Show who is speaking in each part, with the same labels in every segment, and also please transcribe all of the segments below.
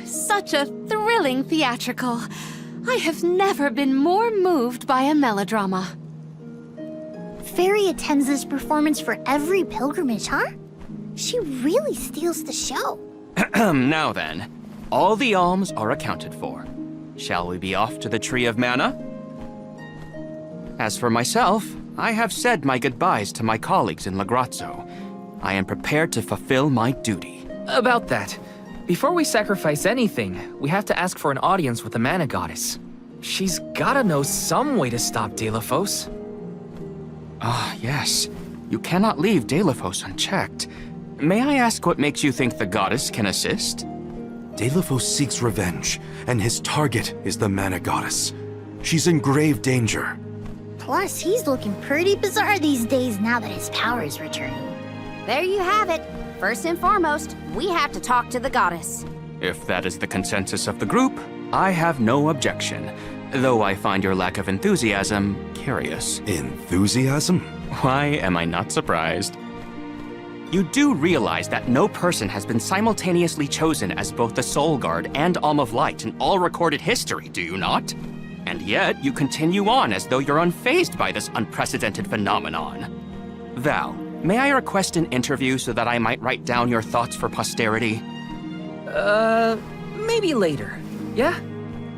Speaker 1: such a thrilling theatrical. I have never been more moved by a melodrama.
Speaker 2: Fairy attends this performance for every pilgrimage, huh? She really steals the show.
Speaker 3: Now then, all the alms are accounted for. Shall we be off to the Tree of Mana? As for myself, I have said my goodbyes to my colleagues in Lagrazzo. I am prepared to fulfill my duty.
Speaker 4: About that, before we sacrifice anything, we have to ask for an audience with the Mana Goddess. She's gotta know some way to stop Delafos.
Speaker 3: Ah, yes. You cannot leave Delafos unchecked. May I ask what makes you think the goddess can assist?
Speaker 5: Delafos seeks revenge, and his target is the Mana Goddess. She's in grave danger.
Speaker 2: Plus, he's looking pretty bizarre these days now that his power is returning.
Speaker 6: There you have it. First and foremost, we have to talk to the goddess.
Speaker 3: If that is the consensus of the group, I have no objection. Though I find your lack of enthusiasm curious.
Speaker 5: Enthusiasm?
Speaker 3: Why am I not surprised? You do realize that no person has been simultaneously chosen as both the Soul Guard and Alm of Light in all recorded history, do you not? And yet, you continue on as though you're unfazed by this unprecedented phenomenon. Val, may I request an interview so that I might write down your thoughts for posterity?
Speaker 4: Maybe later, yeah?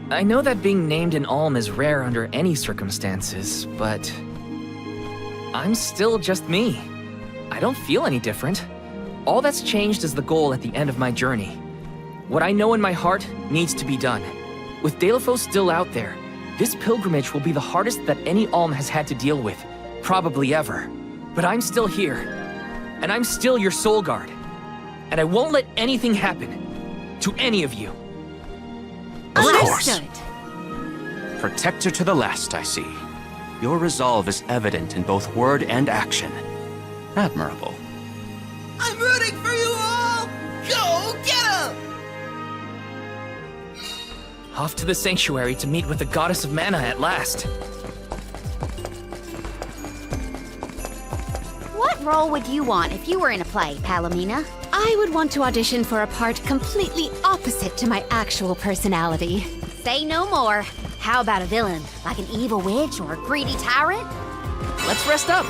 Speaker 4: I know that being named an Alm is rare under any circumstances, but I'm still just me. I don't feel any different. All that's changed is the goal at the end of my journey. What I know in my heart needs to be done. With Delafos still out there, this pilgrimage will be the hardest that any Alm has had to deal with, probably ever. But I'm still here, and I'm still your Soul Guard. And I won't let anything happen to any of you.
Speaker 3: Of course.
Speaker 1: Understood.
Speaker 3: Protector to the last, I see. Your resolve is evident in both word and action. Admirable.
Speaker 7: I'm rooting for you all! Go get 'em!
Speaker 4: Off to the sanctuary to meet with the Goddess of Mana at last.
Speaker 6: What role would you want if you were in a play, Palomina?
Speaker 1: I would want to audition for a part completely opposite to my actual personality.
Speaker 6: Say no more. How about a villain, like an evil witch or a greedy tyrant?
Speaker 4: Let's rest up.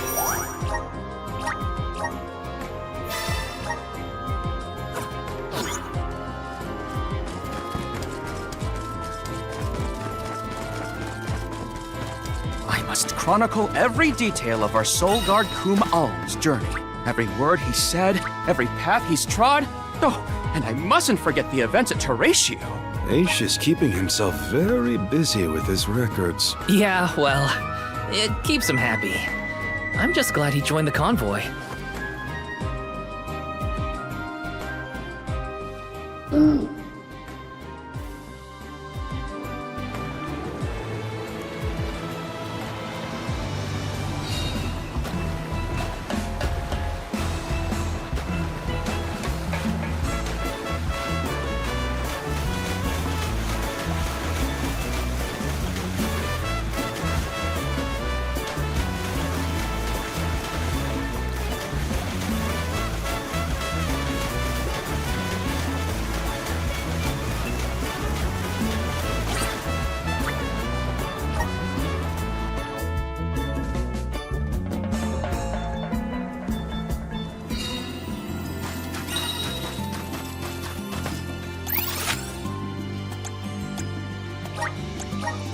Speaker 3: I must chronicle every detail of our Soul Guard Kum Alm's journey. Every word he said, every path he's trod. Oh, and I mustn't forget the events at Teratio.
Speaker 5: Aish is keeping himself very busy with his records.
Speaker 4: Yeah, well, it keeps him happy. I'm just glad he joined the convoy.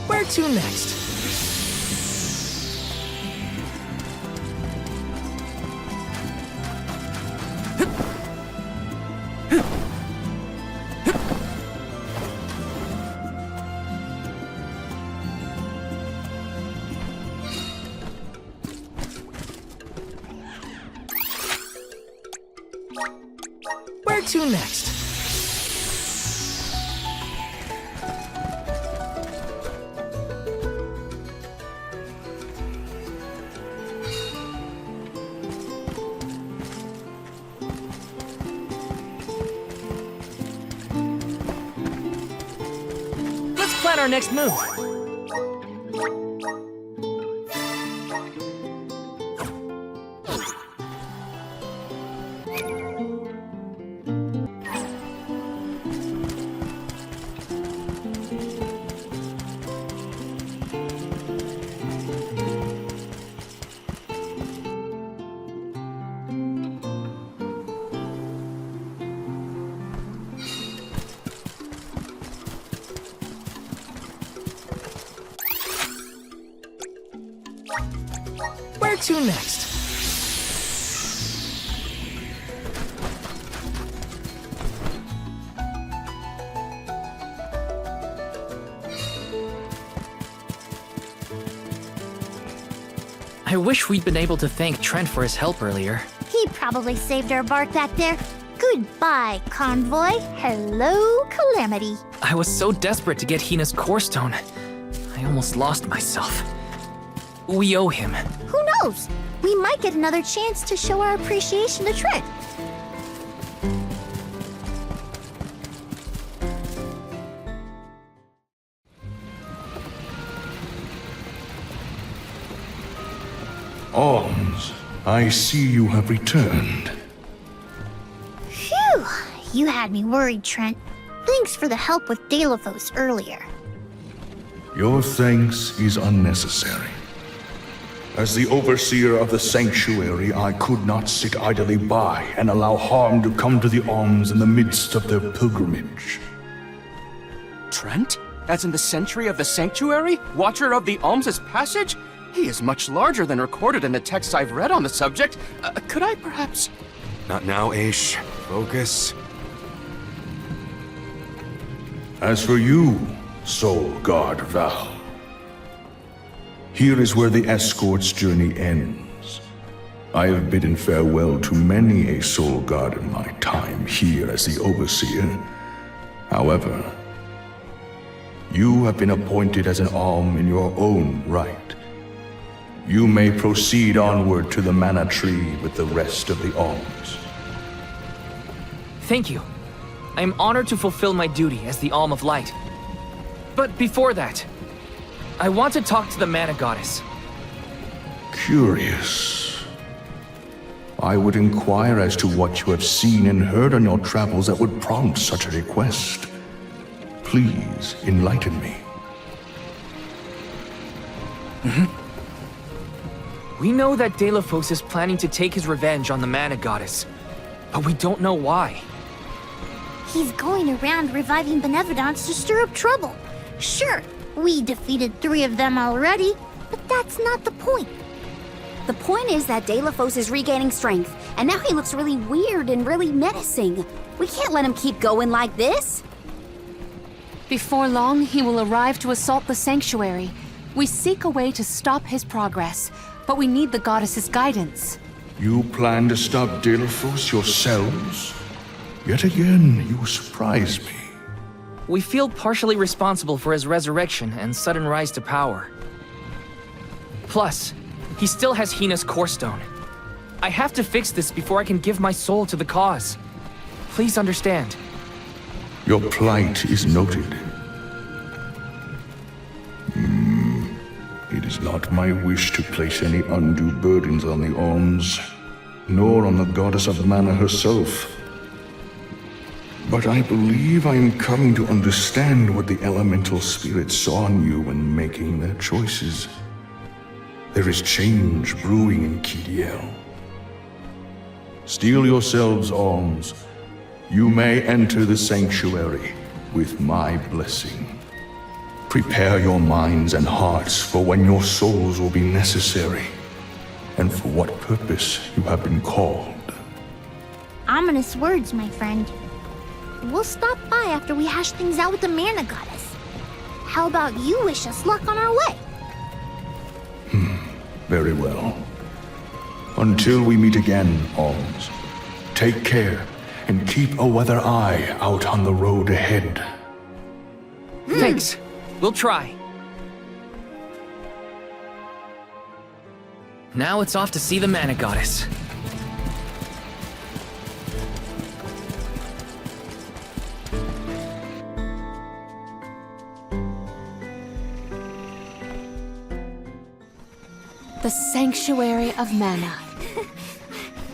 Speaker 4: Where to next? Where to next? Let's plan our next move. Where to next? I wish we'd been able to thank Trent for his help earlier.
Speaker 2: He probably saved our bark back there. Goodbye, convoy. Hello, Calamity.
Speaker 4: I was so desperate to get Hina's core stone. I almost lost myself. We owe him.
Speaker 2: Who knows? We might get another chance to show our appreciation to Trent.
Speaker 8: Alms, I see you have returned.
Speaker 2: Phew, you had me worried, Trent. Thanks for the help with Delaphos earlier.
Speaker 8: Your thanks is unnecessary. As the overseer of the sanctuary, I could not sit idly by and allow harm to come to the Alms in the midst of their pilgrimage.
Speaker 3: Trent? As in the sentry of the sanctuary? Watcher of the Alms' passage? He is much larger than recorded in the texts I've read on the subject. Could I perhaps...
Speaker 5: Not now, Aish. Focus.
Speaker 8: As for you, Soul Guard Val, here is where the escort's journey ends. I have bidden farewell to many a Soul Guard in my time here as the Overseer. However, you have been appointed as an Alm in your own right. You may proceed onward to the Mana Tree with the rest of the Alms.
Speaker 4: Thank you. I am honored to fulfill my duty as the Alm of Light. But before that, I want to talk to the Mana Goddess.
Speaker 8: Curious. I would inquire as to what you have seen and heard on your travels that would prompt such a request. Please enlighten me.
Speaker 4: We know that Delaphos is planning to take his revenge on the Mana Goddess, but we don't know why.
Speaker 2: He's going around reviving benevolence to stir up trouble. Sure, we defeated 3 of them already, but that's not the point.
Speaker 6: The point is that Delaphos is regaining strength, and now he looks really weird and really menacing. We can't let him keep going like this.
Speaker 1: Before long, he will arrive to assault the sanctuary. We seek a way to stop his progress, but we need the goddess's guidance.
Speaker 8: You plan to stop Delaphos yourselves? Yet again, you surprise me.
Speaker 4: We feel partially responsible for his resurrection and sudden rise to power. Plus, he still has Hina's core stone. I have to fix this before I can give my soul to the cause. Please understand.
Speaker 8: Your plight is noted. It is not my wish to place any undue burdens on the Alms, nor on the goddess of mana herself. But I believe I am coming to understand what the elemental spirits saw in you when making their choices. There is change brewing in Kidiel. Steel yourselves, Alms. You may enter the sanctuary with my blessing. Prepare your minds and hearts for when your souls will be necessary, and for what purpose you have been called.
Speaker 2: Ominous words, my friend. We'll stop by after we hash things out with the Mana Goddess. How about you wish us luck on our way?
Speaker 8: Very well. Until we meet again, Alms, take care and keep a weather eye out on the road ahead.
Speaker 4: Thanks. We'll try. Now it's off to see the Mana Goddess.
Speaker 1: The Sanctuary of Mana.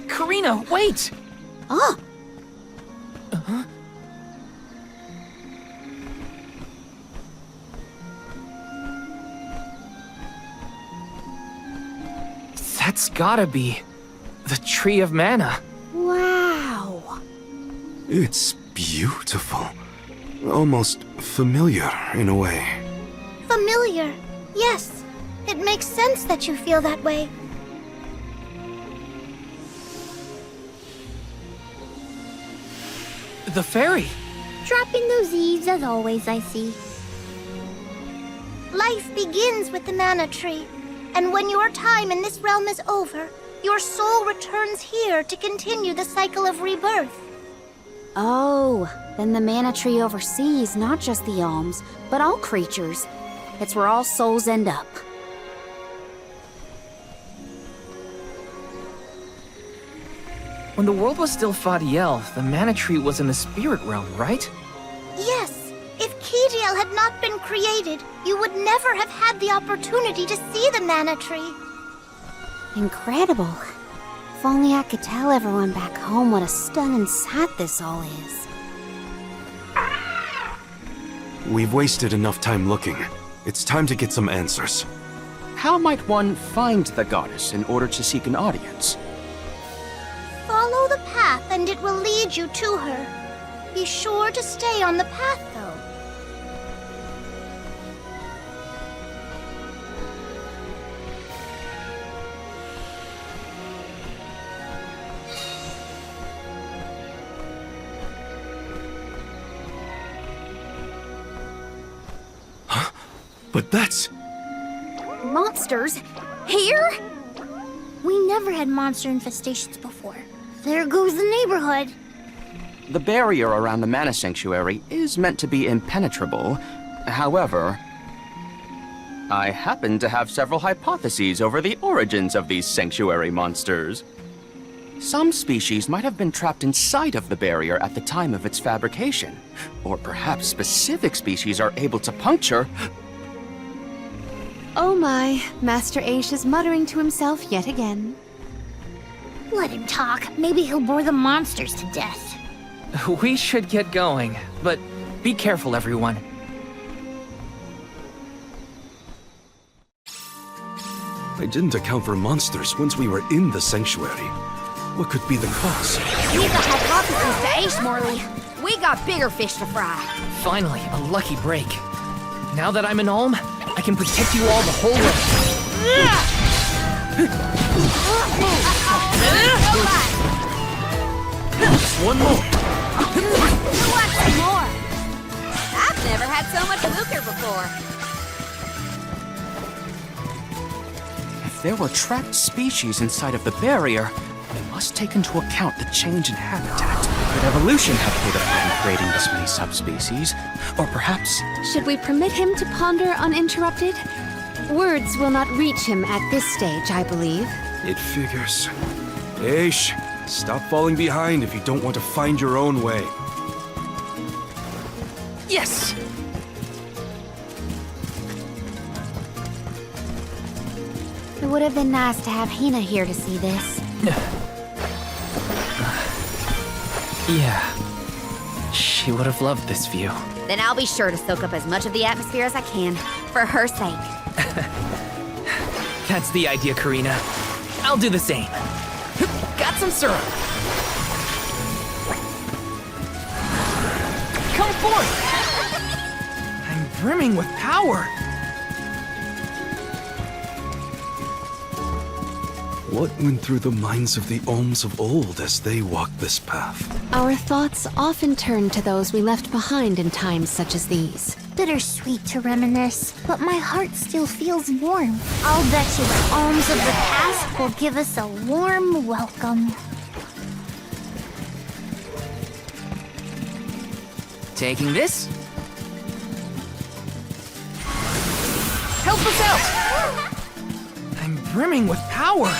Speaker 4: Karina, wait!
Speaker 6: Oh,
Speaker 4: That's gotta be the Tree of Mana.
Speaker 6: wow.
Speaker 5: It's beautiful. Almost familiar in a way.
Speaker 2: Familiar. Yes. It makes sense that you feel that way.
Speaker 4: The fairy!
Speaker 2: Dropping those eaves as always, I see. Life begins with the mana tree, and when your time in this realm is over, your soul returns here to continue the cycle of rebirth.
Speaker 6: Oh, then the mana tree oversees not just the alms, but all creatures. It's where all souls end up.
Speaker 4: When the world was still Fadiel, the mana tree was in the spirit realm, right?
Speaker 2: Yes, if Kidiel had not been created, you would never have had the opportunity to see the mana tree.
Speaker 6: Incredible. If only I could tell everyone back home what a stunning sight this all is.
Speaker 5: We've wasted enough time looking. It's time to get some answers.
Speaker 3: How might one find the goddess in order to seek an audience?
Speaker 2: Follow the path and it will lead you to her. Be sure to stay on the path, though.
Speaker 5: But that's...
Speaker 6: Monsters? Here?
Speaker 2: We never had monster infestations before. There goes the neighborhood.
Speaker 3: The barrier around the mana sanctuary is meant to be impenetrable. However, I happen to have several hypotheses over the origins of these sanctuary monsters. Some species might have been trapped inside of the barrier at the time of its fabrication. Or perhaps specific species are able to puncture...
Speaker 1: Oh my, Master Aish is muttering to himself yet again.
Speaker 2: Let him talk. Maybe he'll bore the monsters to death.
Speaker 4: We should get going, but be careful, everyone.
Speaker 5: I didn't account for monsters once we were in the sanctuary. What could be the cause?
Speaker 6: Leave the hypothesis to Aish, Morley. We got bigger fish to fry.
Speaker 4: Finally, a lucky break. Now that I'm an Alm, I can protect you all the whole way.
Speaker 5: One more!
Speaker 6: Who wants some more? I've never had so much lucre before.
Speaker 3: If there were trapped species inside of the barrier, we must take into account the change in habitat. Could evolution have played a part in creating this many subspecies? Or perhaps...
Speaker 1: Should we permit him to ponder uninterrupted? Words will not reach him at this stage, I believe.
Speaker 5: It figures. Aish, stop falling behind if you don't want to find your own way.
Speaker 4: Yes!
Speaker 6: It would have been nice to have Hina here to see this.
Speaker 4: Yeah. She would have loved this view.
Speaker 6: Then I'll be sure to soak up as much of the atmosphere as I can, for her sake.
Speaker 4: That's the idea, Karina. I'll do the same. Got some syrup. Come forth! I'm brimming with power.
Speaker 5: What went through the minds of the Alms of old as they walked this path?
Speaker 1: Our thoughts often turn to those we left behind in times such as these.
Speaker 2: Bittersweet to reminisce, but my heart still feels warm. I'll bet you the alms of the past will give us a warm welcome.
Speaker 4: Taking this? Help us out! I'm brimming with power.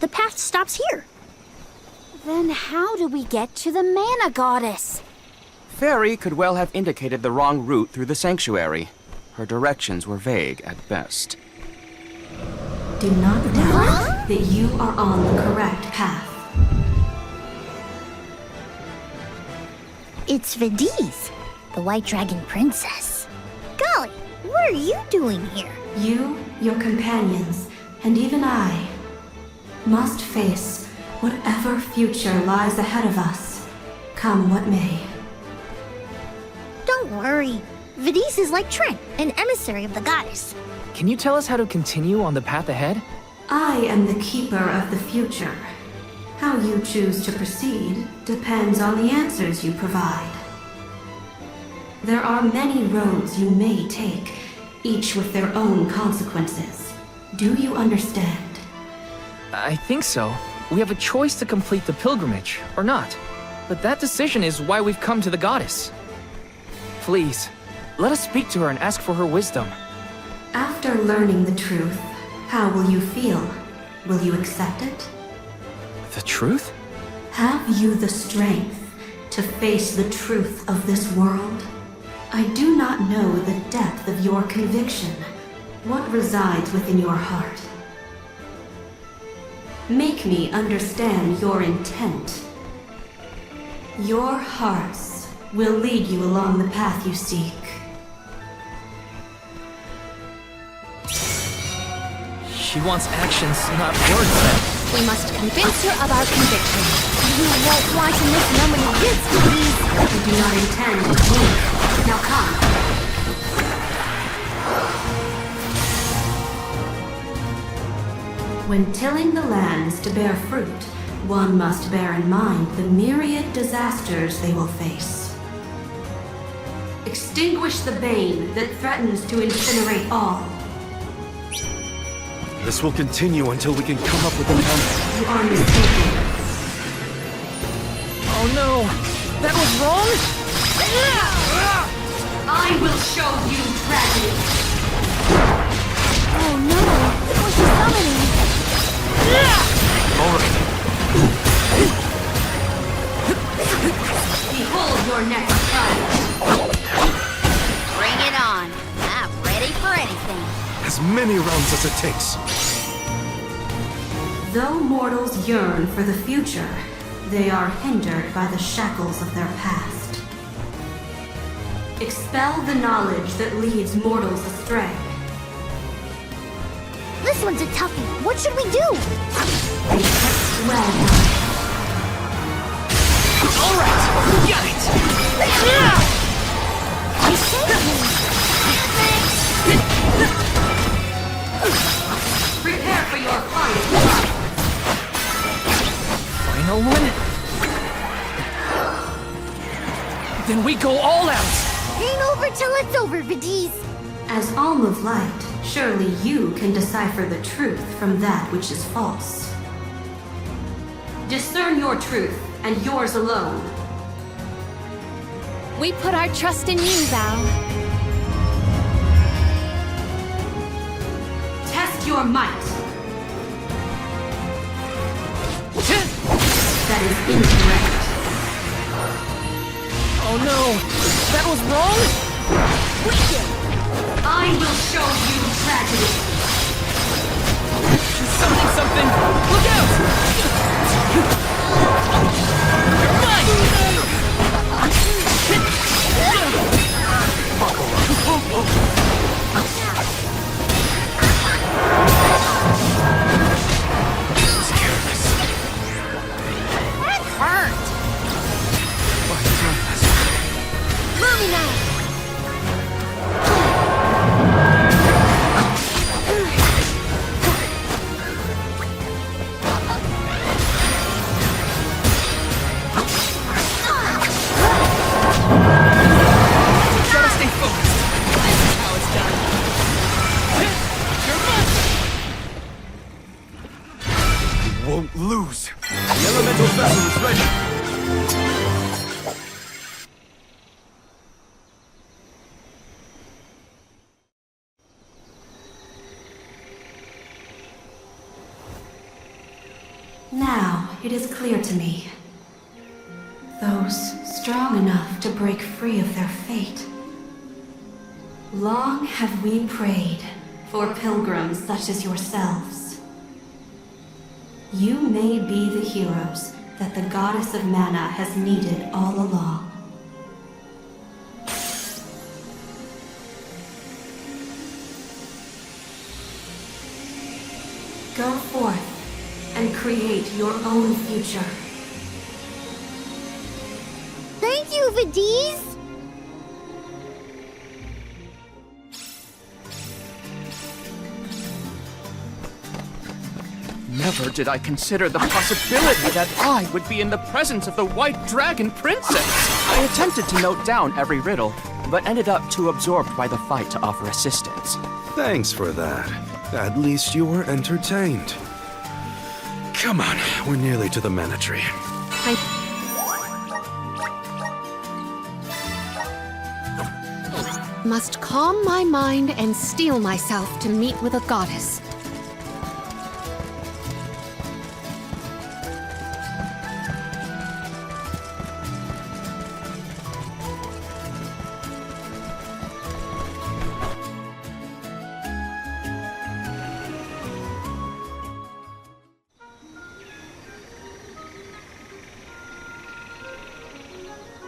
Speaker 2: The path stops here.
Speaker 6: Then how do we get to the mana goddess?
Speaker 3: Fairy could well have indicated the wrong route through the sanctuary. Her directions were vague at best.
Speaker 9: Do not doubt that you are on the correct path.
Speaker 2: It's Vidiz, the White Dragon Princess. Golly, what are you doing here?
Speaker 9: You, your companions, and even I must face whatever future lies ahead of us. come what may.
Speaker 2: Don't worry. Vidis is like Trent, an emissary of the goddess.
Speaker 4: Can you tell us how to continue on the path ahead?
Speaker 9: I am the keeper of the future. How you choose to proceed depends on the answers you provide. There are many roads you may take, each with their own consequences. Do you understand?
Speaker 4: I think so. We have a choice to complete the pilgrimage, or not. But that decision is why we've come to the goddess. Please, let us speak to her and ask for her wisdom.
Speaker 9: After learning the truth, how will you feel? Will you accept it?
Speaker 4: The truth?
Speaker 9: Have you the strength to face the truth of this world? I do not know the depth of your conviction, what resides within your heart. Make me understand your intent. Your hearts will lead you along the path you seek.
Speaker 4: She wants actions, not words then.
Speaker 1: We must convince her of our conviction.
Speaker 2: You won't want to miss no many gifts, Vidis.
Speaker 9: I do not intend to leave. Now come. When tilling the lands to bear fruit, one must bear in mind the myriad disasters they will face. Extinguish the bane that threatens to incinerate all.
Speaker 5: This will continue until we can come up with an answer.
Speaker 9: You are mistaken.
Speaker 4: Oh no! That was wrong?
Speaker 9: I will show you tragedy.
Speaker 2: Oh no! What's she summoning?
Speaker 5: Alright.
Speaker 9: Behold your next trial.
Speaker 6: Bring it on. I'm ready for anything.
Speaker 5: As many rounds as it takes.
Speaker 9: Though mortals yearn for the future, they are hindered by the shackles of their past. Expel the knowledge that leads mortals astray.
Speaker 2: This one's a toughie. What should we do?
Speaker 9: A text well done.
Speaker 4: Alright! Got it!
Speaker 2: You saved me.
Speaker 9: Prepare for your final.
Speaker 4: Final one? Then we go all out!
Speaker 2: Ain't over till it's over, Vidis.
Speaker 9: As Alm of Light, surely you can decipher the truth from that which is false. Discern your truth, and yours alone.
Speaker 1: We put our trust in you, Val.
Speaker 9: Test your might. That is incorrect.
Speaker 4: Oh no! That was wrong?
Speaker 9: I will show you tragedy.
Speaker 4: She's summoning something! Look out! You're
Speaker 2: That hurt. Lumina.
Speaker 4: Gotta stay focused. This is how it's done. You're
Speaker 5: Won't lose. The elemental vessel is ready.
Speaker 9: Now it is clear to me. Those strong enough to break free of their fate. Long have we prayed for pilgrims such as yourselves. You may be the heroes that the goddess of mana has needed all along. Go forth and create your own future.
Speaker 2: Vidiz?
Speaker 3: Never did I consider the possibility that I would be in the presence of the White Dragon Princess. I attempted to note down every riddle, but ended up too absorbed by the fight to offer assistance.
Speaker 5: Thanks for that. At least you were entertained. Come on, we're nearly to the mana tree.
Speaker 1: Must calm my mind and steel myself to meet with a goddess.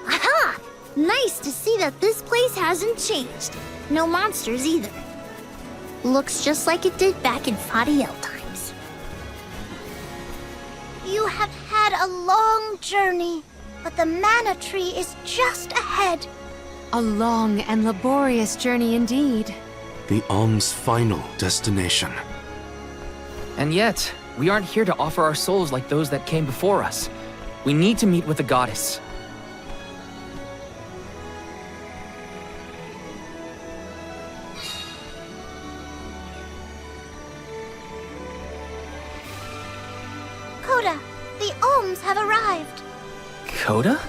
Speaker 2: Aha! Nice to see that this place hasn't changed. No monsters either. Looks just like it did back in Fadiel times. You have had a long journey, but the mana tree is just ahead.
Speaker 1: A long and laborious journey indeed.
Speaker 5: The Alm's final destination.
Speaker 4: And yet, we aren't here to offer our souls like those that came before us. We need to meet with the goddess.
Speaker 2: Coda, the Alms have arrived.
Speaker 4: Coda?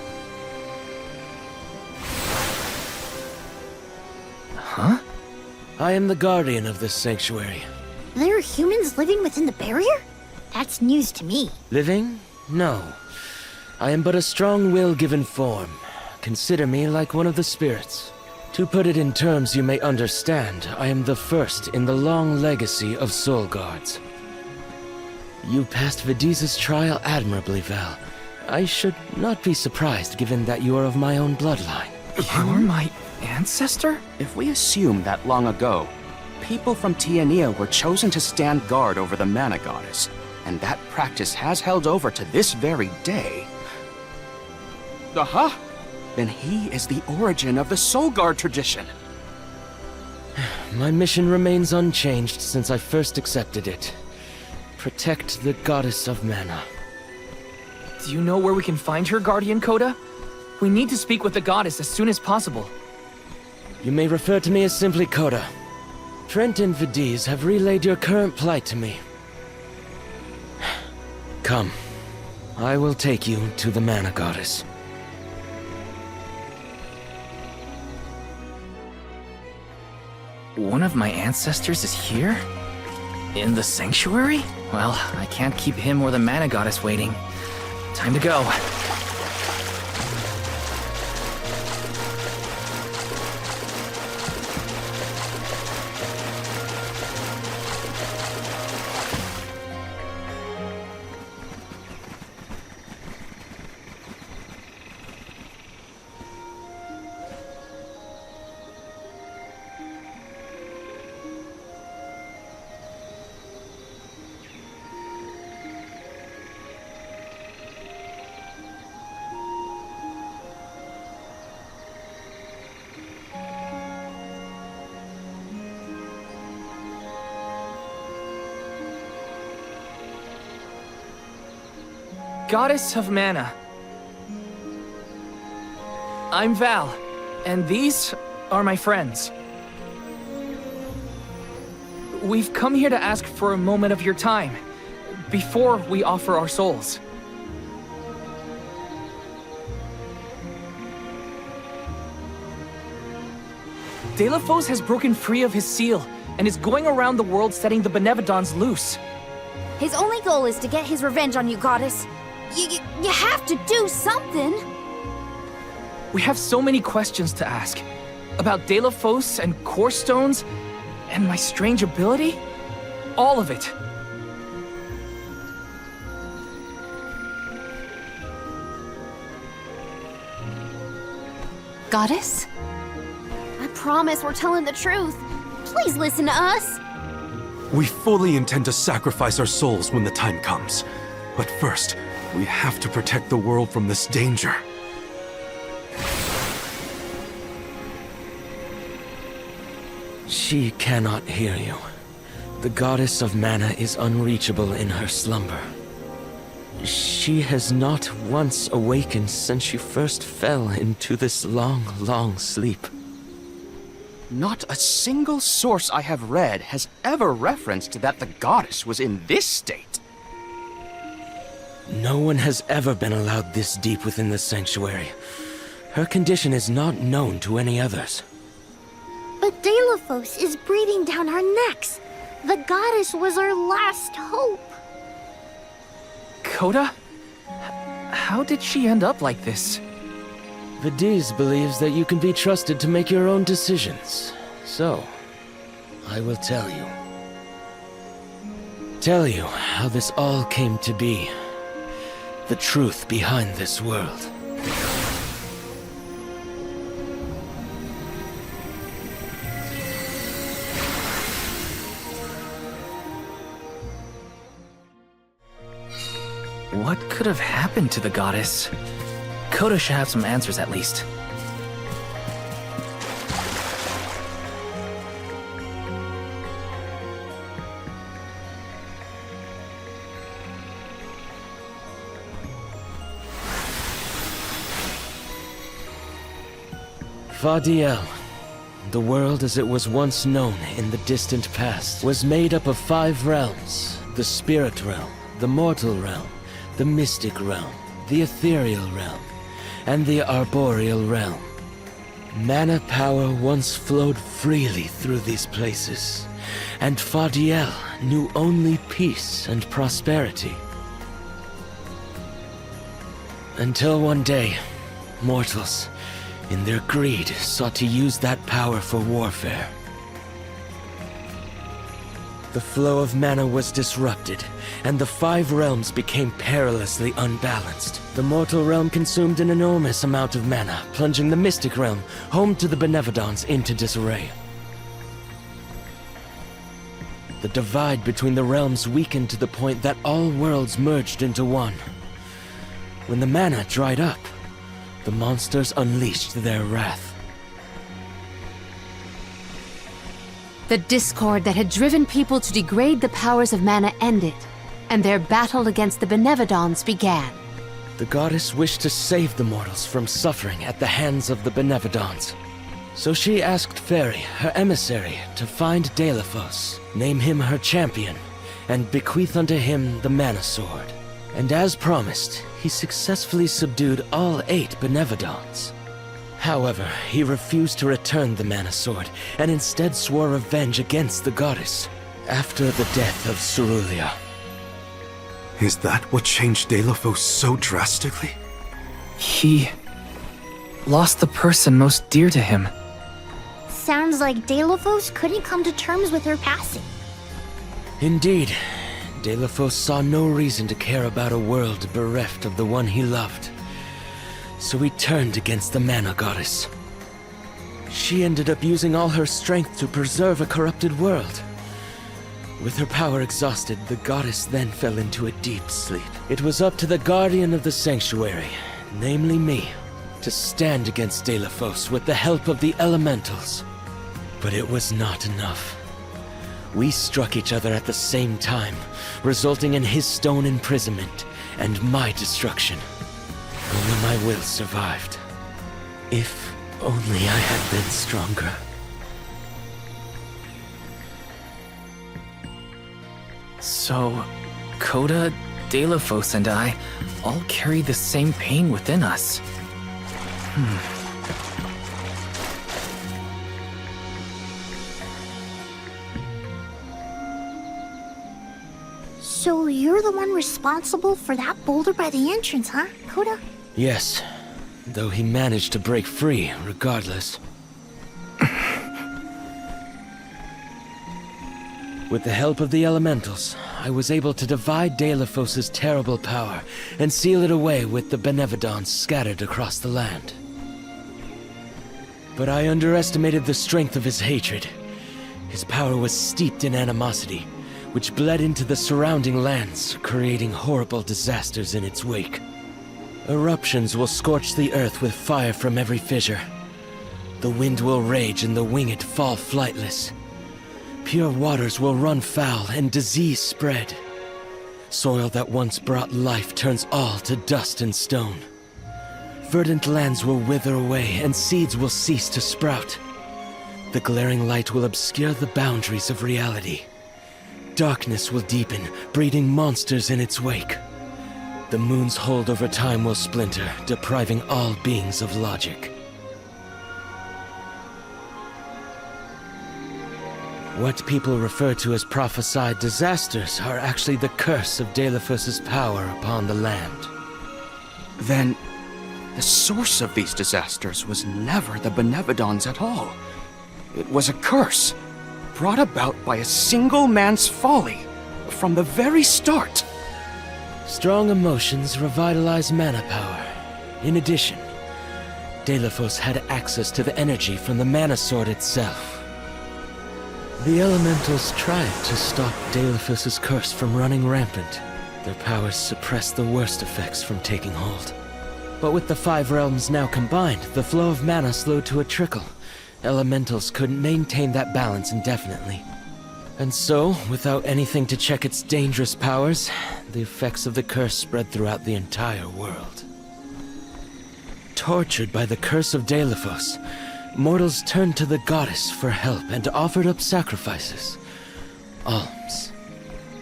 Speaker 4: Huh?
Speaker 10: I am the guardian of this sanctuary.
Speaker 2: There are humans living within the barrier? That's news to me.
Speaker 10: Living? No. I am but a strong will given form. Consider me like one of the spirits. To put it in terms you may understand, I am the first in the long legacy of soul guards. You passed Vidiz's trial admirably, Val. I should not be surprised given that you are of my own bloodline.
Speaker 4: You're my ancestor?
Speaker 3: If we assume that long ago, people from Tiania were chosen to stand guard over the mana goddess, and that practice has held over to this very day. Aha! Then he is the origin of the Soul Guard tradition.
Speaker 10: My mission remains unchanged since I first accepted it. Protect the goddess of mana.
Speaker 4: Do you know where we can find her, Guardian Coda? We need to speak with the goddess as soon as possible.
Speaker 10: You may refer to me as simply Coda. Trent and Vidiz have relayed your current plight to me. Come. I will take you to the mana goddess.
Speaker 4: One of my ancestors is here? In the sanctuary? Well, I can't keep him or the mana goddess waiting. Time to go. Goddess of Mana. I'm Val, and these are my friends. We've come here to ask for a moment of your time, before we offer our souls. Delafos has broken free of his seal, and is going around the world setting the Benevodons loose.
Speaker 6: His only goal is to get his revenge on you, goddess. You have to do something.
Speaker 4: We have so many questions to ask. About Delafos and Core Stones, and my strange ability. All of it.
Speaker 1: Goddess?
Speaker 6: I promise we're telling the truth. Please listen to us.
Speaker 5: We fully intend to sacrifice our souls when the time comes. But first, we have to protect the world from this danger.
Speaker 10: She cannot hear you. The goddess of mana is unreachable in her slumber. She has not once awakened since she first fell into this long, long sleep.
Speaker 3: Not a single source I have read has ever referenced that the goddess was in this state.
Speaker 10: No one has ever been allowed this deep within the sanctuary. Her condition is not known to any others.
Speaker 2: But Delafos is breathing down our necks. The goddess was our last hope.
Speaker 4: Coda? How did she end up like this?
Speaker 10: Vidiz believes that you can be trusted to make your own decisions. So, I will tell you. Tell you how this all came to be. The truth behind this world.
Speaker 4: What could have happened to the goddess? Coda should have some answers at least.
Speaker 10: Fadiel, the world as it was once known in the distant past, was made up of 5 realms: the spirit realm, the mortal realm, the mystic realm, the ethereal realm, and the arboreal realm. Mana power once flowed freely through these places, and Fadiel knew only peace and prosperity. Until one day, mortals, in their greed, sought to use that power for warfare. The flow of mana was disrupted, and the 5 realms became perilously unbalanced. The mortal realm consumed an enormous amount of mana, plunging the mystic realm, home to the Benevodons, into disarray. The divide between the realms weakened to the point that all worlds merged into one. When the mana dried up, the monsters unleashed their wrath.
Speaker 1: The discord that had driven people to degrade the powers of mana ended, and their battle against the Benevodons began.
Speaker 10: The goddess wished to save the mortals from suffering at the hands of the Benevodons. So she asked Fairy, her emissary, to find Delafos, name him her champion, and bequeath unto him the mana sword. And as promised, he successfully subdued all 8 Benevodons. However, he refused to return the mana sword, and instead swore revenge against the goddess, after the death of Cerulia.
Speaker 5: Is that what changed Delafos so drastically?
Speaker 4: He lost the person most dear to him.
Speaker 2: Sounds like Delafos couldn't come to terms with her passing.
Speaker 10: Indeed, Delafos saw no reason to care about a world bereft of the one he loved. So he turned against the mana goddess. She ended up using all her strength to preserve a corrupted world. With her power exhausted, the goddess then fell into a deep sleep. It was up to the guardian of the sanctuary, namely me, to stand against Delafos with the help of the elementals. But it was not enough. We struck each other at the same time, resulting in his stone imprisonment and my destruction. Only my will survived. If only I had been stronger.
Speaker 4: So, Coda, Delafos, and I all carry the same pain within us.
Speaker 2: So you're the one responsible for that boulder by the entrance, huh, Coda?
Speaker 10: Yes, though he managed to break free regardless. With the help of the elementals, I was able to divide Delafos' terrible power and seal it away with the Benevodons scattered across the land. But I underestimated the strength of his hatred. His power was steeped in animosity, which bled into the surrounding lands, creating horrible disasters in its wake. Eruptions will scorch the earth with fire from every fissure. The wind will rage and the winged fall flightless. pure waters will run foul and disease spread. Soil that once brought life turns all to dust and stone. Verdant lands will wither away and seeds will cease to sprout. The glaring light will obscure the boundaries of reality. Darkness will deepen, breeding monsters in its wake. The moon's hold over time will splinter, depriving all beings of logic. What people refer to as prophesied disasters are actually the curse of Delafos's power upon the land.
Speaker 3: Then, the source of these disasters was never the Benevodons at all. It was a curse, brought about by a single man's folly, from the very start.
Speaker 10: Strong emotions revitalize mana power. In addition, Delafos had access to the energy from the mana sword itself. The elementals tried to stop Delafos's curse from running rampant. Their powers suppressed the worst effects from taking hold. But with the 5 realms now combined, the flow of mana slowed to a trickle. Elementals couldn't maintain that balance indefinitely. And so, without anything to check its dangerous powers, the effects of the curse spread throughout the entire world. Tortured by the curse of Delafos, mortals turned to the goddess for help and offered up sacrifices. Alms.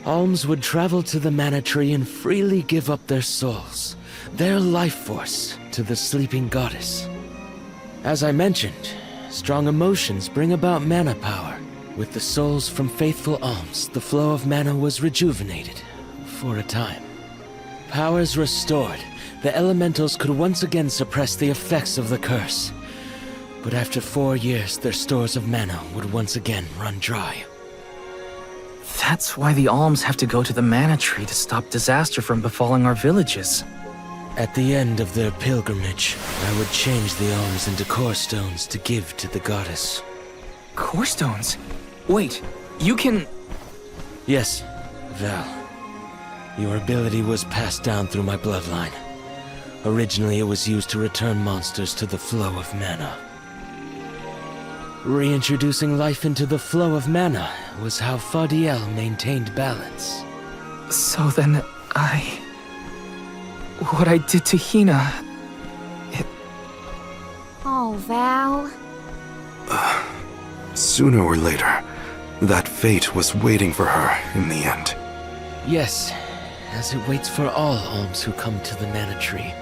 Speaker 10: Alms would travel to the mana tree and freely give up their souls, their life force, to the sleeping goddess. As I mentioned, strong emotions bring about mana power. With the souls from faithful alms, the flow of mana was rejuvenated, for a time. Powers restored, the elementals could once again suppress the effects of the curse. But after 4 years, their stores of mana would once again run dry.
Speaker 4: That's why the alms have to go to the mana tree to stop disaster from befalling our villages.
Speaker 10: At the end of their pilgrimage, I would change the alms into core stones to give to the goddess.
Speaker 4: Core stones? Wait, you can...
Speaker 10: Yes, Val. Your ability was passed down through my bloodline. Originally, it was used to return monsters to the flow of mana. Reintroducing life into the flow of mana was how Fadiel maintained balance.
Speaker 4: So then, what I did to Hina...
Speaker 6: Oh, Val.
Speaker 5: Sooner or later, that fate was waiting for her in the end.
Speaker 10: Yes, as it waits for all alms who come to the mana tree.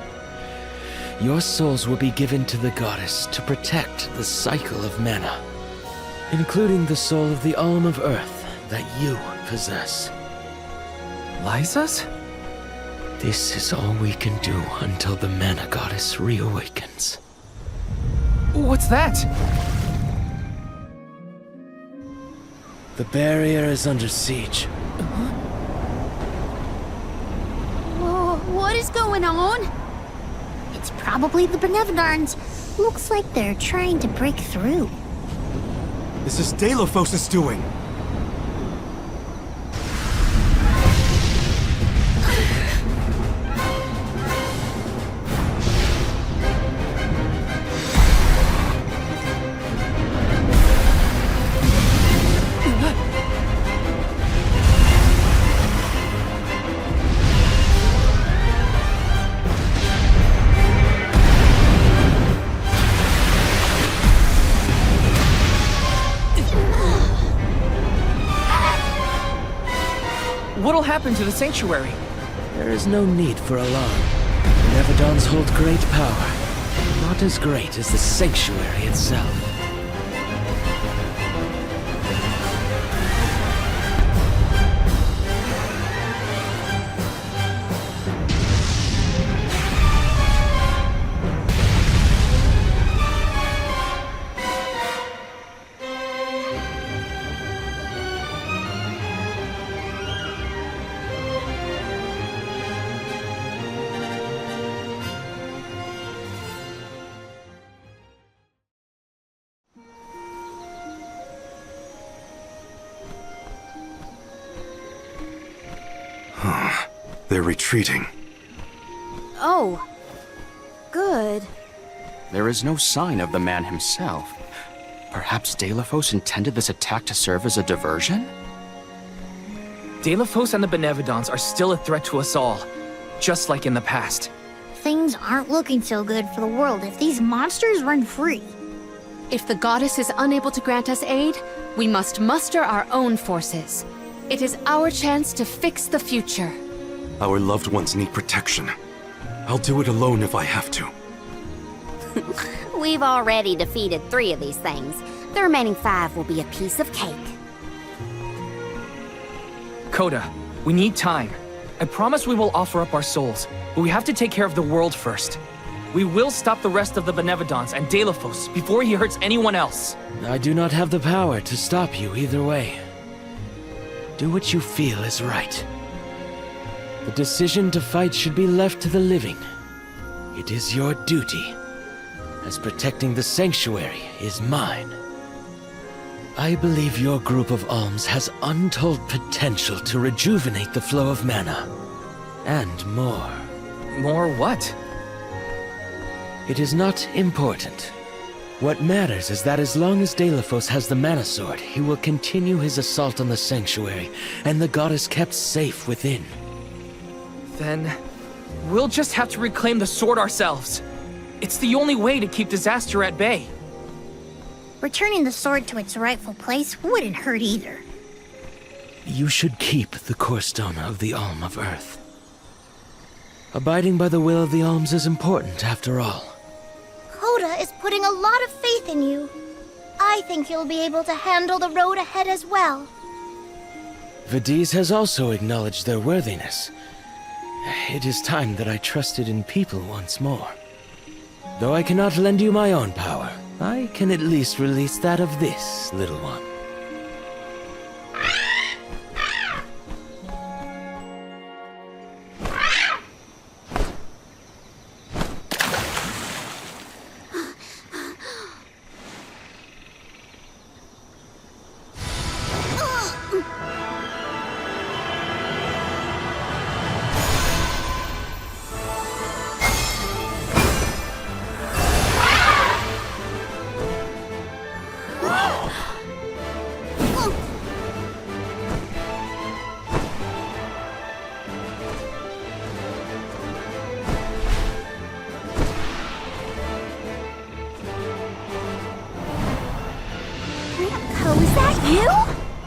Speaker 10: Your souls will be given to the goddess to protect the cycle of mana, including the soul of the alm of earth that you possess.
Speaker 4: Liza's?
Speaker 10: This is all we can do until the mana goddess reawakens.
Speaker 4: What's that?
Speaker 10: The barrier is under siege.
Speaker 2: Whoa, what is going on? It's probably the Benevodons. Looks like they're trying to break through.
Speaker 5: This is Delafos' doing.
Speaker 4: What'll happen to the sanctuary?
Speaker 10: There is no need for alarm. Benevodons hold great power, not as great as the sanctuary itself.
Speaker 5: They're retreating.
Speaker 6: Oh. Good.
Speaker 3: There is no sign of the man himself. Perhaps Deilephos intended this attack to serve as a diversion?
Speaker 4: Deilephos and the Benevodons are still a threat to us all, just like in the past.
Speaker 2: Things aren't looking so good for the world if these monsters run free.
Speaker 1: If the goddess is unable to grant us aid, we must muster our own forces. It is our chance to fix the future.
Speaker 5: Our loved ones need protection. I'll do it alone if I have to.
Speaker 6: We've already defeated 3 of these things. The remaining 5 will be a piece of cake.
Speaker 4: Coda, we need time. I promise we will offer up our souls, but we have to take care of the world first. We will stop the rest of the Benevodons and Deilephos before he hurts anyone else.
Speaker 10: I do not have the power to stop you either way. Do what you feel is right. The decision to fight should be left to the living. It is your duty, as protecting the sanctuary is mine. I believe your group of alms has untold potential to rejuvenate the flow of mana. And more.
Speaker 4: More what?
Speaker 10: It is not important. What matters is that as long as Deilephos has the mana sword, he will continue his assault on the sanctuary, and the goddess kept safe within.
Speaker 4: Then, we'll just have to reclaim the sword ourselves. It's the only way to keep disaster at bay.
Speaker 2: Returning the sword to its rightful place wouldn't hurt either.
Speaker 10: You should keep the core stone of the Alm of Earth. Abiding by the will of the alms is important, after all.
Speaker 2: Coda is putting a lot of faith in you. I think you'll be able to handle the road ahead as well.
Speaker 10: Vidiz has also acknowledged their worthiness. It is time that I trusted in people once more. Though I cannot lend you my own power, I can at least release that of this little one.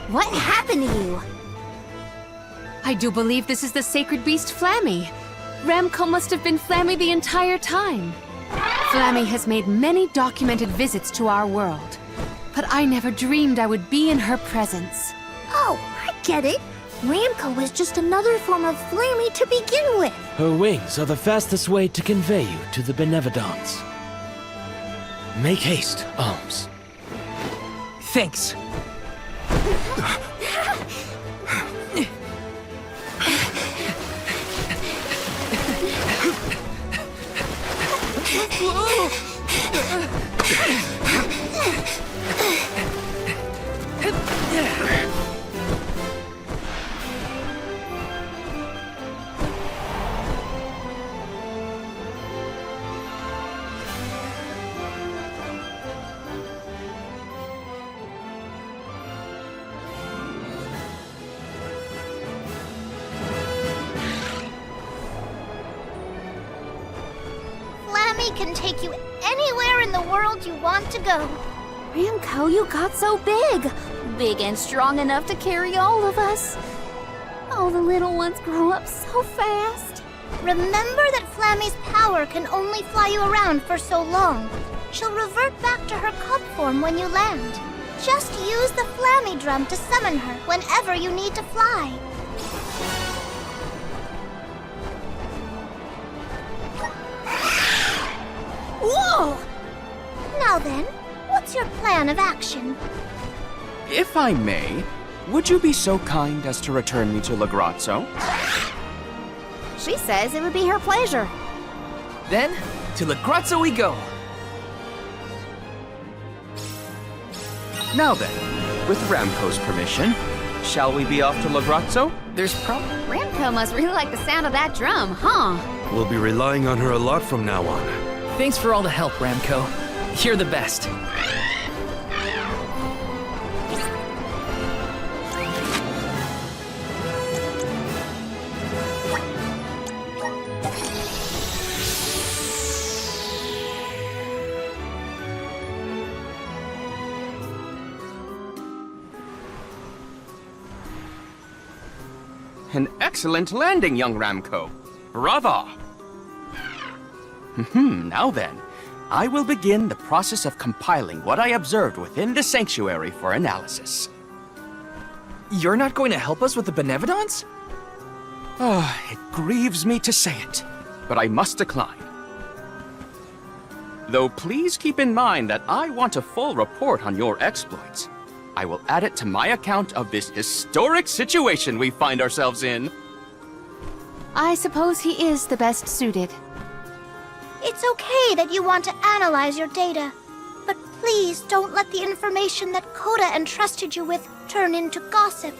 Speaker 6: What happened to you?
Speaker 1: I do believe this is the sacred beast Flammy. Ramco must have been Flammy the entire time. Flammy has made many documented visits to our world, but I never dreamed I would be in her presence.
Speaker 2: Oh, I get it. Ramco was just another form of Flammy to begin with.
Speaker 10: Her wings are the fastest way to convey you to the Benevodons. Make haste, Alms.
Speaker 4: Thanks.
Speaker 2: Can take you anywhere in the world you want to go.
Speaker 6: Ramco, you got so big. Big and strong enough to carry all of us. All the little ones grow up so fast.
Speaker 2: Remember that Flammy's power can only fly you around for so long. She'll revert back to her cub form when you land. Just use the Flammy drum to summon her whenever you need to fly. Whoa! Now then, what's your plan of action?
Speaker 3: If I may, would you be so kind as to return me to Lagrazzo?
Speaker 6: She says it would be her pleasure.
Speaker 4: Then, to Lagrazzo we go.
Speaker 3: Now then, with Ramco's permission, shall we be off to Lagrazzo?
Speaker 4: There's probably...
Speaker 6: Ramco must really like the sound of that drum, huh?
Speaker 5: We'll be relying on her a lot from now on.
Speaker 4: Thanks for all the help, Ramco. You're the best.
Speaker 3: An excellent landing, young Ramco. Brava! Now then, I will begin the process of compiling what I observed within the sanctuary for analysis.
Speaker 4: You're not going to help us with the Benevodons?
Speaker 3: It grieves me to say it, but I must decline. Though please keep in mind that I want a full report on your exploits. I will add it to my account of this historic situation we find ourselves in.
Speaker 1: I suppose he is the best suited.
Speaker 2: It's okay that you want to analyze your data, but please don't let the information that Coda entrusted you with turn into gossip.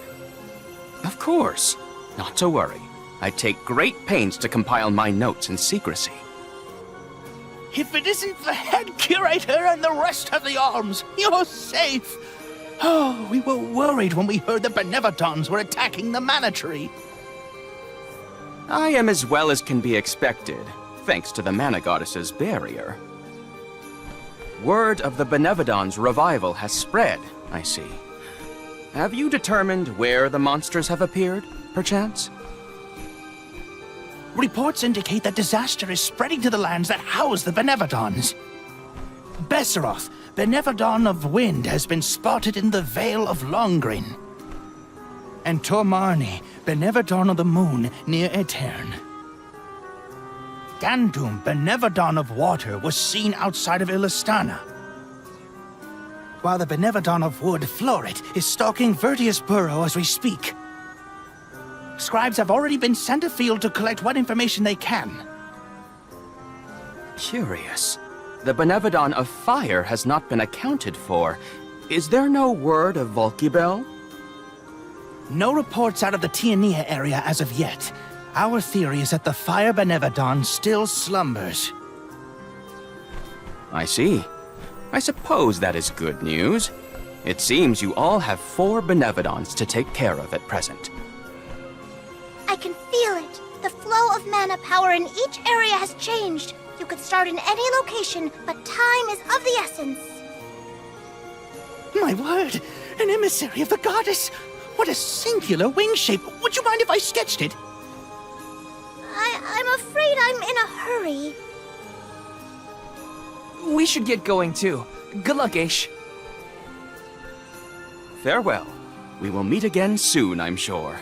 Speaker 3: Of course. Not to worry. I take great pains to compile my notes in secrecy.
Speaker 7: If it isn't the head curator and the rest of the alms, you're safe. Oh, we were worried when we heard the Benevodons were attacking the mana tree.
Speaker 3: I am as well as can be expected, thanks to the mana goddess's barrier. Word of the Benevodons' revival has spread, I see. Have you determined where the monsters have appeared, perchance?
Speaker 7: Reports indicate that disaster is spreading to the lands that house the Benevodons. Besseroth, Benevodon of Wind, has been spotted in the Vale of Longrin. And Tormarni, Benevodon of the Moon, near Aetern. Gandum, Benevodon of Water, was seen outside of Illistana. While the Benevodon of Wood, Florit, is stalking Vertius Burrow as we speak. Scribes have already been sent afield to collect what information they can.
Speaker 3: Curious. The Benevodon of Fire has not been accounted for. Is there no word of Volkibel?
Speaker 7: No reports out of the Tiania area as of yet. Our theory is that the Fire Benevodon still slumbers.
Speaker 3: I see. I suppose that is good news. It seems you all have 4 Benevodons to take care of at present.
Speaker 2: I can feel it. The flow of mana power in each area has changed. You could start in any location, but time is of the essence.
Speaker 7: My word! An emissary of the goddess! What a singular wing shape! Would you mind if I sketched it?
Speaker 2: I'm afraid I'm in a hurry.
Speaker 4: We should get going too. Good luck, Aish.
Speaker 3: Farewell. We will meet again soon, I'm sure.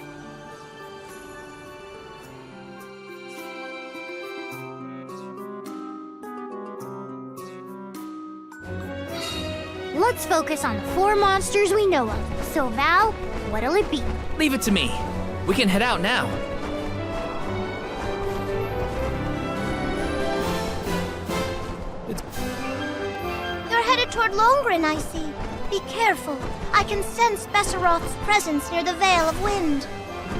Speaker 2: Let's focus on the 4 monsters we know of. So, Val, what'll it be?
Speaker 4: Leave it to me. We can head out now.
Speaker 2: You're headed toward Longrin, I see. Be careful. I can sense Besseroth's presence near the Vale of Wind.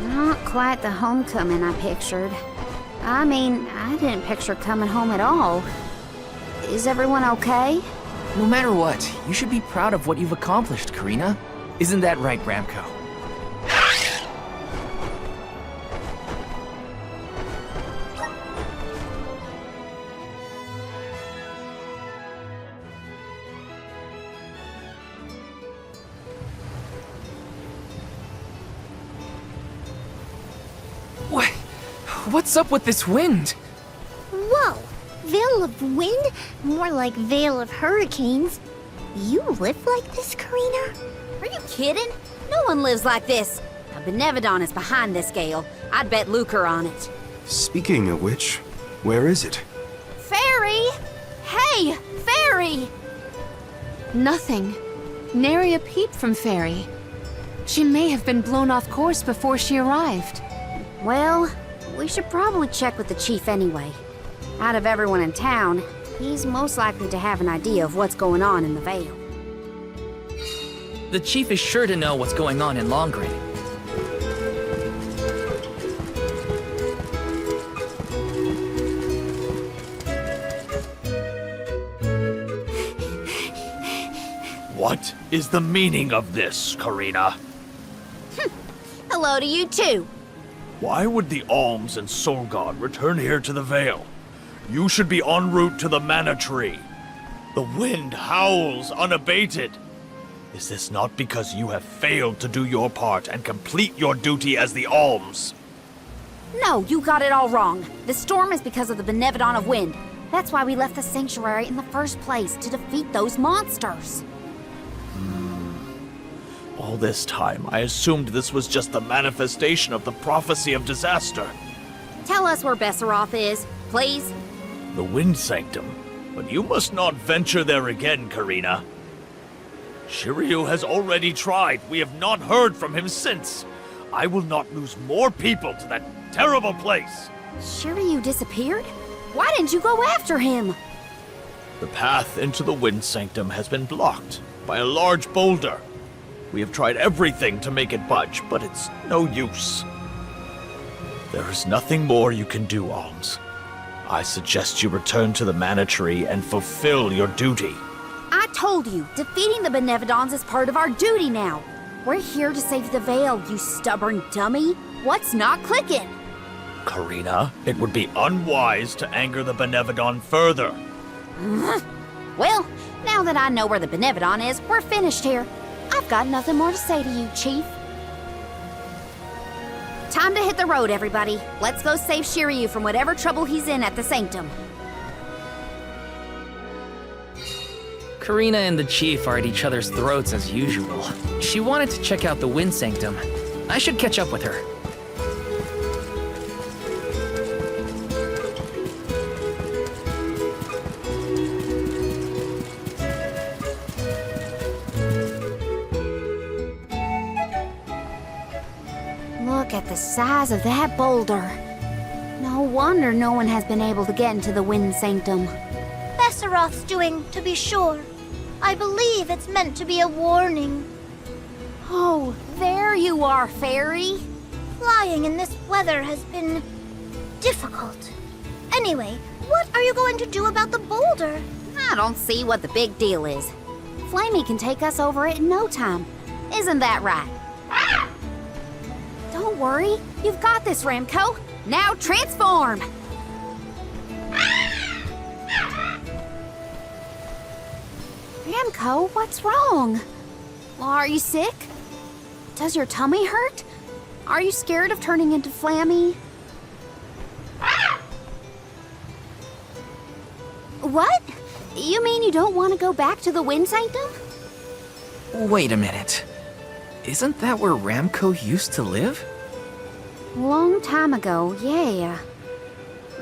Speaker 6: Not quite the homecoming I pictured. I mean, I didn't picture coming home at all. Is everyone okay?
Speaker 4: No matter what, you should be proud of what you've accomplished, Karina. Isn't that right, Ramco? What's up with this wind?
Speaker 2: Whoa! Veil of Wind? More like Veil of Hurricanes. You live like this, Karina?
Speaker 6: Are you kidding? No one lives like this. A Benevodon is behind this gale. I'd bet lucre on it.
Speaker 5: Speaking of which, where is it?
Speaker 6: Fairy! Hey, Fairy!
Speaker 1: Nothing. Nary a peep from Fairy. She may have been blown off course before she arrived.
Speaker 6: Well, we should probably check with the chief anyway. Out of everyone in town, he's most likely to have an idea of what's going on in the Vale.
Speaker 4: The chief is sure to know what's going on in Longrin.
Speaker 11: What is the meaning of this, Karina?
Speaker 6: Hello to you too.
Speaker 11: Why would the Alms and Soul God return here to the Vale? You should be en route to the Mana Tree. The wind howls unabated. Is this not because you have failed to do your part and complete your duty as the alms?
Speaker 6: No, you got it all wrong. The storm is because of the Benevodon of Wind. That's why we left the sanctuary in the first place, to defeat those monsters.
Speaker 11: All this time, I assumed this was just the manifestation of the prophecy of disaster.
Speaker 6: Tell us where Besseroth is, please.
Speaker 11: The Wind Sanctum. But you must not venture there again, Karina. Shiryu has already tried. We have not heard from him since. I will not lose more people to that terrible place.
Speaker 6: Shiryu disappeared? Why didn't you go after him?
Speaker 11: The path into the Wind Sanctum has been blocked by a large boulder. We have tried everything to make it budge, but it's no use. There is nothing more you can do, Alms. I suggest you return to the Mana Tree and fulfill your duty.
Speaker 6: I told you, defeating the Benevodons is part of our duty now. We're here to save the Veil, you stubborn dummy. What's not clicking?
Speaker 11: Karina, it would be unwise to anger the Benevodon further.
Speaker 6: Well, now that I know where the Benevodon is, we're finished here. I've got nothing more to say to you, Chief. Time to hit the road, everybody. Let's go save Shiryu from whatever trouble he's in at the Sanctum.
Speaker 4: Karina and the Chief are at each other's throats as usual. She wanted to check out the Wind Sanctum. I should catch up with her.
Speaker 6: Look at the size of that boulder. No wonder no one has been able to get into the Wind Sanctum.
Speaker 2: Besseroth's doing, to be sure. I believe it's meant to be a warning.
Speaker 6: Oh, there you are, Fairy.
Speaker 2: Flying in this weather has been difficult. Anyway, what are you going to do about the boulder?
Speaker 6: I don't see what the big deal is. Flamey can take us over it in no time. Isn't that right? Don't worry. You've got this, Ramco. Now transform! Ramco, what's wrong? Are you sick? Does your tummy hurt? Are you scared of turning into Flammy? What? You mean you don't want to go back to the Wind Sanctum?
Speaker 4: Wait a minute. Isn't that where Ramco used to live?
Speaker 6: Long time ago, yeah.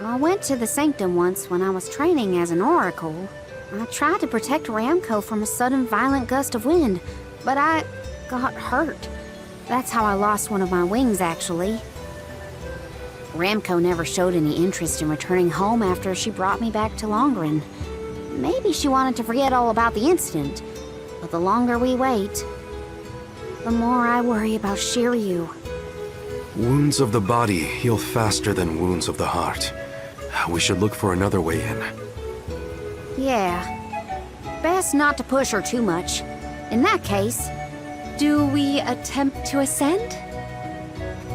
Speaker 6: I went to the Sanctum once when I was training as an oracle. I tried to protect Ramco from a sudden violent gust of wind, but I got hurt. That's how I lost one of my wings, actually. Ramco never showed any interest in returning home after she brought me back to Longren. Maybe she wanted to forget all about the incident, but the longer we wait, the more I worry about Shiryu.
Speaker 5: Wounds of the body heal faster than wounds of the heart. We should look for another way in.
Speaker 6: Yeah. Best not to push her too much. In that case, do we attempt to ascend?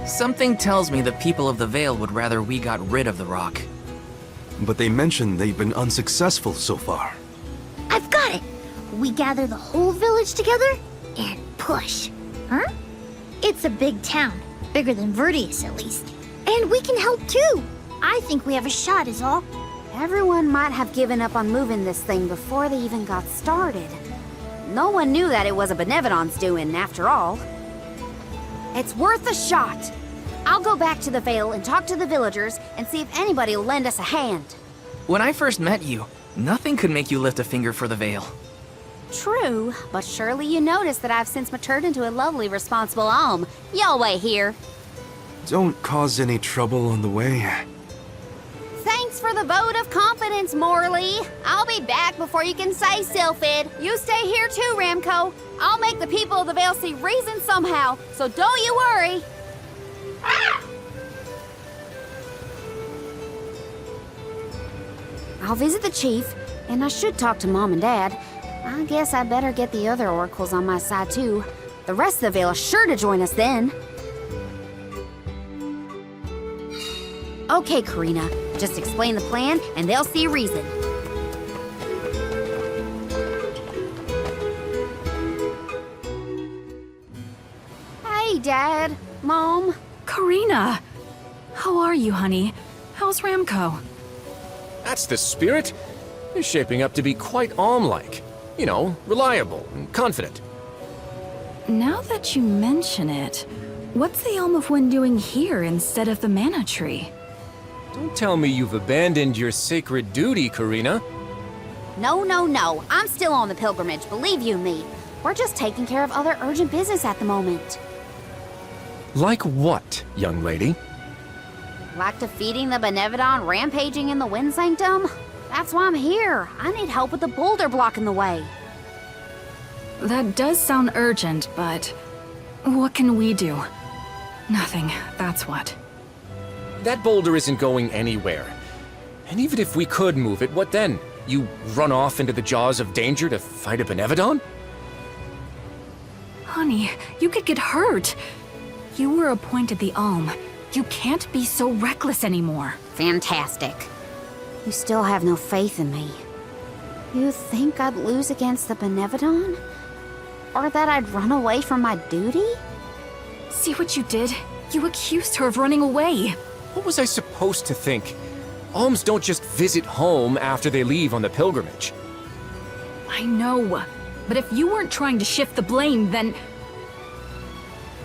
Speaker 4: Something tells me the people of the Vale would rather we got rid of the rock.
Speaker 5: But they mentioned they've been unsuccessful so far.
Speaker 2: I've got it! We gather the whole village together and push. Huh? It's a big town. Bigger than Verdius, at least. And we can help too! I think we have a shot, is all.
Speaker 6: Everyone might have given up on moving this thing before they even got started. No one knew that it was a Benevodon's doing, after all. It's worth a shot! I'll go back to the Vale and talk to the villagers and see if anybody will lend us a hand.
Speaker 4: When I first met you, nothing could make you lift a finger for the Vale.
Speaker 6: True, but surely you noticed that I've since matured into a lovely, responsible alm. Y'all wait here.
Speaker 5: Don't cause any trouble on the way.
Speaker 6: Thanks for the vote of confidence, Morley. I'll be back before you can say Sylphid. You stay here too, Ramco. I'll make the people of the Vale see reason somehow, so don't you worry. I'll visit the chief, and I should talk to Mom and Dad. I guess I better get the other oracles on my side too. The rest of the Vale is sure to join us then. Okay, Karina. Just explain the plan, and they'll see reason. Dad. Mom.
Speaker 1: Karina! How are you, honey? How's Ramco?
Speaker 10: That's the spirit. You're shaping up to be quite Alm-like. You know, reliable and confident.
Speaker 1: Now that you mention it, what's the Elm of Wind doing here instead of the Mana Tree?
Speaker 10: Don't tell me you've abandoned your sacred duty, Karina.
Speaker 6: No, no, no. I'm still on the pilgrimage, believe you me. We're just taking care of other urgent business at the moment.
Speaker 10: Like what, young lady?
Speaker 6: Like defeating the Benevodon rampaging in the Wind Sanctum? That's why I'm here. I need help with the boulder blocking the way.
Speaker 1: That does sound urgent, but what can we do? Nothing, that's what.
Speaker 10: That boulder isn't going anywhere. And even if we could move it, what then? You run off into the jaws of danger to fight a Benevodon?
Speaker 1: Honey, you could get hurt. You were appointed the Alm. You can't be so reckless anymore.
Speaker 6: Fantastic. You still have no faith in me. You think I'd lose against the Benevodon? Or that I'd run away from my duty?
Speaker 1: See what you did? You accused her of running away.
Speaker 10: What was I supposed to think? Alms don't just visit home after they leave on the pilgrimage.
Speaker 1: I know. But if you weren't trying to shift the blame, then...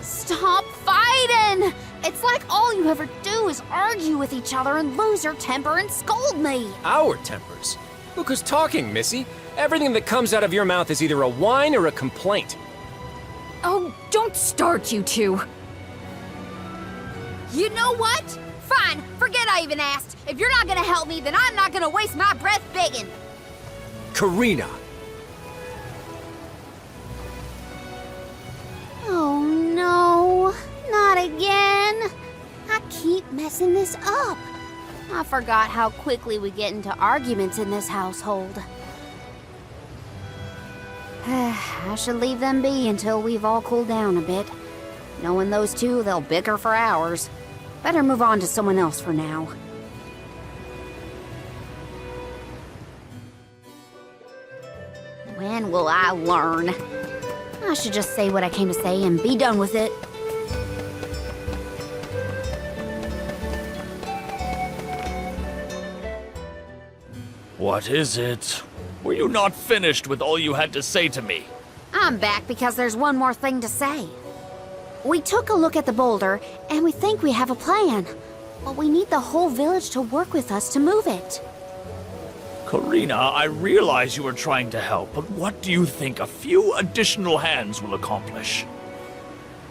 Speaker 6: Stop fighting! It's like all you ever do is argue with each other and lose your temper and scold me.
Speaker 10: Our tempers? Look who's talking, Missy. Everything that comes out of your mouth is either a whine or a complaint.
Speaker 1: Oh, don't start, you two.
Speaker 6: You know what? Fine, forget I even asked. If you're not gonna help me, then I'm not gonna waste my breath begging.
Speaker 10: Karina!
Speaker 6: Oh no, not again. I keep messing this up. I forgot how quickly we get into arguments in this household. I should leave them be until we've all cooled down a bit. Knowing those two, they'll bicker for hours. Better move on to someone else for now. When will I learn? I should just say what I came to say and be done with it.
Speaker 11: What is it? Were you not finished with all you had to say to me?
Speaker 6: I'm back because there's one more thing to say. We took a look at the boulder, and we think we have a plan. But we need the whole village to work with us to move it.
Speaker 11: Karina, I realize you are trying to help, but what do you think a few additional hands will accomplish?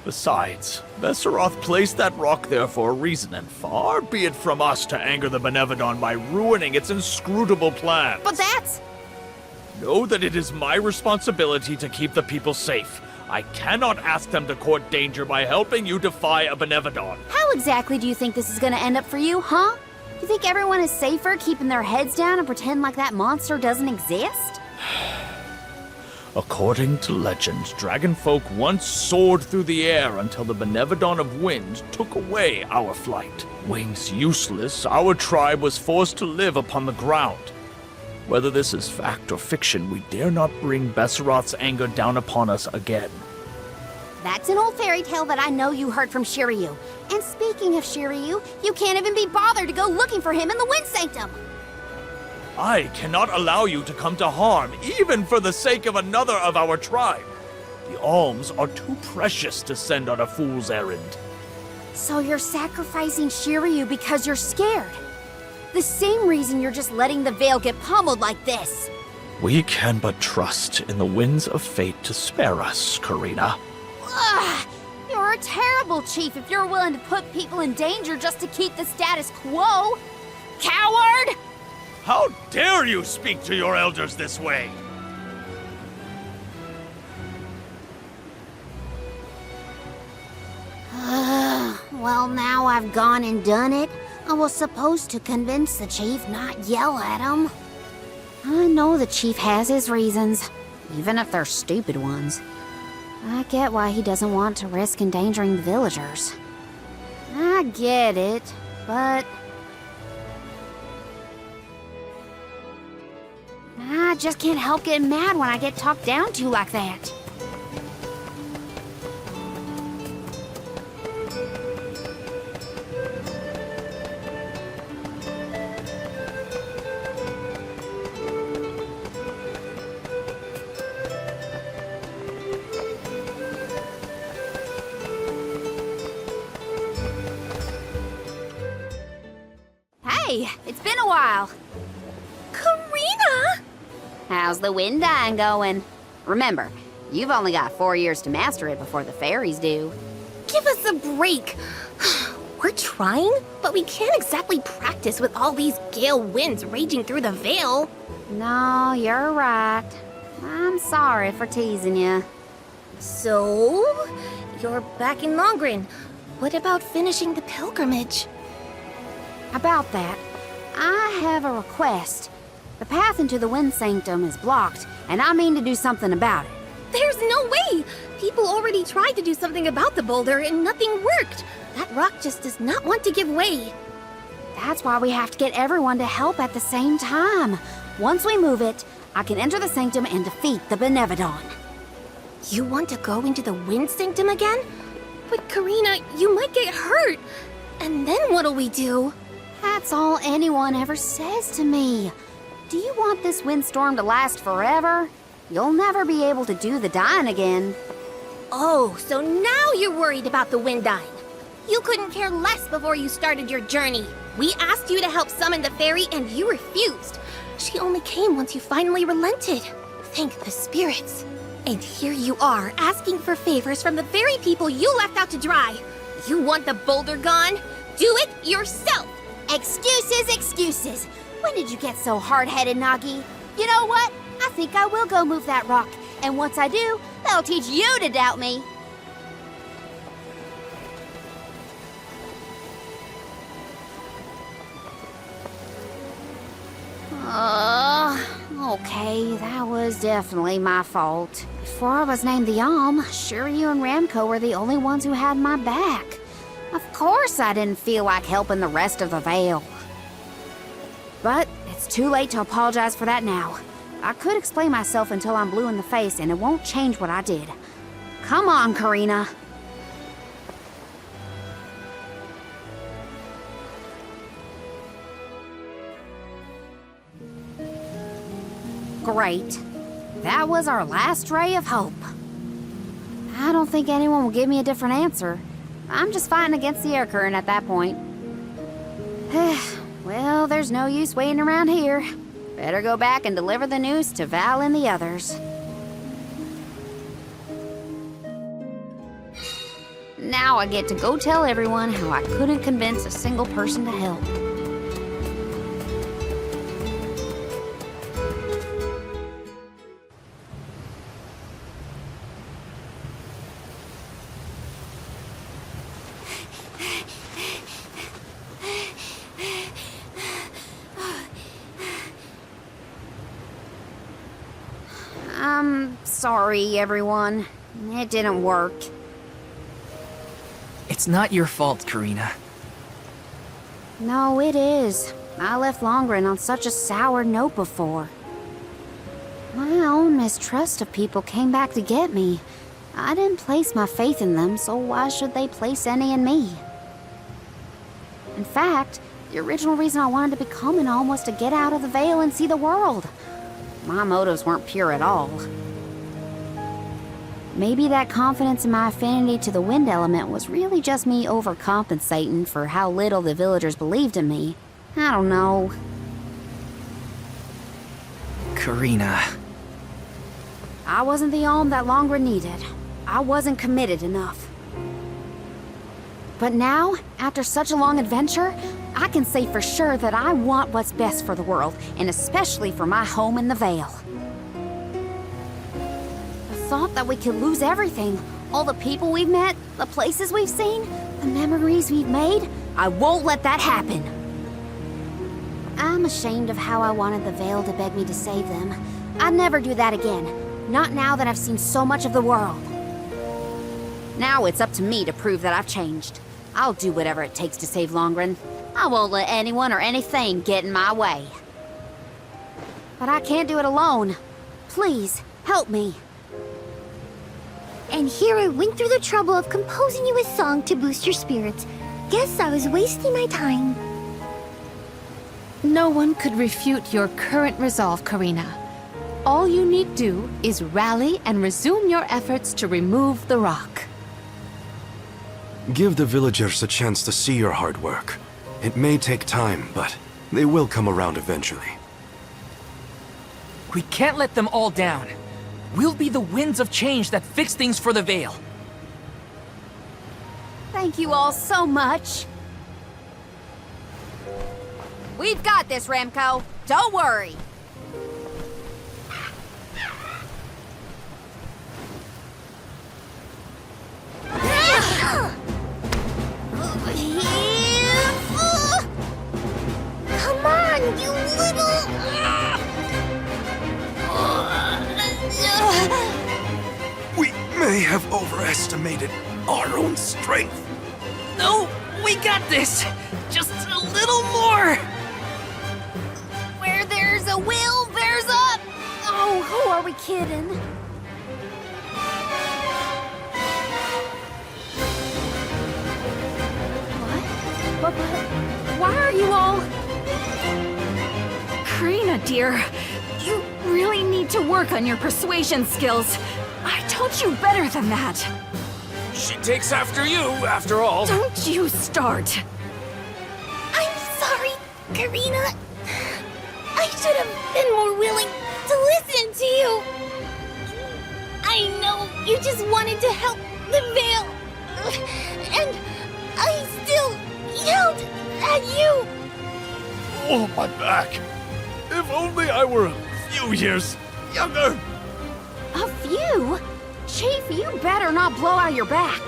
Speaker 11: Besides, Besseroth placed that rock there for a reason, and far be it from us to anger the Benevodon by ruining its inscrutable plans.
Speaker 6: But that's...
Speaker 11: Know that it is my responsibility to keep the people safe. I cannot ask them to court danger by helping you defy a Benevodon.
Speaker 6: How exactly do you think this is gonna end up for you, huh? You think everyone is safer keeping their heads down and pretend like that monster doesn't exist?
Speaker 11: According to legend, dragonfolk once soared through the air until the Benevodon of Wind took away our flight. Wings useless, our tribe was forced to live upon the ground. Whether this is fact or fiction, we dare not bring Besseroth's anger down upon us again.
Speaker 6: That's an old fairy tale that I know you heard from Shiryu. And speaking of Shiryu, you can't even be bothered to go looking for him in the Wind Sanctum.
Speaker 11: I cannot allow you to come to harm, even for the sake of another of our tribe. The alms are too precious to send on a fool's errand.
Speaker 6: So you're sacrificing Shiryu because you're scared. The same reason you're just letting the Veil get pummeled like this.
Speaker 11: We can but trust in the winds of fate to spare us, Karina.
Speaker 6: Ugh, you're a terrible chief if you're willing to put people in danger just to keep the status quo. Coward!
Speaker 11: How dare you speak to your elders this way?
Speaker 6: Well, now I've gone and done it. I was supposed to convince the chief, not yell at him. I know the chief has his reasons, even if they're stupid ones. I get why he doesn't want to risk endangering the villagers. I get it, but... I just can't help getting mad when I get talked down to like that. Hey, it's been a while.
Speaker 2: Karina!
Speaker 6: How's the wind dying going? Remember, you've only got 4 years to master it before the fairies do.
Speaker 2: Give us a break. We're trying, but we can't exactly practice with all these gale winds raging through the Veil.
Speaker 6: No, you're right. I'm sorry for teasing you.
Speaker 2: So, you're back in Longren. What about finishing the pilgrimage?
Speaker 6: About that, I have a request. The path into the Wind Sanctum is blocked, and I mean to do something about it.
Speaker 2: There's no way! People already tried to do something about the boulder and nothing worked. That rock just does not want to give way.
Speaker 6: That's why we have to get everyone to help at the same time. Once we move it, I can enter the Sanctum and defeat the Benevodon.
Speaker 2: You want to go into the Wind Sanctum again? But Karina, you might get hurt. And then what'll we do?
Speaker 6: That's all anyone ever says to me. Do you want this windstorm to last forever? You'll never be able to do the dying again.
Speaker 2: Oh, so now you're worried about the wind dying. You couldn't care less before you started your journey. We asked you to help summon the fairy and you refused. She only came once you finally relented. Thank the spirits. And here you are, asking for favors from the very people you left out to dry. You want the boulder gone? Do it yourself!
Speaker 6: Excuses, excuses. When did you get so hard-headed, Nagi? You know what? I think I will go move that rock. And once I do, that'll teach you to doubt me. Okay, that was definitely my fault. Before I was named the Alm, sure you and Ramco were the only ones who had my back. Of course I didn't feel like helping the rest of the Veil. But it's too late to apologize for that now. I could explain myself until I'm blue in the face, and it won't change what I did. Come on, Karina. Great. That was our last ray of hope. I don't think anyone will give me a different answer. I'm just fighting against the air current at that point. Well, there's no use waiting around here. Better go back and deliver the news to Val and the others. Now I get to go tell everyone how I couldn't convince a single person to help. I'm sorry, everyone. It didn't work.
Speaker 4: It's not your fault, Karina.
Speaker 6: No, it is. I left Longren on such a sour note before. My own mistrust of people came back to get me. I didn't place my faith in them, so why should they place any in me? In fact, the original reason I wanted to become an Alm was to get out of the Veil and see the world. My motives weren't pure at all. Maybe that confidence in my affinity to the wind element was really just me overcompensating for how little the villagers believed in me. I don't know.
Speaker 4: Karina.
Speaker 6: I wasn't the Alm that Longren needed. I wasn't committed enough. But now, after such a long adventure, I can say for sure that I want what's best for the world, and especially for my home in the Veil. The thought that we could lose everything, all the people we've met, the places we've seen, the memories we've made, I won't let that happen. I'm ashamed of how I wanted the Veil to beg me to save them. I'd never do that again, not now that I've seen so much of the world. Now it's up to me to prove that I've changed. I'll do whatever it takes to save Longren. I won't let anyone or anything get in my way. But I can't do it alone. Please, help me.
Speaker 2: And here I went through the trouble of composing you a song to boost your spirits. Guess I was wasting my time.
Speaker 1: No one could refute your current resolve, Karina. All you need do is rally and resume your efforts to remove the rock.
Speaker 5: Give the villagers a chance to see your hard work. It may take time, but They will come around eventually.
Speaker 4: We can't let them all down. We'll be the winds of change that fix things for the Vale.
Speaker 6: Thank you all so much. We've got this, Remco. Don't worry.
Speaker 2: Come on, you little...
Speaker 5: We may have overestimated our own strength.
Speaker 4: No, we got this. Just a little more.
Speaker 2: Where there's a will, there's a...
Speaker 6: Oh, who are we kidding? What? But why are you all...
Speaker 1: Karina, dear, you really need to work on your persuasion skills. I told you better than that.
Speaker 10: She takes after you, after all.
Speaker 1: Don't you start.
Speaker 2: I'm sorry, Karina. I should have been more willing to listen to you. I know you just wanted to help the Vale. And I still yelled at you.
Speaker 11: Oh, my back. If only I were a few years younger.
Speaker 6: A few? Chief, you better not blow out your back.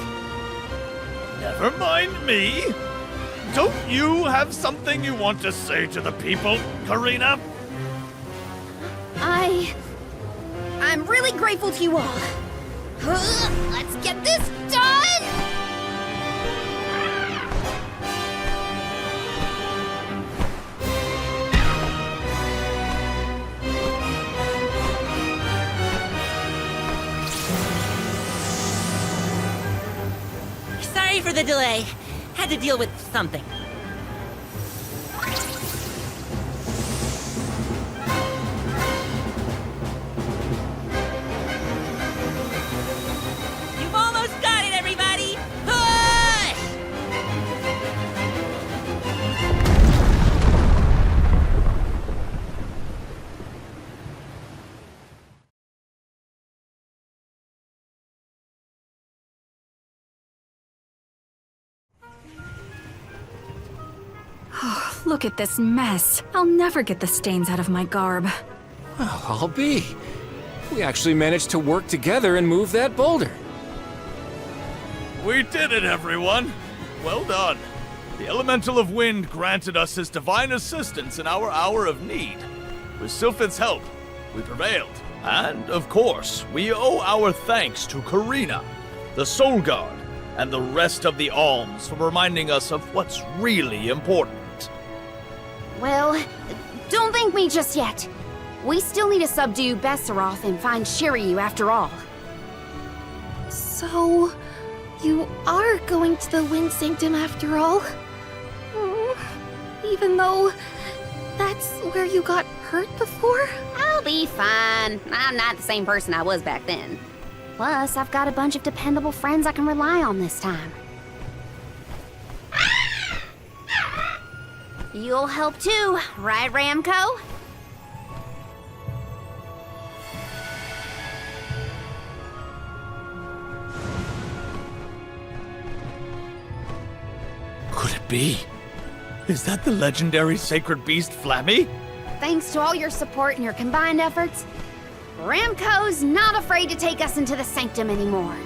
Speaker 11: Never mind me. Don't you have something you want to say to the people, Karina?
Speaker 6: I'm really grateful to you all.
Speaker 2: Let's get this done!
Speaker 12: Sorry for the delay. Had to deal with something. You've almost got it, everybody! Push!
Speaker 1: Look at this mess. I'll never get the stains out of my garb.
Speaker 10: Well, I'll be. We actually managed to work together and move that boulder.
Speaker 11: We did it, everyone. Well done. The Elemental of Wind granted us his divine assistance in our hour of need. With Sylphid's help, we prevailed. And, of course, we owe our thanks to Karina, the Soul Guard, and the rest of the Alms for reminding us of what's really important.
Speaker 6: Well, don't thank me just yet. We still need to subdue Besseroth and find Shiryu after all.
Speaker 2: So, you are going to the Wind Sanctum after all? Even though that's where you got hurt before?
Speaker 6: I'll be fine. I'm not the same person I was back then. Plus, I've got a bunch of dependable friends I can rely on this time. You'll help too, right, Ramco?
Speaker 11: Could it be? Is that the legendary sacred beast Flammy?
Speaker 6: Thanks to all your support and your combined efforts, Ramco's not afraid to take us into the Sanctum anymore.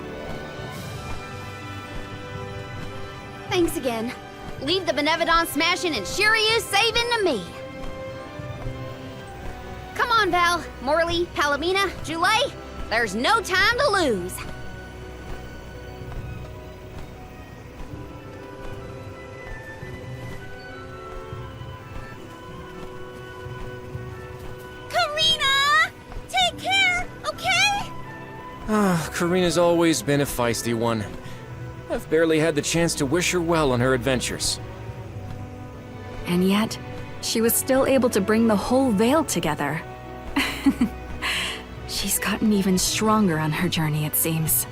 Speaker 6: Thanks again. Leave the Benevodon smashing and Shiryu saving to me. Come on, Val, Morley, Palomina, Jule. There's no time to lose.
Speaker 2: Karina! Take care, okay?
Speaker 10: Karina's always been a feisty one. I've barely had the chance to wish her well on her adventures.
Speaker 1: And yet, she was still able to bring the whole Vale together. She's gotten even stronger on her journey, it seems.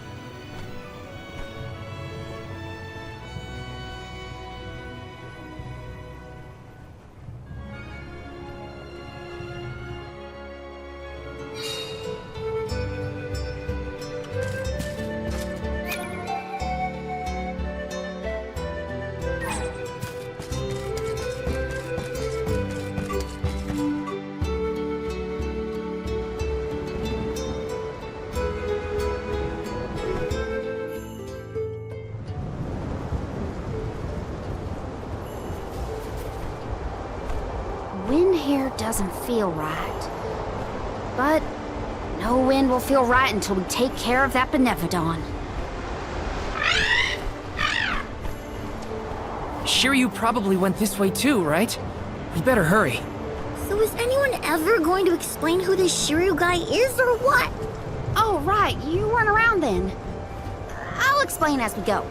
Speaker 6: here doesn't feel right. But no wind will feel right until we take care of that Benevodon.
Speaker 4: Shiryu probably went this way too, right? We better hurry.
Speaker 2: So is anyone ever going to explain who this Shiryu guy is or what?
Speaker 6: Oh, right, you weren't around then. I'll explain as we go.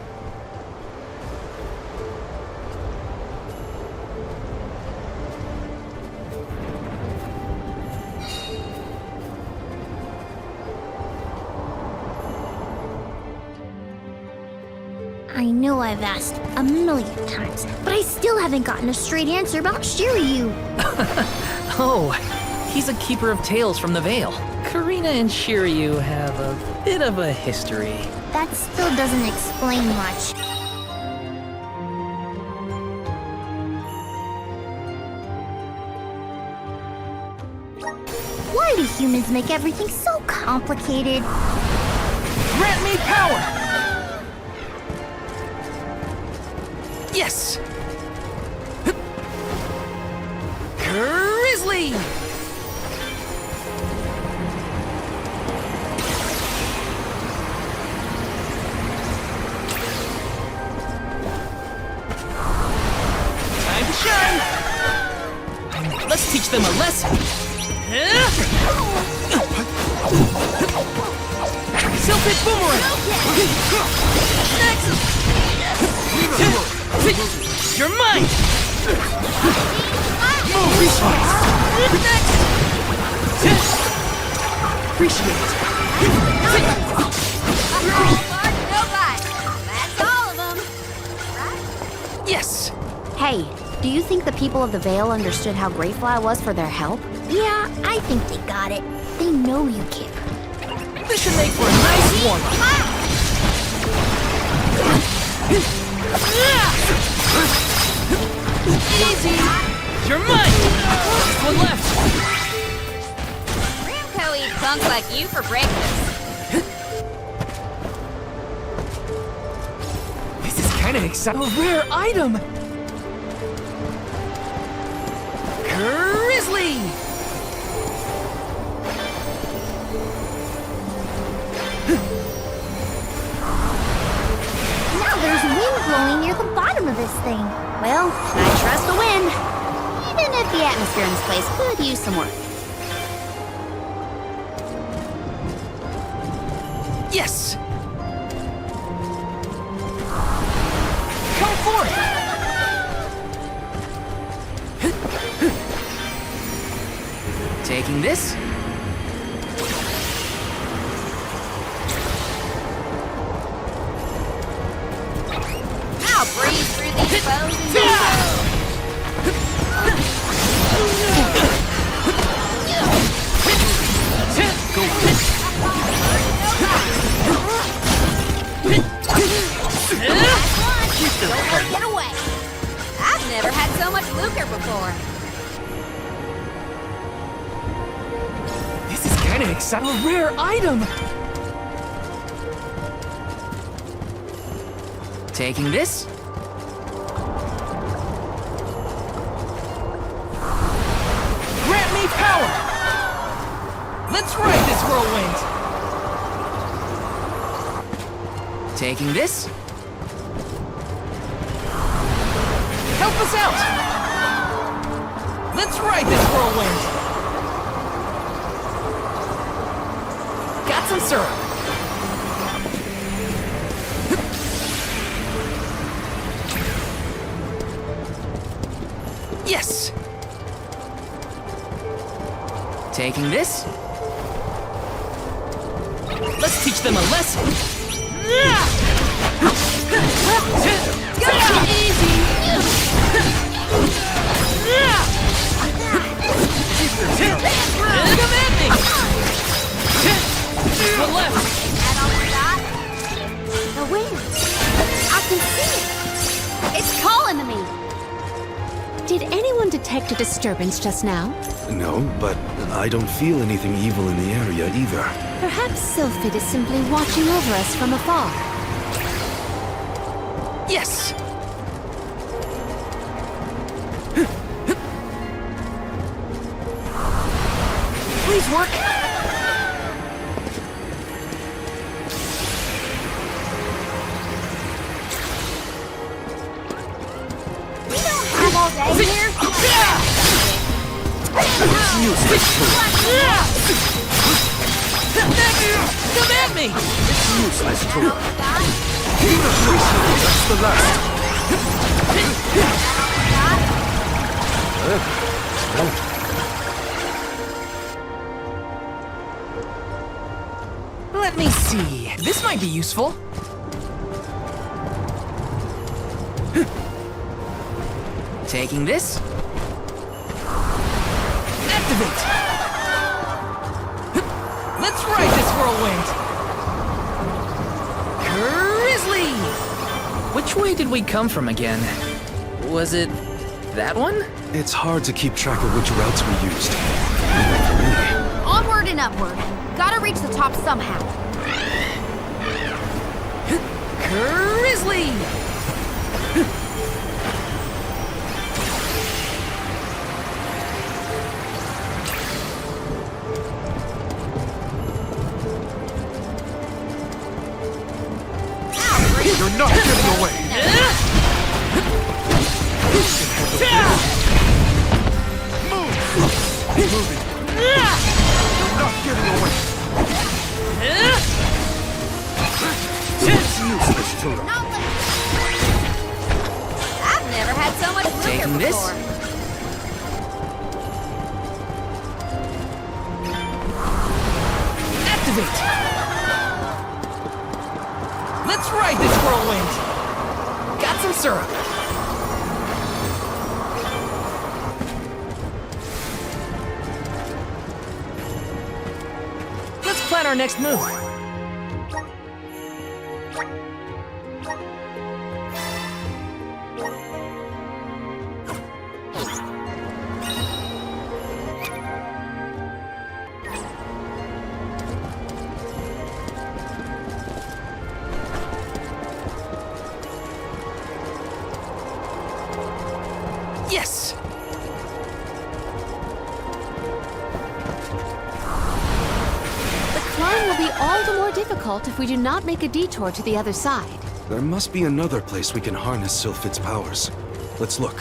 Speaker 2: I know I've asked a million times, but I still haven't gotten a straight answer about Shiryu.
Speaker 4: Oh, he's a keeper of tales from the Vale. Karina and Shiryu have a bit of a history.
Speaker 2: That still doesn't explain much. Why do humans make everything so complicated?
Speaker 4: Grant me power! Yes! Grizzly! Time to shine! Let's teach them a lesson! Silphid boomerang! Next! You're mine! Next! Appreciate it!
Speaker 2: That's all of them.
Speaker 4: Yes!
Speaker 6: Hey, do you think the people of the Vale understood how grateful I was for their help?
Speaker 2: Yeah, I think they got it. They know you care.
Speaker 4: This should make for a nice warm-up. Easy! You're mine! Just one left!
Speaker 1: Ramco eats punks like you for breakfast.
Speaker 4: This is kind of exciting. A rare item! Grizzly!
Speaker 2: Now there's wind blowing near the bottom of this thing.
Speaker 6: Well, I trust the wind. Even if the atmosphere in this place could use some work.
Speaker 4: Yes! Come forth! Taking this?
Speaker 1: I'll breeze through these foes and
Speaker 2: Get away.
Speaker 1: I've never had so much lucre before.
Speaker 4: This is kind of exciting. A rare item! Taking this? Grant me power! Let's ride this whirlwind! Taking this? Help us out! Let's ride this whirlwind! Got some syrup! Yes! Taking this? Let's teach them a lesson! Easy! Come at me! One left!
Speaker 6: The wind. I can see it. It's calling to me.
Speaker 1: Did anyone detect a disturbance just now?
Speaker 5: No, but I don't feel anything evil in the area either.
Speaker 1: Perhaps Sylphid is simply watching over us from afar.
Speaker 4: please work?
Speaker 2: We don't have all day here.
Speaker 4: It's useless tool. Come at me!
Speaker 5: It's useless tool. That's the last.
Speaker 4: Let me see. This might be useful. Taking this. Activate! Let's ride this whirlwind! Grizzly! Which way did we come from again? Was it that one?
Speaker 5: It's hard to keep track of which routes we used.
Speaker 6: Onward and upward. Gotta reach the top somehow.
Speaker 4: Grizzly!
Speaker 5: You're not getting away! Moving! You're not getting away! It's useless, Turo.
Speaker 6: I've never had so much room here
Speaker 4: Taking this.
Speaker 6: before.
Speaker 4: Activate! Let's ride this whirlwind! Got some syrup! Let's plan our next move. Yes!
Speaker 1: The climb will be all the more difficult if we do not make a detour to the other side.
Speaker 5: There must be another place we can harness Sylphid's powers. Let's look.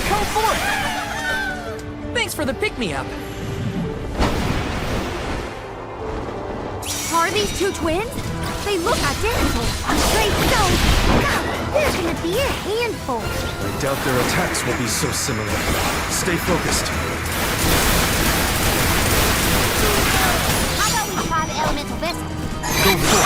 Speaker 4: Go for it! Thanks for the pick-me-up.
Speaker 6: Are these two twins? They look identical. Great stone. God, they're gonna be a handful.
Speaker 5: I doubt their attacks will be so similar. Stay focused.
Speaker 2: How about we try the elemental vessel?
Speaker 5: Go for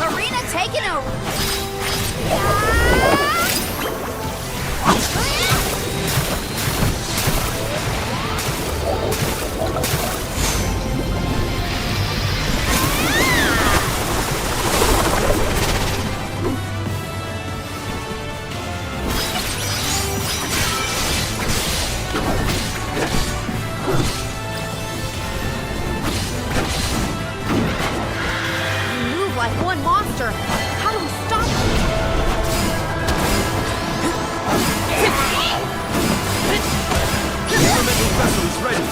Speaker 6: Arena taking over. You move like one monster. How do we stop it?
Speaker 5: The elemental vessel is ready.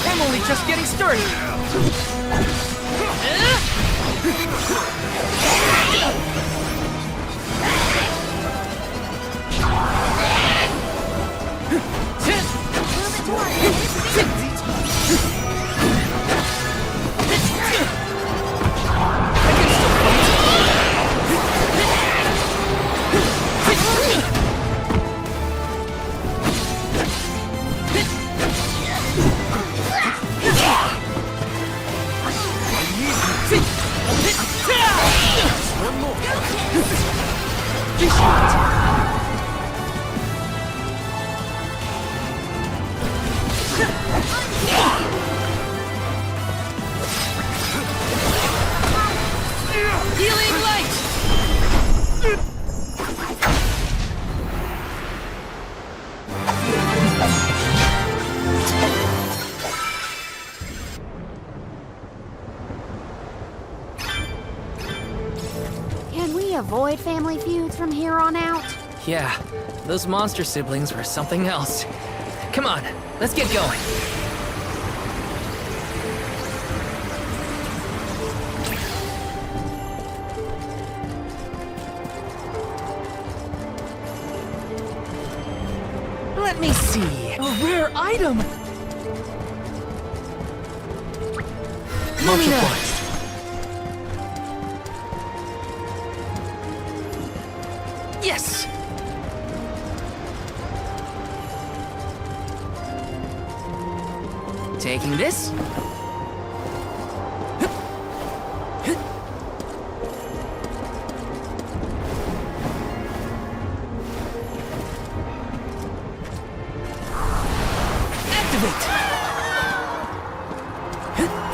Speaker 4: I'm only just getting started. appreciate. Healing light!
Speaker 6: Can we avoid family feuds from here on out?
Speaker 4: Yeah, those monster siblings were something else. Come on, let's get going. Let me see. A rare item!
Speaker 5: Much obliged.
Speaker 4: Yes! Taking this. Activate!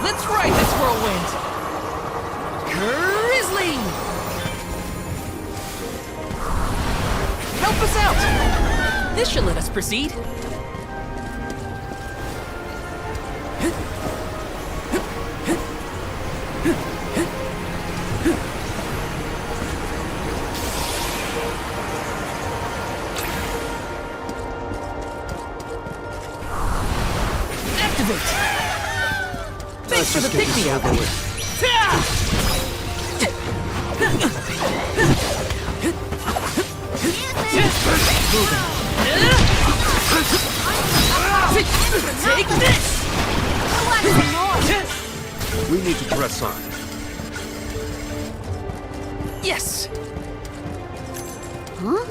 Speaker 4: Let's ride this whirlwind! Grizzly! Help us out! This should let us proceed. Activate! Thanks for the pick-me-up! Take this!
Speaker 5: We need to press on.
Speaker 4: Yes!
Speaker 2: Huh?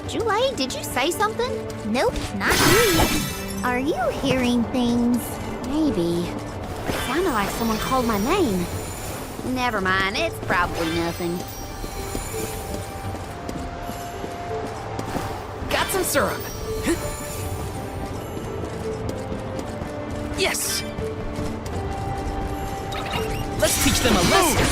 Speaker 2: Julie, did you say something? Nope, not me. Are you hearing things?
Speaker 6: Maybe. Sounded like someone called my name. Never mind, it's probably nothing.
Speaker 4: Got some syrup. Yes! Let's teach them a lesson.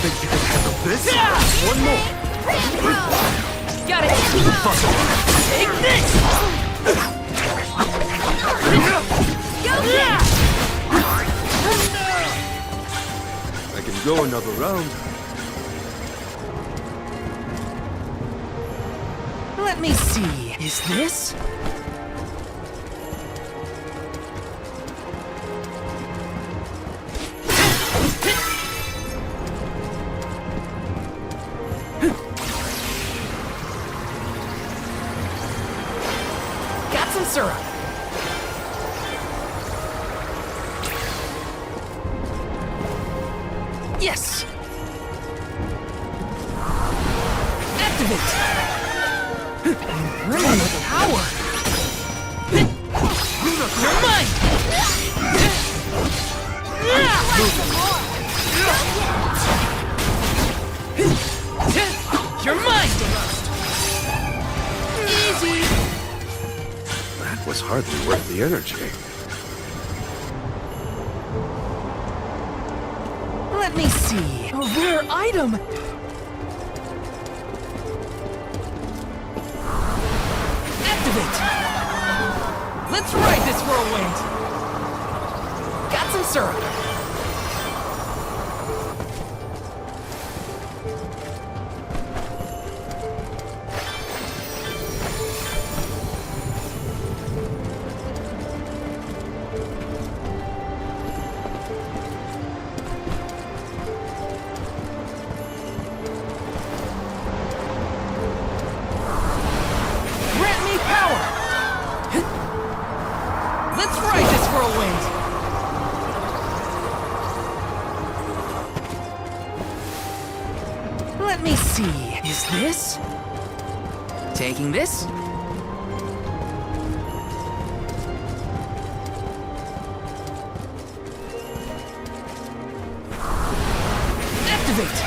Speaker 5: Think you can handle this? One more.
Speaker 4: Got it! Take this!
Speaker 5: I can go another round.
Speaker 4: Let me see. Is this? Got some syrup. Yes! Activate! Bring with power! You're mine! You're mine! Easy!
Speaker 5: That was hardly worth the energy.
Speaker 4: Let me see. A rare item! Activate! Let's ride this whirlwind! Got some syrup. Grant me power! Let's ride this whirlwind! Let me see. Is this? Taking this. Activate!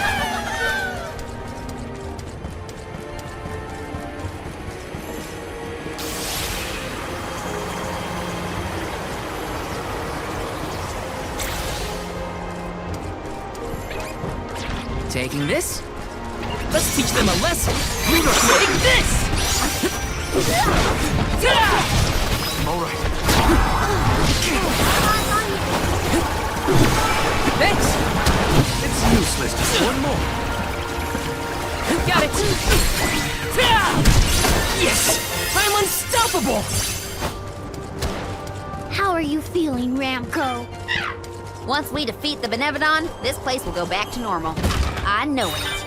Speaker 4: Taking this. Let's teach them a lesson. Take this!
Speaker 5: All right.
Speaker 4: Thanks!
Speaker 5: It's useless. Just one more.
Speaker 4: Got it! Yes! I'm unstoppable!
Speaker 2: How are you feeling, Ramco? Once we defeat the Benevodon, this place will go back to normal. I know it.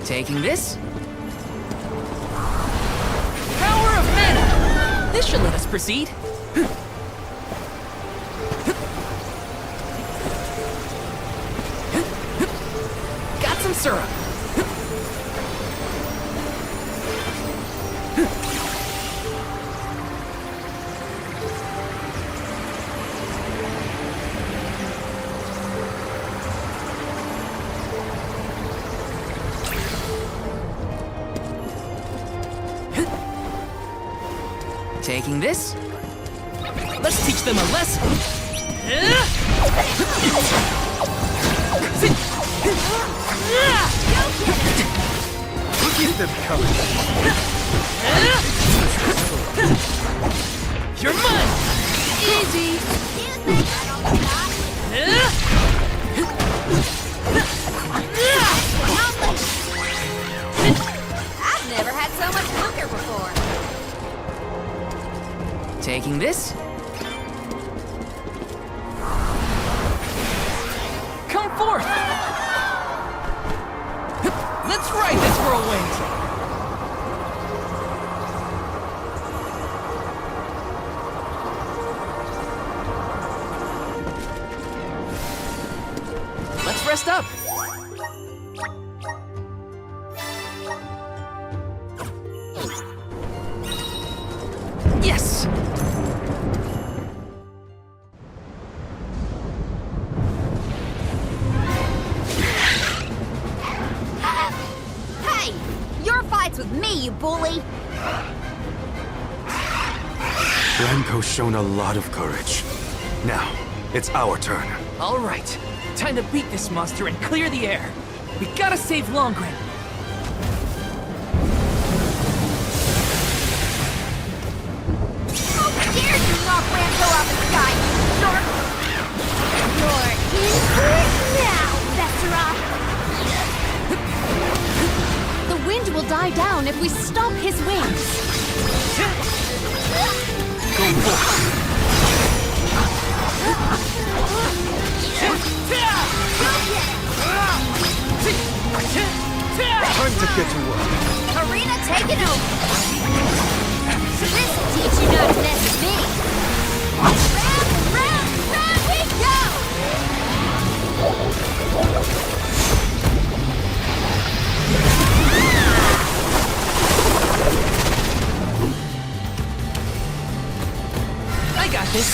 Speaker 4: Taking this. Power of mana! This should let us proceed. Got some syrup. Taking this. Let's teach them a lesson.
Speaker 5: Look at them coming.
Speaker 4: You're mine! Easy!
Speaker 2: I've never had so much liquor before.
Speaker 4: Taking this. Come forth! Let's ride this whirlwind! Let's rest up! Yes!
Speaker 2: Hey! Your fight's with me, you bully!
Speaker 5: Ramco's shown a lot of courage. Now, it's our turn.
Speaker 4: All right, time to beat this monster and clear the air. We gotta save Longrin.
Speaker 2: How dare you knock Ramco off the sky, you jerk! You're in for it now, Vesseroth!
Speaker 1: The wind will die down if we stop his wings.
Speaker 5: Go forth. Time to get to work.
Speaker 2: Arena taken over! So this'll teach you not to mess with me! Round, we go!
Speaker 4: I got this.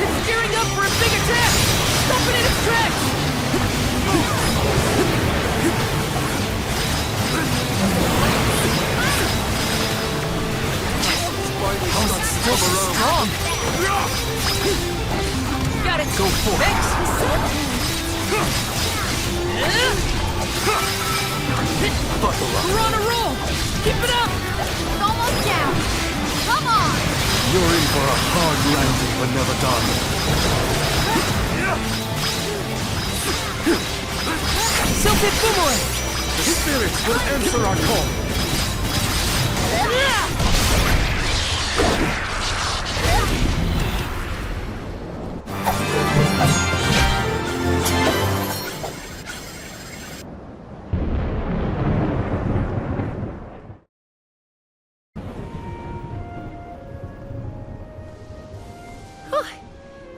Speaker 4: It's gearing up for a big attack! Stop it in its tracks! Oh, it's still strong! Got it! Go for it! Thanks!
Speaker 5: Buckle up.
Speaker 4: We're on a roll! Keep it up!
Speaker 2: It's almost down! Come on!
Speaker 5: You're in for a hard landing, but never done.
Speaker 4: Silphid Boomerang!
Speaker 5: The spirits will answer our call.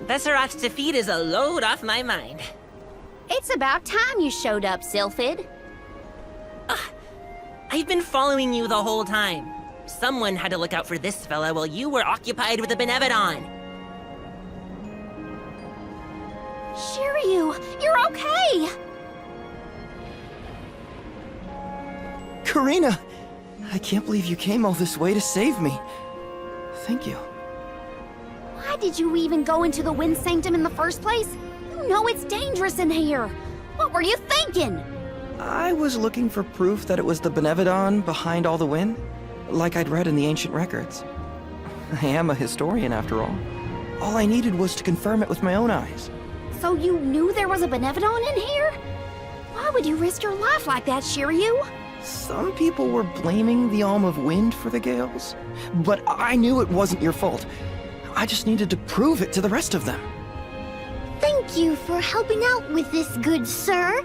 Speaker 12: Besseroth's defeat is a load off my mind.
Speaker 6: It's about time you showed up, Sylphid.
Speaker 12: I've been following you the whole time. Someone had to look out for this fella while you were occupied with the Benevodon.
Speaker 6: Shiryu, you're okay!
Speaker 13: Karina! I can't believe you came all this way to save me. Thank you.
Speaker 6: Why did you even go into the Wind Sanctum in the first place? You know it's dangerous in here. What were you thinking?
Speaker 13: I was looking for proof that it was the Benevodon behind all the wind, like I'd read in the ancient records. I am a historian, after all. All I needed was to confirm it with my own eyes.
Speaker 6: So you knew there was a Benevodon in here? Why would you risk your life like that, Shiryu?
Speaker 13: Some people were blaming the Alm of Wind for the gales, but I knew it wasn't your fault. I just needed to prove it to the rest of them.
Speaker 2: Thank you for helping out with this, good sir.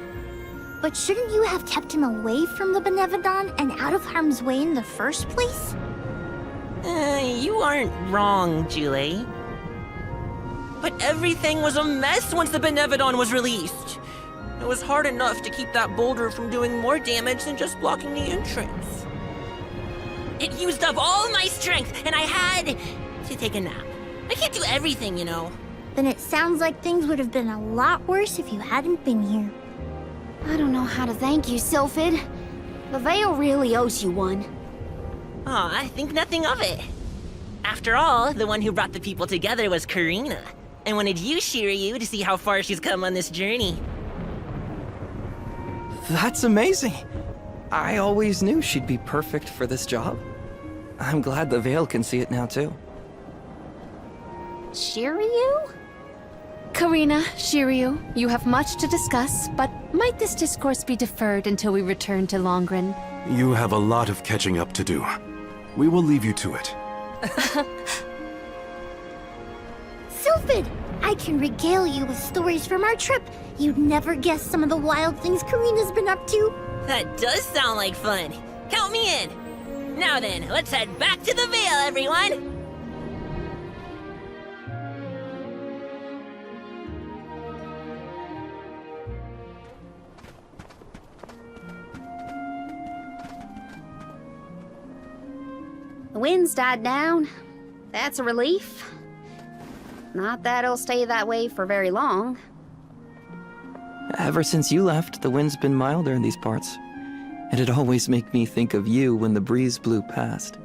Speaker 2: But shouldn't you have kept him away from the Benevodon and out of harm's way in the first place?
Speaker 12: You aren't wrong, Julie. But everything was a mess once the Benevodon was released. It was hard enough to keep that boulder from doing more damage than just blocking the entrance. It used up all my strength, and I had to take a nap. I can't do everything, you know.
Speaker 2: Then it sounds like things would have been a lot worse if you hadn't been here.
Speaker 6: I don't know how to thank you, Sylphid. The Veil really owes you one.
Speaker 12: Aw, I think nothing of it. After all, the one who brought the people together was Karina. I wanted you, Shiryu, to see how far she's come on this journey.
Speaker 13: That's amazing. I always knew she'd be perfect for this job. I'm glad the Veil can see it now, too.
Speaker 6: Shiryu?
Speaker 1: Karina, Shiryu, you have much to discuss, but might this discourse be deferred until we return to Longren?
Speaker 5: You have a lot of catching up to do. We will leave you to it.
Speaker 2: Sylphid, I can regale you with stories from our trip. You'd never guess some of the wild things Karina's been up to.
Speaker 12: That does sound like fun. Count me in. Now then, let's head back to the Veil, everyone.
Speaker 6: The wind's died down. That's a relief. Not that it'll stay that way for very long.
Speaker 13: Ever since you left, the wind's been milder in these parts. It'd always make me think of you when the breeze blew past.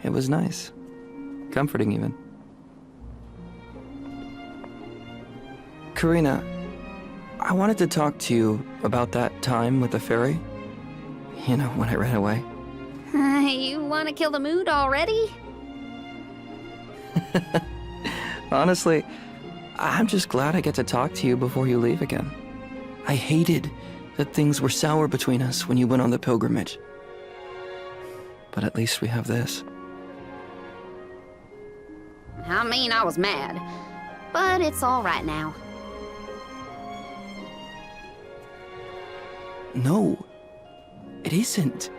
Speaker 13: It was nice. Comforting, even. Karina, I wanted to talk to you about that time with the fairy. You know, when I ran away.
Speaker 6: You want to kill the mood already?
Speaker 13: Honestly, I'm just glad I get to talk to you before you leave again. I hated that things were sour between us when you went on the pilgrimage. But at least we have this.
Speaker 6: I mean, I was mad. But it's all right now.
Speaker 13: No, it isn't.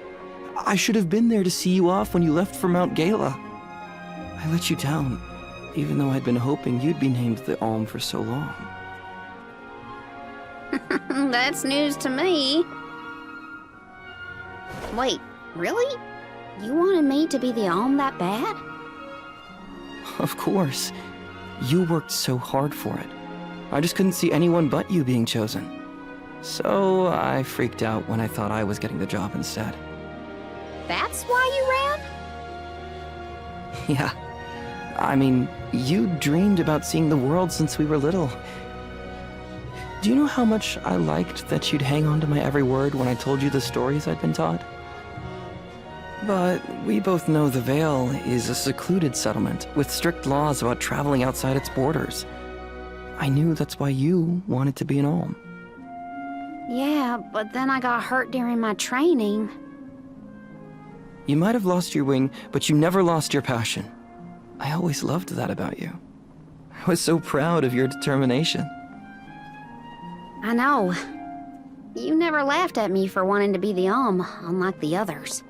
Speaker 13: I should have been there to see you off when you left for Mount Gala. I let you down, even though I'd been hoping you'd be named the Alm for so long.
Speaker 6: That's news to me. Wait, really? You wanted me to be the Alm that bad?
Speaker 13: Of course. You worked so hard for it. I just couldn't see anyone but you being chosen. So I freaked out when I thought I was getting the job instead.
Speaker 6: That's why you ran?
Speaker 13: Yeah. I mean, you dreamed about seeing the world since we were little. Do you know how much I liked that you'd hang on to my every word when I told you the stories I'd been taught? But we both know the Veil is a secluded settlement with strict laws about traveling outside its borders. I knew that's why you wanted to be an Alm.
Speaker 6: Yeah, but then I got hurt during my training.
Speaker 13: You might have lost your wing, but you never lost your passion. I always loved that about you. I was so proud of your determination.
Speaker 6: I know. You never laughed at me for wanting to be the Alm, unlike the others.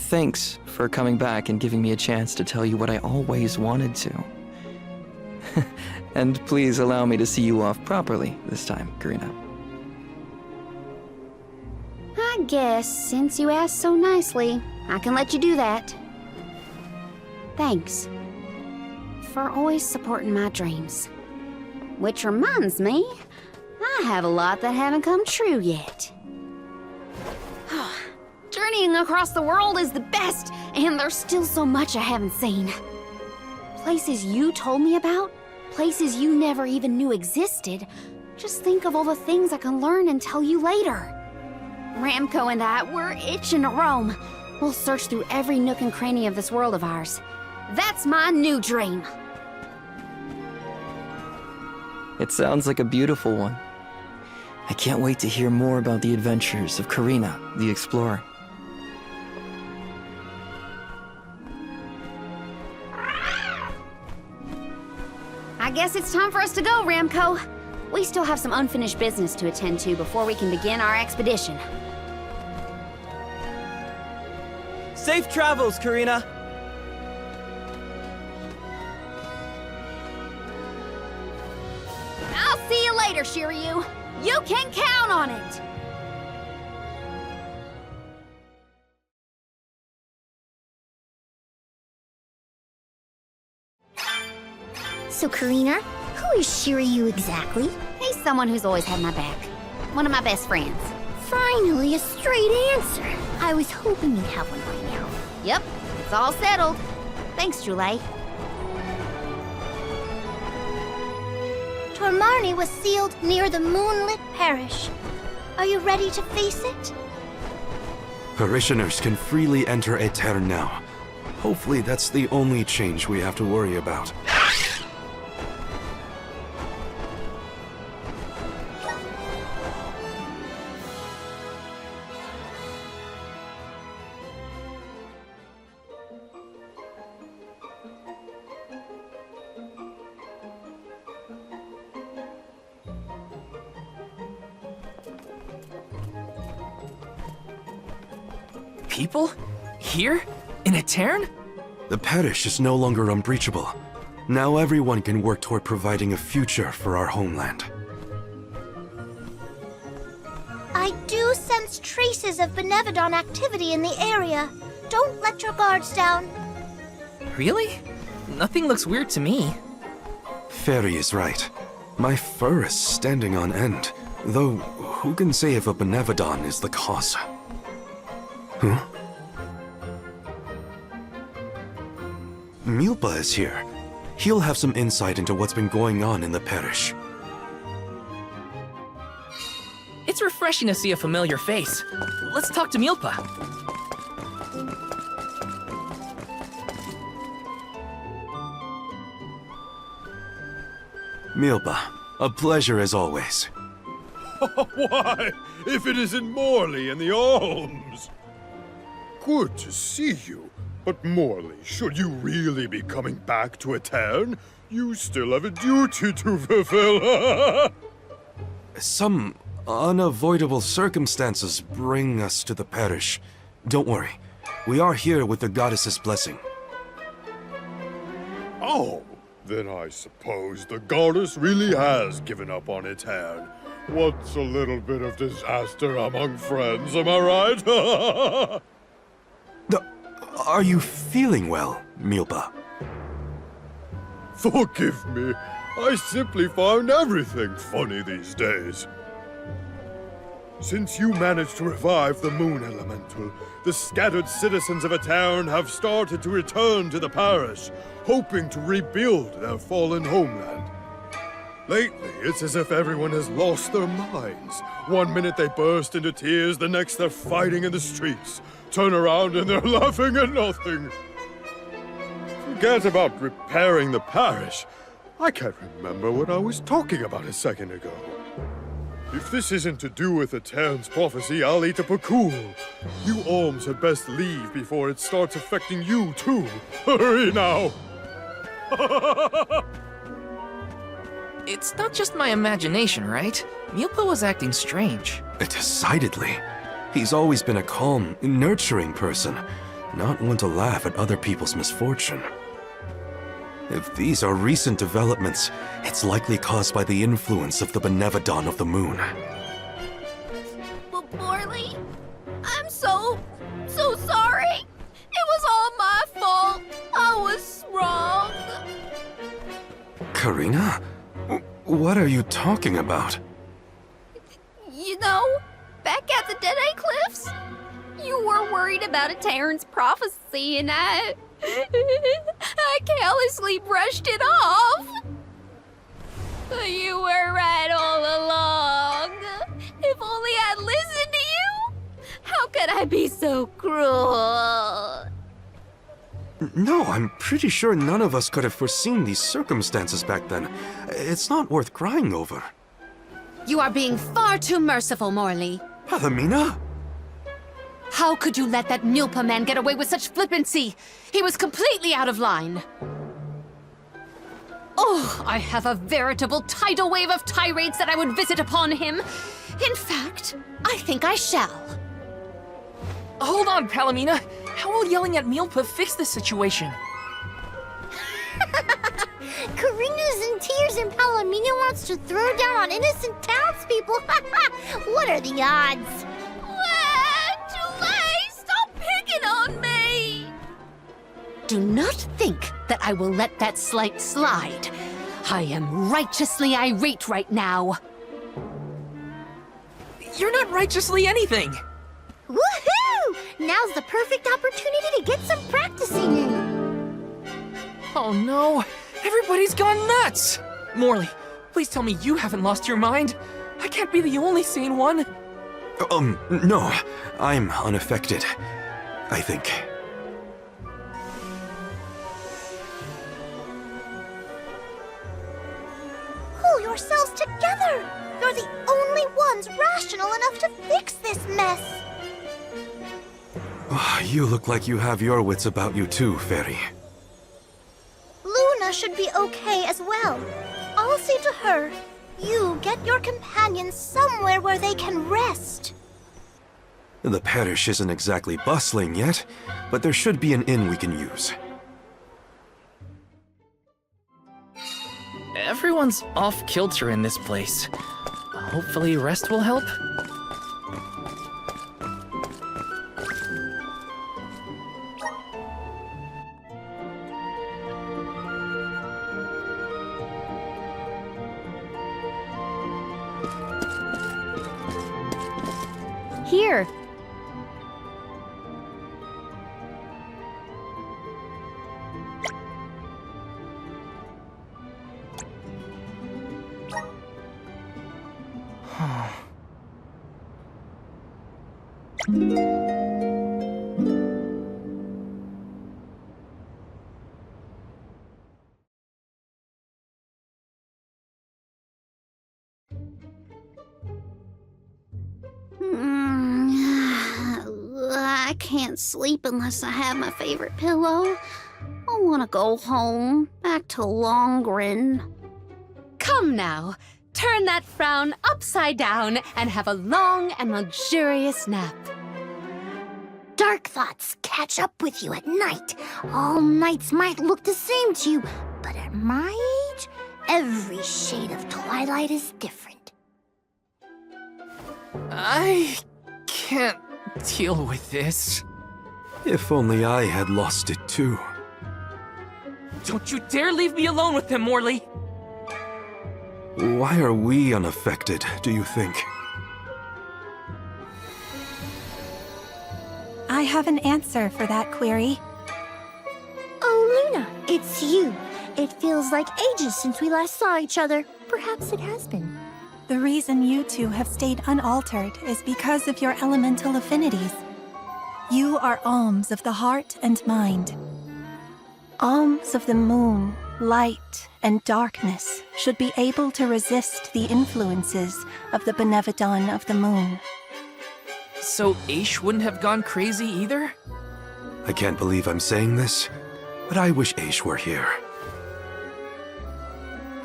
Speaker 13: Thanks for coming back and giving me a chance to tell you what I always wanted to. And please allow me to see you off properly this time, Karina.
Speaker 6: I guess, since you asked so nicely, I can let you do that. Thanks for always supporting my dreams. Which reminds me, I have a lot that haven't come true yet. Journeying across the world is the best, and there's still so much I haven't seen. Places you told me about, places you never even knew existed. Just think of all the things I can learn and tell you later. Ramco and I, we're itching to roam. We'll search through every nook and cranny of this world of ours. That's my new dream.
Speaker 13: It sounds like a beautiful one. I can't wait to hear more about the adventures of Karina, the explorer.
Speaker 6: I guess it's time for us to go, Ramco. We still have some unfinished business to attend to before we can begin our expedition.
Speaker 10: Safe travels, Karina!
Speaker 6: I'll see you later, Shiryu. You can count on it!
Speaker 2: So, Karina, who is Shiryu exactly?
Speaker 6: He's someone who's always had my back. One of my best friends.
Speaker 2: Finally, a straight answer. I was hoping you'd have one by now.
Speaker 6: Yep, it's all settled. Thanks, Julie.
Speaker 2: Tormarni was sealed near the moonlit parish. Are you ready to face it?
Speaker 5: Parishioners can freely enter Aetern now. Hopefully that's the only change we have to worry about.
Speaker 4: People? Here? In Aetern?
Speaker 5: The parish is no longer unbreachable. Now everyone can work toward providing a future for our homeland.
Speaker 2: I do sense traces of Benevodon activity in the area. Don't let your guards down.
Speaker 4: Really? Nothing looks weird to me.
Speaker 5: Fairy is right. My fur is standing on end. Though, who can say if a Benevodon is the cause? Huh? Milpa is here. He'll have some insight into what's been going on in the parish.
Speaker 4: It's refreshing to see a familiar face. Let's talk to Milpa.
Speaker 5: Milpa, a pleasure as always.
Speaker 14: Why, if it isn't Morley and the Alms! Good to see you. But Morley, should you really be coming back to Aetern, you still have a duty to fulfill.
Speaker 5: Some unavoidable circumstances bring us to the parish. Don't worry. We are here with the goddess's blessing.
Speaker 14: Oh, then I suppose the goddess really has given up on Aetern. What's a little bit of disaster among friends, am I right?
Speaker 5: Are you feeling well, Milpa?
Speaker 14: Forgive me. I simply find everything funny these days. Since you managed to revive the Moon Elemental, the scattered citizens of Aetern have started to return to the parish, hoping to rebuild their fallen homeland. Lately, it's as if everyone has lost their minds. One minute they burst into tears, the next they're fighting in the streets. Turn around and they're laughing at nothing. Forget about repairing the parish. I can't remember what I was talking about a second ago. If this isn't to do with Aetern's prophecy, I'll eat a pakul. You Alms had best leave before it starts affecting you too. Hurry now!
Speaker 4: It's not just my imagination, right? Milpa was acting strange.
Speaker 5: Decidedly. He's always been a calm, nurturing person. not one to laugh at other people's misfortune. If these are recent developments, it's likely caused by the influence of the Benevodon of the Moon.
Speaker 1: But Morley, I'm so sorry. It was all my fault. I was wrong.
Speaker 5: Karina? What are you talking about?
Speaker 1: You know, back at the Dead-Eye Cliffs, you were worried about a Terran's prophecy, and I carelessly brushed it off. You were right all along. If only I'd listened to you. How could I be so cruel?
Speaker 5: No, I'm pretty sure none of us could have foreseen these circumstances back then. It's not worth crying over.
Speaker 1: You are being far too merciful, Morley.
Speaker 5: Palomina?
Speaker 1: How could you let that Nilpa man get away with such flippancy? He was completely out of line. Oh, I have a veritable tidal wave of tirades that I would visit upon him. In fact, I think I shall.
Speaker 4: Hold on, Palomina. How will yelling at Nilpa fix this situation?
Speaker 2: Karina's in tears and Palomina wants to throw down on innocent townspeople. What are the odds?
Speaker 1: Julie, stop picking on me! Do not think that I will let that slight slide. I am righteously irate right now.
Speaker 4: You're not righteously anything.
Speaker 2: Woohoo! Now's the perfect opportunity to get some practicing in.
Speaker 4: Oh no, everybody's gone nuts! Morley, please tell me you haven't lost your mind. I can't be the only sane one.
Speaker 5: No. I'm unaffected, I think.
Speaker 2: Pull yourselves together! You're the only ones rational enough to fix this mess.
Speaker 5: You look like you have your wits about you too, Fairy.
Speaker 2: Luna should be okay as well. I'll see to her. You get your companions somewhere where they can rest.
Speaker 5: The parish isn't exactly bustling yet, but there should be an inn we can use.
Speaker 4: Everyone's off kilter in this place. Hopefully rest will help.
Speaker 6: Here. I can't sleep unless I have my favorite pillow. I want to go home, back to Longrin.
Speaker 1: Come now, turn that frown upside down and have a long and luxurious nap.
Speaker 2: Dark thoughts catch up with you at night. All nights might look the same to you, but at my age, every shade of twilight is different.
Speaker 4: I can't deal with this.
Speaker 5: If only I had lost it too.
Speaker 4: Don't you dare leave me alone with him, Morley!
Speaker 5: Why are we unaffected, do you think?
Speaker 15: I have an answer for that query.
Speaker 2: Oh, Luna, it's you. It feels like ages since we last saw each other. Perhaps it has been.
Speaker 15: The reason you two have stayed unaltered is because of your elemental affinities. You are alms of the heart and mind. Alms of the moon, light, and darkness should be able to resist the influences of the Benevodon of the moon.
Speaker 4: So Aish wouldn't have gone crazy either?
Speaker 5: I can't believe I'm saying this, but I wish Aish were here.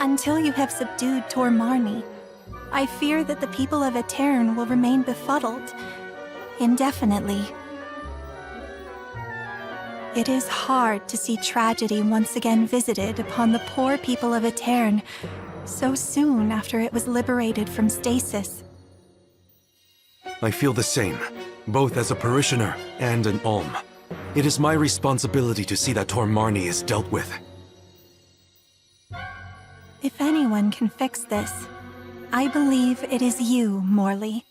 Speaker 15: Until you have subdued Tormarni, I fear that the people of Etern will remain befuddled indefinitely. It is hard to see tragedy once again visited upon the poor people of Aetern so soon after it was liberated from stasis.
Speaker 5: I feel the same, both as a parishioner and an alm. It is my responsibility to see that Tormarni is dealt with.
Speaker 15: If anyone can fix this, I believe it is you, Morley.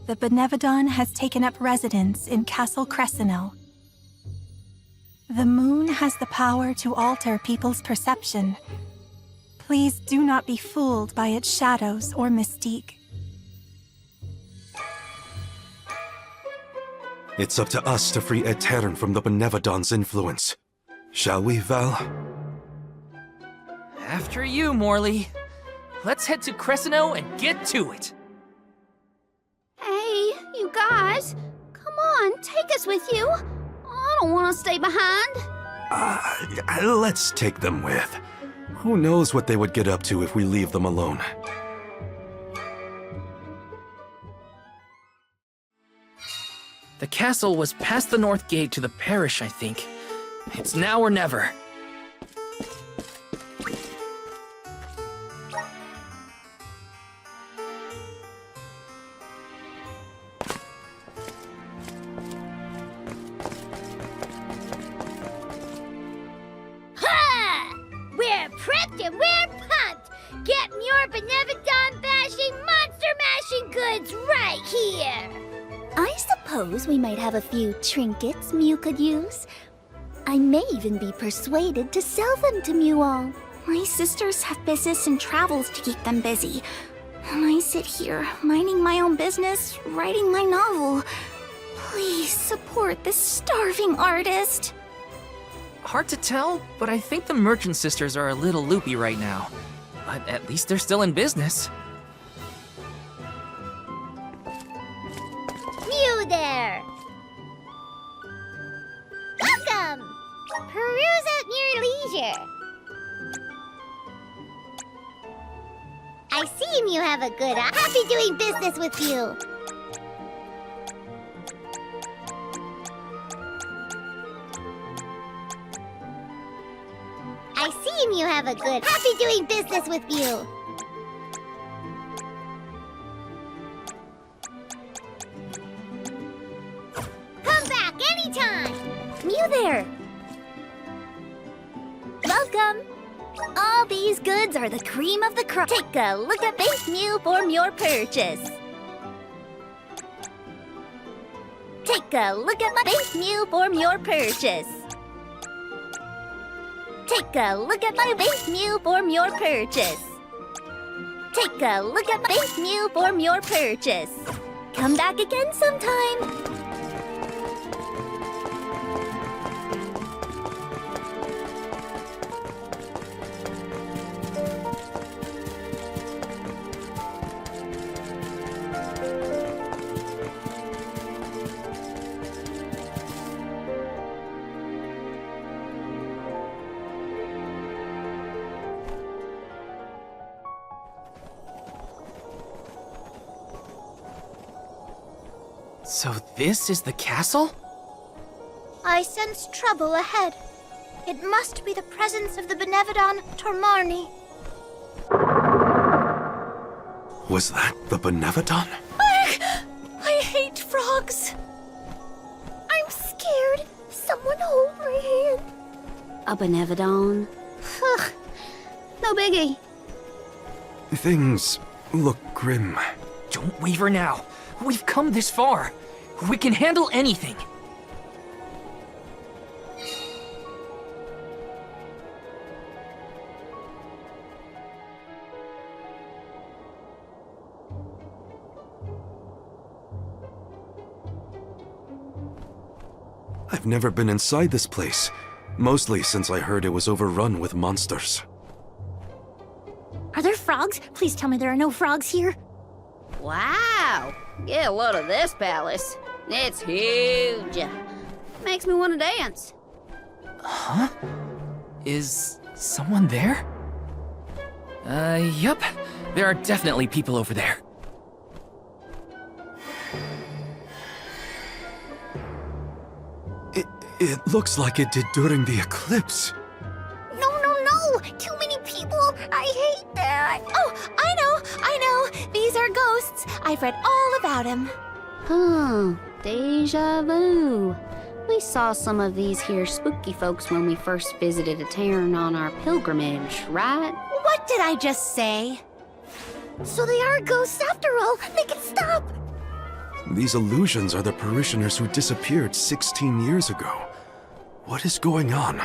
Speaker 15: The Benevodon has taken up residence in Castle Crescenel. The moon has the power to alter people's perception. Please do not be fooled by its shadows or mystique.
Speaker 5: It's up to us to free Aetern from the Benevodon's influence. Shall we, Val?
Speaker 4: After you, Morley. Let's head to Cresceno and get to it.
Speaker 6: Hey, you guys. Come on, take us with you. I don't want to stay behind.
Speaker 5: Let's take them with. Who knows what they would get up to if we leave them alone.
Speaker 4: The castle was past the north gate to the parish, I think. It's now or never.
Speaker 2: We're prepped and we're pumped! Getting your Benevodon bashing, monster mashing goods right here! I suppose we might have a few trinkets Mew could use. I may even be persuaded to sell them to Mew all.
Speaker 6: My sisters have business and travels to keep them busy. And I sit here, minding my own business, writing my novel. Please support this starving artist.
Speaker 4: Hard to tell, but I think the merchant sisters are a little loopy right now. But at least they're still in business.
Speaker 2: Mew there! Welcome! Peruse at your leisure. I see Mew have a good eye. Happy doing business with you. I see you have a good... Happy doing business with you! Come back anytime! Mew there! Welcome! All these goods are the cream of the crop. Take a look at this Mew form your purchase. Take a look at my base Mew form your purchase. Take a look at my base Mew form your purchase. Take a look at my base Mew form your purchase. Come back again sometime.
Speaker 4: So this is the castle?
Speaker 2: I sense trouble ahead. It must be the presence of the Benevodon Tormarni.
Speaker 5: Was that the Benevodon?
Speaker 2: I hate frogs. I'm scared. Someone hold my hand.
Speaker 6: A Benevodon? Ugh, no biggie.
Speaker 5: Things look grim.
Speaker 4: Don't waver now. We've come this far. We can handle anything.
Speaker 5: I've never been inside this place, mostly since I heard it was overrun with monsters.
Speaker 2: Are there frogs? Please tell me there are no frogs here.
Speaker 6: Wow! Get a load of this palace. It's huge. Makes me want to dance.
Speaker 4: Huh? Is someone there? Yup. There are definitely people over there.
Speaker 5: It looks like it did during the eclipse.
Speaker 2: No, no, no! Too many people! I hate that!
Speaker 1: Oh, I know! These are ghosts. I've read all about them.
Speaker 6: Deja vu. We saw some of these here spooky folks when we first visited a town on our pilgrimage, right?
Speaker 1: What did I just say?
Speaker 2: So they are ghosts after all! Make it stop!
Speaker 5: These illusions are the parishioners who disappeared 16 years ago. What is going on?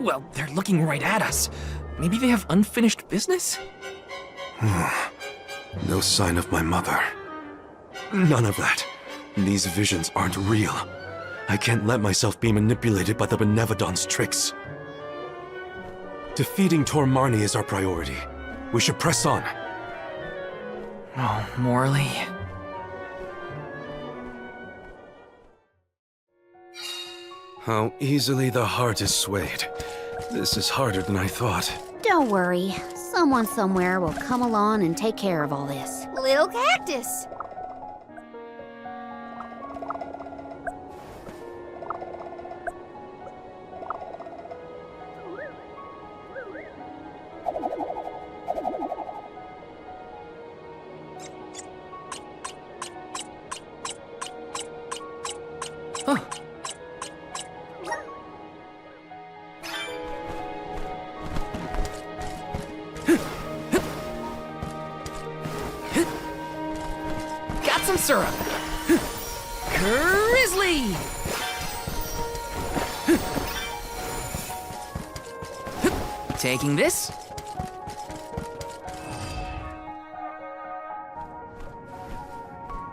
Speaker 4: Well, they're looking right at us. Maybe they have unfinished business?
Speaker 5: No sign of my mother. None of that. These visions aren't real. I can't let myself be manipulated by the Benevodon's tricks. Defeating Tor Marni is our priority. We should press on.
Speaker 4: Oh, Morley.
Speaker 5: How easily the heart is swayed. This is harder than I thought.
Speaker 6: Don't worry. Someone somewhere will come along and take care of all this.
Speaker 2: Little cactus!
Speaker 4: Huh. Got some syrup. Grizzly! Taking this.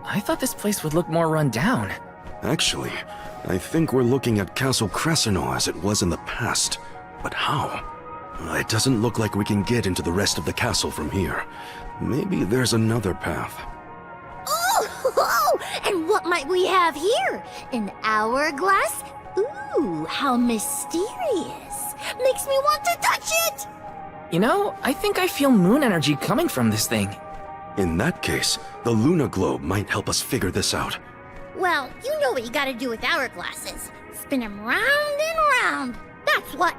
Speaker 4: I thought this place would look more run down.
Speaker 5: Actually, I think we're looking at Castle Crescino as it was in the past. But how? It doesn't look like we can get into the rest of the castle from here. Maybe there's another path.
Speaker 2: Oh, and what might we have here? An hourglass? Ooh, how mysterious. Makes me want to touch it!
Speaker 4: You know, I think I feel moon energy coming from this thing.
Speaker 5: In that case, the Luna Globe might help us figure this out.
Speaker 2: Well, you know what you gotta do with hourglasses. Spin them round and round. That's what.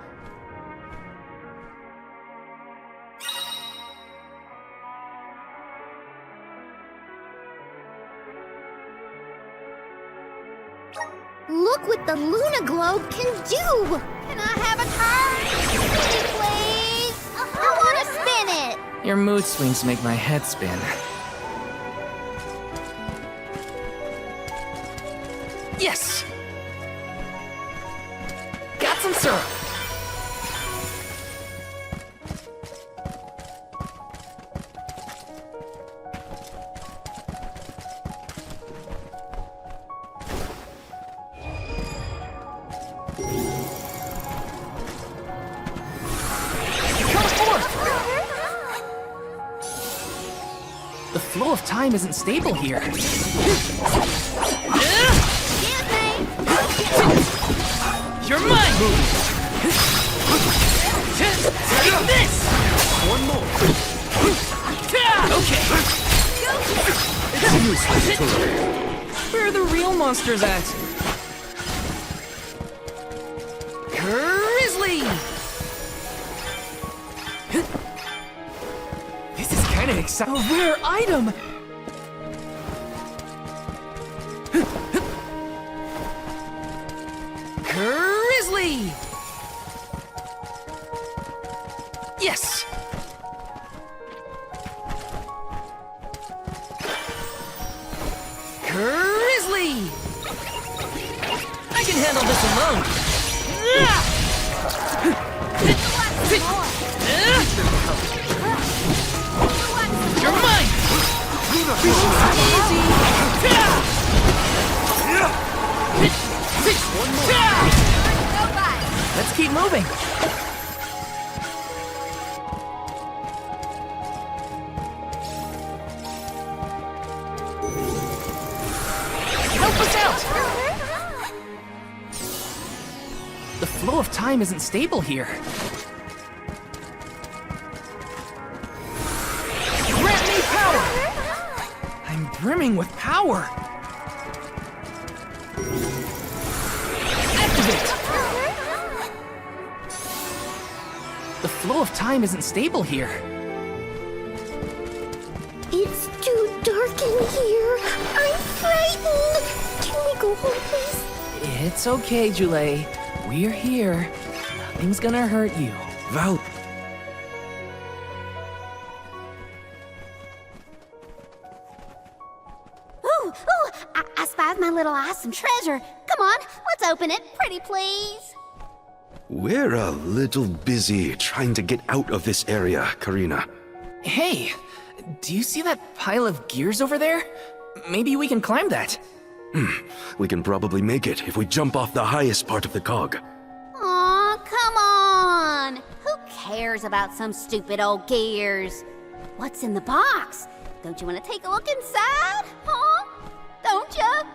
Speaker 2: Look what the Luna Globe can do! Can I have a turn? Spin it, please! I wanna spin it!
Speaker 4: Your mood swings make my head spin. Yes! Got some syrup! The flow of time isn't stable here. You're mine! Take this!
Speaker 5: One more.
Speaker 4: Okay.
Speaker 5: It's useless to look.
Speaker 4: Where are the real monsters at? Grizzly! This is kind of exciting. A rare item! Grizzly! Yes! Grizzly! I can handle this alone. You're mine! Easy! Let's keep moving. Help us out! The flow of time isn't stable here. Grant me power! I'm brimming with power. Activate! The flow of time isn't stable here.
Speaker 2: It's too dark in here. I'm frightened. Can we go home, please?
Speaker 4: It's okay, Jule. We're here. Nothing's gonna hurt you.
Speaker 5: Val...
Speaker 6: Ooh, I spied my little awesome treasure. Come on, let's open it, pretty please.
Speaker 5: We're a little busy trying to get out of this area, Karina.
Speaker 4: Hey, do you see that pile of gears over there? Maybe we can climb that.
Speaker 5: We can probably make it if we jump off the highest part of the cog.
Speaker 6: Aw, come on! Who cares about some stupid old gears? What's in the box? Don't you want to take a look inside? Huh? Don't you?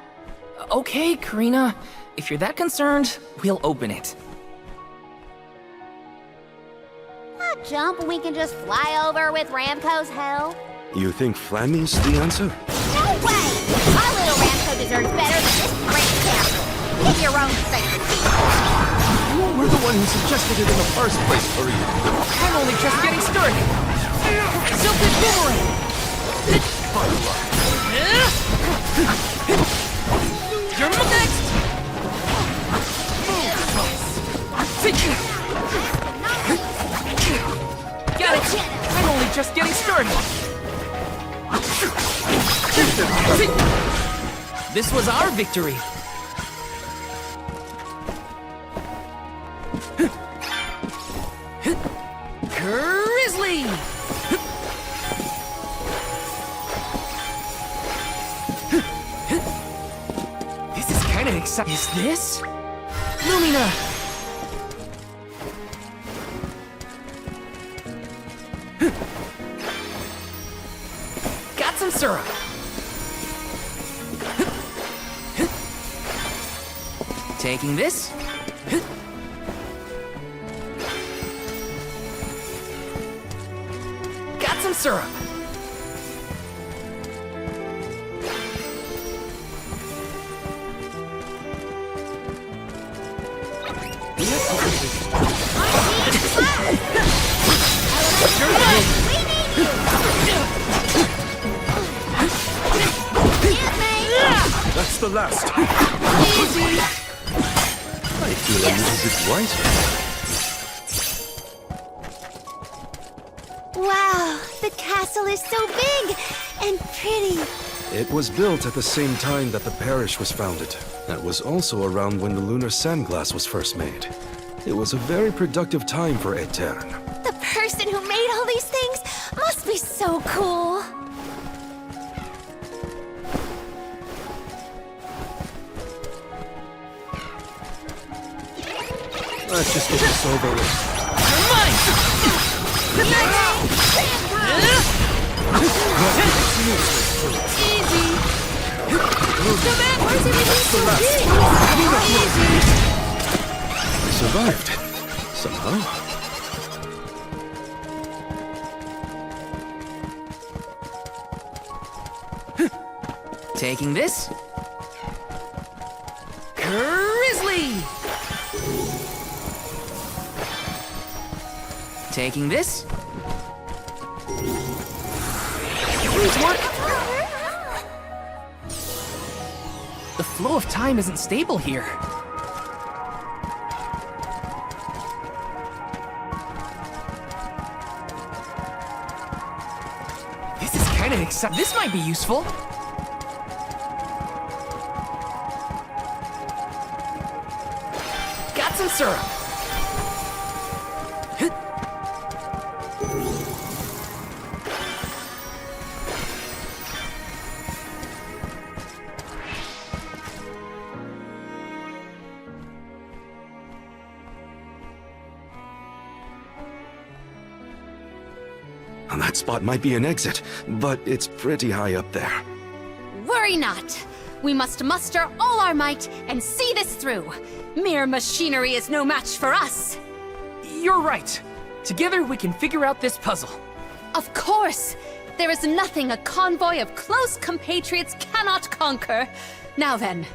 Speaker 4: Okay, Karina. If you're that concerned, we'll open it.
Speaker 6: A jump we can just fly over with Ramco's help?
Speaker 5: You think Flammy's the answer?
Speaker 6: No way! Our little Ramco deserves better than this great castle. Pick your own sacred beast.
Speaker 5: You were the one who suggested it in the first place, Karina.
Speaker 4: I'm only just getting started. Silted boomerang! You're next! Got it! I'm only just getting started. This was our victory. Grizzly! This is kind of exciting. Is this? Lumina! Got some syrup. Taking this. Got some syrup.
Speaker 5: That's the last.
Speaker 6: Easy.
Speaker 5: I feel a little bit wiser.
Speaker 2: Wow, the castle is so big and pretty.
Speaker 5: It was built at the same time that the parish was founded. That was also around when the lunar sandglass was first made. It was a very productive time for Etern.
Speaker 2: The person who made all these things must be so cool.
Speaker 5: Let's just get this over with.
Speaker 6: Easy. The map was
Speaker 5: I survived. Somehow.
Speaker 4: Taking this. Grizzly! Taking this. Please work. The flow of time isn't stable here. This is kind of exciting. This might be useful. Got some syrup.
Speaker 5: That spot might be an exit, but it's pretty high up there.
Speaker 1: Worry not. We must muster all our might and see this through. Mere machinery is no match for us.
Speaker 4: You're right. Together we can figure out this puzzle.
Speaker 1: Of course. There is nothing a convoy of close compatriots cannot conquer. Now then,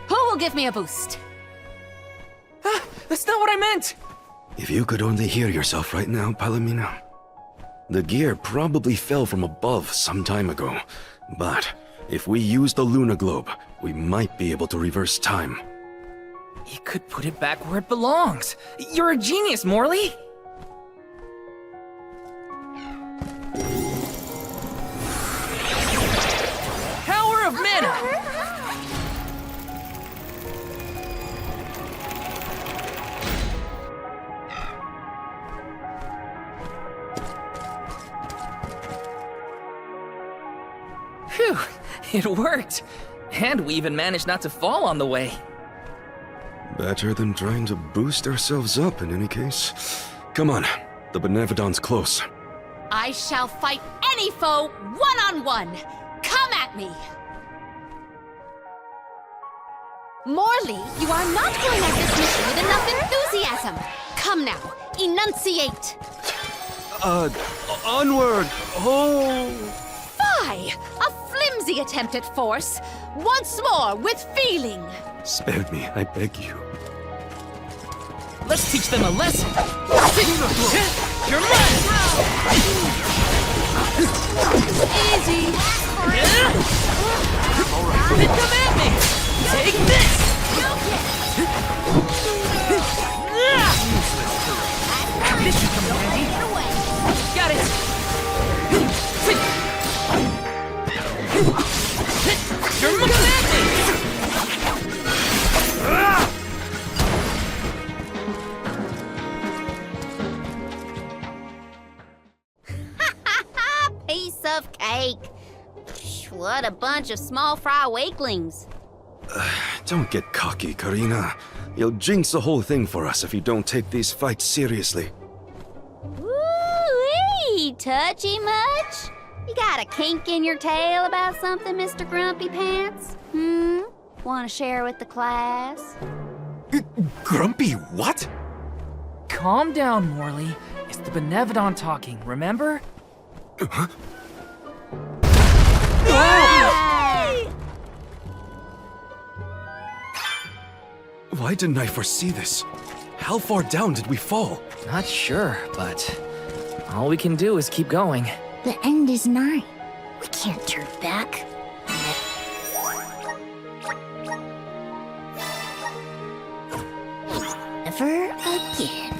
Speaker 1: who will give me a boost?
Speaker 4: That's not what I meant!
Speaker 5: If you could only hear yourself right now, Palomino. The gear probably fell from above some time ago, but if we use the Luna Globe, we might be able to reverse time.
Speaker 4: You could put it back where it belongs. You're a genius, Morley. Power of mana! Phew, it worked. And we even managed not to fall on the way.
Speaker 5: Better than trying to boost ourselves up in any case. Come on, the Benevodon's close.
Speaker 1: I shall fight any foe one-on-one. Come at me! Morley, you are not going at this mission with enough enthusiasm. Come now, enunciate.
Speaker 5: Onward! Oh!
Speaker 1: Fie! A flimsy attempt at force. Once more, with feeling.
Speaker 5: Spare me, I beg you.
Speaker 4: Let's teach them a lesson. You're mine!
Speaker 1: Easy.
Speaker 4: Come at me! Take this! This should come in handy. Got it! You're looking at me!
Speaker 6: Piece of cake. What a bunch of small fry weaklings.
Speaker 5: Don't get cocky, Karina. You'll jinx the whole thing for us if you don't take these fights seriously.
Speaker 6: Woo-wee! Touchy much? You got a kink in your tail about something, Mr. Grumpy Pants? Want to share with the class?
Speaker 5: Grumpy what?
Speaker 4: Calm down, Morley. It's the Benevodon talking, remember?
Speaker 5: Huh?
Speaker 6: Hey!
Speaker 5: Why didn't I foresee this? How far down did we fall?
Speaker 4: Not sure, but all we can do is keep going.
Speaker 2: The end is nigh. We can't turn back. Never again.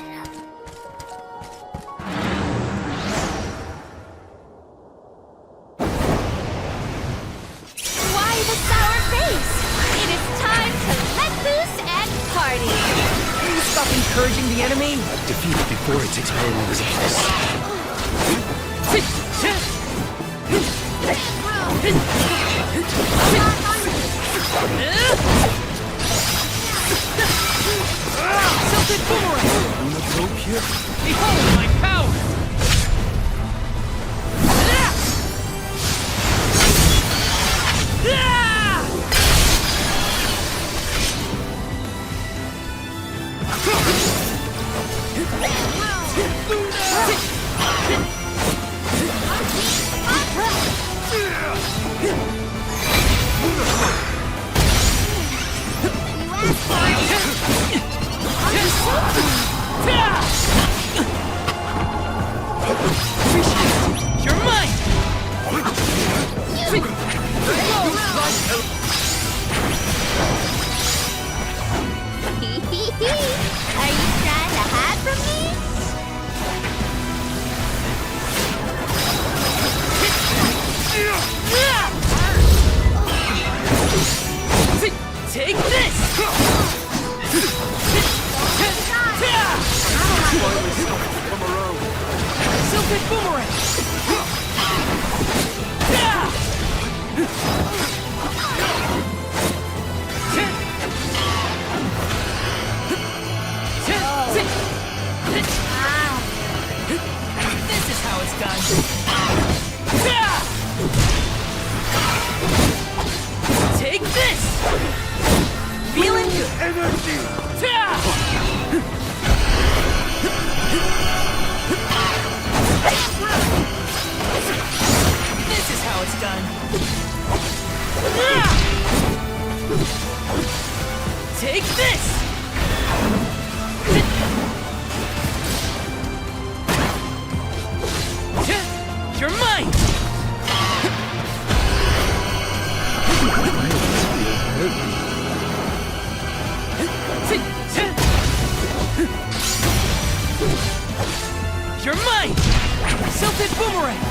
Speaker 1: Why the sour face? It is time to let loose and party.
Speaker 4: Will you stop encouraging the enemy?
Speaker 5: Defeat it before it takes Palomino's place.
Speaker 4: Tilted boomerang! Behold my power! You're mine!
Speaker 2: Are you trying to hide from me?
Speaker 4: Take this! Tilted boomerang! This is how it's done. Take this! Feeling good. Energy! This is how it's done. Take this! Silted boomerang!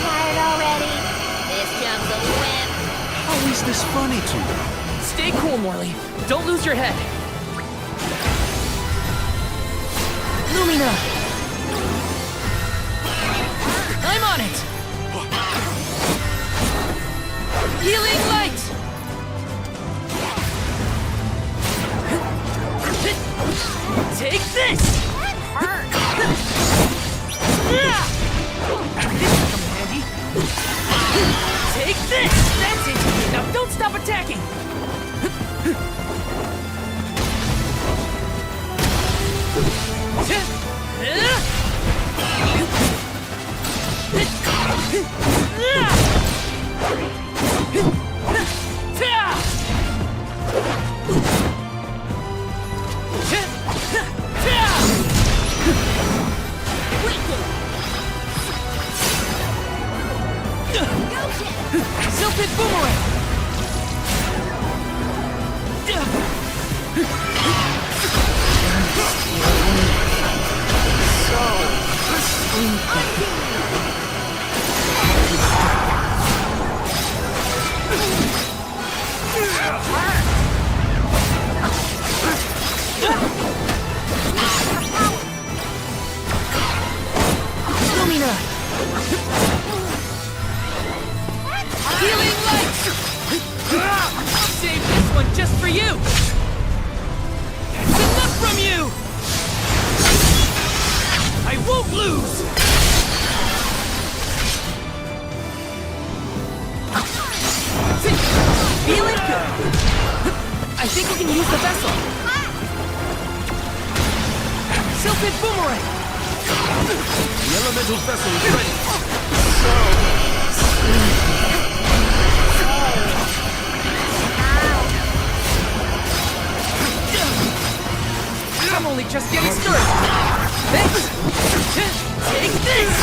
Speaker 2: Tired already? This jump's a whip.
Speaker 11: How is this funny to you?
Speaker 4: Stay cool, Morley. Don't lose your head. Lumina! I'm on it! Healing light! Take this!
Speaker 2: That hurt.
Speaker 4: This will come in handy. Take this! That's it! Now don't stop attacking! Silted boomerang! Lumina! Healing light! Save this one just for you! That's enough from you! I won't lose! Feeling good! I think we can use the vessel! Silted boomerang!
Speaker 5: The elemental vessel is ready.
Speaker 4: I'm only just getting started! Thanks! Take this!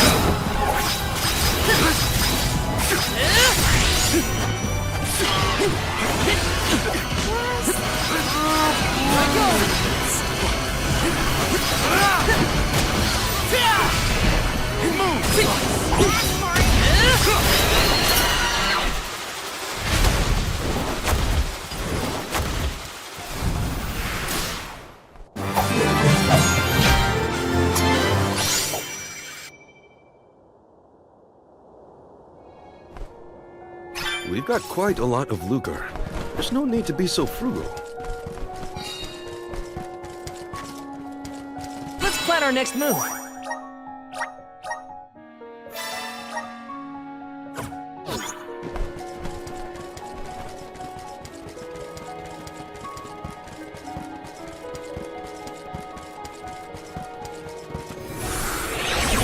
Speaker 5: We've got quite a lot of lucre. There's no need to be so frugal.
Speaker 4: Let's plan our next move.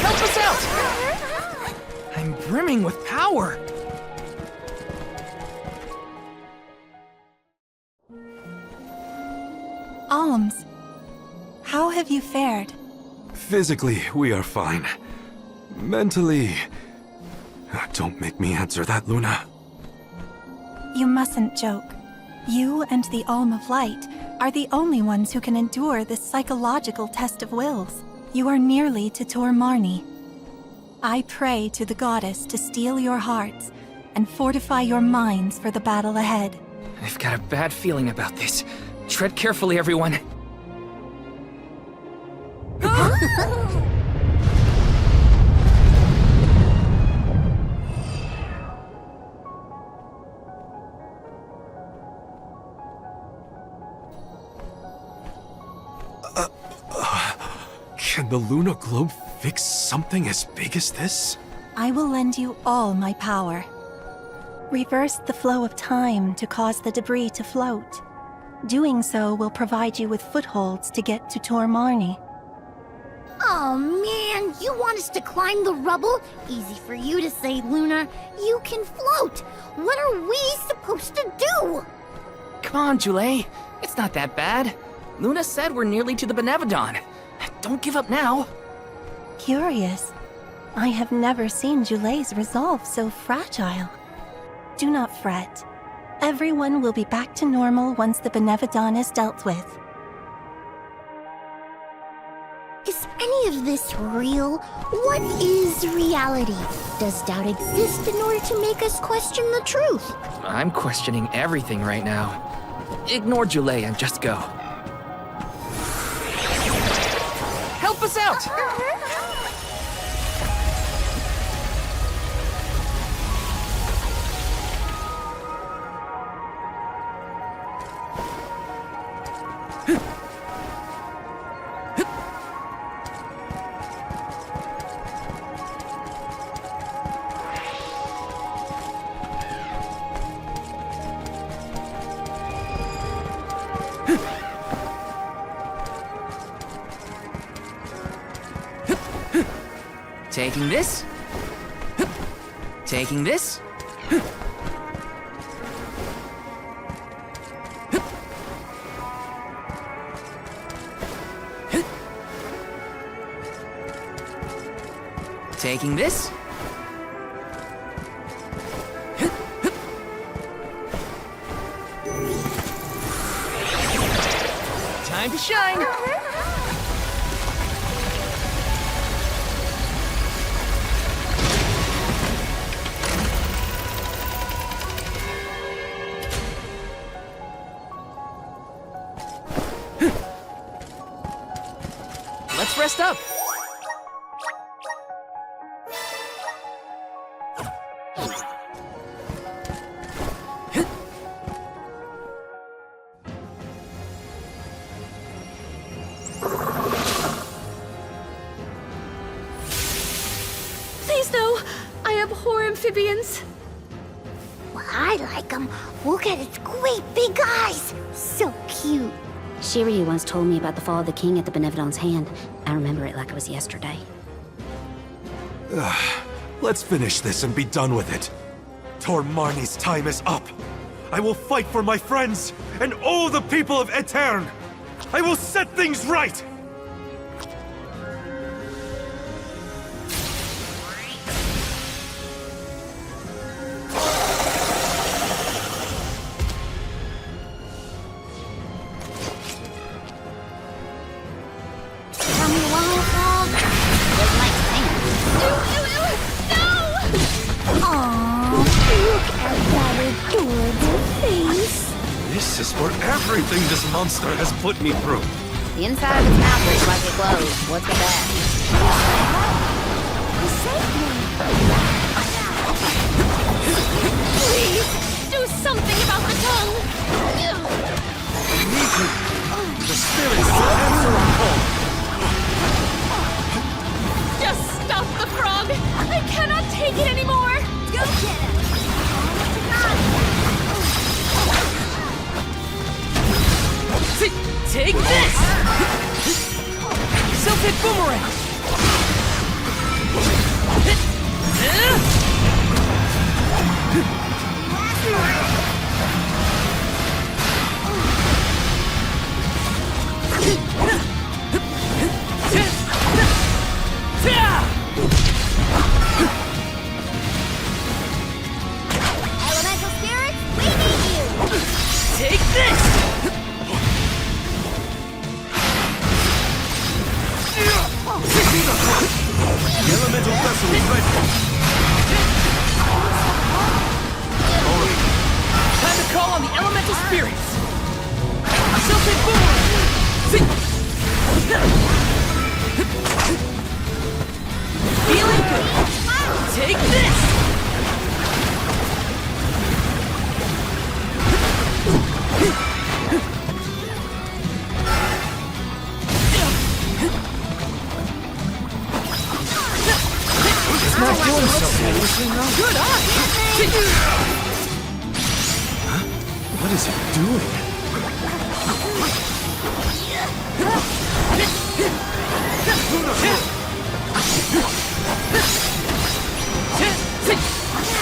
Speaker 4: Help us out! I'm brimming with power.
Speaker 15: Alms, how have you fared?
Speaker 5: Physically, we are fine. Mentally... Don't make me answer that, Luna.
Speaker 15: You mustn't joke. You and the Alm of Light are the only ones who can endure this psychological test of wills. You are nearly to Tor Marni. I pray to the goddess to steel your hearts and fortify your minds for the battle ahead.
Speaker 4: I've got a bad feeling about this. Tread carefully, everyone.
Speaker 5: Can the Luna Globe fix something as big as this?
Speaker 15: I will lend you all my power. Reverse the flow of time to cause the debris to float. Doing so will provide you with footholds to get to Tor Marni.
Speaker 2: Oh man, you want us to climb the rubble? Easy for you to say, Luna. You can float. What are we supposed to do?
Speaker 4: Come on, Jule. It's not that bad. Luna said we're nearly to the Benevodon. Don't give up now.
Speaker 15: Curious. I have never seen Julay's resolve so fragile. Do not fret. Everyone will be back to normal once the Benevodon is dealt with.
Speaker 2: Is any of this real? What is reality? Does doubt exist in order to make us question the truth?
Speaker 4: I'm questioning everything right now. Ignore Julay and just go. Help us out! Taking this. Taking this. Taking this. Time to shine. Let's rest up.
Speaker 1: Please no! I abhor amphibians.
Speaker 2: Well, I like them. Look at its great big eyes. So cute.
Speaker 6: Shiryu once told me about the fall of the king at the Benevodon's hand. I remember it like it was yesterday.
Speaker 5: Let's finish this and be done with it. Tormarni's time is up. I will fight for my friends and all the people of Aetern. I will set things right!
Speaker 2: Tell me why, Frog? Doesn't like singing. Aww, look at that adorable face.
Speaker 5: This is for everything this monster has put me through.
Speaker 6: The inside of its mouth looks like it glows. What's with that?
Speaker 2: You saved me.
Speaker 1: Please, do something about the tongue.
Speaker 5: I need you. The spirits to answer our call.
Speaker 1: Just stop the frog. I cannot take it anymore.
Speaker 2: Go get it.
Speaker 4: Take this! Self-hit boomerang!
Speaker 2: Elemental spirits, we need you.
Speaker 4: Take this!
Speaker 5: The elemental vessel is ready.
Speaker 4: Time to call on the elemental spirits! Self-hit boomerang! Feeling good! Take this! It's not doing so good. Good eye!
Speaker 5: What is it doing?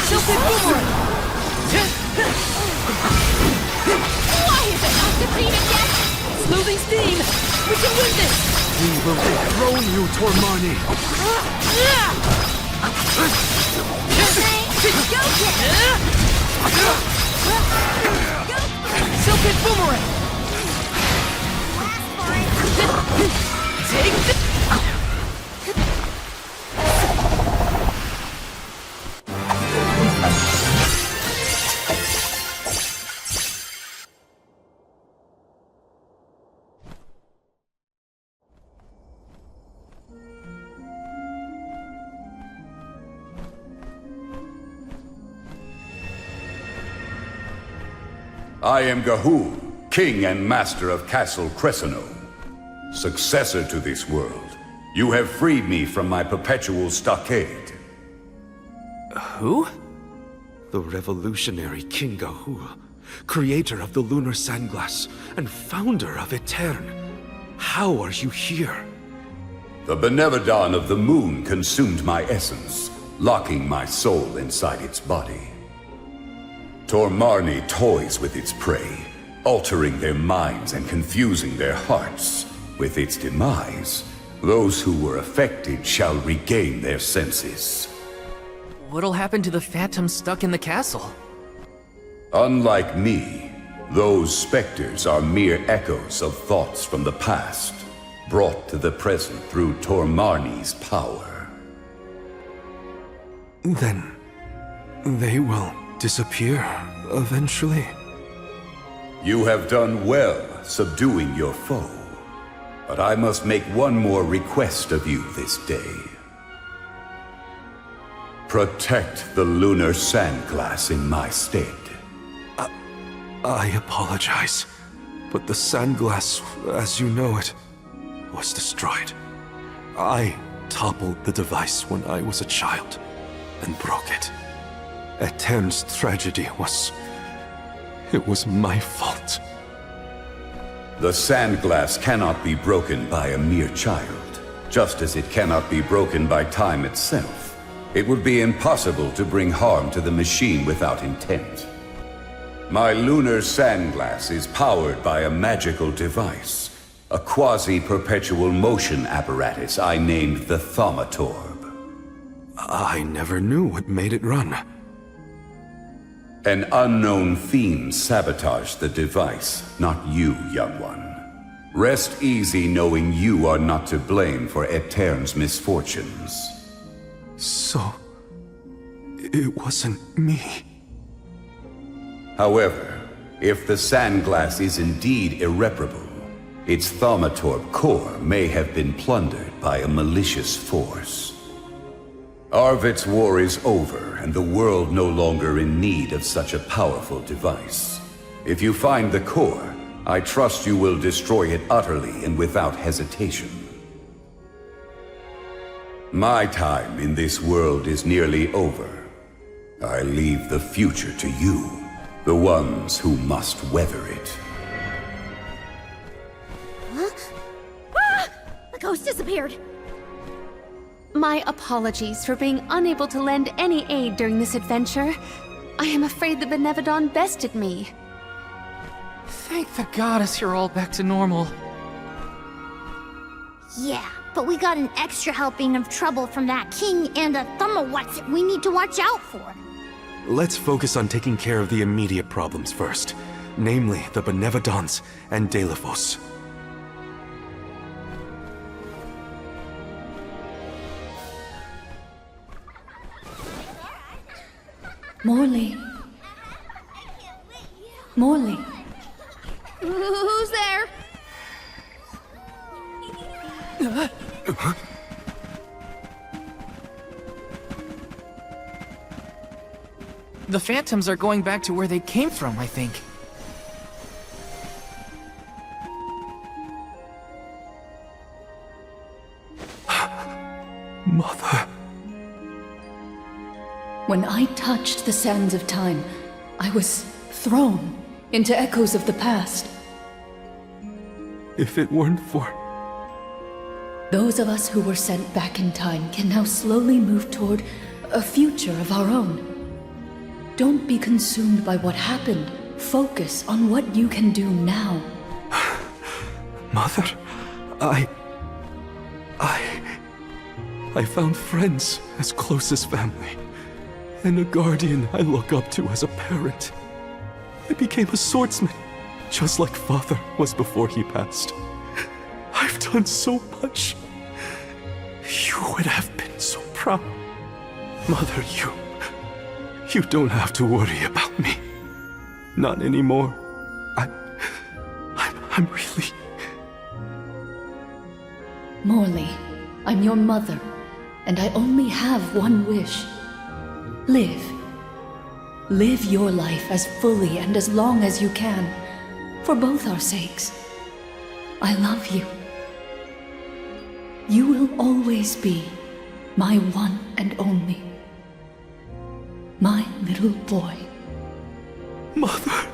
Speaker 4: Self-hit boomerang!
Speaker 1: Why is it not defeated yet?
Speaker 4: Losing steam! We can win this!
Speaker 5: We will dethrone you, Tormarni!
Speaker 4: Silken boomerang! Take the...
Speaker 8: I am Gahul, king and master of Castle Crescino. Successor to this world, you have freed me from my perpetual stockade.
Speaker 5: Who? The revolutionary King Gahul, creator of the lunar sandglass and founder of Etern. How are you here?
Speaker 8: The Benevodon of the moon consumed my essence, locking my soul inside its body. Tormarni toys with its prey, altering their minds and confusing their hearts. With its demise, those who were affected shall regain their senses.
Speaker 4: What'll happen to the phantoms stuck in the castle?
Speaker 8: Unlike me, those specters are mere echoes of thoughts from the past, brought to the present through Tormarni's power.
Speaker 5: Then, they will disappear eventually.
Speaker 8: You have done well subduing your foe, but I must make one more request of you this day. Protect the lunar sandglass in my stead.
Speaker 5: I apologize, but the sandglass, as you know it, was destroyed. I toppled the device when I was a child and broke it. Etern's tragedy was my fault.
Speaker 8: The sandglass cannot be broken by a mere child, just as it cannot be broken by time itself. It would be impossible to bring harm to the machine without intent. My lunar sandglass is powered by a magical device, a quasi-perpetual motion apparatus I named the Thaumatorb.
Speaker 5: I never knew what made it run.
Speaker 8: An unknown fiend sabotaged the device, not you, young one. Rest easy knowing you are not to blame for Etern's misfortunes.
Speaker 5: So, it wasn't me.
Speaker 8: However, if the sandglass is indeed irreparable, its Thaumatorb core may have been plundered by a malicious force. Arvid's war is over, and the world no longer in need of such a powerful device. If you find the core, I trust you will destroy it utterly and without hesitation. My time in this world is nearly over. I leave the future to you, the ones who must weather it.
Speaker 6: Huh? Ah! The ghost disappeared!
Speaker 1: My apologies for being unable to lend any aid during this adventure. I am afraid the Benevodon bested me.
Speaker 4: Thank the goddess you're all back to normal.
Speaker 2: Yeah, but we got an extra helping of trouble from that king and a Thumma-what's we need to watch out for.
Speaker 5: Let's focus on taking care of the immediate problems first, namely the Benevodons and Delphos.
Speaker 16: Morley. Morley.
Speaker 6: Who's there?
Speaker 4: The phantoms are going back to where they came from, I think.
Speaker 5: Mother.
Speaker 16: When I touched the sands of time, I was thrown into echoes of the past.
Speaker 5: If it weren't for...
Speaker 16: Those of us who were sent back in time can now slowly move toward a future of our own. Don't be consumed by what happened. Focus on what you can do now.
Speaker 5: Mother, I found friends as close as family, and a guardian I look up to as a parent. I became a swordsman, just like Father was before he passed. I've done so much. You would have been so proud. Mother, you don't have to worry about me. Not anymore. I'm really...
Speaker 16: Morley, I'm your mother, and I only have one wish. Live. Live your life as fully and as long as you can, for both our sakes. I love you. You will always be my one and only. My little boy.
Speaker 5: Mother!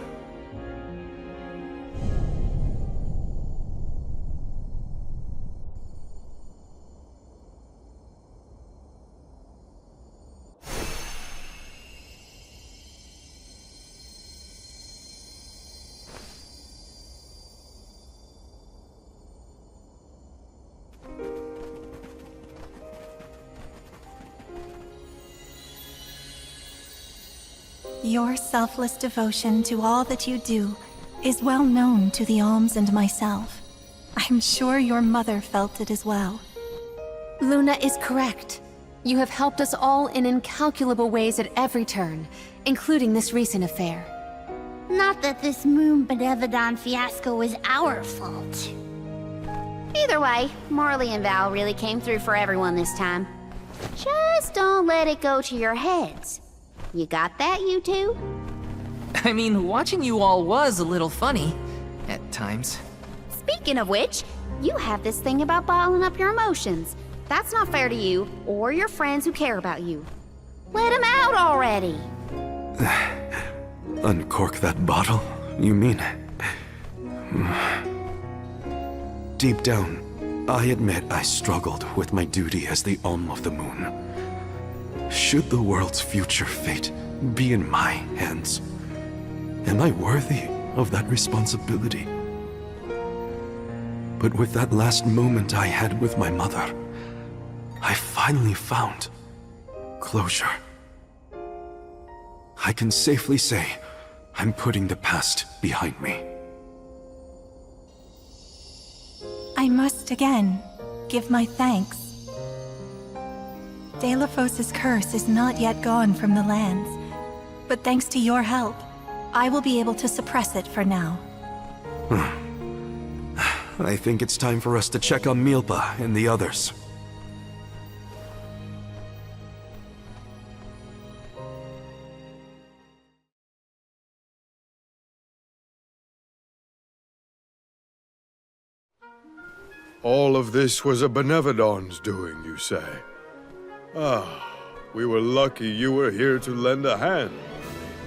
Speaker 15: Your selfless devotion to all that you do is well known to the Alms and myself. I'm sure your mother felt it as well.
Speaker 1: Luna is correct. You have helped us all in incalculable ways at every turn, including this recent affair.
Speaker 2: Not that this Moon Benevodon fiasco was our fault.
Speaker 6: Either way, Morley and Val really came through for everyone this time. Just don't let it go to your heads. You got that, you two?
Speaker 4: I mean, watching you all was a little funny. At times.
Speaker 6: Speaking of which, you have this thing about bottling up your emotions. That's not fair to you, or your friends who care about you. Let them out already!
Speaker 5: Uncork that bottle, you mean? Deep down, I admit I struggled with my duty as the Alm of the Moon. Should the world's future fate be in my hands, am I worthy of that responsibility? But with that last moment I had with my mother, I finally found closure. I can safely say I'm putting the past behind me.
Speaker 15: I must again give my thanks. Delafos's curse is not yet gone from the lands, but thanks to your help, I will be able to suppress it for now.
Speaker 5: I think it's time for us to check on Milpa and the others.
Speaker 14: All of this was a Benevodon's doing, you say? Ah, we were lucky you were here to lend a hand.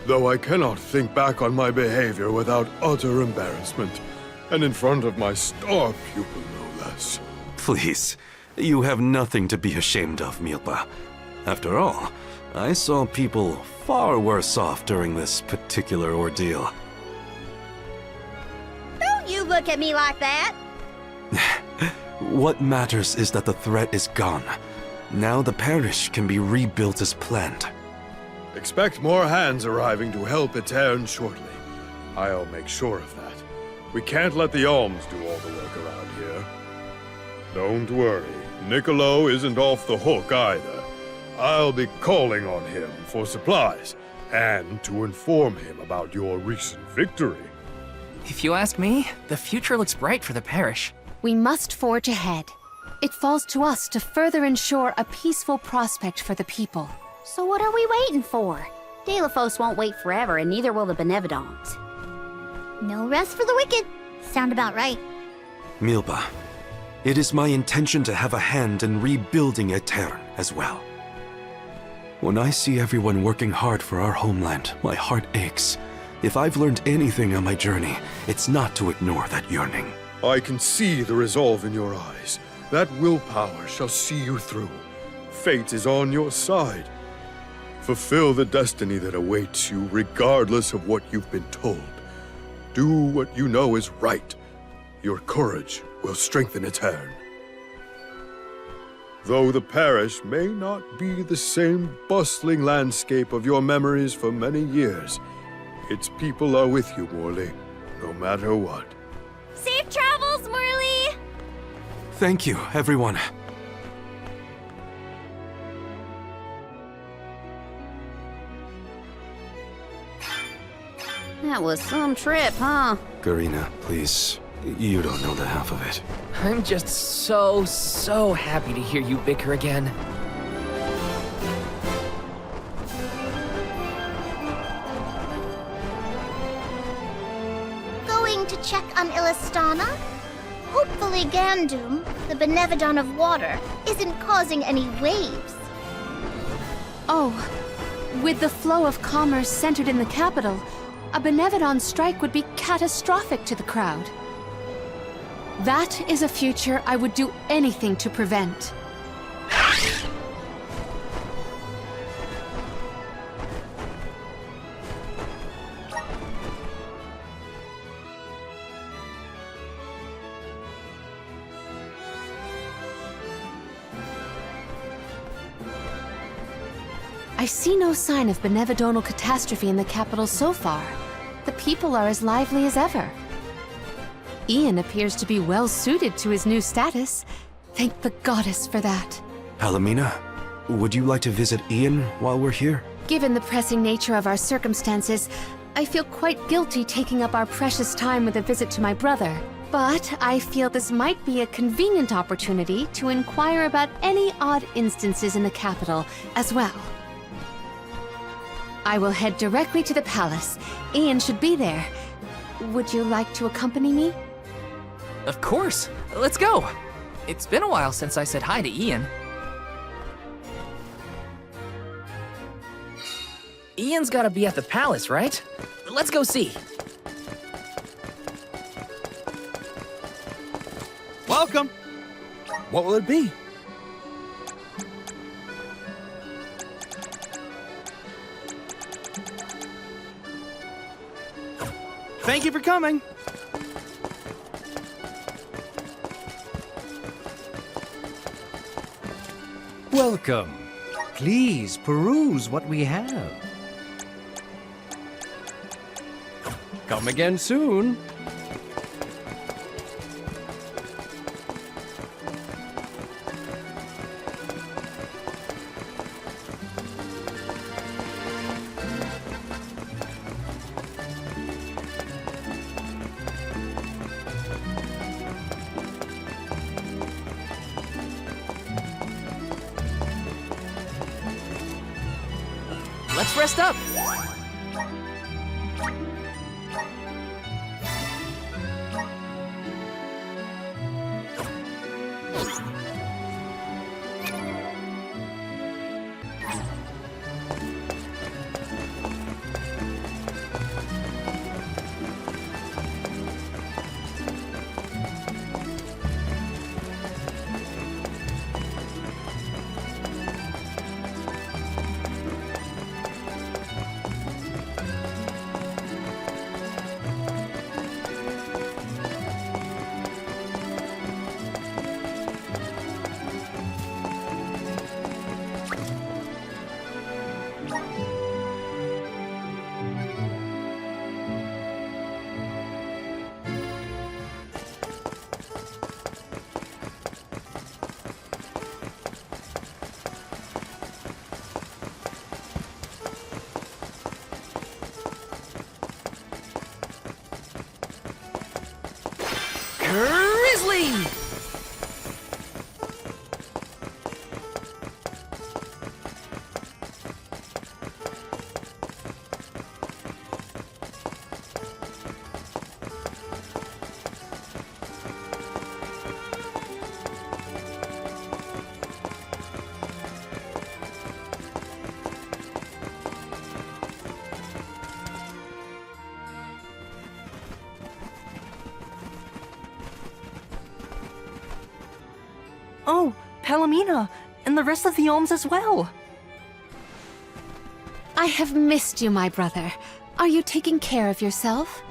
Speaker 14: Though I cannot think back on my behavior without utter embarrassment, and in front of my star pupil, no less.
Speaker 5: Please, you have nothing to be ashamed of, Milpa. After all, I saw people far worse off during this particular ordeal.
Speaker 6: Don't you look at me like that!
Speaker 5: What matters is that the threat is gone. Now the parish can be rebuilt as planned.
Speaker 14: Expect more hands arriving to help Etern shortly. I'll make sure of that. We can't let the Alms do all the work around here. Don't worry, Niccolo isn't off the hook either. I'll be calling on him for supplies, and to inform him about your recent victory.
Speaker 4: If you ask me, the future looks bright for the parish.
Speaker 1: We must forge ahead. It falls to us to further ensure a peaceful prospect for the people.
Speaker 6: So what are we waiting for? Delafos won't wait forever, and neither will the Benevodons.
Speaker 2: No rest for the wicked. Sound about right.
Speaker 5: Milpa, it is my intention to have a hand in rebuilding Etern as well. When I see everyone working hard for our homeland, my heart aches. If I've learned anything on my journey, it's not to ignore that yearning.
Speaker 14: I can see the resolve in your eyes. That willpower shall see you through. Fate is on your side. Fulfill the destiny that awaits you, regardless of what you've been told. Do what you know is right. Your courage will strengthen Etern. Though the parish may not be the same bustling landscape of your memories for many years, its people are with you, Morley, no matter what.
Speaker 2: Safe travels, Morley!
Speaker 5: Thank you, everyone.
Speaker 6: That was some trip, huh?
Speaker 5: Garina, please. You don't know the half of it.
Speaker 4: I'm just so happy to hear you bicker again.
Speaker 2: Going to check on Illistana? Hopefully Gandum, the Benevodon of water, isn't causing any waves.
Speaker 1: Oh, with the flow of commerce centered in the capital, a Benevodon strike would be catastrophic to the crowd. That is a future I would do anything to prevent. I see no sign of benevodonal catastrophe in the capital so far. The people are as lively as ever. Ian appears to be well suited to his new status. Thank the goddess for that.
Speaker 5: Palomina, would you like to visit Ian while we're here?
Speaker 1: Given the pressing nature of our circumstances, I feel quite guilty taking up our precious time with a visit to my brother. But I feel this might be a convenient opportunity to inquire about any odd instances in the capital as well. I will head directly to the palace. Ian should be there. Would you like to accompany me?
Speaker 4: Of course. Let's go. It's been a while since I said hi to Ian. Ian's gotta be at the palace, right? Let's go see.
Speaker 7: Welcome. What will it be? Thank you for coming.
Speaker 17: Welcome. Please peruse what we have. Come again soon.
Speaker 4: Let's rest up. Grizzly!
Speaker 18: Oh, Palomina, and the rest of the Olms as well.
Speaker 1: I have missed you, my brother. Are you taking care of yourself?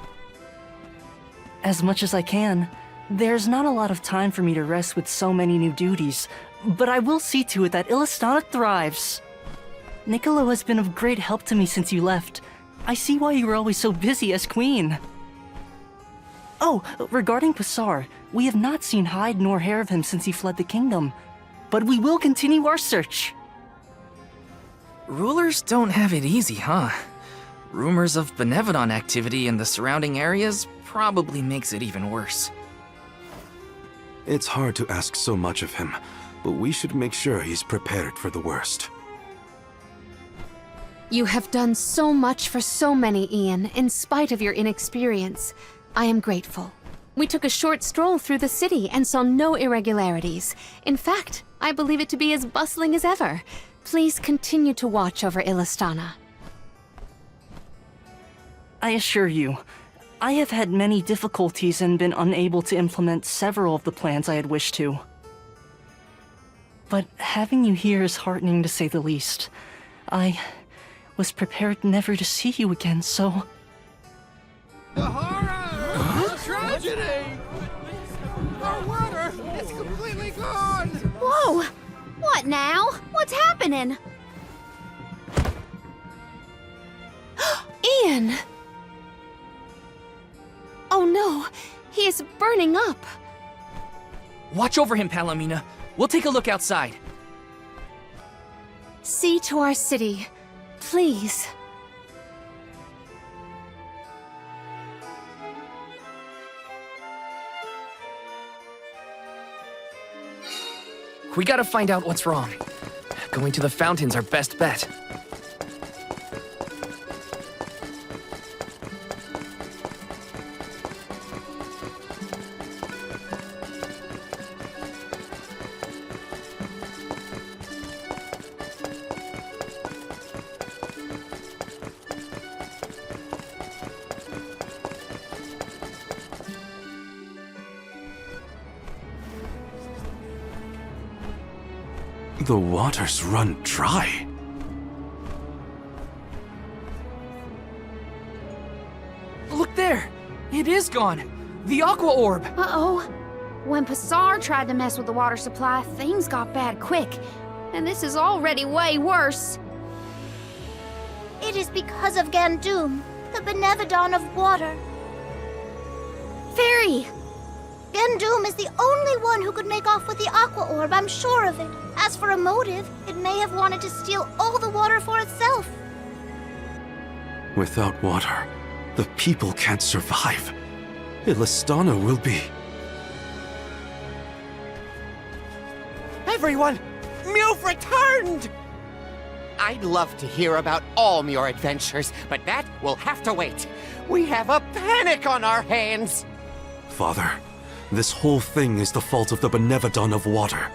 Speaker 18: As much as I can. There's not a lot of time for me to rest with so many new duties. but I will see to it that Illistana thrives. Niccolo has been of great help to me since you left. I see why you were always so busy as queen. Oh, regarding Pasar, we have not seen hide nor hair of him since he fled the kingdom. But we will continue our search.
Speaker 4: Rulers don't have it easy, huh? Rumors of Benevodon activity in the surrounding areas probably makes it even worse.
Speaker 5: It's hard to ask so much of him, but we should make sure he's prepared for the worst.
Speaker 1: You have done so much for so many, Ian, in spite of your inexperience. I am grateful. We took a short stroll through the city and saw no irregularities. In fact, I believe it to be as bustling as ever. Please continue to watch over Illistana.
Speaker 18: I assure you, I have had many difficulties and been unable to implement several of the plans I had wished to. But having you here is heartening to say the least. I was prepared never to see you again, so...
Speaker 19: The horror! The tragedy! Our water is completely gone!
Speaker 6: Whoa! What now? What's happening?
Speaker 1: Ian! Oh no, he is burning up.
Speaker 4: Watch over him, Palomina. We'll take a look outside.
Speaker 1: See to our city, please.
Speaker 4: We gotta find out what's wrong. Going to the fountain's our best bet.
Speaker 5: The water's run dry.
Speaker 4: Look there! It is gone! The Aqua Orb!
Speaker 6: Uh-oh. When Pasar tried to mess with the water supply, things got bad quick. And this is already way worse.
Speaker 2: It is because of Gandum, the Benevodon of water.
Speaker 6: Fairy!
Speaker 2: Gandum is the only one who could make off with the Aqua Orb, I'm sure of it. As for a motive, it may have wanted to steal all the water for itself.
Speaker 5: Without water, the people can't survive. Illistana will be...
Speaker 20: Everyone! Mew've returned! I'd love to hear about all your adventures, but that will have to wait. We have a panic on our hands!
Speaker 5: Father, this whole thing is the fault of the Benevodon of water.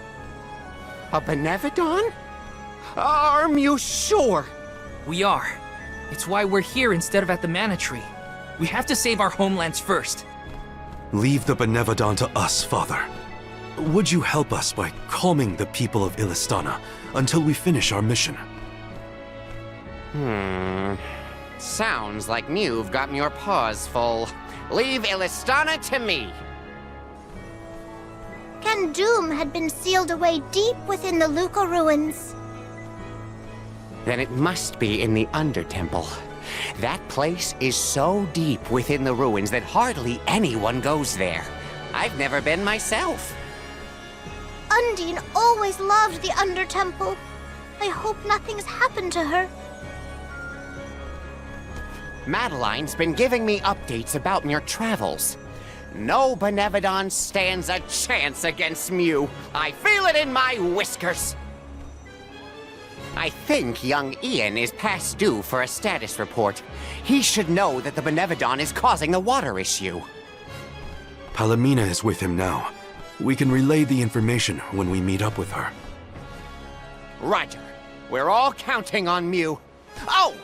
Speaker 20: A Benevodon? Are you sure?
Speaker 4: We are. It's why we're here instead of at the Mana Tree. We have to save our homelands first.
Speaker 5: Leave the Benevodon to us, Father. Would you help us by calming the people of Illistana until we finish our mission?
Speaker 20: Sounds like Mew've gotten your paws full. Leave Illistana to me.
Speaker 2: Gandum had been sealed away deep within the Luca ruins.
Speaker 20: Then it must be in the Undertemple. That place is so deep within the ruins that hardly anyone goes there. I've never been myself.
Speaker 2: Undine always loved the Undertemple. I hope nothing's happened to her.
Speaker 20: Madeline's been giving me updates about your travels. No Benevodon stands a chance against Mew. I feel it in my whiskers. I think young Ian is past due for a status report. He should know that the Benevodon is causing the water issue.
Speaker 5: Palomina is with him now. We can relay the information when we meet up with her.
Speaker 20: Roger. We're all counting on Mew. Oh!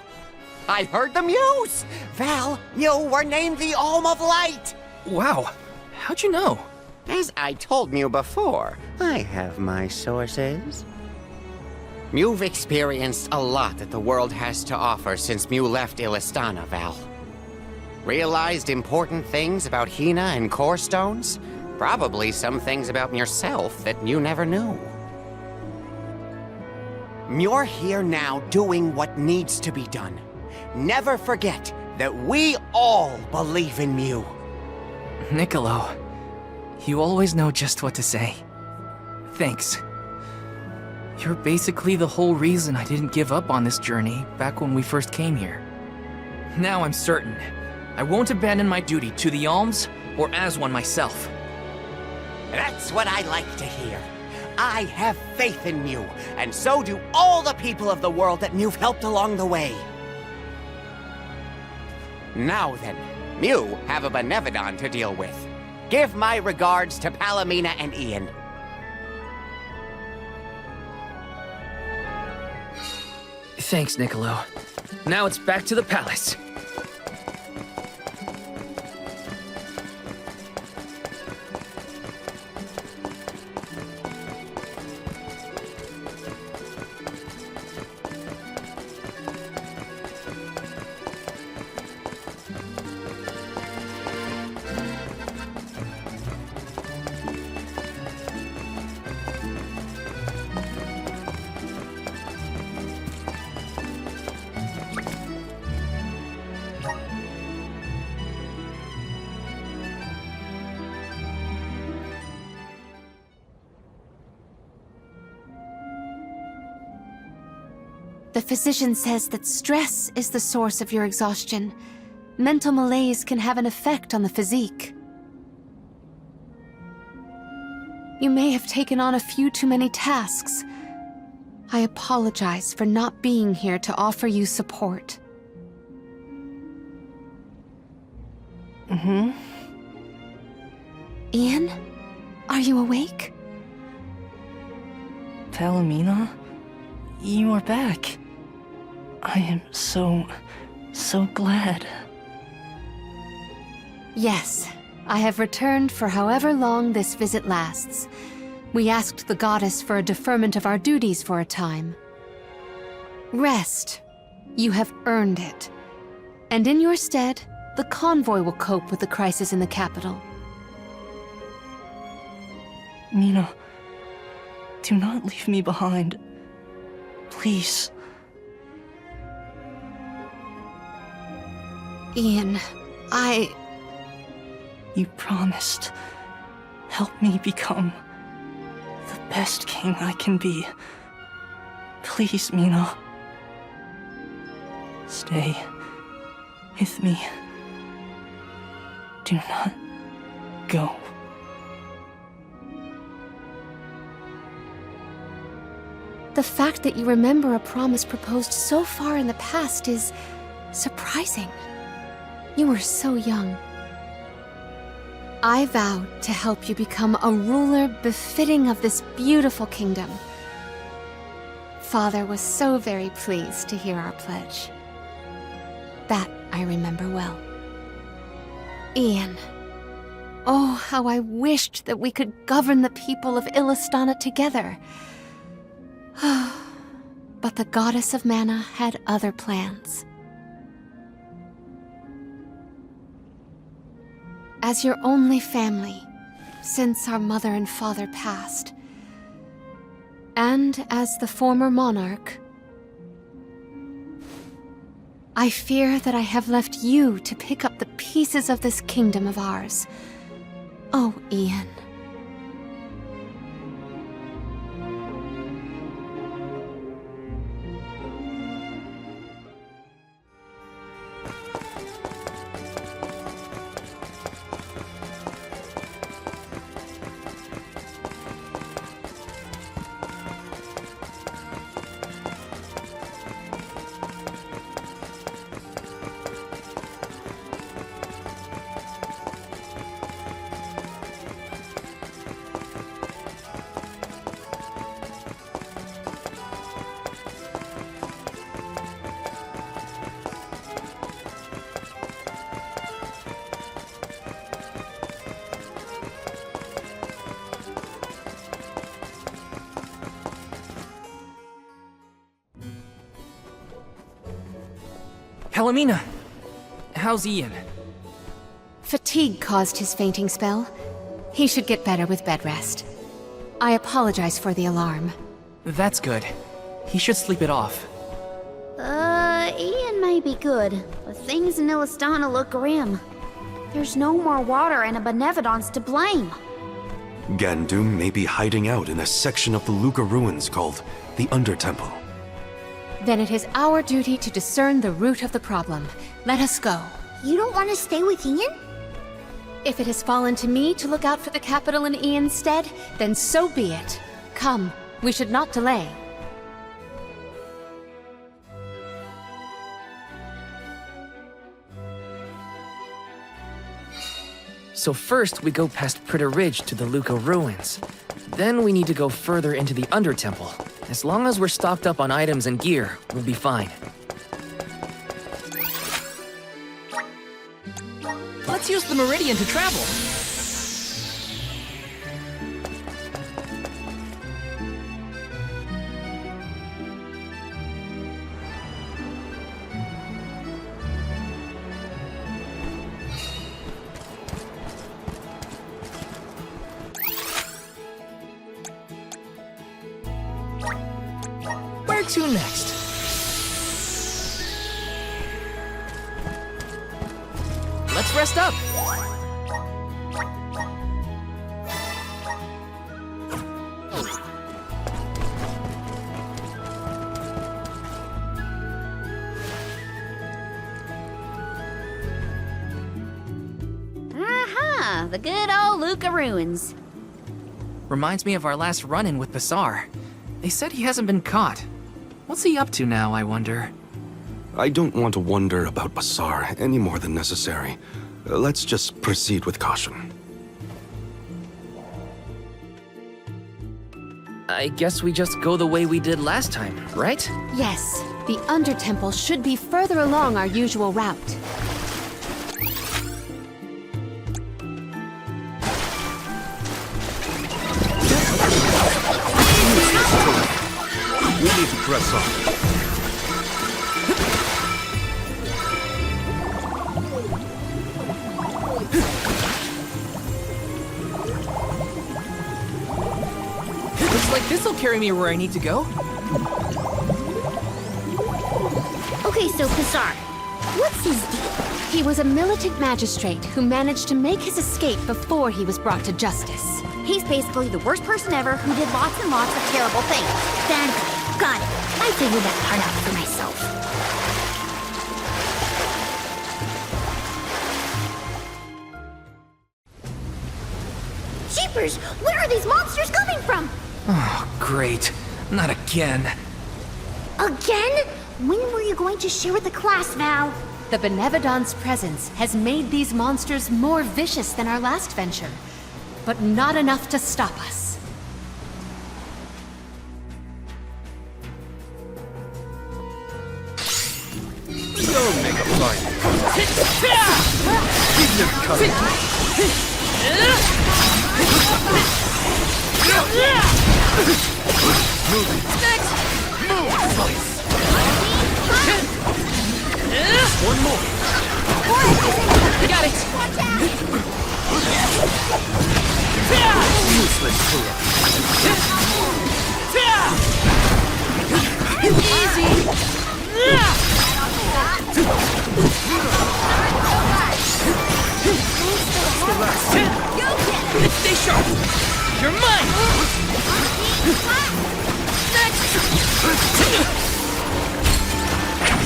Speaker 20: I heard the Mews! Val, you were named the Alm of Light!
Speaker 4: Wow. How'd you know?
Speaker 20: As I told Mew before, I have my sources. Mew've experienced a lot that the world has to offer since Mew left Illistana, Val. Realized important things about Hina and Core Stones? Probably some things about yourself that you never knew. You're here now doing what needs to be done. Never forget that we all believe in you.
Speaker 4: Niccolo, you always know just what to say. Thanks. You're basically the whole reason I didn't give up on this journey back when we first came here. Now I'm certain I won't abandon my duty to the alms or as one myself.
Speaker 20: That's what I like to hear. I have faith in you, and so do all the people of the world that you've helped along the way. Now then, you have a Benevodon to deal with. Give my regards to Palomina and Ian.
Speaker 4: Thanks, Niccolo. Now it's back to the palace.
Speaker 1: The physician says that stress is the source of your exhaustion. Mental malaise can have an effect on the physique. You may have taken on a few too many tasks. I apologize for not being here to offer you support. Ian? Are you awake?
Speaker 18: Palomina, you are back. I am so glad.
Speaker 1: Yes, I have returned for however long this visit lasts. We asked the goddess for a deferment of our duties for a time. Rest. You have earned it. And in your stead, the convoy will cope with the crisis in the capital.
Speaker 18: Mina, do not leave me behind. Please.
Speaker 1: Ian,
Speaker 18: You promised. Help me become the best king I can be. Please, Mina. Stay with me. Do not go.
Speaker 1: The fact that you remember a promise proposed so far in the past is surprising. You were so young. I vowed to help you become a ruler befitting of this beautiful kingdom. Father was so very pleased to hear our pledge. That I remember well. Ian. Oh, how I wished that we could govern the people of Illistana together. But the goddess of mana had other plans. As your only family, since our mother and father passed, and as the former monarch, I fear that I have left you to pick up the pieces of this kingdom of ours. Oh, Ian.
Speaker 4: Palomina, how's Ian?
Speaker 1: Fatigue caused his fainting spell. He should get better with bed rest. I apologize for the alarm.
Speaker 4: That's good. He should sleep it off.
Speaker 6: Ian may be good, but things in Illistana look grim. There's no more water and a Benevodon's to blame.
Speaker 5: Gandoom may be hiding out in a section of the Luca ruins called the Undertemple.
Speaker 1: Then it is our duty to discern the root of the problem. Let us go.
Speaker 2: You don't want to stay with Ian?
Speaker 1: If it has fallen to me to look out for the capital in Ian's stead, then so be it. Come, we should not delay.
Speaker 4: So first we go past Pritter Ridge to the Luca ruins. Then we need to go further into the Undertemple. As long as we're stocked up on items and gear, we'll be fine.
Speaker 18: Let's use the Meridian to travel. Where to next? Let's rest up.
Speaker 6: Aha! The good old Luca ruins.
Speaker 4: Reminds me of our last run-in with Pasar. They said he hasn't been caught. What's he up to now, I wonder?
Speaker 5: I don't want to wonder about Pasar any more than necessary. Let's just proceed with caution.
Speaker 4: I guess we just go the way we did last time, right?
Speaker 1: Yes, the Undertemple should be further along our usual route.
Speaker 14: We need to press on.
Speaker 18: Looks like this'll carry me where I need to go.
Speaker 2: Okay, so Pasar, what's his deal?
Speaker 1: He was a militant magistrate who managed to make his escape before he was brought to justice.
Speaker 6: He's basically the worst person ever who did lots and lots of terrible things.
Speaker 2: Bad guy. Got it. I figured that part out for myself. Jeepers! Where are these monsters coming from?
Speaker 4: Oh, great. Not again.
Speaker 2: Again? When were you going to share with the class, Val?
Speaker 1: The Benevodon's presence has made these monsters more vicious than our last venture, but not enough to stop us.
Speaker 17: Don't make a fight. Keep them coming. Move it. Move. One more.
Speaker 18: Got it.
Speaker 17: Useless fool.
Speaker 18: Easy. Stay sharp. You're mine. Next.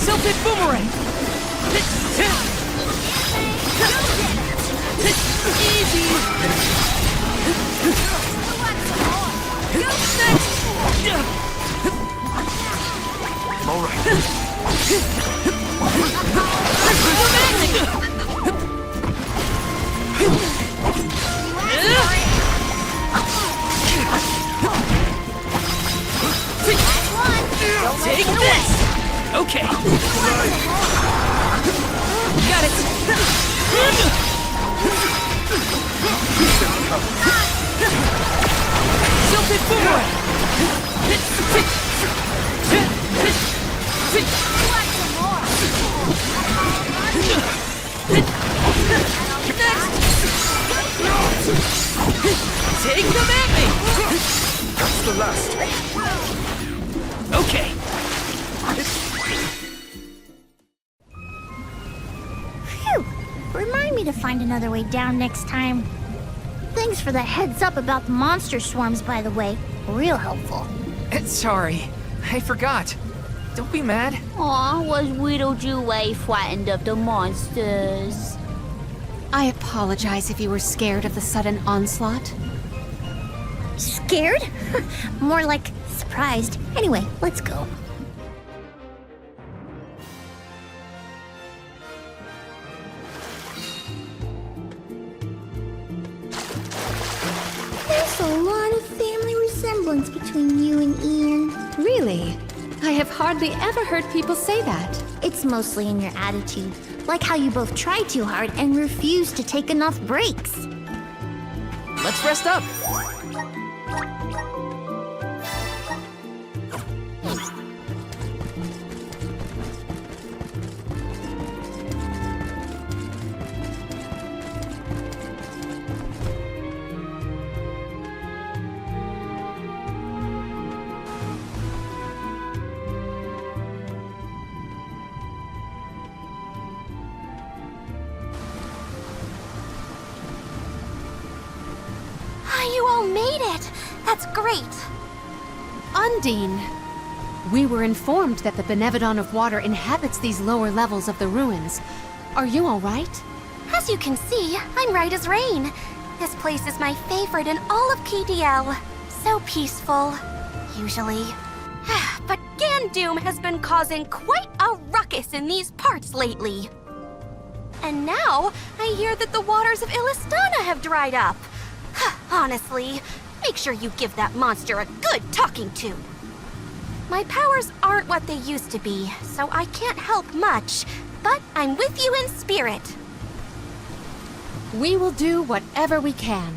Speaker 18: Self-hit boomerang. Easy.
Speaker 17: All right.
Speaker 18: Take this! Okay. Got it. Self-hit boomerang. Take them at me!
Speaker 17: That's the last.
Speaker 4: Okay.
Speaker 2: Phew! Remind me to find another way down next time. Thanks for the heads up about the monster swarms, by the way. Real helpful.
Speaker 4: Sorry, I forgot. Don't be mad.
Speaker 6: Aw, was Widow Jue frightened of the monsters?
Speaker 1: I apologize if you were scared of the sudden onslaught.
Speaker 2: Scared? More like surprised. Anyway, let's go. There's a lot of family resemblance between you and Ian.
Speaker 1: Really? I have hardly ever heard people say that.
Speaker 2: It's mostly in your attitude. Like how you both try too hard and refuse to take enough breaks.
Speaker 4: Let's rest up.
Speaker 2: You all made it! That's great!
Speaker 1: Undine! We were informed that the Benevodon of Water inhabits these lower levels of the ruins. Are you all right?
Speaker 2: As you can see, I'm right as rain. This place is my favorite in all of KDL. So peaceful, usually. But Gandoom has been causing quite a ruckus in these parts lately. And now, I hear that the waters of Illistana have dried up. Honestly, make sure you give that monster a good talking to. My powers aren't what they used to be, so I can't help much, but I'm with you in spirit.
Speaker 1: We will do whatever we can.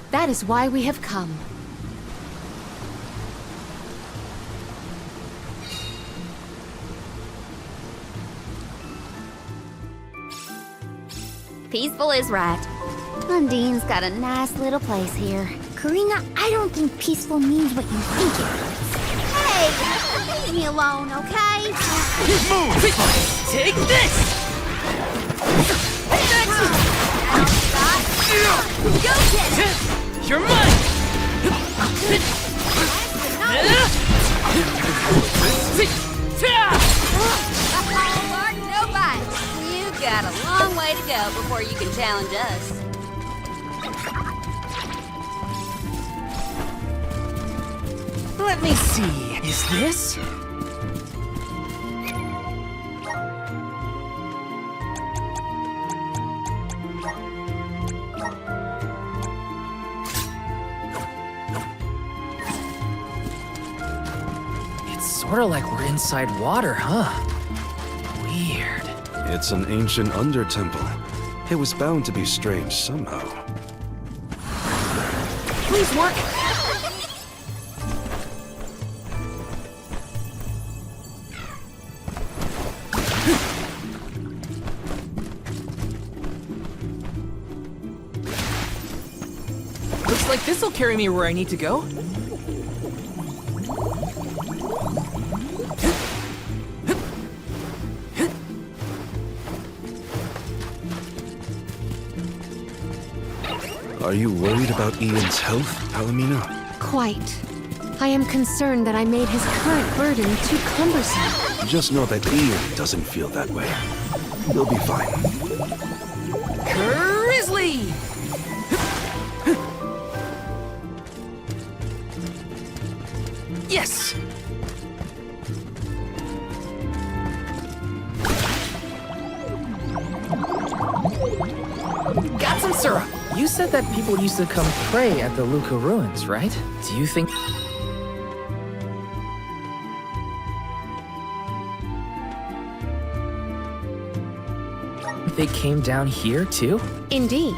Speaker 1: That is why we have come.
Speaker 6: Peaceful is right. Undine's got a nice little place here.
Speaker 2: Karina, I don't think peaceful means what you think it is. Hey, leave me alone, okay?
Speaker 19: Move!
Speaker 4: Take this!
Speaker 2: Go get it!
Speaker 4: You're mine!
Speaker 6: Mark, no bites. You got a long way to go before you can challenge us.
Speaker 4: Let me see. Is this? It's sort of like we're inside water, huh? Weird.
Speaker 5: It's an ancient under-temple. It was bound to be strange somehow.
Speaker 4: Please work. Looks like this'll carry me where I need to go.
Speaker 5: Are you worried about Ian's health, Palomino?
Speaker 1: Quite. I am concerned that I made his current burden too cumbersome.
Speaker 5: Just know that Ian doesn't feel that way. You'll be fine.
Speaker 4: Grizzly! Yes! Got some syrup! You said that people used to come pray at the Luca ruins, right? Do you think... they came down here, too?
Speaker 1: Indeed.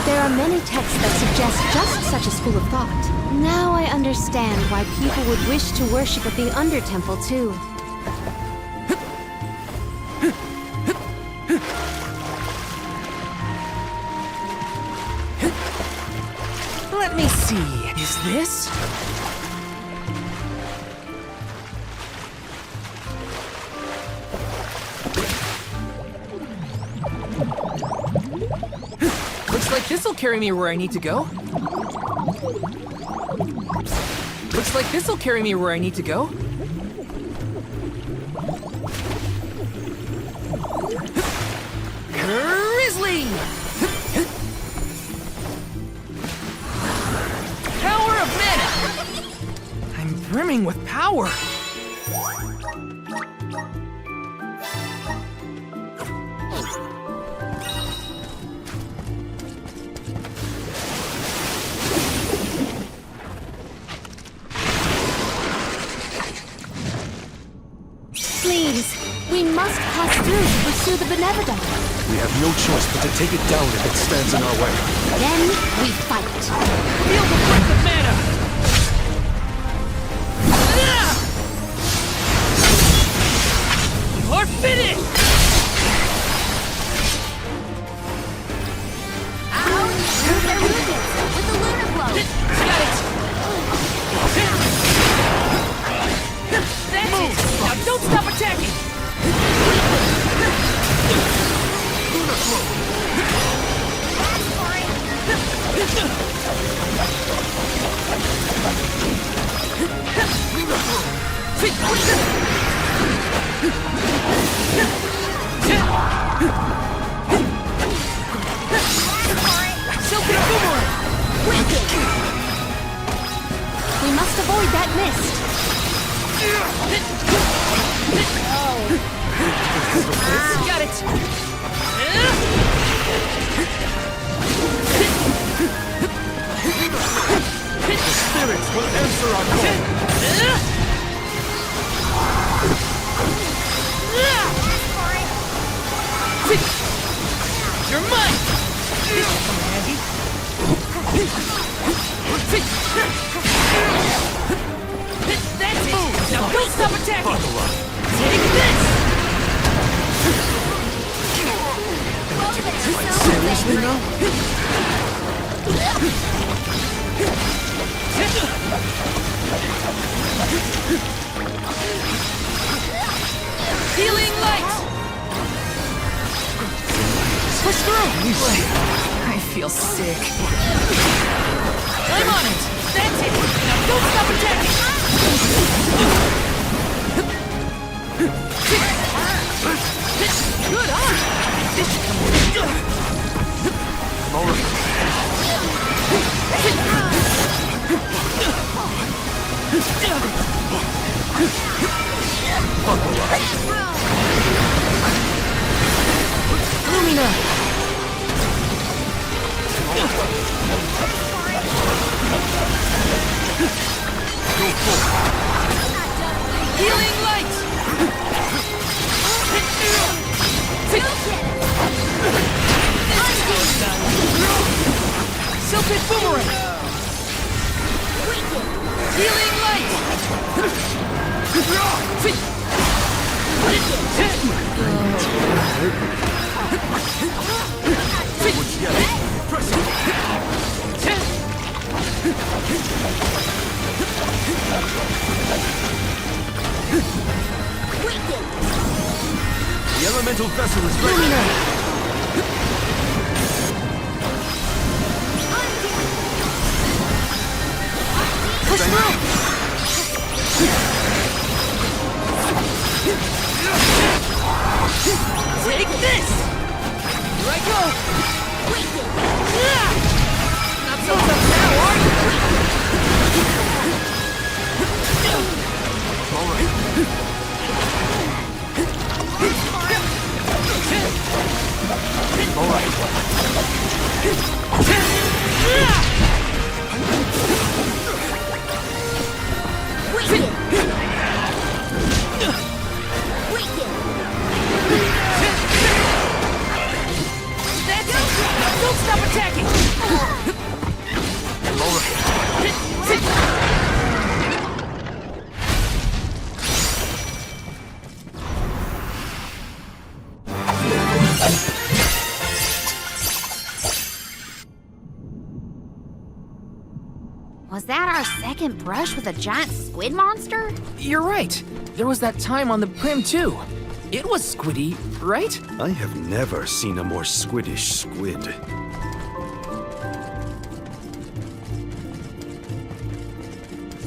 Speaker 1: There are many texts that suggest just such a school of thought. Now I understand why people would wish to worship at the Undertemple, too.
Speaker 4: Let me see. Is this? Looks like this'll carry me where I need to go. Looks like this'll carry me where I need to go. Grizzly! Power of mana! I'm brimming with power.
Speaker 1: Please, we must pass through to pursue the Benevodon.
Speaker 5: We have no choice but to take it down if it stands in our way.
Speaker 1: Then we fight.
Speaker 4: Feel the breath of mana! You are finished!
Speaker 2: With the lunar blow.
Speaker 4: Got it! That's it! Now don't stop attacking! Silken boomerang!
Speaker 1: We must avoid that mist.
Speaker 4: Got it!
Speaker 14: The spirits will answer our call.
Speaker 4: You're mine! This will come in handy. That's it! Now don't stop attacking! Take this!
Speaker 14: Seriously now?
Speaker 4: Healing light! Push through! I feel sick. I'm on it! That's it! Now don't stop attacking! Good on! This should come Lumina! Healing light! Silken boomerang! Healing light!
Speaker 14: The elemental vessel is ready.
Speaker 4: Push through! Take this! Here I go! Not so tough now, are you?
Speaker 14: All right. All
Speaker 4: That's it! Now don't stop attacking!
Speaker 14: All right.
Speaker 6: Was that our second brush with a giant squid monster?
Speaker 4: You're right. There was that time on the Prim, too. It was squiddy, right?
Speaker 5: I have never seen a more squiddish squid.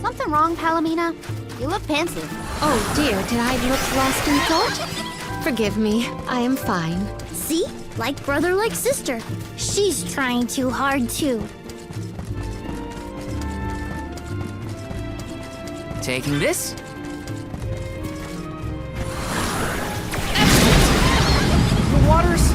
Speaker 6: Something wrong, Palomina? You look pensive.
Speaker 1: Oh dear, did I look lost in thought? Forgive me, I am fine.
Speaker 2: See? Like brother, like sister. She's trying too hard, too.
Speaker 4: Taking this. The waters.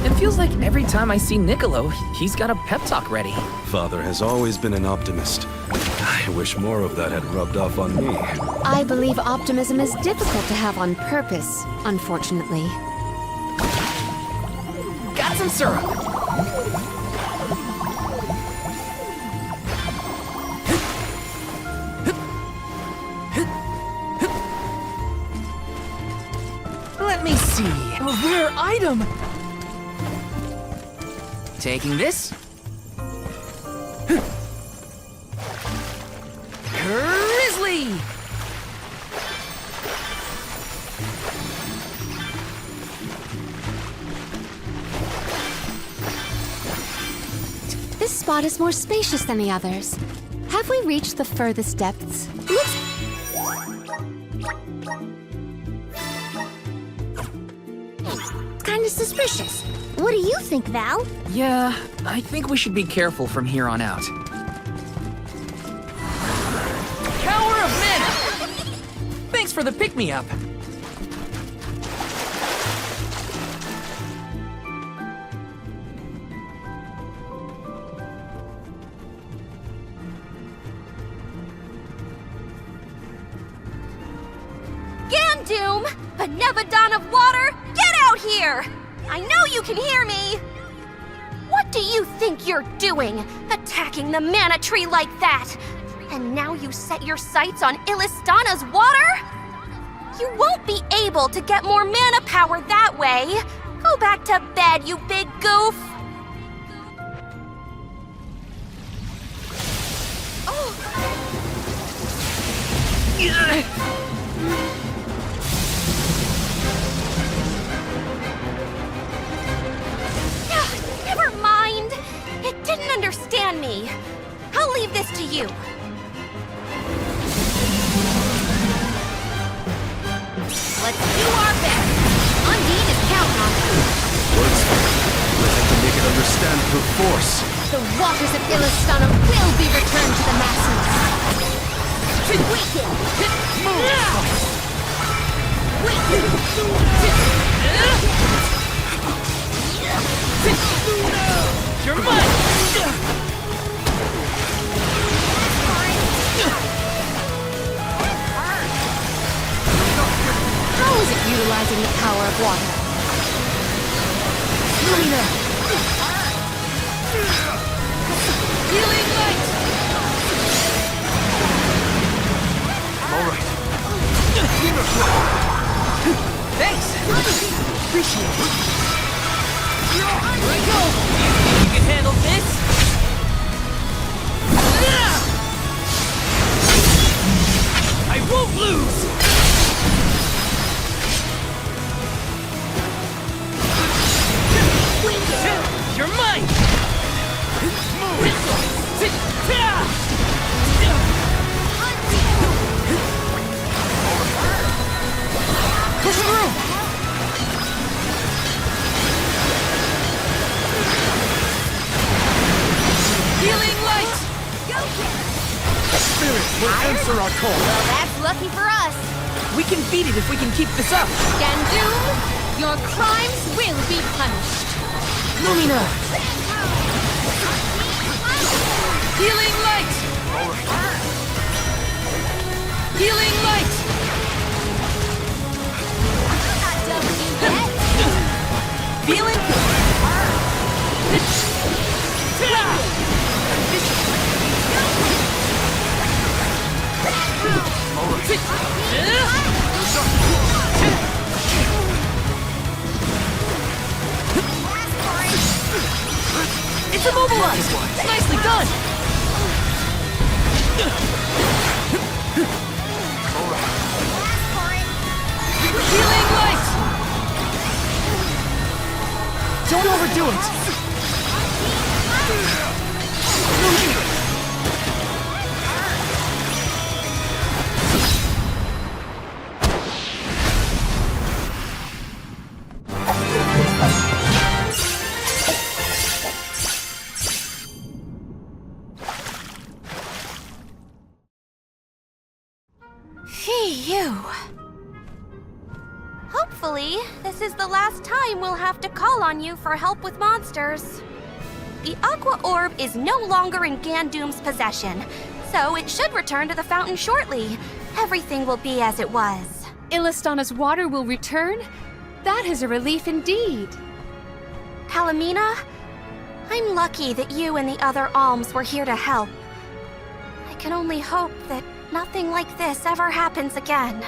Speaker 4: It feels like every time I see Niccolo, he's got a pep talk ready.
Speaker 5: Father has always been an optimist. I wish more of that had rubbed off on me.
Speaker 1: I believe optimism is difficult to have on purpose, unfortunately.
Speaker 4: Got some syrup. Let me see. A rare item. Taking this. Grizzly!
Speaker 1: This spot is more spacious than the others. Have we reached the furthest depths? Looks...
Speaker 2: Kinda suspicious. What do you think, Val?
Speaker 4: Yeah, I think we should be careful from here on out. Power of Men! Thanks for the pick-me-up.
Speaker 21: Gandoom! Benevodon of Water, get out here! I know you can hear me! What do you think you're doing, attacking the mana tree like that? And now you set your sights on Illistana's water? You won't be able to get more mana power that way. Go back to bed, you big goof! Never mind. It didn't understand me. I'll leave this to you. Let's do our best. Undine is counting on us.
Speaker 5: Words we have to make it understand through force.
Speaker 1: The waters of Illistana will be returned to the masses.
Speaker 21: Weaken!
Speaker 4: You're mine!
Speaker 1: How is it utilizing the power of water?
Speaker 4: Lumina! Healing light!
Speaker 19: All right.
Speaker 4: Thanks! Appreciate it. Here we go! You can handle this? I won't lose! You're mine! Push through! Healing light!
Speaker 19: The spirit will answer our call.
Speaker 21: Well, that's lucky for us.
Speaker 4: We can beat it if we can keep this up.
Speaker 1: Gandoom, your crimes will be punished.
Speaker 4: Lumina! Healing light! Healing light!
Speaker 21: Not done with you yet.
Speaker 4: Feeling It's immobilized! Nicely done! Healing light! Don't overdo it!
Speaker 21: Phew. Hopefully, this is the last time we'll have to call on you for help with monsters. The Aqua Orb is no longer in Gandoom's possession, so it should return to the fountain shortly. Everything will be as it was.
Speaker 1: Illistana's water will return? That is a relief indeed.
Speaker 21: Palomina, I'm lucky that you and the other alms were here to help. I can only hope that nothing like this ever happens again.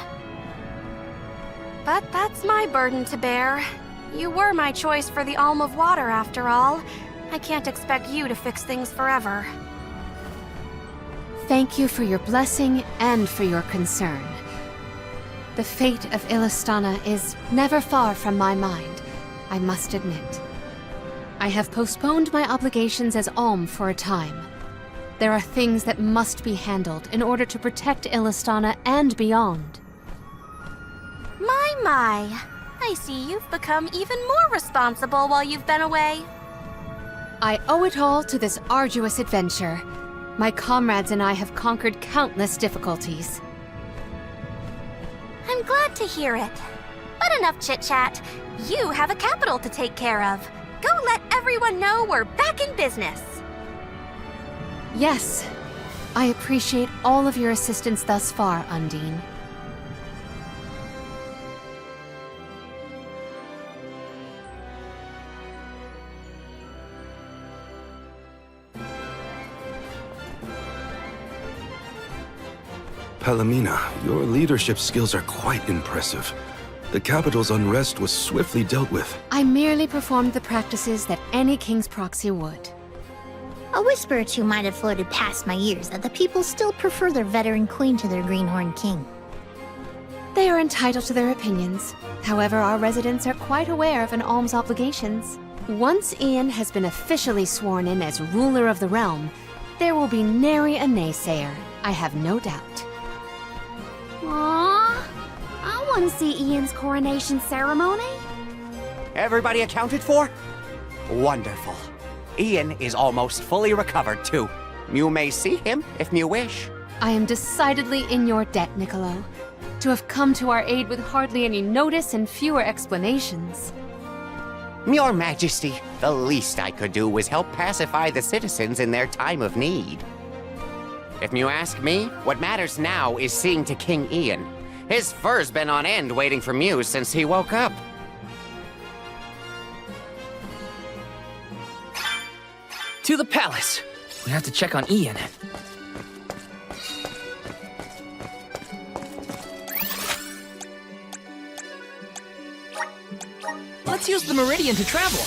Speaker 21: But that's my burden to bear. You were my choice for the Alm of Water, after all. I can't expect you to fix things forever.
Speaker 1: Thank you for your blessing and for your concern. The fate of Illistana is never far from my mind, I must admit. I have postponed my obligations as Alm for a time. There are things that must be handled in order to protect Illistana and beyond.
Speaker 21: My. I see you've become even more responsible while you've been away.
Speaker 1: I owe it all to this arduous adventure. My comrades and I have conquered countless difficulties.
Speaker 21: I'm glad to hear it. But enough chit-chat. You have a capital to take care of. Go let everyone know we're back in business.
Speaker 1: Yes. I appreciate all of your assistance thus far, Undine.
Speaker 5: Palomina, your leadership skills are quite impressive. The capital's unrest was swiftly dealt with.
Speaker 1: I merely performed the practices that any king's proxy would.
Speaker 2: A whisper or two might have floated past my ears that the people still prefer their veteran queen to their greenhorn king.
Speaker 1: They are entitled to their opinions. However, our residents are quite aware of an alm's obligations. Once Ian has been officially sworn in as ruler of the realm, there will be nary a naysayer, I have no doubt.
Speaker 6: Aww, I want to see Ian's coronation ceremony.
Speaker 20: Everybody accounted for? Wonderful. Ian is almost fully recovered, too. You may see him if you wish.
Speaker 1: I am decidedly in your debt, Niccolo. To have come to our aid with hardly any notice and fewer explanations.
Speaker 20: Your Majesty, the least I could do was help pacify the citizens in their time of need. If you ask me, what matters now is seeing to King Ian. His fur's been on end waiting for Muse since he woke up.
Speaker 4: To the palace! We have to check on Ian. Let's use the Meridian to travel.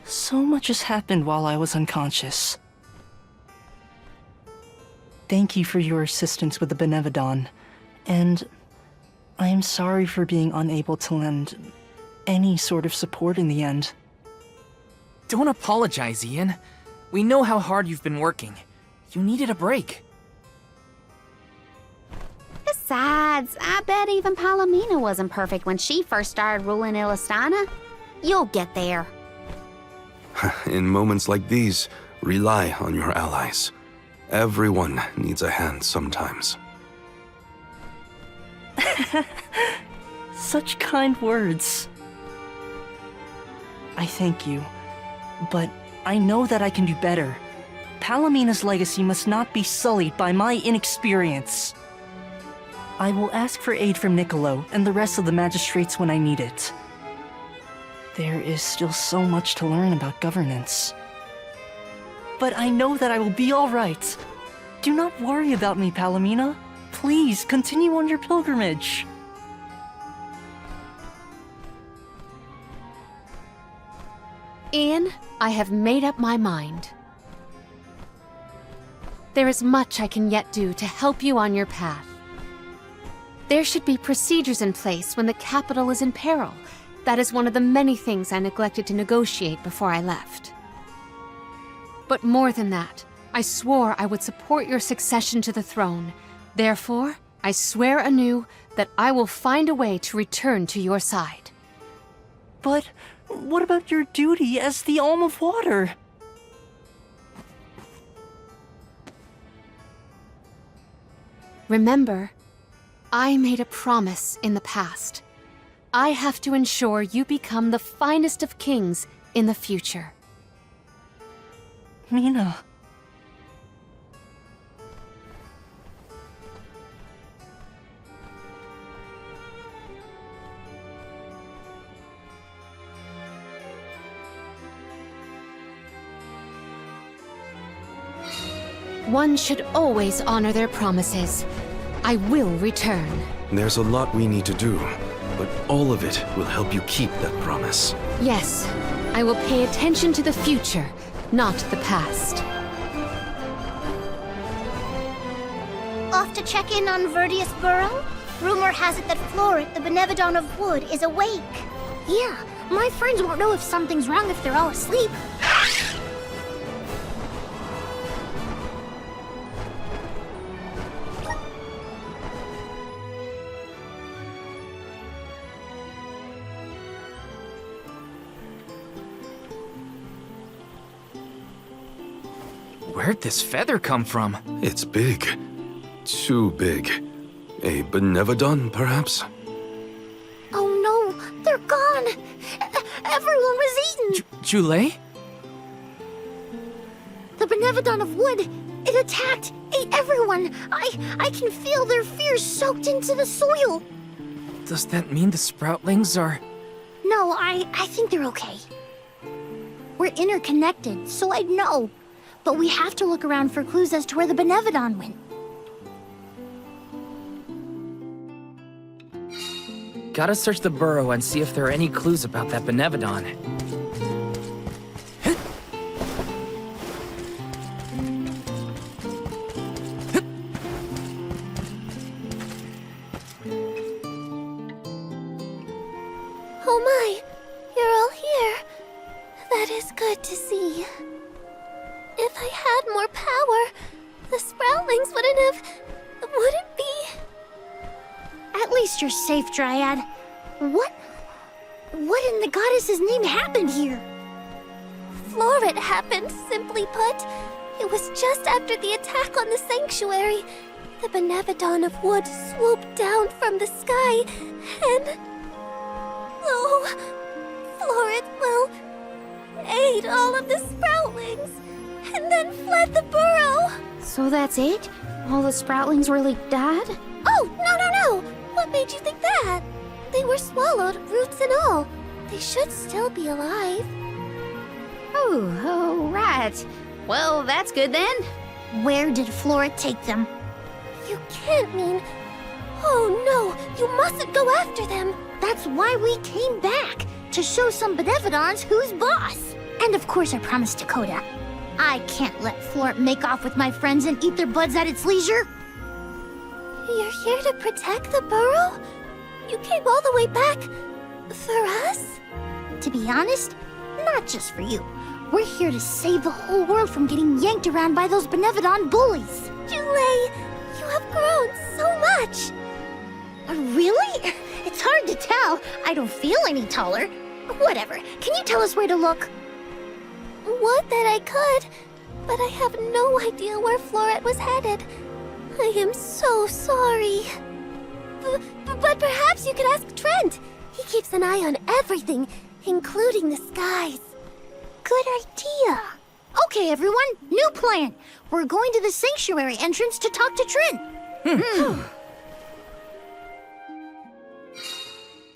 Speaker 18: So much has happened while I was unconscious. Thank you for your assistance with the Benevodon, and I am sorry for being unable to lend any sort of support in the end.
Speaker 4: Don't apologize, Ian. We know how hard you've been working. You needed a break.
Speaker 6: Besides, I bet even Palomina wasn't perfect when she first started ruling Illistana. You'll get there.
Speaker 5: In moments like these, rely on your allies. Everyone needs a hand sometimes.
Speaker 18: Such kind words. I thank you, but I know that I can do better. Palomina's legacy must not be sullied by my inexperience. I will ask for aid from Niccolo and the rest of the magistrates when I need it. There is still so much to learn about governance. But I know that I will be all right. Do not worry about me, Palomina. Please continue on your pilgrimage.
Speaker 1: Ian, I have made up my mind. There is much I can yet do to help you on your path. There should be procedures in place when the capital is in peril. That is one of the many things I neglected to negotiate before I left. But more than that, I swore I would support your succession to the throne. Therefore, I swear anew that I will find a way to return to your side.
Speaker 18: But what about your duty as the Alm of Water?
Speaker 1: Remember, I made a promise in the past. I have to ensure you become the finest of kings in the future.
Speaker 18: Mina.
Speaker 1: One should always honor their promises. I will return.
Speaker 5: There's a lot we need to do, but all of it will help you keep that promise.
Speaker 1: Yes, I will pay attention to the future, not the past.
Speaker 2: Off to check in on Verdius Burrow? Rumor has it that Floret, the Benevodon of Wood, is awake.
Speaker 9: Yeah, my friends won't know if something's wrong if they're all asleep.
Speaker 4: Where'd this feather come from?
Speaker 5: It's big. Too big. A Benevodon, perhaps?
Speaker 9: Oh no, they're gone! Everyone was eaten!
Speaker 4: Julie?
Speaker 9: The Benevodon of Wood, it attacked, ate everyone! I can feel their fears soaked into the soil!
Speaker 4: Does that mean the sproutlings are...
Speaker 9: No, I think they're okay. We're interconnected, so I'd know. But we have to look around for clues as to where the Benevodon went.
Speaker 4: Gotta search the burrow and see if there are any clues about that Benevodon.
Speaker 9: Oh my, you're all here. That is good to see. If I had more power, the sproutlings wouldn't be... At least you're safe, Dryad. What in the goddess's name happened here? Floret happened, simply put. It was just after the attack on the sanctuary. The Benevodon of Wood swooped down from the sky, and... Oh, Floret, well, ate all of the sproutlings. And then fled the burrow!
Speaker 6: So that's it? All the sproutlings really died?
Speaker 9: Oh, no! What made you think that? They were swallowed, roots and all. They should still be alive.
Speaker 6: Oh, right. Well, that's good then.
Speaker 9: Where did Floret take them? You can't mean... Oh no, you mustn't go after them. That's why we came back, to show some Benevodons who's boss. And of course I promised Dakota. I can't let Floret make off with my friends and eat their buds at its leisure. You're here to protect the burrow? You came all the way back for us? To be honest, not just for you. We're here to save the whole world from getting yanked around by those Benevodon bullies. Julie, you have grown so much. Really? It's hard to tell. I don't feel any taller. Whatever. Can you tell us where to look? Would that I could, but I have no idea where Floret was headed. I am so sorry. But perhaps you could ask Trent. He keeps an eye on everything, including the skies. Good idea. Okay, everyone, new plan. We're going to the sanctuary entrance to talk to Trent.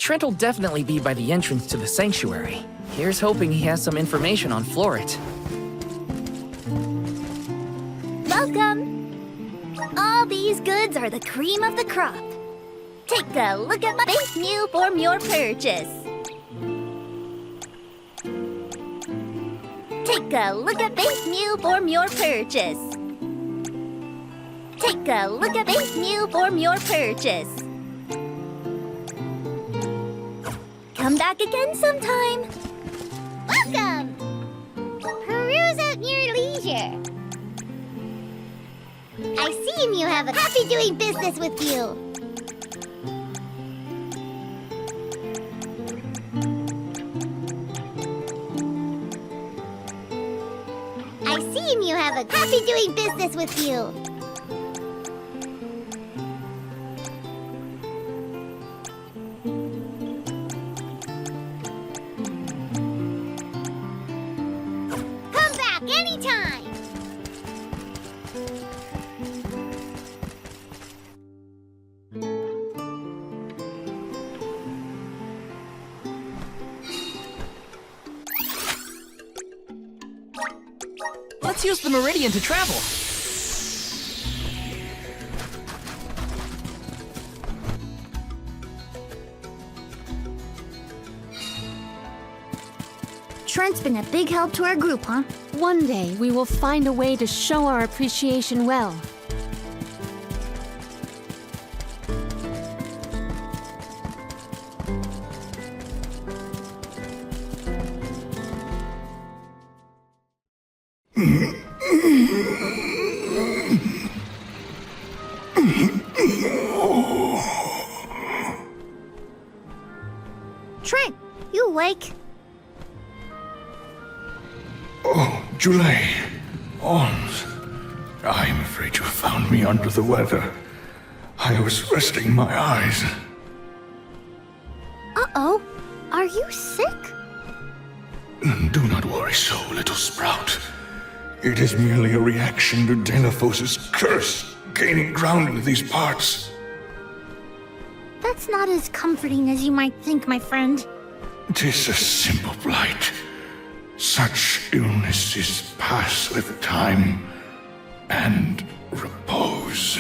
Speaker 4: Trent will definitely be by the entrance to the sanctuary. Here's hoping he has some information on Floret.
Speaker 9: Welcome! All these goods are the cream of the crop. Take a look at my thank you for your purchase. Take a look at thank you for your purchase. Take a look at thank you for your purchase. Come back again sometime.
Speaker 2: Welcome! Peruse at your leisure. I see you have a happy doing business with you. I see you have a happy doing business with you. Come back anytime.
Speaker 4: Let's use the Meridian to travel.
Speaker 9: Trent's been a big help to our group, huh?
Speaker 1: One day, we will find a way to show our appreciation well.
Speaker 9: Trent, you awake?
Speaker 8: Oh, Julie. Alms. I'm afraid you found me under the weather. I was resting my eyes.
Speaker 9: Uh-oh. Are you sick?
Speaker 8: Do not worry so, little sprout. It is merely a reaction to Delaphos's curse gaining ground in these parts.
Speaker 9: That's not as comforting as you might think, my friend.
Speaker 8: 'Tis a simple blight. Such illnesses pass with time and repose.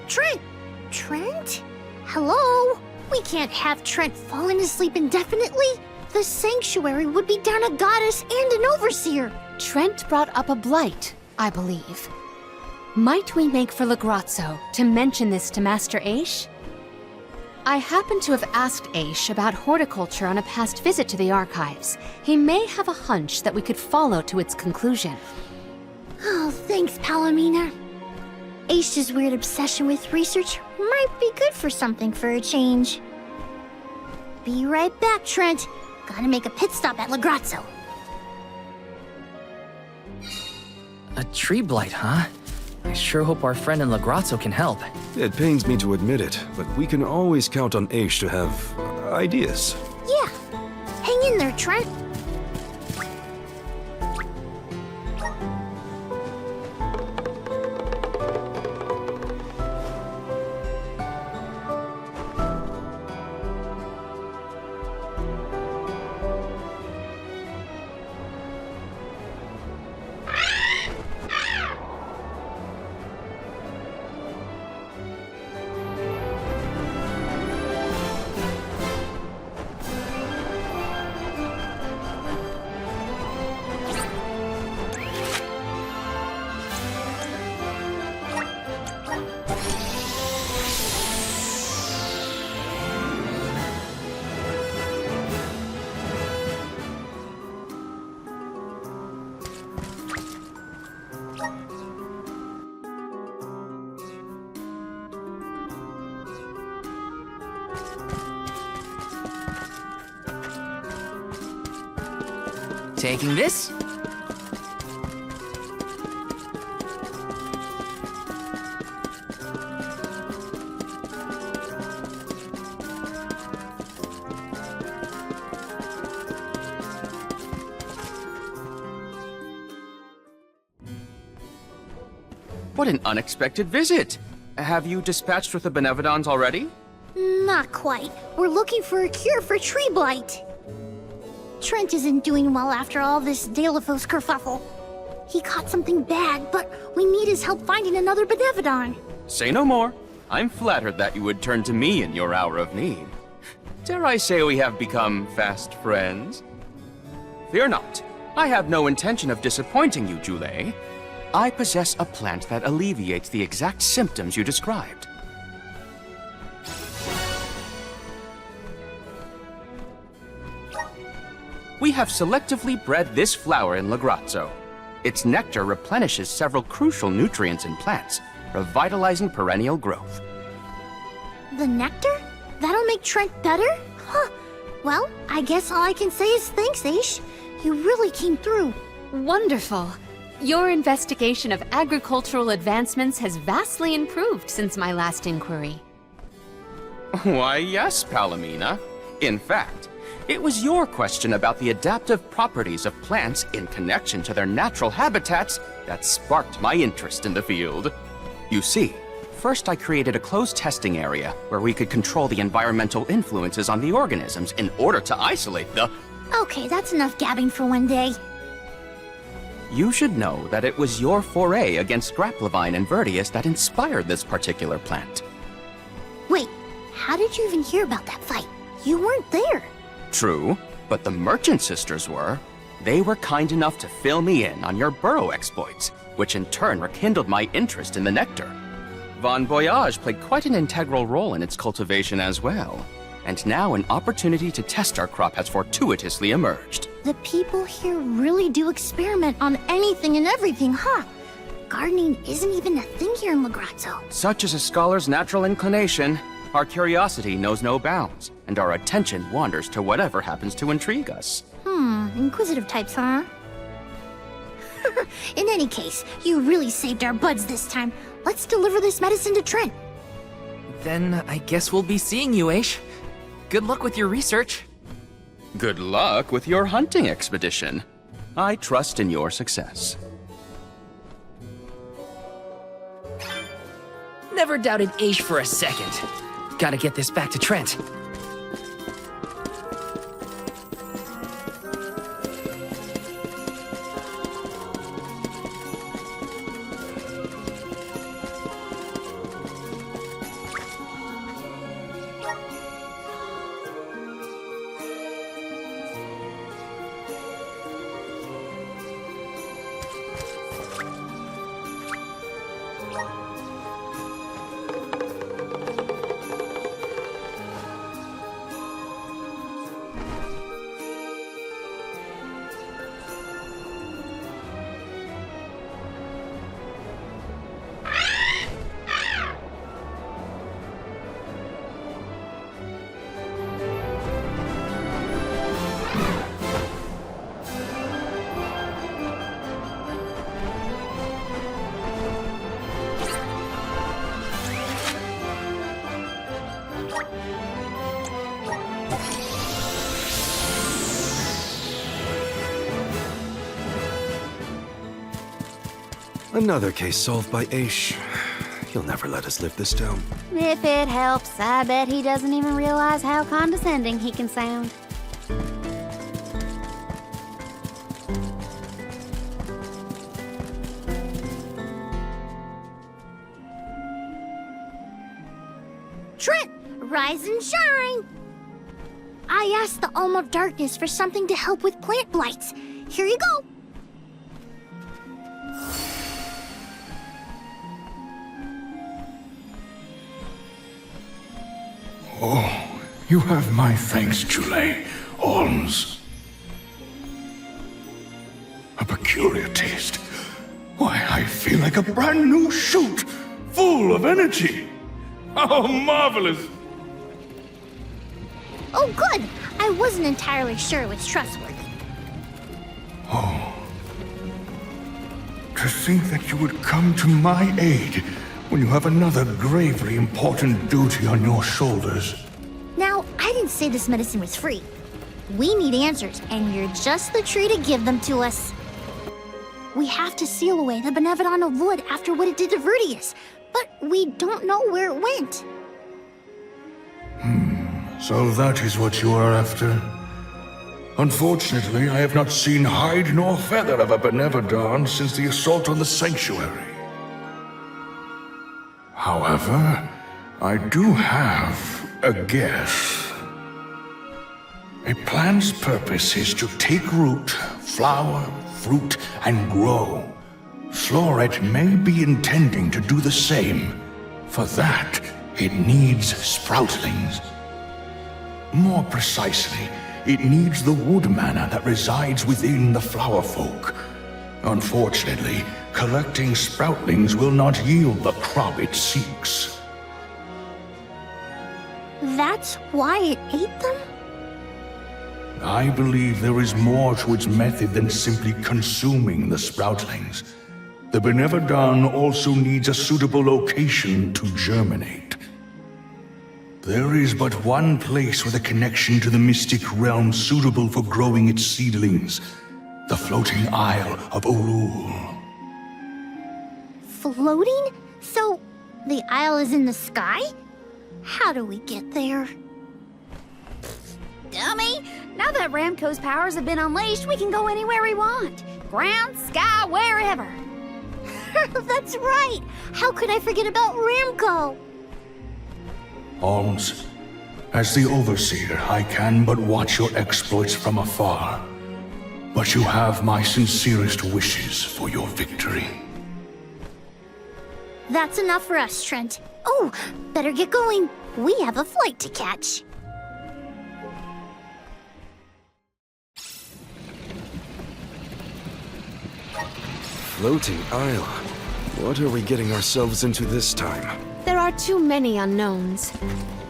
Speaker 9: Trent! Trent? Hello? We can't have Trent falling asleep indefinitely. The sanctuary would be down a goddess and an overseer.
Speaker 1: Trent brought up a blight, I believe. Might we make for Legrazzo to mention this to Master Aish? I happen to have asked Aish about horticulture on a past visit to the archives. He may have a hunch that we could follow to its conclusion.
Speaker 9: Oh, thanks, Palomina. Aish's weird obsession with research might be good for something for a change. Be right back, Trent. Gotta make a pit stop at Legrazzo.
Speaker 4: A tree blight, huh? I sure hope our friend in Legrazzo can help.
Speaker 5: It pains me to admit it, but we can always count on Aish to have ideas.
Speaker 9: Yeah. Hang in there, Trent.
Speaker 4: Taking this?
Speaker 3: What an unexpected visit! Have you dispatched with the Benevodons already?
Speaker 9: Not quite. We're looking for a cure for tree blight. Trent isn't doing well after all this Dalephos kerfuffle. He caught something bad, but we need his help finding another Benevodon.
Speaker 3: Say no more. I'm flattered that you would turn to me in your hour of need. Dare I say we have become fast friends? Fear not. I have no intention of disappointing you, Julie. I possess a plant that alleviates the exact symptoms you described. We have selectively bred this flower in Lagrazzo. Its nectar replenishes several crucial nutrients in plants, revitalizing perennial growth.
Speaker 9: The nectar? That'll make Trent better? Huh. Well, I guess all I can say is thanks, Aish. You really came through.
Speaker 1: Wonderful. Your investigation of agricultural advancements has vastly improved since my last inquiry.
Speaker 3: Why, yes, Palomina. In fact, it was your question about the adaptive properties of plants in connection to their natural habitats that sparked my interest in the field. You see, first I created a closed testing area where we could control the environmental influences on the organisms in order to isolate the...
Speaker 9: Okay, that's enough gabbing for one day.
Speaker 3: You should know that it was your foray against Grapplevine and Vertius that inspired this particular plant.
Speaker 9: Wait, how did you even hear about that fight? You weren't there.
Speaker 3: True, but the Merchant Sisters were. They were kind enough to fill me in on your burrow exploits, which in turn rekindled my interest in the nectar. Von Voyage played quite an integral role in its cultivation as well. And now an opportunity to test our crop has fortuitously emerged.
Speaker 9: The people here really do experiment on anything and everything, huh? Gardening isn't even a thing here in Lagrazzo.
Speaker 3: Such is a scholar's natural inclination. Our curiosity knows no bounds, and our attention wanders to whatever happens to intrigue us.
Speaker 9: Inquisitive types, huh? In any case, you really saved our buds this time. Let's deliver this medicine to Trent.
Speaker 4: Then I guess we'll be seeing you, Aish. Good luck with your research.
Speaker 3: Good luck with your hunting expedition. I trust in your success.
Speaker 4: Never doubted Aish for a second. Gotta get this back to Trent.
Speaker 5: Another case solved by Aish. He'll never let us live this down.
Speaker 6: If it helps, I bet he doesn't even realize how condescending he can sound.
Speaker 9: Trent, rise and shine! I asked the Alm of Darkness for something to help with plant blights. Here you go.
Speaker 8: Oh, you have my thanks, Julie. Alms. A peculiar taste. Why, I feel like a brand new shoot, full of energy. How marvelous!
Speaker 9: Oh, good. I wasn't entirely sure it was trustworthy.
Speaker 8: Oh. To think that you would come to my aid when you have another gravely important duty on your shoulders.
Speaker 9: Now, I didn't say this medicine was free. We need answers, and you're just the tree to give them to us. We have to seal away the Benevodon of Wood after what it did to Vertius, but we don't know where it went.
Speaker 8: So that is what you are after? Unfortunately, I have not seen hide nor feather of a Benevodon since the assault on the sanctuary. However, I do have a guess. A plant's purpose is to take root, flower, fruit, and grow. Floret may be intending to do the same. For that, it needs sproutlings. More precisely, it needs the wood mana that resides within the flower folk. Unfortunately, collecting sproutlings will not yield the crop it seeks.
Speaker 9: That's why it ate them?
Speaker 8: I believe there is more to its method than simply consuming the sproutlings. The Benevodon also needs a suitable location to germinate. There is but one place with a connection to the mystic realm suitable for growing its seedlings. The floating isle of Ulul.
Speaker 9: Floating? So, the isle is in the sky? How do we get there?
Speaker 6: Dummy! Now that Ramco's powers have been unleashed, we can go anywhere we want. Ground, sky, wherever.
Speaker 9: That's right! How could I forget about Ramco?
Speaker 8: Alms, as the Overseer, I can but watch your exploits from afar. But you have my sincerest wishes for your victory.
Speaker 9: That's enough for us, Trent. Oh, better get going. We have a flight to catch.
Speaker 5: Floating isle. What are we getting ourselves into this time?
Speaker 1: There are too many unknowns.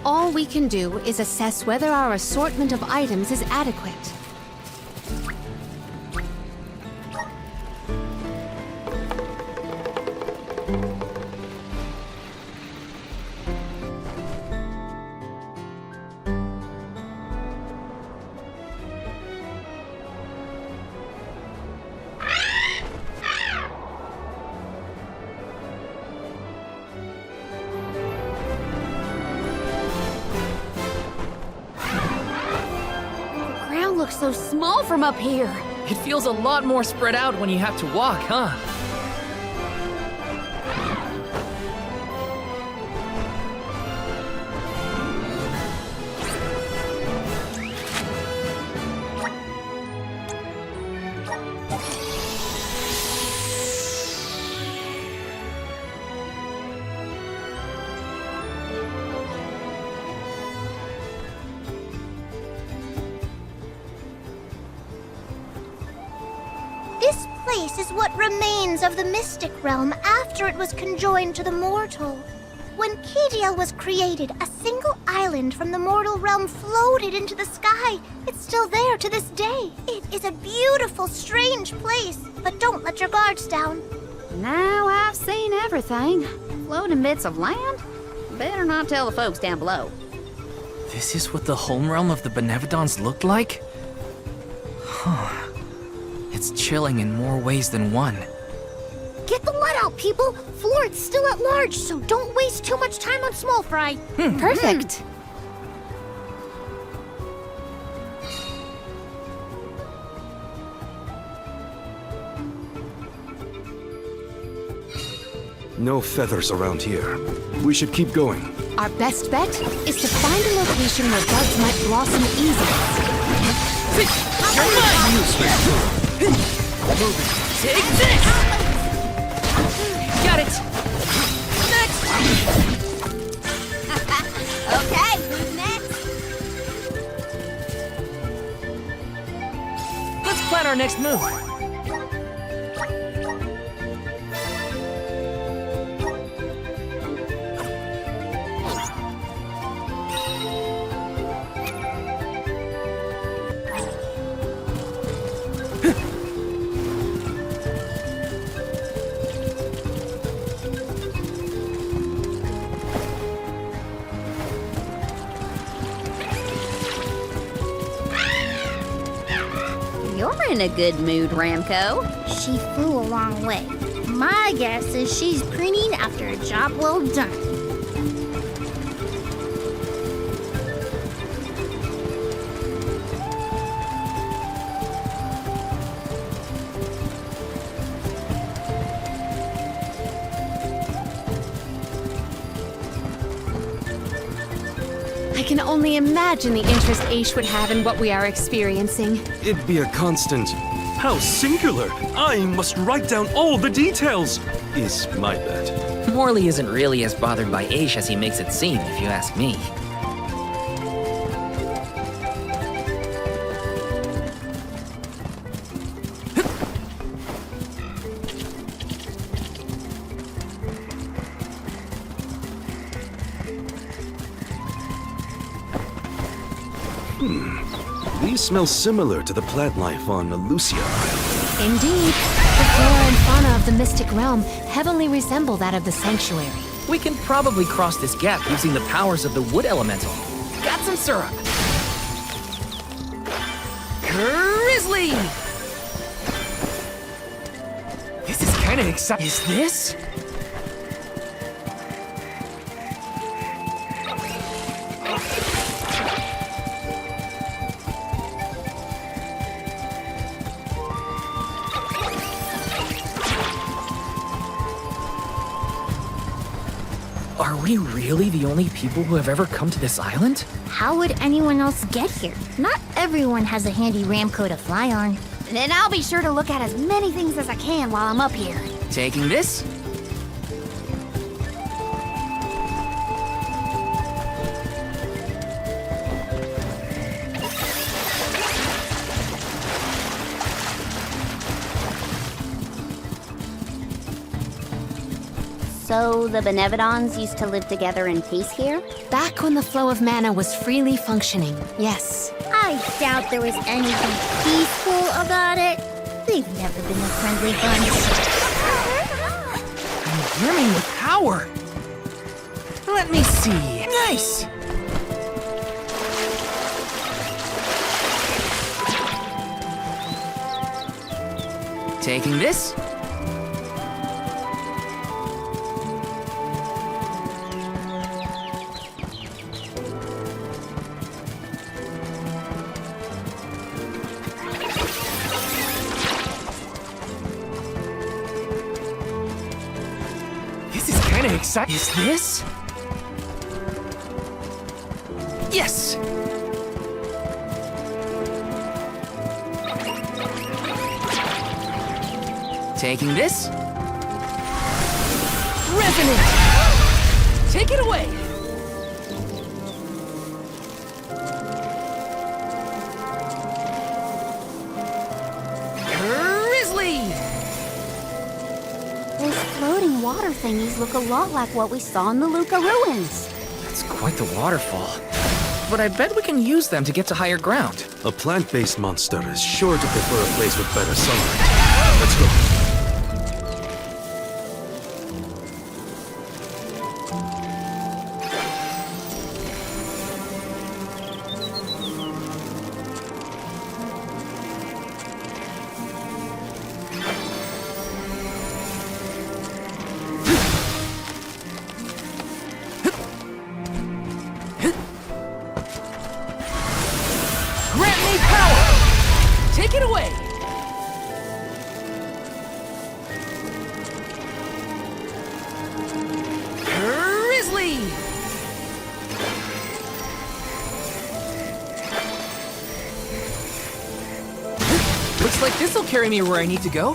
Speaker 1: All we can do is assess whether our assortment of items is adequate.
Speaker 6: Looks so small from up here.
Speaker 4: It feels a lot more spread out when you have to walk, huh?
Speaker 2: This place is what remains of the mystic realm after it was conjoined to the mortal. When Kediel was created, a single island from the mortal realm floated into the sky. It's still there to this day. It is a beautiful, strange place, but don't let your guards down.
Speaker 6: Now I've seen everything. Floating bits of land? Better not tell the folks down below.
Speaker 4: This is what the home realm of the Benevodons looked like? Huh. It's chilling in more ways than one.
Speaker 9: Get the let out, people! Floret's still at large, so don't waste too much time on small fry.
Speaker 1: Perfect.
Speaker 5: No feathers around here. We should keep going.
Speaker 1: Our best bet is to find a location where buds might blossom easily.
Speaker 4: Take this! Got it! Next!
Speaker 2: Okay, who's next?
Speaker 4: Let's plan our next move.
Speaker 9: You're in a good mood, Ramco. She flew a long way. My guess is she's preening after a job well done.
Speaker 1: I can only imagine the interest Aish would have in what we are experiencing.
Speaker 5: It'd be a constant.
Speaker 12: How singular! I must write down all the details! Is my bet.
Speaker 4: Morley isn't really as bothered by Aish as he makes it seem, if you ask me.
Speaker 5: These smell similar to the plant life on Lucia Island.
Speaker 1: Indeed, the flora and fauna of the mystic realm heavily resemble that of the sanctuary.
Speaker 4: We can probably cross this gap using the powers of the wood elemental. Got some syrup. Grizzly! This is kinda exciting. Is this? Are we really the only people who have ever come to this island?
Speaker 9: How would anyone else get here? Not everyone has a handy Ramco to fly on.
Speaker 6: Then I'll be sure to look at as many things as I can while I'm up here.
Speaker 4: Taking this?
Speaker 6: So the Benevodons used to live together in peace here?
Speaker 1: Back when the flow of mana was freely functioning, yes.
Speaker 9: I doubt there was anything peaceful about it. They've never been a friendly bunch.
Speaker 4: I'm brimming with power. Let me see. Nice! Taking this? Is this? Yes! Taking this? Resonant! Take it away!
Speaker 6: Floating water thingies look a lot like what we saw in the Luca ruins.
Speaker 4: That's quite the waterfall. But I bet we can use them to get to higher ground.
Speaker 5: A plant-based monster is sure to prefer a place with better sunlight. Let's go.
Speaker 4: Take it away! Grizzly! Looks like this'll carry me where I need to go.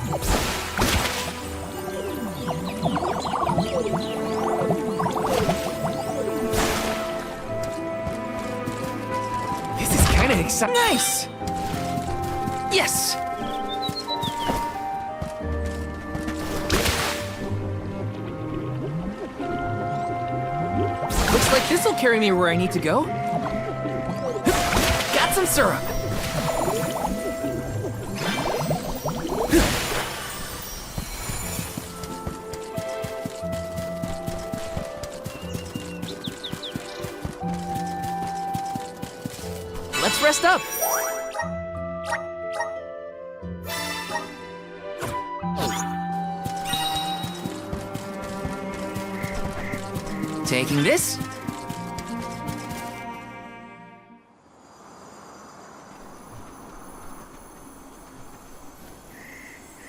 Speaker 4: This is kinda exciting. Nice! Yes! Looks like this'll carry me where I need to go. Got some syrup! Let's rest up! Taking this.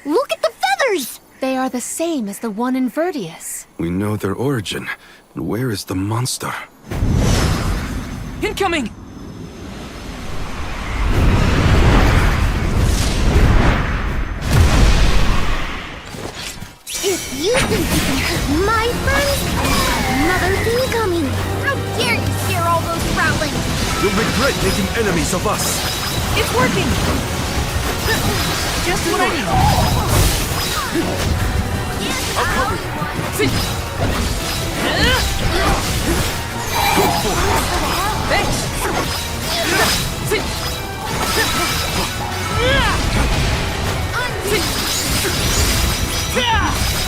Speaker 9: Look at the feathers!
Speaker 1: They are the same as the one in Verdius.
Speaker 5: We know their origin, but where is the monster?
Speaker 4: Incoming!
Speaker 9: If you think you can hurt my friends, another thing coming. How dare you scare all those Sproutlings?
Speaker 12: You'll regret making enemies of us.
Speaker 4: It's working! Just what I need.
Speaker 12: I'll cover you. Go for it.
Speaker 4: Thanks!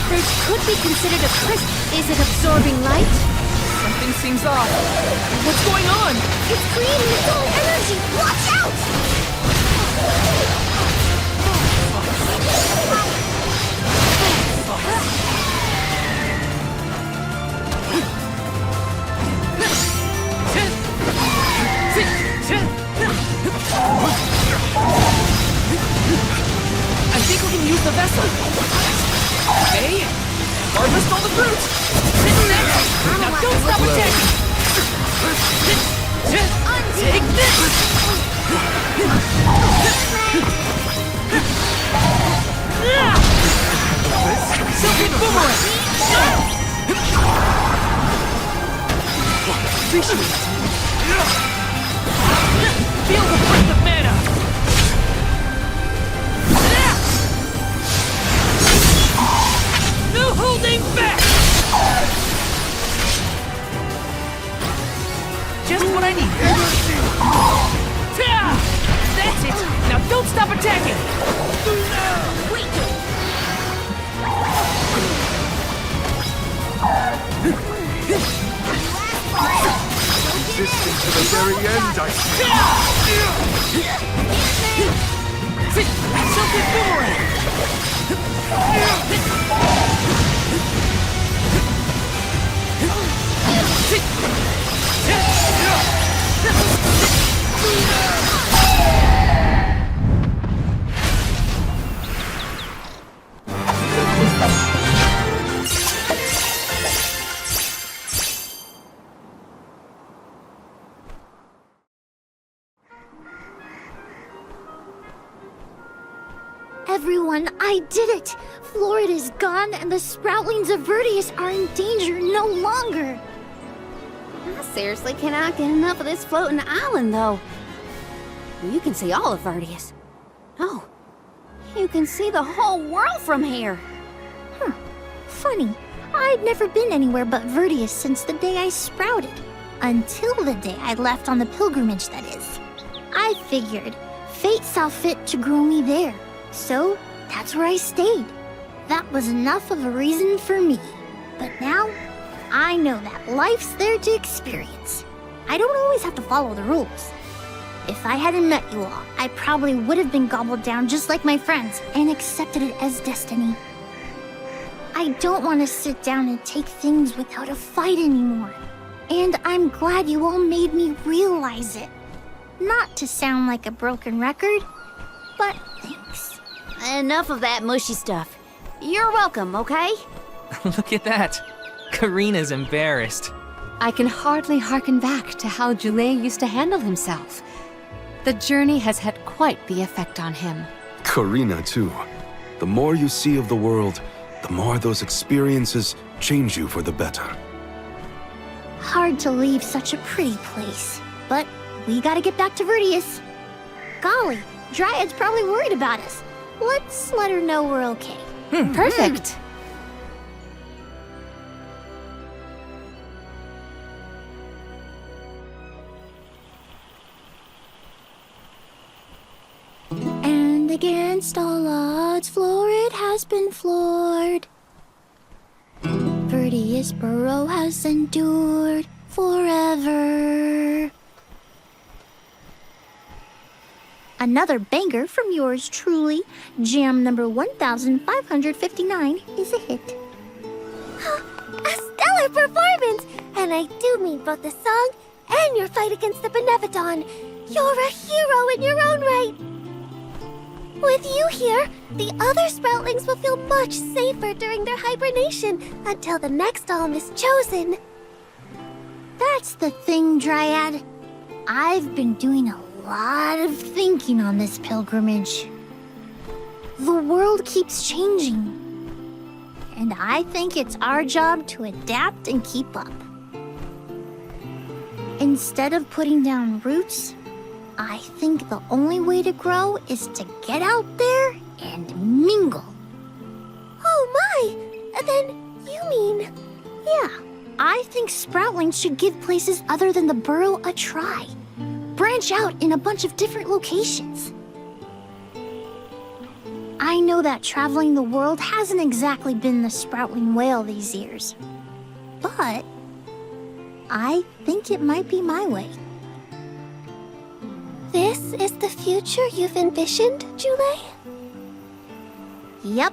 Speaker 1: They could be considered a prism. Is it absorbing light?
Speaker 4: Something seems off. What's going on?
Speaker 9: It's creating its own energy! Watch out!
Speaker 4: I think we can use the vessel. Okay. Harvest all the fruit. Now don't stop attacking. Take this. Silken boomerang. Appreciate it. Feel the breath of mana. No holding back! Just what I need. That's it! Now don't stop attacking! Wait!
Speaker 12: Resisting to the very end, I see.
Speaker 4: Silken boomerang!
Speaker 9: Everyone, I did it! Florida's gone, and the Sproutlings of Verdius are in danger no longer!
Speaker 6: I seriously cannot get enough of this floating island, though. You can see all of Verdius. Oh, you can see the whole world from here.
Speaker 9: Funny, I'd never been anywhere but Verdius since the day I sprouted. Until the day I left on the pilgrimage, that is. I figured fate saw fit to grow me there. So, that's where I stayed. That was enough of a reason for me. But now, I know that life's there to experience. I don't always have to follow the rules. If I hadn't met you all, I probably would have been gobbled down just like my friends and accepted it as destiny. I don't want to sit down and take things without a fight anymore. And I'm glad you all made me realize it. Not to sound like a broken record, but thanks.
Speaker 6: Enough of that mushy stuff. You're welcome, okay?
Speaker 4: Look at that. Karina's embarrassed.
Speaker 1: I can hardly hearken back to how Julet used to handle himself. The journey has had quite the effect on him.
Speaker 5: Karina, too. The more you see of the world, the more those experiences change you for the better.
Speaker 9: Hard to leave such a pretty place, but we gotta get back to Verdius. Golly, Dryad's probably worried about us. Let's let her know we're okay.
Speaker 1: Perfect.
Speaker 9: And against all odds, Florid has been floored. Verdius Burrow has endured forever. Another banger from yours truly, jam number 1559 is a hit.
Speaker 2: A stellar performance!
Speaker 9: And I do mean both the song and your fight against the Benevodon. You're a hero in your own right. With you here, the other Sproutlings will feel much safer during their hibernation until the next Alm is chosen.
Speaker 2: That's the thing, Dryad. I've been doing a lot of thinking on this pilgrimage. The world keeps changing, and I think it's our job to adapt and keep up. Instead of putting down roots, I think the only way to grow is to get out there and mingle.
Speaker 9: Oh my! Then you mean...
Speaker 2: Yeah, I think Sproutlings should give places other than the burrow a try. Branch out in a bunch of different locations. I know that traveling the world hasn't exactly been the Sproutling whale these years, but I think it might be my way.
Speaker 9: This is the future you've envisioned, Jule?
Speaker 2: Yep.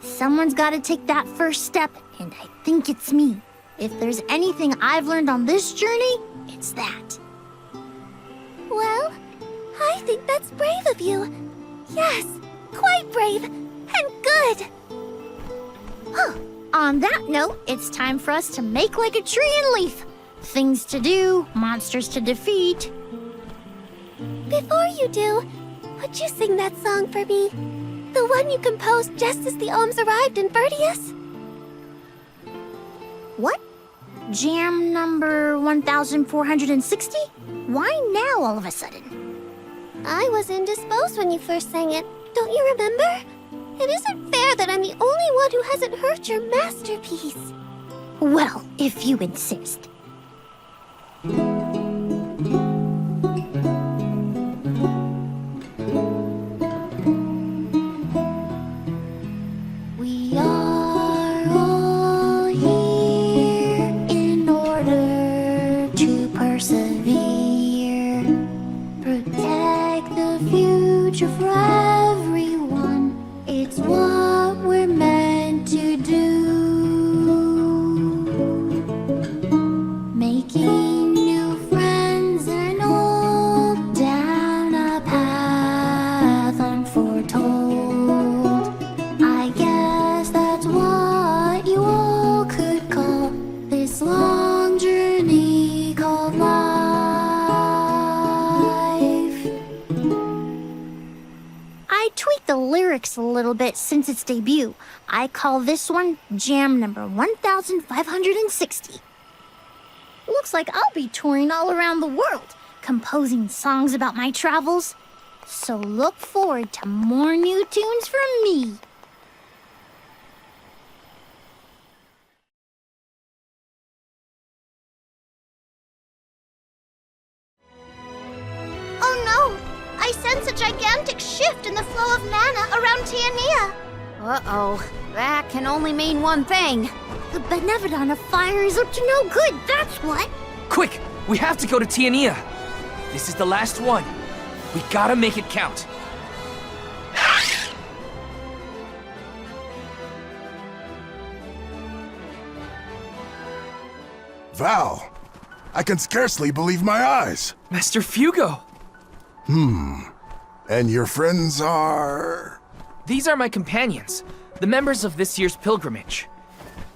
Speaker 2: Someone's got to take that first step, and I think it's me. If there's anything I've learned on this journey, it's that.
Speaker 9: Well, I think that's brave of you. Yes, quite brave, and good.
Speaker 2: Huh. On that note, it's time for us to make like a tree and leaf. Things to do, monsters to defeat.
Speaker 9: Before you do, would you sing that song for me? The one you composed just as the alms arrived in Vertius?
Speaker 2: What? Jam number 1460? Why now all of a sudden?
Speaker 9: I was indisposed when you first sang it. Don't you remember? It isn't fair that I'm the only one who hasn't heard your masterpiece.
Speaker 2: Well, if you insist. We are all here in order to persevere. Protect the future for everyone. It's what we're meant to do. Making new friends and old down a path unforetold. I guess that's what you all could call this long journey called life. I tweaked the lyrics a little bit since its debut. I call this one Jam number 1560. Looks like I'll be touring all around the world, composing songs about my travels. So look forward to more new tunes from me.
Speaker 9: Oh no! I sense a gigantic shift in the flow of mana around Tiania.
Speaker 6: Uh-oh. That can only mean one thing.
Speaker 2: The Benevodon of Fire is up to no good, that's what!
Speaker 4: Quick! We have to go to Tiania! This is the last one. We gotta make it count.
Speaker 13: Val, I can scarcely believe my eyes.
Speaker 4: Master Fugo!
Speaker 13: And your friends are...
Speaker 4: These are my companions, the members of this year's pilgrimage.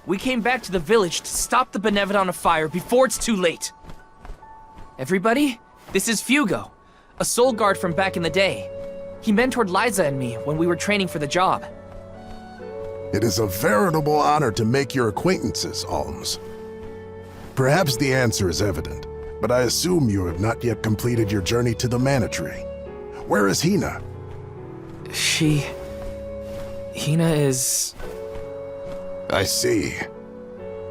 Speaker 4: We came back to the village to stop the Benevodon of Fire before it's too late. Everybody, this is Fugo, a soul guard from back in the day. He mentored Liza and me when we were training for the job.
Speaker 13: It is a veritable honor to make your acquaintances, Alms. Perhaps the answer is evident, but I assume you have not yet completed your journey to the Mana Tree. Where is Hina?
Speaker 4: Hina is...
Speaker 13: I see.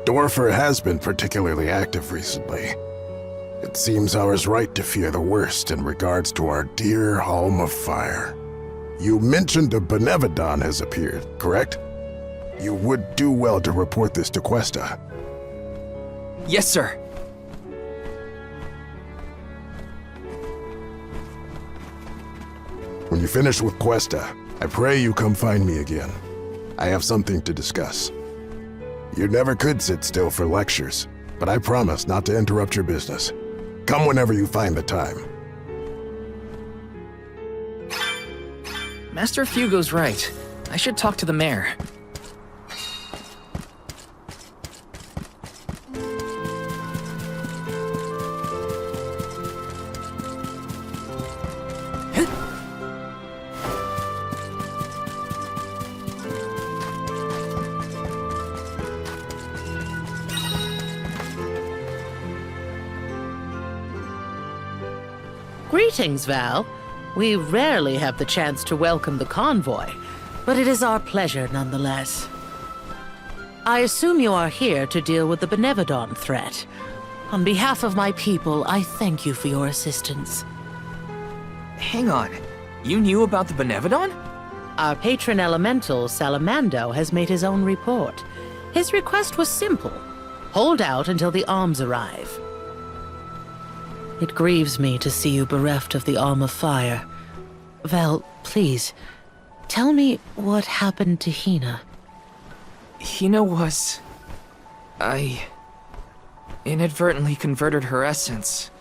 Speaker 13: Dwarfer has been particularly active recently. It seems I was right to fear the worst in regards to our dear Home of Fire. You mentioned a Benevodon has appeared, correct? You would do well to report this to Questa.
Speaker 4: Yes, sir.
Speaker 13: When you finish with Questa, I pray you come find me again. I have something to discuss. You never could sit still for lectures. but I promise not to interrupt your business. Come whenever you find the time.
Speaker 4: Master Fugo's right. I should talk to the mayor.
Speaker 10: Greetings, Val. We rarely have the chance to welcome the convoy, but it is our pleasure nonetheless. I assume you are here to deal with the Benevodon threat. On behalf of my people, I thank you for your assistance.
Speaker 4: Hang on. You knew about the Benevodon?
Speaker 10: Our patron elemental, Salamando, has made his own report. His request was simple. Hold out until the alms arrive. It grieves me to see you bereft of the Alm of Fire. Val, please, tell me what happened to Hina.
Speaker 4: Hina was... I inadvertently converted her essence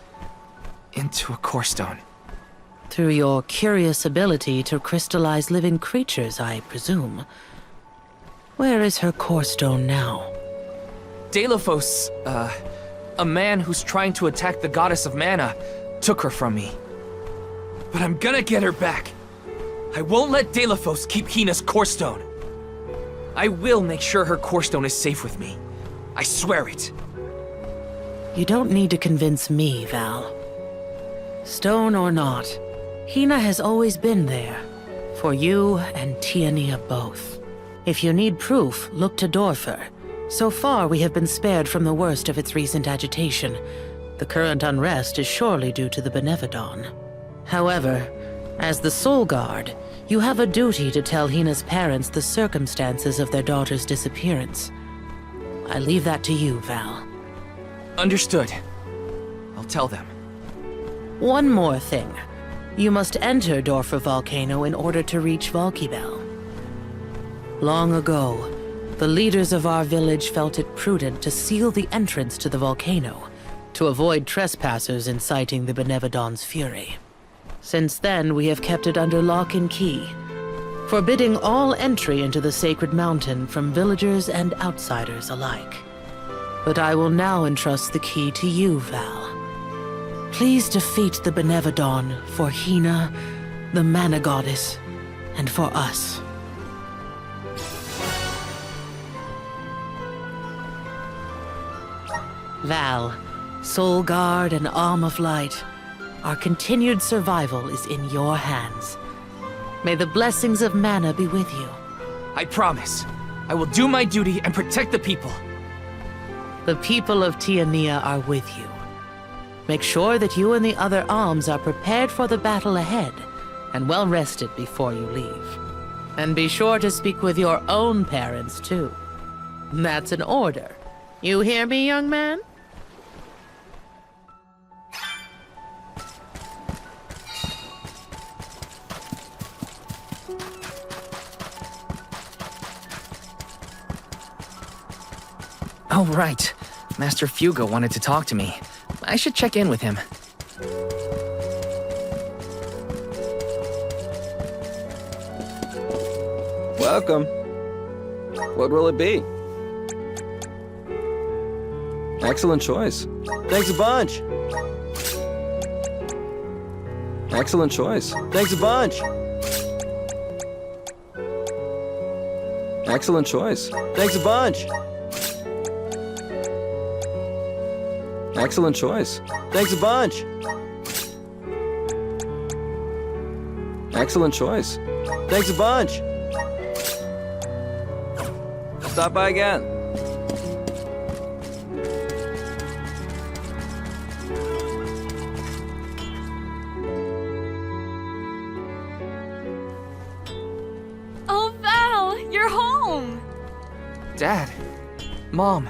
Speaker 4: into a core stone.
Speaker 10: Through your curious ability to crystallize living creatures, I presume. Where is her core stone now?
Speaker 4: Delphos, a man who's trying to attack the goddess of mana, took her from me. But I'm gonna get her back. I won't let Delphos keep Hina's core stone. I will make sure her core stone is safe with me. I swear it.
Speaker 10: You don't need to convince me, Val. Stone or not, Hina has always been there. For you and Tiania both. If you need proof, look to Dorfer. So far, we have been spared from the worst of its recent agitation. The current unrest is surely due to the Benevodon. However, as the Soul Guard, you have a duty to tell Hina's parents the circumstances of their daughter's disappearance. I leave that to you, Val.
Speaker 4: Understood. I'll tell them.
Speaker 10: One more thing. You must enter Dorfer Volcano in order to reach Valkybel. Long ago, the leaders of our village felt it prudent to seal the entrance to the volcano, to avoid trespassers inciting the Benevodon's fury. Since then, we have kept it under lock and key, forbidding all entry into the sacred mountain from villagers and outsiders alike. But I will now entrust the key to you, Val. Please defeat the Benevodon for Hina, the Mana Goddess, and for us. Val, Soul Guard and Arm of Light, our continued survival is in your hands. May the blessings of Mana be with you.
Speaker 4: I promise. I will do my duty and protect the people.
Speaker 10: The people of Tiania are with you. Make sure that you and the other alms are prepared for the battle ahead, and well rested before you leave. And be sure to speak with your own parents, too. That's an order. You hear me, young man?
Speaker 4: Oh, right. Master Fugo wanted to talk to me. I should check in with him.
Speaker 22: Welcome. What will it be? Excellent choice. Thanks a bunch. Excellent choice. Thanks a bunch. Excellent choice. Thanks a bunch. Excellent choice. Thanks a bunch. Excellent choice. Thanks a bunch. Stop by again.
Speaker 21: Oh, Val, you're home!
Speaker 4: Dad. Mom.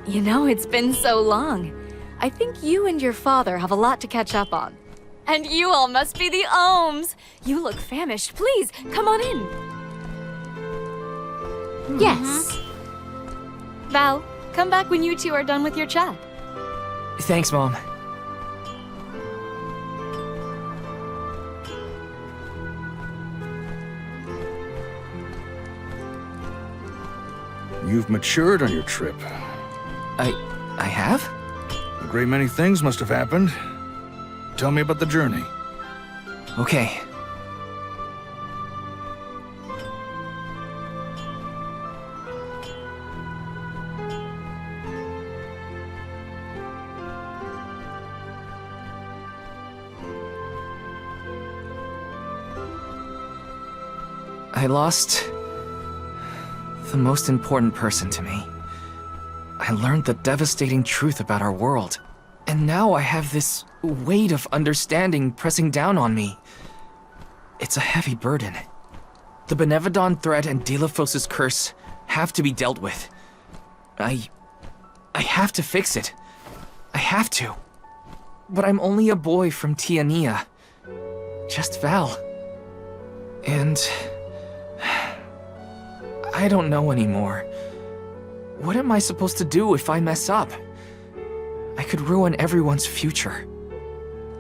Speaker 23: You know, it's been so long. I think you and your father have a lot to catch up on.
Speaker 21: And you all must be the Ohms! You look famished. Please, come on in.
Speaker 1: Yes.
Speaker 23: Val, come back when you two are done with your chat.
Speaker 4: Thanks, Mom.
Speaker 8: You've matured on your trip.
Speaker 4: I have?
Speaker 8: A great many things must have happened. Tell me about the journey.
Speaker 4: Okay. I lost the most important person to me. I learned the devastating truth about our world, and now I have this weight of understanding pressing down on me. It's a heavy burden. The Benevodon threat and Delphos' curse have to be dealt with. I have to fix it. I have to. But I'm only a boy from Tiania. Just Val. And I don't know anymore. What am I supposed to do if I mess up? I could ruin everyone's future.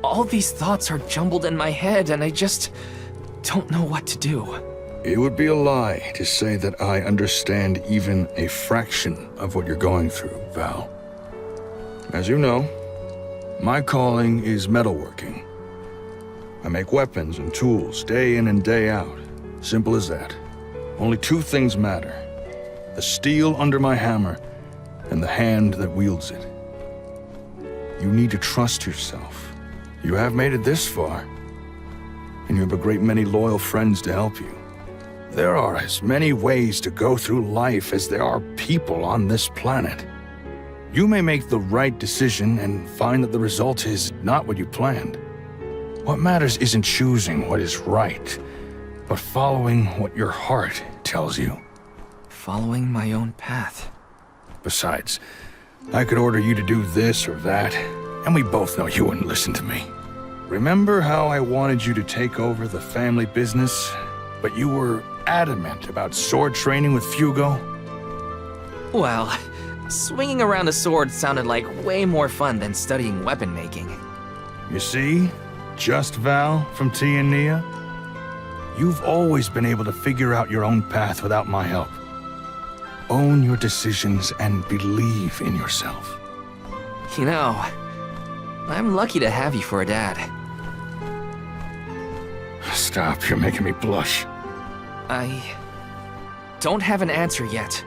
Speaker 4: All these thoughts are jumbled in my head, and I just don't know what to do.
Speaker 8: It would be a lie to say that I understand even a fraction of what you're going through, Val. As you know, my calling is metalworking. I make weapons and tools day in and day out. Simple as that. Only two things matter: the steel under my hammer and the hand that wields it. You need to trust yourself. You have made it this far, and you have a great many loyal friends to help you. There are as many ways to go through life as there are people on this planet. You may make the right decision and find that the result is not what you planned. What matters isn't choosing what is right, but following what your heart tells you.
Speaker 4: Following my own path.
Speaker 8: Besides, I could order you to do this or that, and we both know you wouldn't listen to me. Remember how I wanted you to take over the family business, but you were adamant about sword training with Fugo?
Speaker 4: Well, swinging around a sword sounded like way more fun than studying weapon making.
Speaker 8: You see? Just Val from Tiania? You've always been able to figure out your own path without my help. Own your decisions and believe in yourself.
Speaker 4: You know, I'm lucky to have you for a dad.
Speaker 8: Stop, you're making me blush.
Speaker 4: I don't have an answer yet,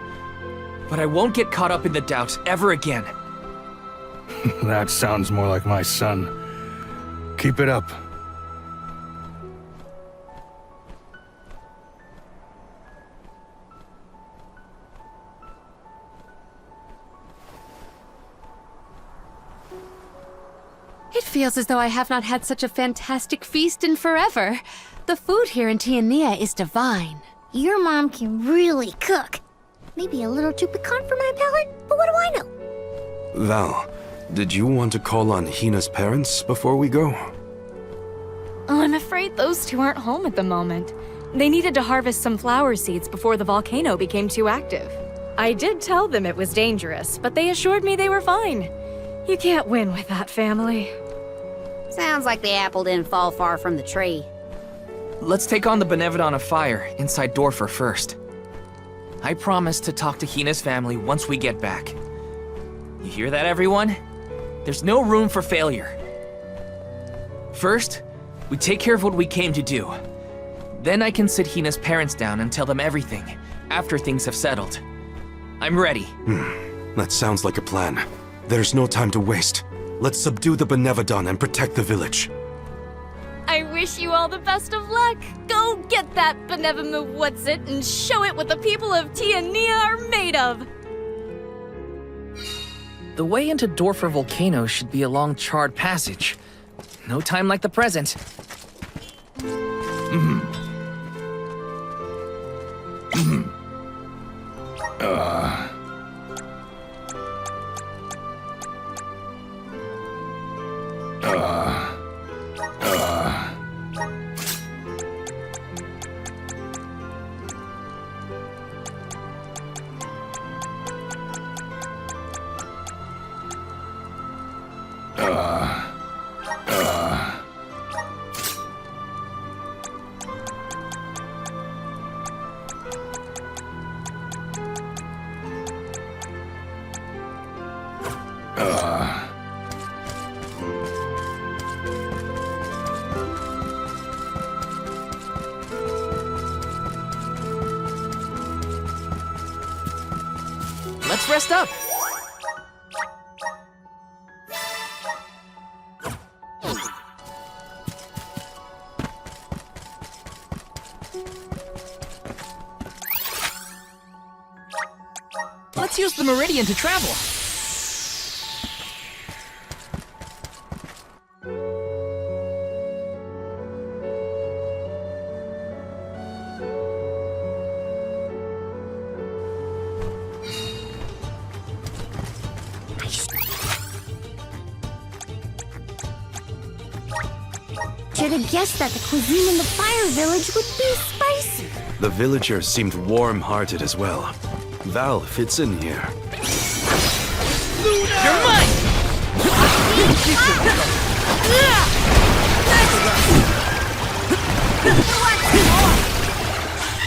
Speaker 4: but I won't get caught up in the doubt ever again.
Speaker 8: That sounds more like my son. Keep it up.
Speaker 1: It feels as though I have not had such a fantastic feast in forever. The food here in Tiania is divine.
Speaker 9: Your mom can really cook. Maybe a little too piquant for my palate, but what do I know?
Speaker 5: Val, did you want to call on Hina's parents before we go?
Speaker 23: Oh, I'm afraid those two aren't home at the moment. They needed to harvest some flower seeds before the volcano became too active. I did tell them it was dangerous, but they assured me they were fine. You can't win with that family.
Speaker 6: Sounds like the apple didn't fall far from the tree.
Speaker 4: Let's take on the Benevodon of Fire inside Dorfer first. I promise to talk to Hina's family once we get back. You hear that, everyone? There's no room for failure. First, we take care of what we came to do. Then I can sit Hina's parents down and tell them everything, after things have settled. I'm ready.
Speaker 5: That sounds like a plan. There's no time to waste. Let's subdue the Benevodon and protect the village.
Speaker 21: I wish you all the best of luck. Go get that benevolent what's-it and show it what the people of Tiania are made of.
Speaker 4: The way into Dorfer Volcano should be along charred passage. No time like the present. Let's rest up. Let's use the meridian to travel.
Speaker 9: Should have guessed that the cuisine in the Fire Village would be spicy.
Speaker 5: The villagers seemed warm-hearted as well. Val fits in here.
Speaker 4: You're mine!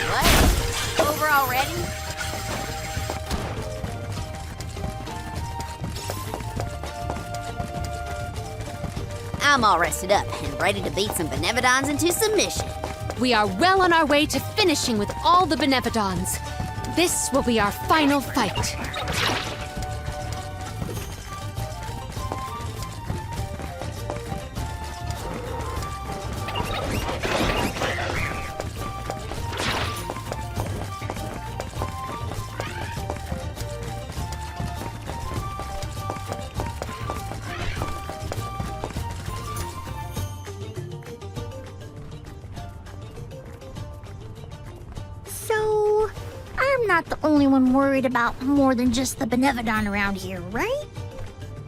Speaker 21: What? Over already?
Speaker 11: I'm all rested up and ready to beat some Benevodons into submission.
Speaker 1: We are well on our way to finishing with all the Benevodons. This will be our final fight.
Speaker 9: So, I'm not the only one worried about more than just the Benevodon around here, right?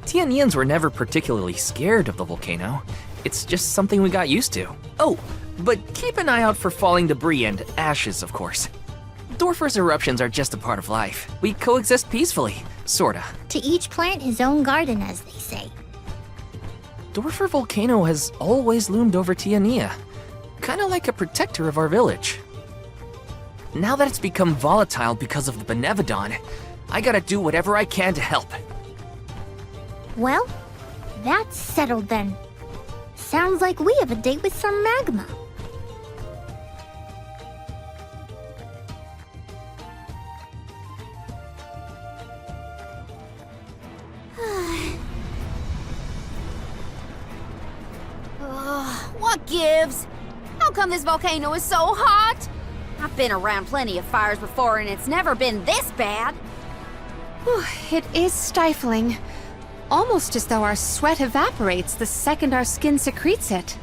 Speaker 4: Tianians were never particularly scared of the volcano. It's just something we got used to. Oh, but keep an eye out for falling debris and ashes, of course. Dorfer's eruptions are just a part of life. We coexist peacefully, sorta.
Speaker 9: To each plant his own garden, as they say.
Speaker 4: Dorfer Volcano has always loomed over Tiania, kinda like a protector of our village. Now that it's become volatile because of the Benevodon, I gotta do whatever I can to help.
Speaker 9: Well, that's settled then. Sounds like we have a date with some magma.
Speaker 11: What gives? How come this volcano is so hot? I've been around plenty of fires before and it's never been this bad.
Speaker 1: It is stifling. Almost as though our sweat evaporates the second our skin secretes it.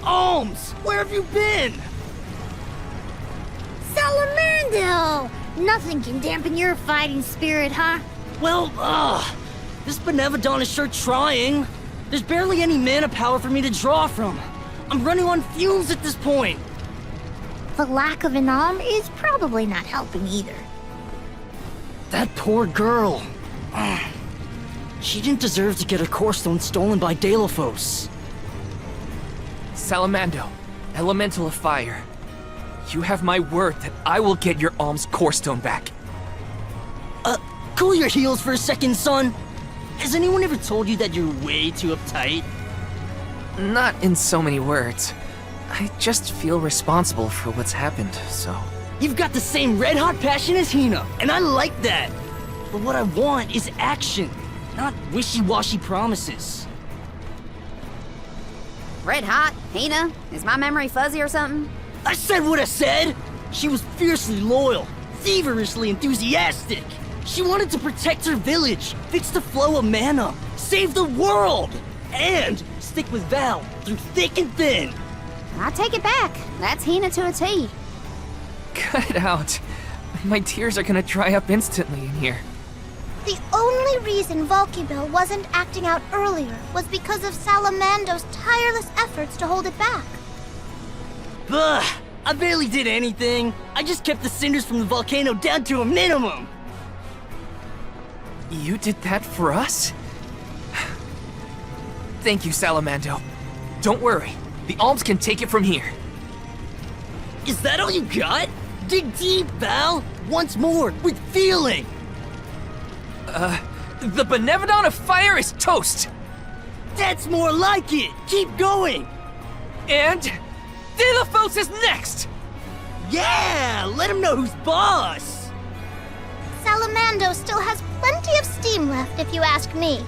Speaker 18: Alms! Where have you been?
Speaker 9: Salamando! Nothing can dampen your fighting spirit, huh?
Speaker 18: Well, this Benevodon is sure trying. There's barely any mana power for me to draw from. I'm running on fumes at this point.
Speaker 9: The lack of an alm is probably not helping either.
Speaker 18: That poor girl. She didn't deserve to get her core stone stolen by Delophos.
Speaker 4: Salamando, elemental of fire. You have my word that I will get your alm's core stone back.
Speaker 18: Cool your heels for a second, son. Has anyone ever told you that you're way too uptight?
Speaker 4: Not in so many words. I just feel responsible for what's happened, so...
Speaker 18: You've got the same red-hot passion as Hina, and I like that. But what I want is action, not wishy-washy promises.
Speaker 11: Red hot? Hina? Is my memory fuzzy or something?
Speaker 18: I said what I said! She was fiercely loyal, feverishly enthusiastic. She wanted to protect her village, fix the flow of mana, save the world, and stick with Val through thick and thin.
Speaker 6: I take it back. That's Hina to a T.
Speaker 4: Cut it out. My tears are gonna dry up instantly in here.
Speaker 2: The only reason Volkibel wasn't acting out earlier was because of Salamando's tireless efforts to hold it back.
Speaker 18: Bah! I barely did anything. I just kept the cinders from the volcano down to a minimum.
Speaker 4: You did that for us? Thank you, Salamando. Don't worry. The alms can take it from here.
Speaker 18: Is that all you got? Dig deep, pal. Once more, with feeling.
Speaker 4: The Benevodon of Fire is toast!
Speaker 18: That's more like it. Keep going.
Speaker 4: And Dilithos is next!
Speaker 18: Yeah, let him know who's boss.
Speaker 2: Salamando still has plenty of steam left, if you ask me.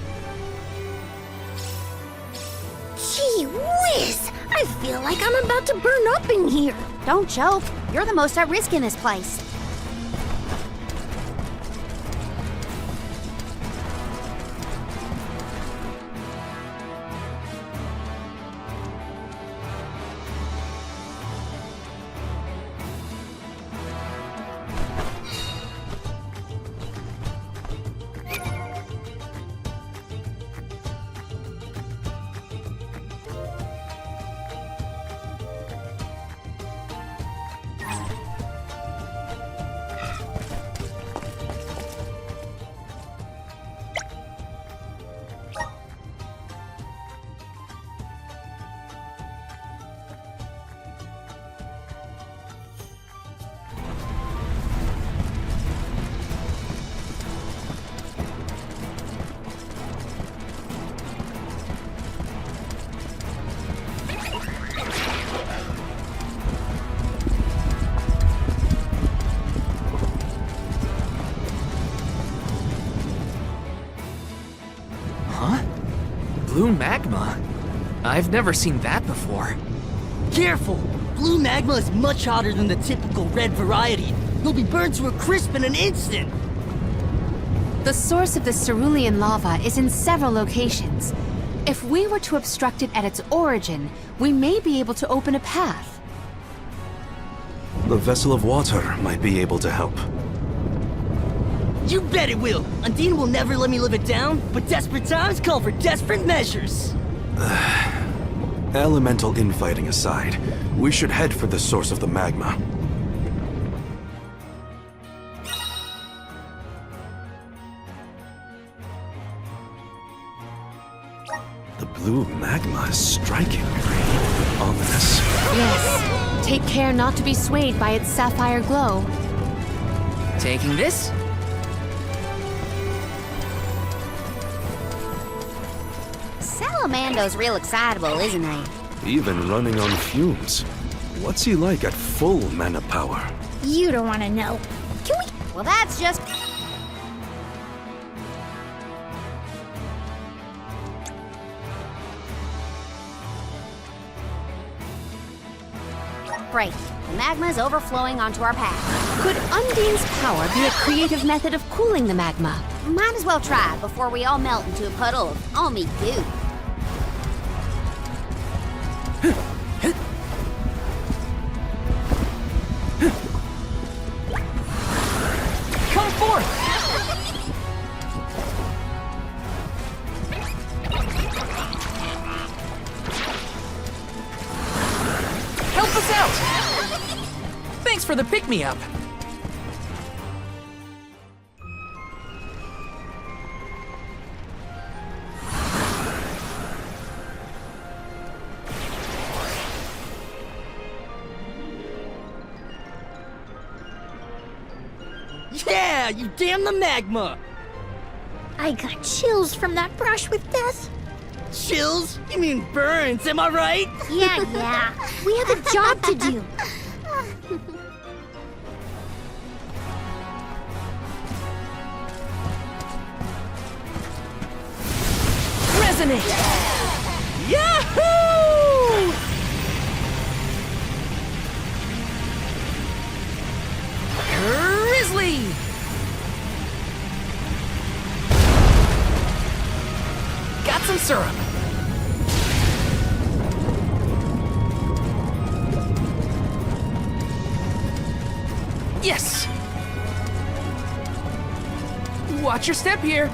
Speaker 9: Gee whiz! I feel like I'm about to burn up in here.
Speaker 6: Don't joke. You're the most at risk in this place.
Speaker 4: Blue magma? I've never seen that before.
Speaker 18: Careful! Blue magma is much hotter than the typical red variety. You'll be burned to a crisp in an instant.
Speaker 1: The source of the cerulean lava is in several locations. If we were to obstruct it at its origin, we may be able to open a path.
Speaker 5: The vessel of water might be able to help.
Speaker 18: You bet it will! Undine will never let me live it down, but desperate times call for desperate measures.
Speaker 5: Elemental infighting aside, we should head for the source of the magma. The blue magma is strikingly ominous.
Speaker 1: Yes. Take care not to be swayed by its sapphire glow.
Speaker 4: Taking this?
Speaker 6: Salamando's real excitable, isn't he?
Speaker 5: Even running on fumes. What's he like at full mana power?
Speaker 9: You don't want to know. Can we?
Speaker 6: Well, that's just... Great. The magma is overflowing onto our path.
Speaker 1: Could Undine's power be a creative method of cooling the magma?
Speaker 6: Might as well try before we all melt into a puddle of almy goo.
Speaker 4: Come forth! Help us out! Thanks for the pick-me-up.
Speaker 18: Yeah, you damn the magma!
Speaker 9: I got chills from that brush with death.
Speaker 18: Chills? You mean burns, am I right?
Speaker 9: Yeah. We have a job to do.
Speaker 4: Resonate!
Speaker 18: Yahoo!
Speaker 4: Grizzly! Got some syrup. Yes! Watch your step here.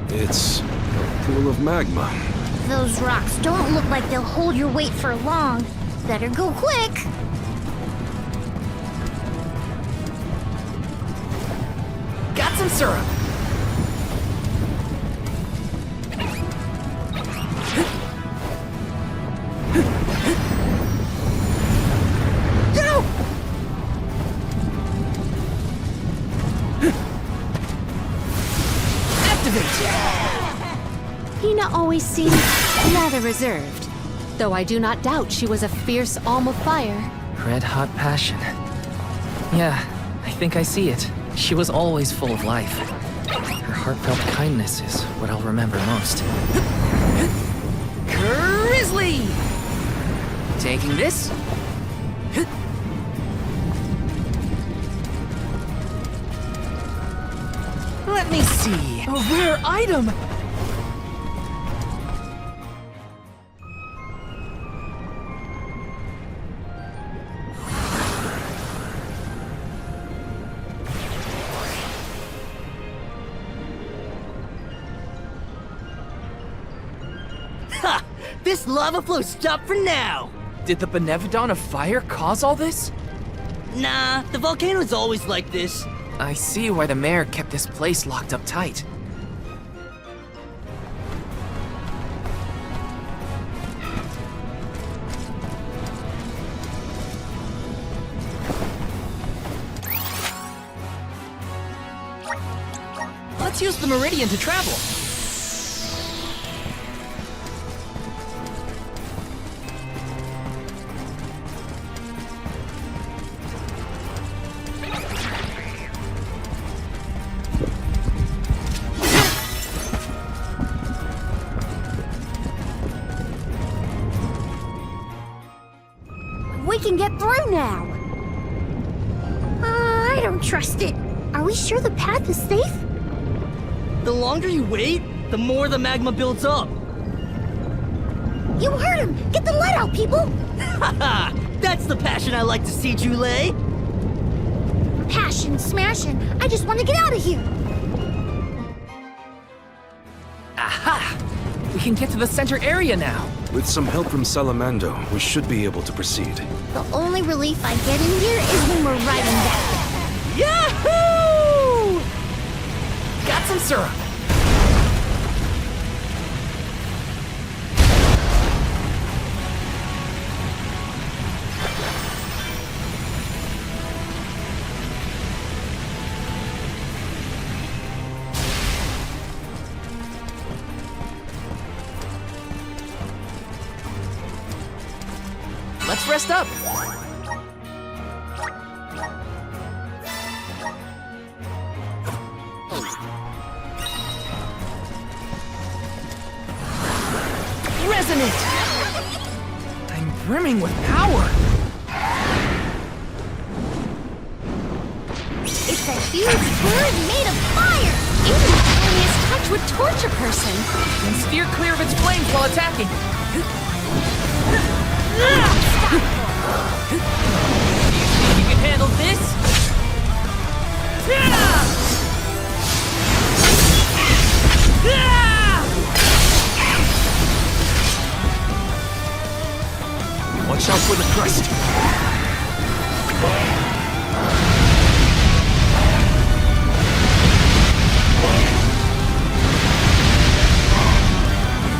Speaker 5: It's a pool of magma.
Speaker 9: Those rocks don't look like they'll hold your weight for long. Better go quick.
Speaker 4: Got some syrup.
Speaker 1: Hina always seemed rather reserved, though I do not doubt she was a fierce alm of fire.
Speaker 4: Red hot passion. Yeah, I think I see it. She was always full of life. Her heartfelt kindness is what I'll remember most. Grizzly! Taking this. Let me see. A rare item!
Speaker 7: Ha! This lava flow stopped for now!
Speaker 4: Did the Benevodon of Fire cause all this?
Speaker 7: Nah, the volcano's always like this.
Speaker 4: I see why the mayor kept this place locked up tight. Let's use the meridian to travel.
Speaker 11: We can get through now.
Speaker 9: I don't trust it. Are we sure the path is safe?
Speaker 7: The longer you wait, the more the magma builds up.
Speaker 9: You heard him! Get the lead out, people!
Speaker 7: Haha! That's the passion I like to see, Jule.
Speaker 9: Passion, smashing. I just want to get out of here.
Speaker 4: Aha! We can get to the center area now.
Speaker 5: With some help from Salamando, we should be able to proceed.
Speaker 9: The only relief I get in here is when we're riding back.
Speaker 4: Yahoo! Got some syrup. Let's rest up. Resonant! I'm brimming with power.
Speaker 9: It's a huge bird made of fire!
Speaker 1: Even the tiniest touch would torch a person.
Speaker 4: And steer clear of its flames while attacking. You can handle this?
Speaker 12: Watch out for the crest.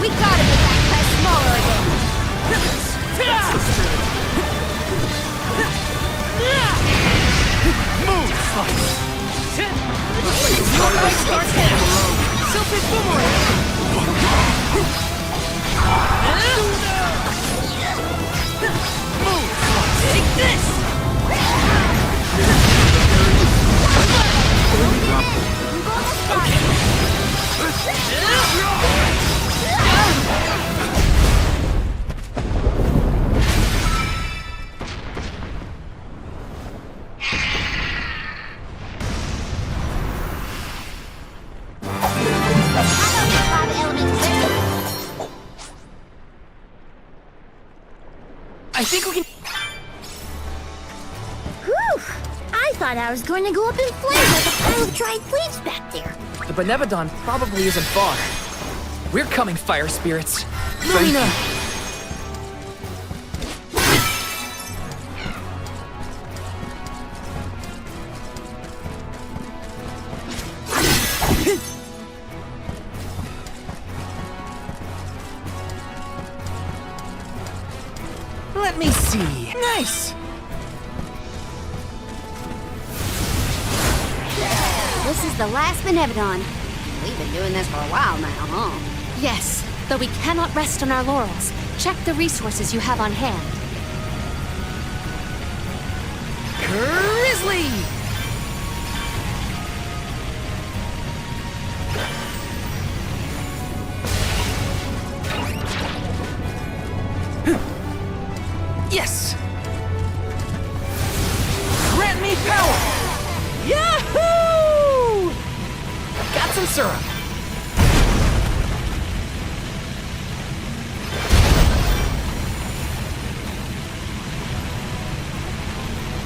Speaker 11: We gotta make that crest smaller again.
Speaker 12: Move!
Speaker 4: Silpid boomerang! Take this! I think we can...
Speaker 9: Whew! I thought I was going to go up in flames like a pile of dried leaves back there.
Speaker 4: The Benevodon probably isn't far. We're coming, fire spirits. Marina! Let me see. Nice!
Speaker 11: This is the last Benevodon. We've been doing this for a while now, huh?
Speaker 1: Yes, though we cannot rest on our laurels. Check the resources you have on hand.
Speaker 4: Grizzly! Yes! Grant me power! Yahoo! Got some syrup.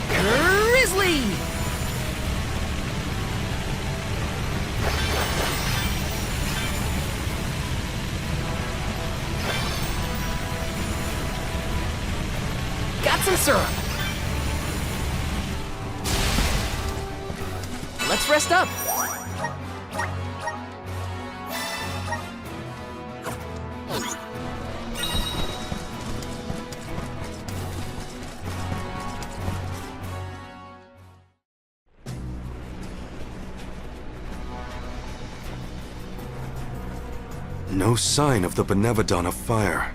Speaker 4: Grizzly! Got some syrup. Let's rest up.
Speaker 5: No sign of the Benevodon of Fire.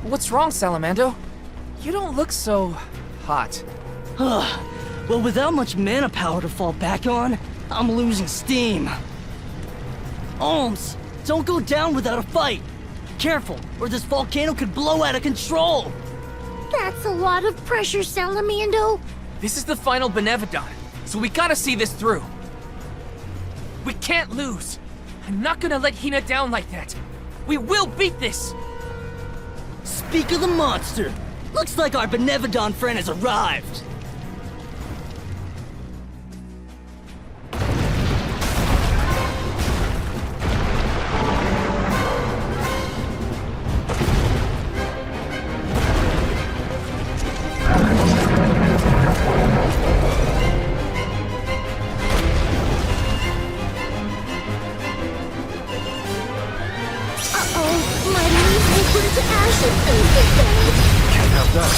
Speaker 4: What's wrong, Salamando? You don't look so hot.
Speaker 18: Well, without much mana power to fall back on, I'm losing steam. Alms, don't go down without a fight. Careful, or this volcano could blow out of control.
Speaker 9: That's a lot of pressure, Salamando.
Speaker 4: This is the final Benevodon, so we gotta see this through. We can't lose. I'm not gonna let Hina down like that. We will beat this!
Speaker 18: Speak of the monster. Looks like our Benevodon friend has arrived.
Speaker 19: Can't have that.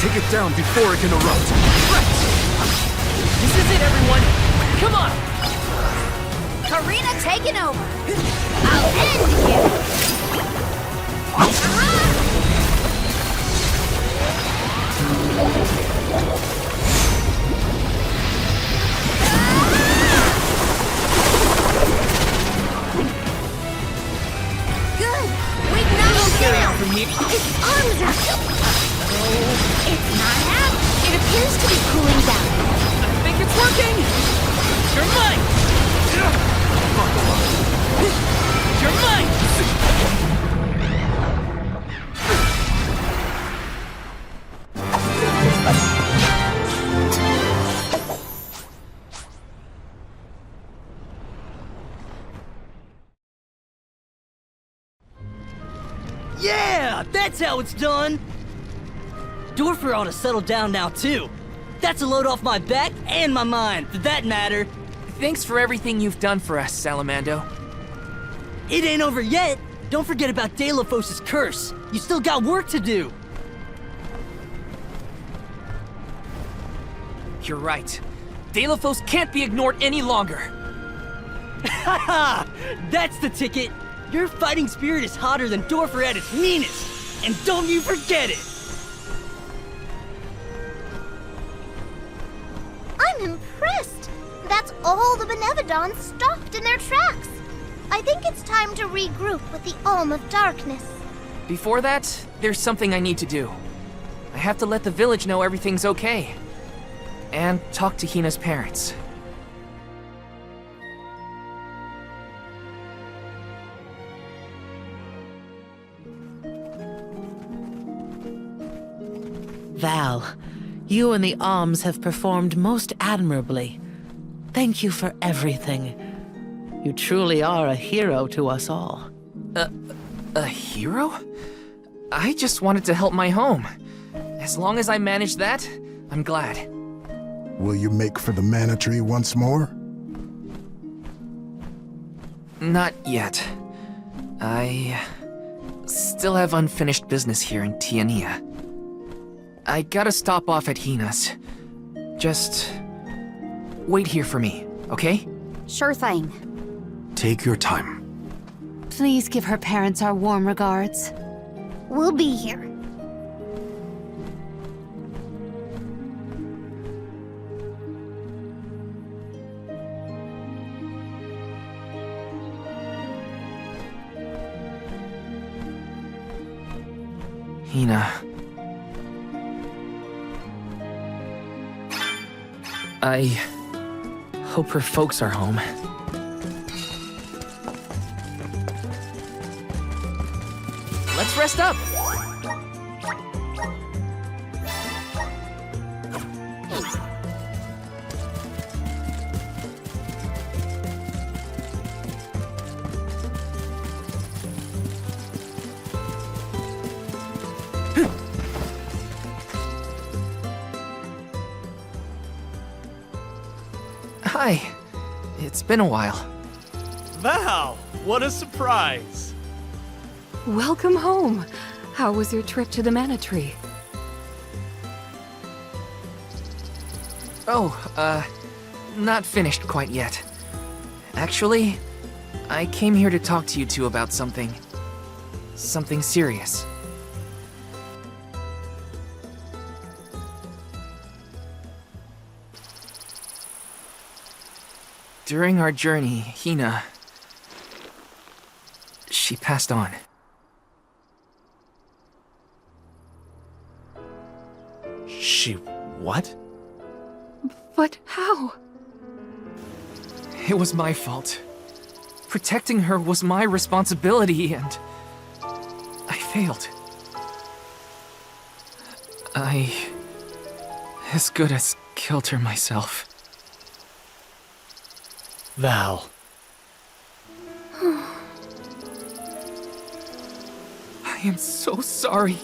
Speaker 19: Take it down before it can erupt.
Speaker 4: Right! This is it, everyone! Come on!
Speaker 11: Karina taking over. I'll end you.
Speaker 9: Good. We've knocked
Speaker 4: Get
Speaker 9: him
Speaker 4: out
Speaker 9: out.
Speaker 4: from here!
Speaker 9: His arms are... Oh, it's not out. It appears to be cooling down.
Speaker 4: I think it's working! You're mine! You're mine!
Speaker 18: Yeah, that's how it's done. Dorfer ought to settle down now, too. That's a load off my back and my mind, for that matter.
Speaker 4: Thanks for everything you've done for us, Salamando.
Speaker 18: It ain't over yet. Don't forget about Delphos' curse. You still got work to do.
Speaker 4: You're right. Delphos can't be ignored any longer.
Speaker 18: Haha! That's the ticket. Your fighting spirit is hotter than Dorfer at its meanest. And don't you forget it.
Speaker 2: I'm impressed. That's all the Benevodons stopped in their tracks. I think it's time to regroup with the Alm of Darkness.
Speaker 4: Before that, there's something I need to do. I have to let the village know everything's okay. And talk to Hina's parents.
Speaker 10: Val, you and the Alms have performed most admirably. Thank you for everything. You truly are a hero to us all.
Speaker 4: A hero? I just wanted to help my home. As long as I manage that, I'm glad.
Speaker 13: Will you make for the Mana Tree once more?
Speaker 4: Not yet. I still have unfinished business here in Tiania. I gotta stop off at Hina's. Just wait here for me, okay?
Speaker 6: Sure thing.
Speaker 5: Take your time.
Speaker 1: Please give her parents our warm regards.
Speaker 9: We'll be here.
Speaker 4: Hina. I hope her folks are home. Let's rest up! Hi. It's been a while.
Speaker 15: Val! What a surprise!
Speaker 23: Welcome home. How was your trip to the Mana Tree?
Speaker 4: Oh, not finished quite yet. Actually, I came here to talk to you two about something serious. During our journey, Hina, she passed on.
Speaker 15: She what?
Speaker 23: But how?
Speaker 4: It was my fault. Protecting her was my responsibility, and I failed. I as good as killed her myself.
Speaker 15: Val.
Speaker 4: I am so sorry.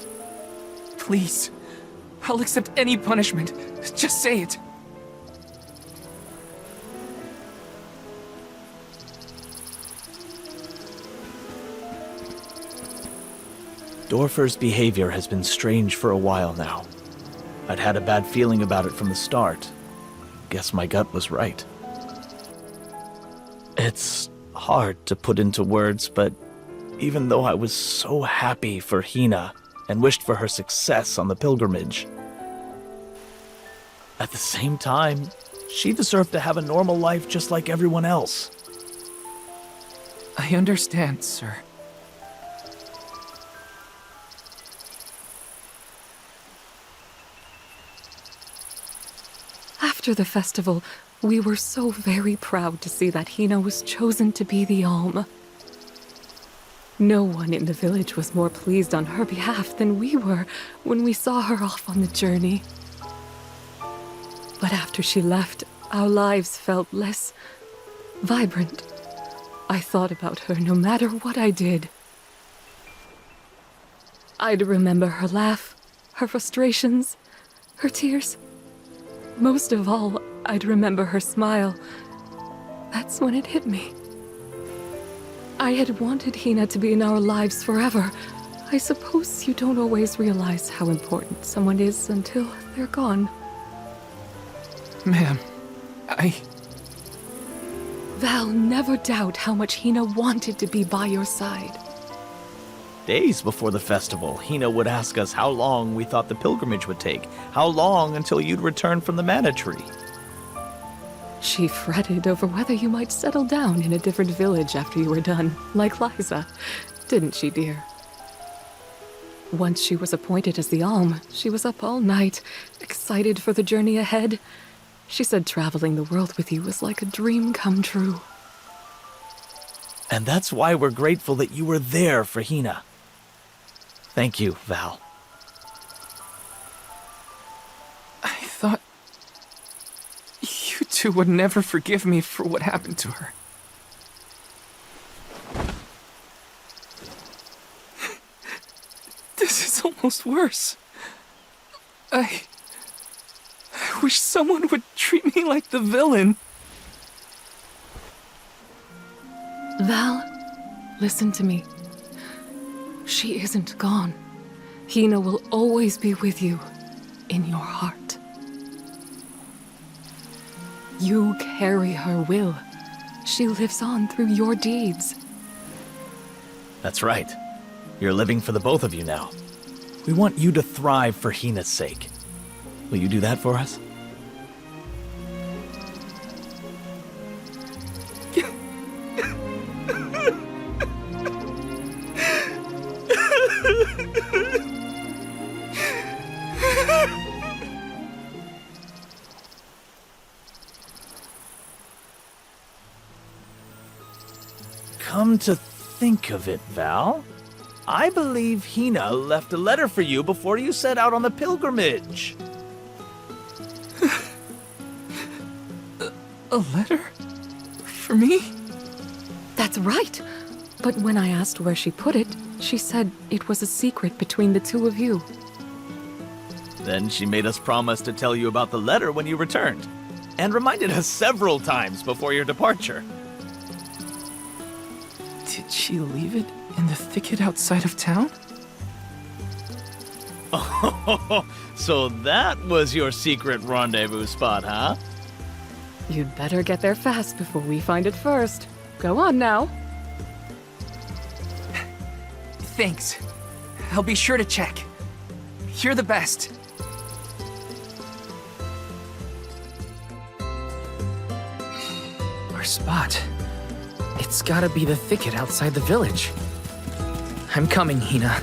Speaker 4: Please, I'll accept any punishment. Just say it.
Speaker 15: Dorfer's behavior has been strange for a while now. I'd had a bad feeling about it from the start. Guess my gut was right. It's hard to put into words, but even though I was so happy for Hina and wished for her success on the pilgrimage, at the same time, she deserved to have a normal life just like everyone else.
Speaker 4: I understand, sir.
Speaker 23: After the festival, we were so very proud to see that Hina was chosen to be the Alm. No one in the village was more pleased on her behalf than we were when we saw her off on the journey. But after she left, our lives felt less vibrant. I thought about her no matter what I did. I'd remember her laugh, her frustrations, her tears. Most of all, I'd remember her smile. That's when it hit me. I had wanted Hina to be in our lives forever. I suppose you don't always realize how important someone is until they're gone.
Speaker 4: Ma'am,
Speaker 23: Val, never doubt how much Hina wanted to be by your side.
Speaker 15: Days before the festival, Hina would ask us how long we thought the pilgrimage would take, how long until you'd return from the Mana Tree.
Speaker 23: She fretted over whether you might settle down in a different village after you were done, like Liza. Didn't she, dear? Once she was appointed as the Alm, she was up all night, excited for the journey ahead. She said traveling the world with you was like a dream come true.
Speaker 15: And that's why we're grateful that you were there for Hina. Thank you, Val.
Speaker 4: two would never forgive me for what happened to her. This is almost worse. I wish someone would treat me like the villain.
Speaker 14: Val, listen to me. She isn't gone. Hina will always be with you, in your heart. You carry her will. She lives on through your deeds.
Speaker 15: That's right. You're living for the both of you now. We want you to thrive for Hina's sake. Will you do that for us? Come to think of it, Val, I believe Hina left a letter for you before you set out on the pilgrimage.
Speaker 14: A letter? For me? That's right. But when I asked where she put it, she said it was a secret between the two of you.
Speaker 15: Then she made us promise to tell you about the letter when you returned, and reminded us several times before your departure.
Speaker 4: Did she leave it in the thicket outside of town?
Speaker 15: Oh, so that was your secret rendezvous spot, huh?
Speaker 14: You'd better get there fast before we find it first. Go on now.
Speaker 4: Thanks. I'll be sure to check. You're the best. Our spot. It's gotta be the thicket outside the village. I'm coming, Hina.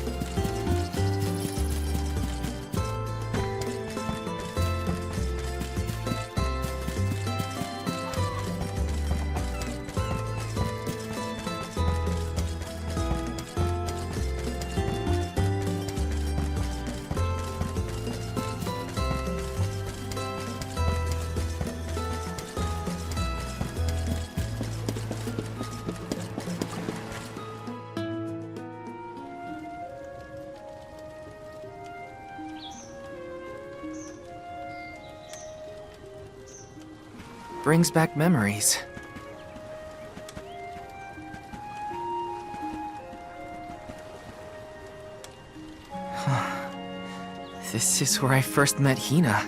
Speaker 4: Brings back memories. This is where I first met Hina.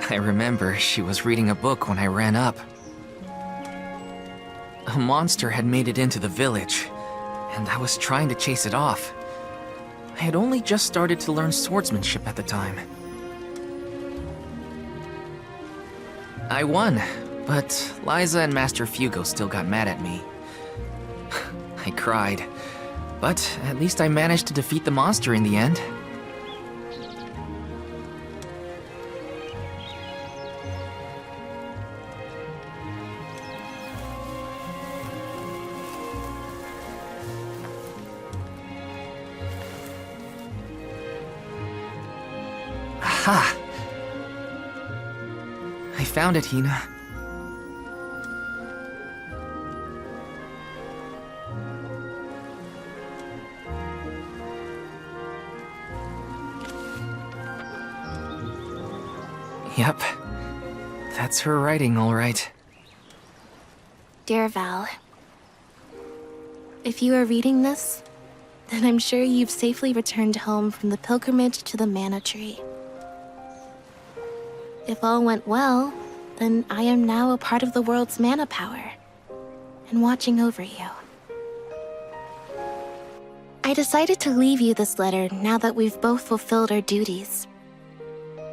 Speaker 4: I remember she was reading a book when I ran up. A monster had made it into the village, and I was trying to chase it off. I had only just started to learn swordsmanship at the time. I won, but Liza and Master Fugo still got mad at me. I cried, but at least I managed to defeat the monster in the end. Aha! I found it, Hina. Yep. That's her writing, all right.
Speaker 9: Dear Val, if you are reading this, then I'm sure you've safely returned home from the pilgrimage to the Mana Tree. If all went well, then I am now a part of the world's mana power, and watching over you. I decided to leave you this letter now that we've both fulfilled our duties.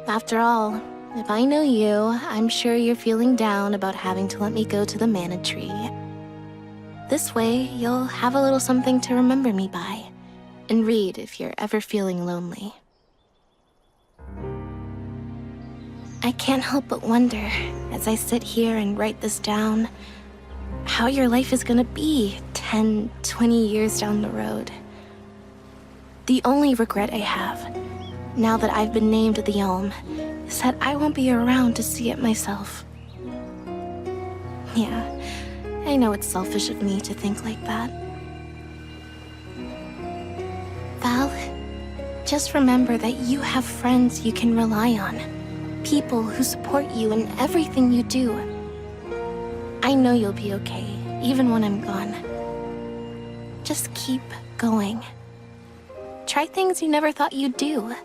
Speaker 9: After all, if I know you, I'm sure you're feeling down about having to let me go to the Mana Tree. This way, you'll have a little something to remember me by, and read if you're ever feeling lonely. I can't help but wonder, as I sit here and write this down, how your life is gonna be 10, 20 years down the road. The only regret I have
Speaker 16: now that I've been named the Elm, is that I won't be around to see it myself. Yeah, I know it's selfish of me to think like that. Val, just remember that you have friends you can rely on. People who support you in everything you do. I know you'll be okay, even when I'm gone. Just keep going. Try things you never thought you'd do.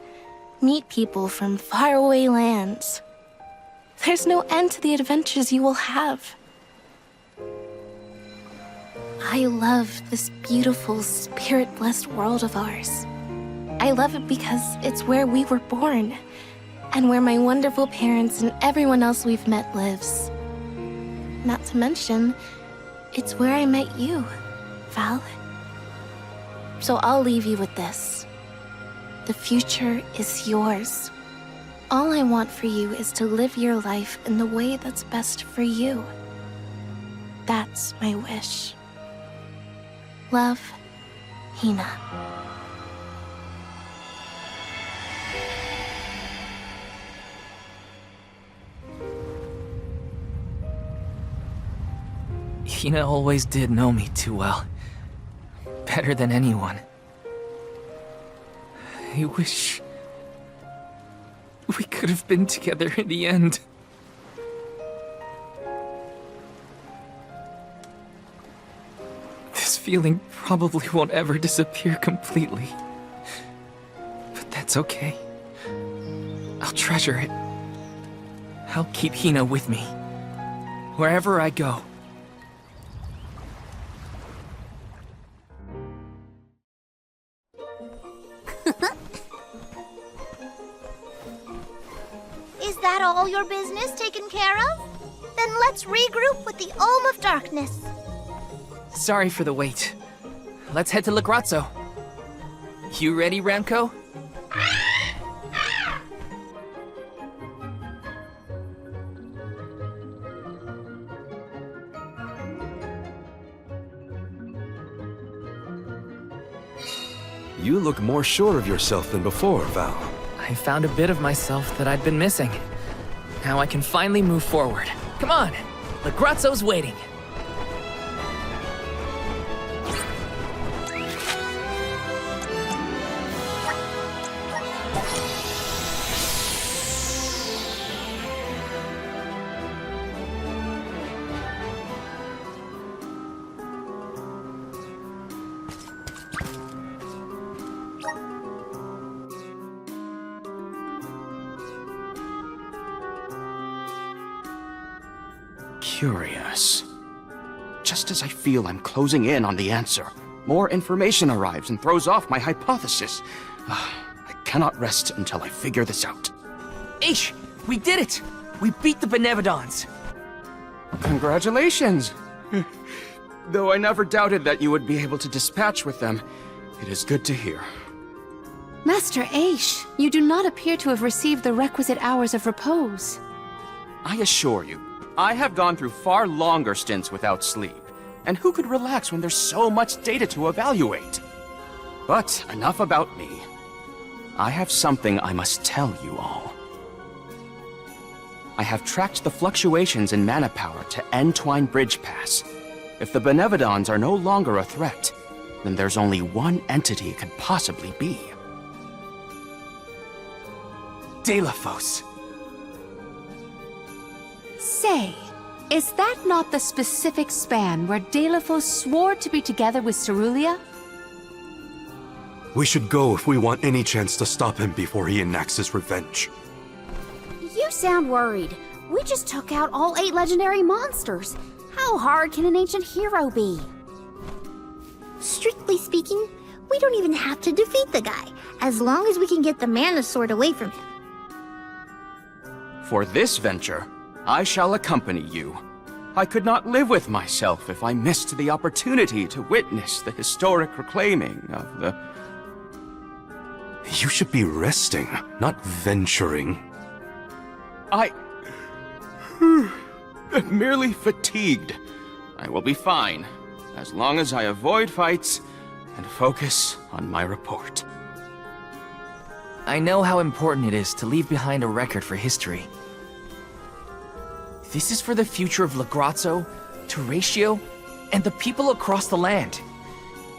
Speaker 16: Meet people from faraway lands. There's no end to the adventures you will have. I love this beautiful, spirit-blessed world of ours. I love it because it's where we were born, and where my wonderful parents and everyone else we've met lives. Not to mention, it's where I met you, Val. So I'll leave you with this. The future is yours. All I want for you is to live your life in the way that's best for you. That's my wish. Love, Hina.
Speaker 4: Hina always did know me too well. Better than anyone. I wish we could have been together in the end. This feeling probably won't ever disappear completely. But that's okay. I'll treasure it. I'll keep Hina with me, wherever I go.
Speaker 2: Is that all your business taken care of? Then let's regroup with the Olm of Darkness.
Speaker 4: Sorry for the wait. Let's head to Lagrazzo. You ready, Ramco?
Speaker 5: You look more sure of yourself than before, Val.
Speaker 4: I found a bit of myself that I'd been missing. Now I can finally move forward. Come on! Lagrazzo's waiting!
Speaker 3: Curious. Just as I feel I'm closing in on the answer, more information arrives and throws off my hypothesis. I cannot rest until I figure this out.
Speaker 4: Aish! We did it! We beat the Benevodons!
Speaker 3: Congratulations! Though I never doubted that you would be able to dispatch with them, it is good to hear.
Speaker 1: Master Aish, you do not appear to have received the requisite hours of repose.
Speaker 3: I assure you, I have gone through far longer stints without sleep, and who could relax when there's so much data to evaluate? But enough about me. I have something I must tell you all. I have tracked the fluctuations in mana power to Entwine Bridge Pass. If the Benevodons are no longer a threat, then there's only one entity it could possibly be. Delafos.
Speaker 1: Say, is that not the specific span where Delafos swore to be together with Cerulia?
Speaker 5: We should go if we want any chance to stop him before he enacts his revenge.
Speaker 6: You sound worried. We just took out all 8 legendary monsters. How hard can an ancient hero be?
Speaker 9: Strictly speaking, we don't even have to defeat the guy, as long as we can get the mana sword away from him.
Speaker 3: For this venture, I shall accompany you. I could not live with myself if I missed the opportunity to witness the historic reclaiming of the...
Speaker 5: You should be resting, not venturing.
Speaker 3: I'm merely fatigued. I will be fine, as long as I avoid fights and focus on my report.
Speaker 4: I know how important it is to leave behind a record for history. This is for the future of Legrazzo, Teratio, and the people across the land.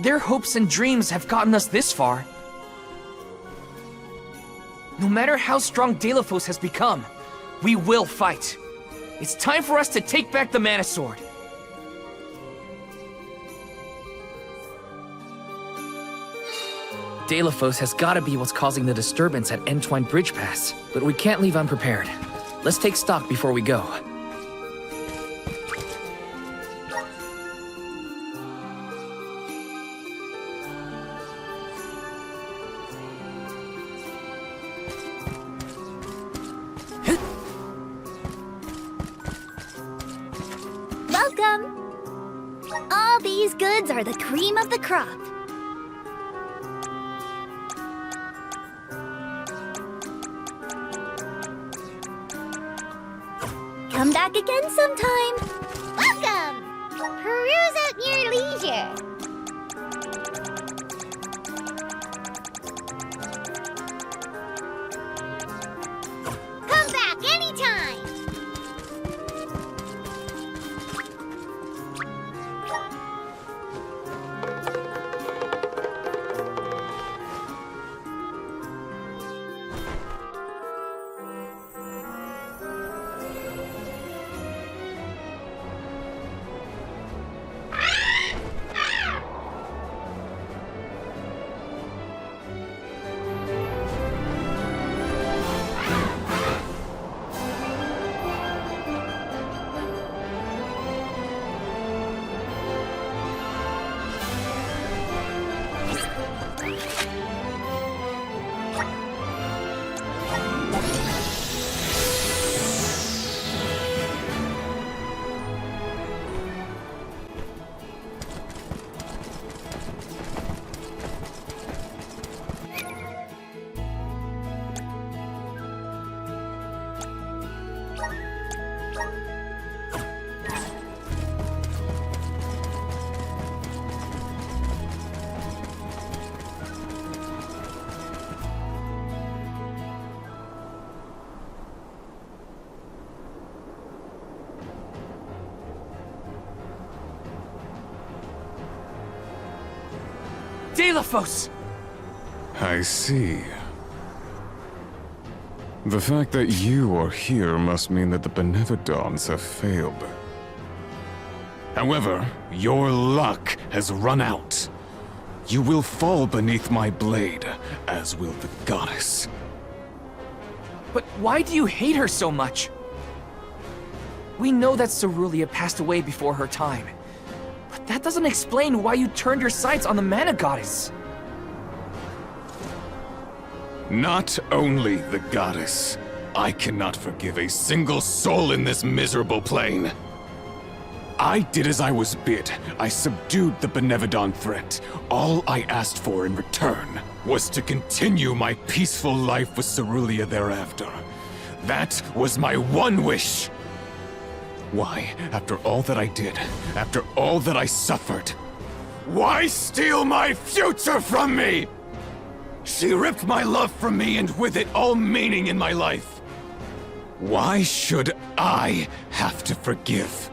Speaker 4: Their hopes and dreams have gotten us this far. No matter how strong Delafos has become, we will fight. It's time for us to take back the Mana Sword. Delafos has gotta be what's causing the disturbance at Entwine Bridge Pass, but we can't leave unprepared. Let's take stock before we go.
Speaker 9: Welcome! All these goods are the cream of the crop. Come back again sometime. Welcome! Peruse at your leisure. Come back anytime.
Speaker 4: Delafos!
Speaker 17: I see. The fact that you are here must mean that the Benevodons have failed. However, your luck has run out. You will fall beneath my blade, as will the goddess.
Speaker 4: But why do you hate her so much? We know that Cerulia passed away before her time. But that doesn't explain why you turned your sights on the Mana Goddess.
Speaker 17: Not only the goddess. I cannot forgive a single soul in this miserable plane. I did as I was bid. I subdued the Benevodon threat. All I asked for in return was to continue my peaceful life with Cerulia thereafter. That was my one wish. Why, after all that I did, after all that I suffered, why steal my future from me? She ripped my love from me and with it all meaning in my life. Why should I have to forgive?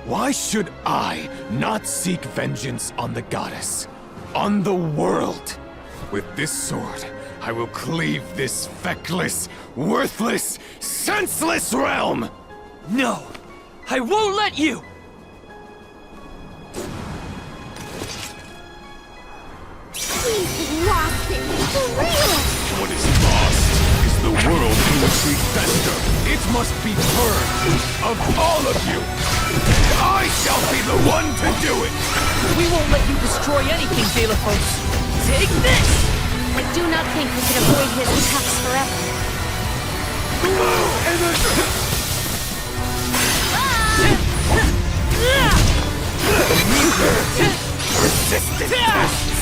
Speaker 17: Why should I not seek vengeance on the goddess? On the world? With this sword, I will cleave this feckless, worthless, senseless realm!
Speaker 4: No! I won't let you!
Speaker 9: We've lost it, for real!
Speaker 17: What is lost is the world in which we fester. It must be purged of all of you. I shall be the one to do it.
Speaker 4: We won't let you destroy anything, Delafos. Take this!
Speaker 1: I do not think we can avoid his attacks forever.
Speaker 17: Resistance tests.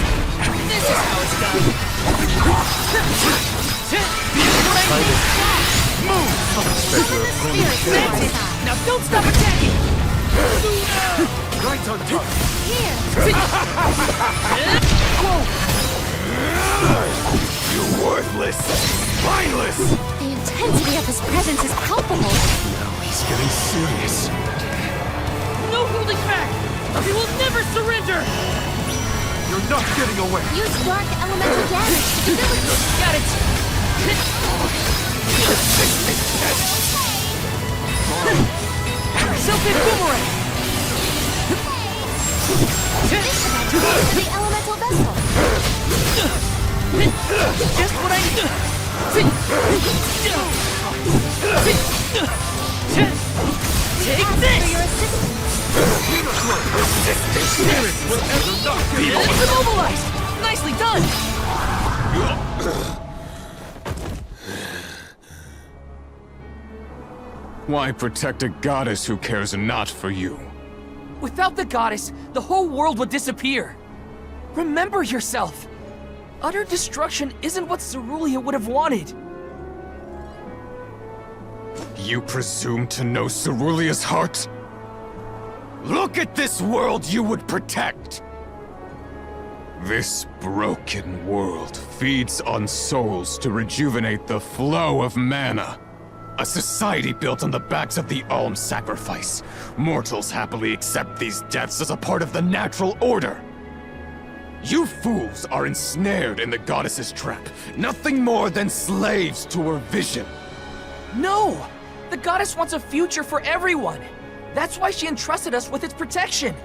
Speaker 4: This is how it's done.
Speaker 17: Move!
Speaker 4: Now don't stop attacking!
Speaker 19: Right on top.
Speaker 4: Whoa!
Speaker 17: You're worthless! Spineless!
Speaker 11: The intensity of his presence is palpable.
Speaker 17: Now he's getting serious.
Speaker 7: No holding back! He will never surrender!
Speaker 19: You're not getting away!
Speaker 11: Use dark elemental damage to debilitate.
Speaker 7: Got it! Silken boomerang!
Speaker 11: The elemental vessel.
Speaker 7: Just what I need! Take this!
Speaker 11: For your assistance.
Speaker 7: It's immobilized! Nicely done!
Speaker 17: Why protect a goddess who cares not for you?
Speaker 4: Without the goddess, the whole world would disappear. Remember yourself. Utter destruction isn't what Cerulean would have wanted.
Speaker 17: You presume to know Cerulea's heart? Look at this world you would protect! This broken world feeds on souls to rejuvenate the flow of mana. A society built on the backs of the alms sacrifice. Mortals happily accept these deaths as a part of the natural order. You fools are ensnared in the goddess's trap, nothing more than slaves to her vision.
Speaker 4: No! The goddess wants a future for everyone. That's why she entrusted us with its protection.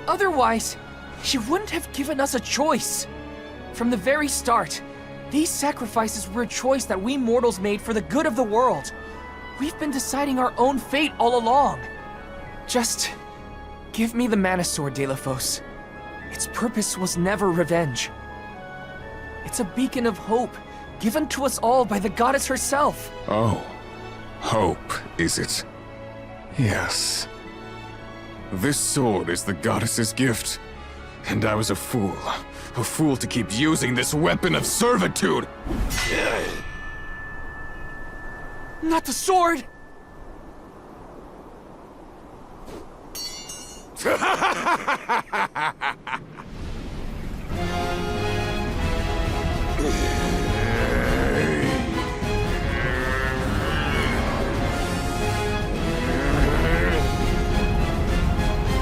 Speaker 4: Otherwise, she wouldn't have given us a choice. From the very start, these sacrifices were a choice that we mortals made for the good of the world. We've been deciding our own fate all along. Just give me the Mana Sword, Delafos. Its purpose was never revenge. It's a beacon of hope, given to us all by the goddess herself.
Speaker 17: Oh, hope, is it? Yes. This sword is the goddess's gift. And I was a fool to keep using this weapon of servitude!
Speaker 4: Not the sword!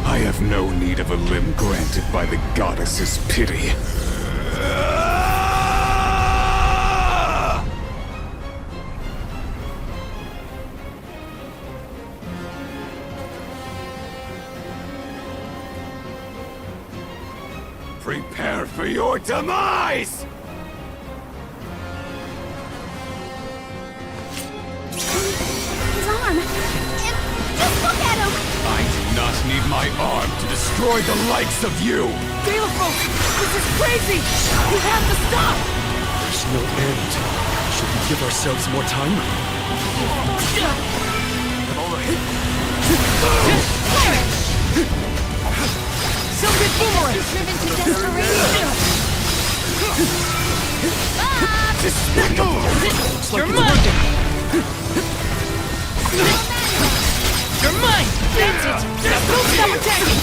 Speaker 17: I have no need of a limb granted by the goddess's pity. Prepare for your demise!
Speaker 11: His arm. Just look at him!
Speaker 17: I do not need my arm to destroy the likes of you!
Speaker 7: Delafos, this is crazy! You have to stop!
Speaker 19: There's no end. Should we give ourselves more time? Alright.
Speaker 7: Silken boomerang!
Speaker 11: Driven to desperation.
Speaker 7: You're mine! You're mine! That's it! Now don't stop attacking!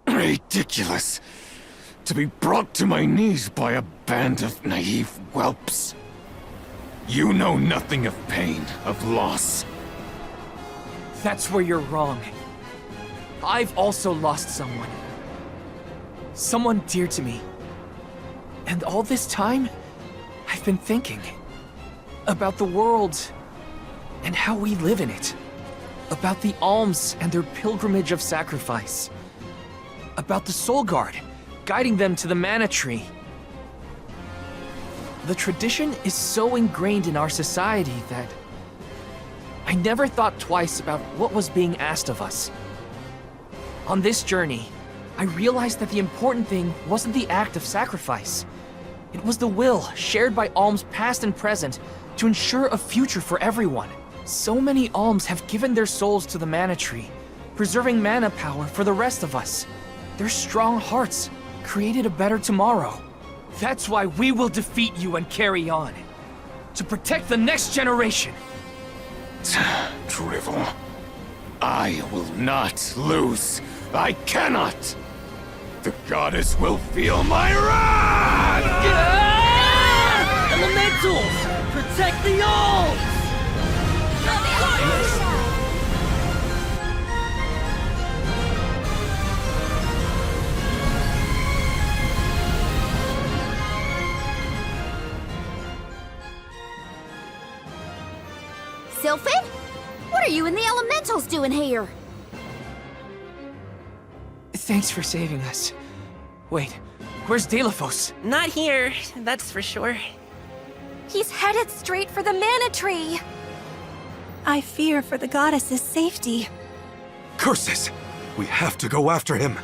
Speaker 17: Ridiculous! To be brought to my knees by a band of naive whelps. You know nothing of pain, of loss.
Speaker 4: That's where you're wrong. I've also lost someone. Someone dear to me. And all this time, I've been thinking about the world and how we live in it. About the alms and their pilgrimage of sacrifice. About the Soul Guard, guiding them to the Mana Tree. The tradition is so ingrained in our society that I never thought twice about what was being asked of us. On this journey, I realized that the important thing wasn't the act of sacrifice. It was the will shared by alms past and present to ensure a future for everyone. So many alms have given their souls to the Mana Tree, preserving mana power for the rest of us. Their strong hearts created a better tomorrow. That's why we will defeat you and carry on. to protect the next generation.
Speaker 17: Drivel. I will not lose. I cannot! The goddess will feel my wrath!
Speaker 7: Elementals! Protect the Alls!
Speaker 11: Sylphid? What are you and the elementals doing here?
Speaker 4: Thanks for saving us. Wait, where's Delafos?
Speaker 8: Not here, that's for sure.
Speaker 21: He's headed straight for the mana tree.
Speaker 20: I fear for the goddess's safety.
Speaker 19: Curses! We have to go after him.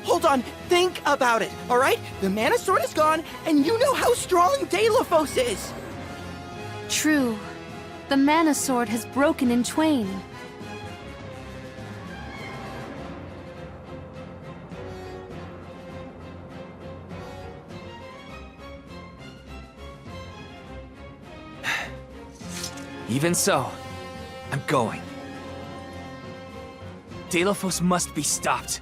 Speaker 8: Hold on, think about it, alright? The mana sword is gone, and you know how strong Delafos is!
Speaker 1: True. The mana sword has broken in twain.
Speaker 4: Even so, I'm going. Delafos must be stopped.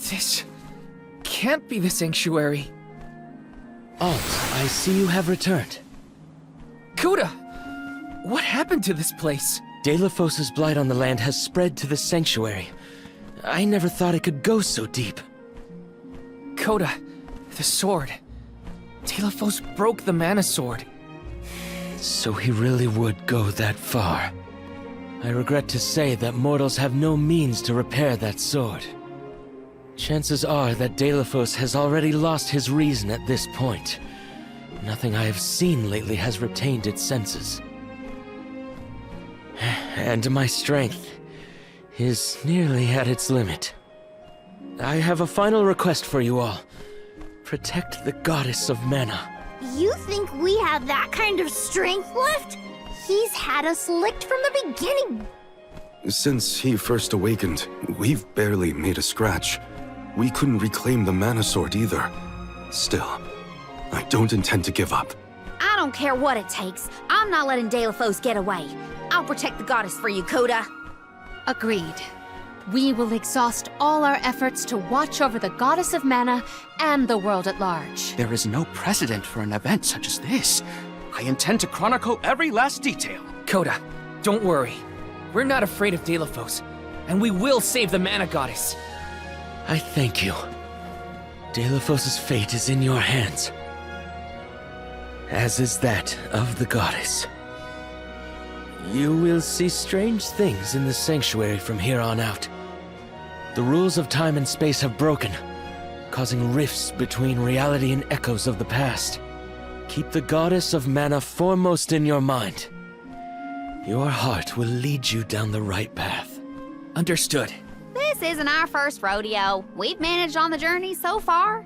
Speaker 4: This can't be the sanctuary.
Speaker 22: Oh, I see you have returned.
Speaker 4: Kuda! What happened to this place?
Speaker 22: Delafos' blight on the land has spread to the sanctuary. I never thought it could go so deep.
Speaker 4: Coda, the sword. Delafos broke the mana sword.
Speaker 22: So he really would go that far. I regret to say that mortals have no means to repair that sword. Chances are that Delafos has already lost his reason at this point. Nothing I have seen lately has retained its senses. And my strength is nearly at its limit. I have a final request for you all. Protect the goddess of mana.
Speaker 9: You think we have that kind of strength left? He's had us licked from the beginning.
Speaker 5: Since he first awakened, we've barely made a scratch. We couldn't reclaim the mana sword either. Still, I don't intend to give up.
Speaker 11: I don't care what it takes. I'm not letting Delafos get away. I'll protect the goddess for you, Coda.
Speaker 1: Agreed. We will exhaust all our efforts to watch over the goddess of mana and the world at large.
Speaker 3: There is no precedent for an event such as this. I intend to chronicle every last detail.
Speaker 4: Coda, don't worry. We're not afraid of Delafos, and we will save the mana goddess.
Speaker 22: I thank you. Delafos' fate is in your hands. As is that of the goddess. You will see strange things in the sanctuary from here on out. The rules of time and space have broken, causing rifts between reality and echoes of the past. Keep the goddess of mana foremost in your mind. Your heart will lead you down the right path.
Speaker 4: Understood.
Speaker 11: This isn't our first rodeo. We've managed on the journey so far.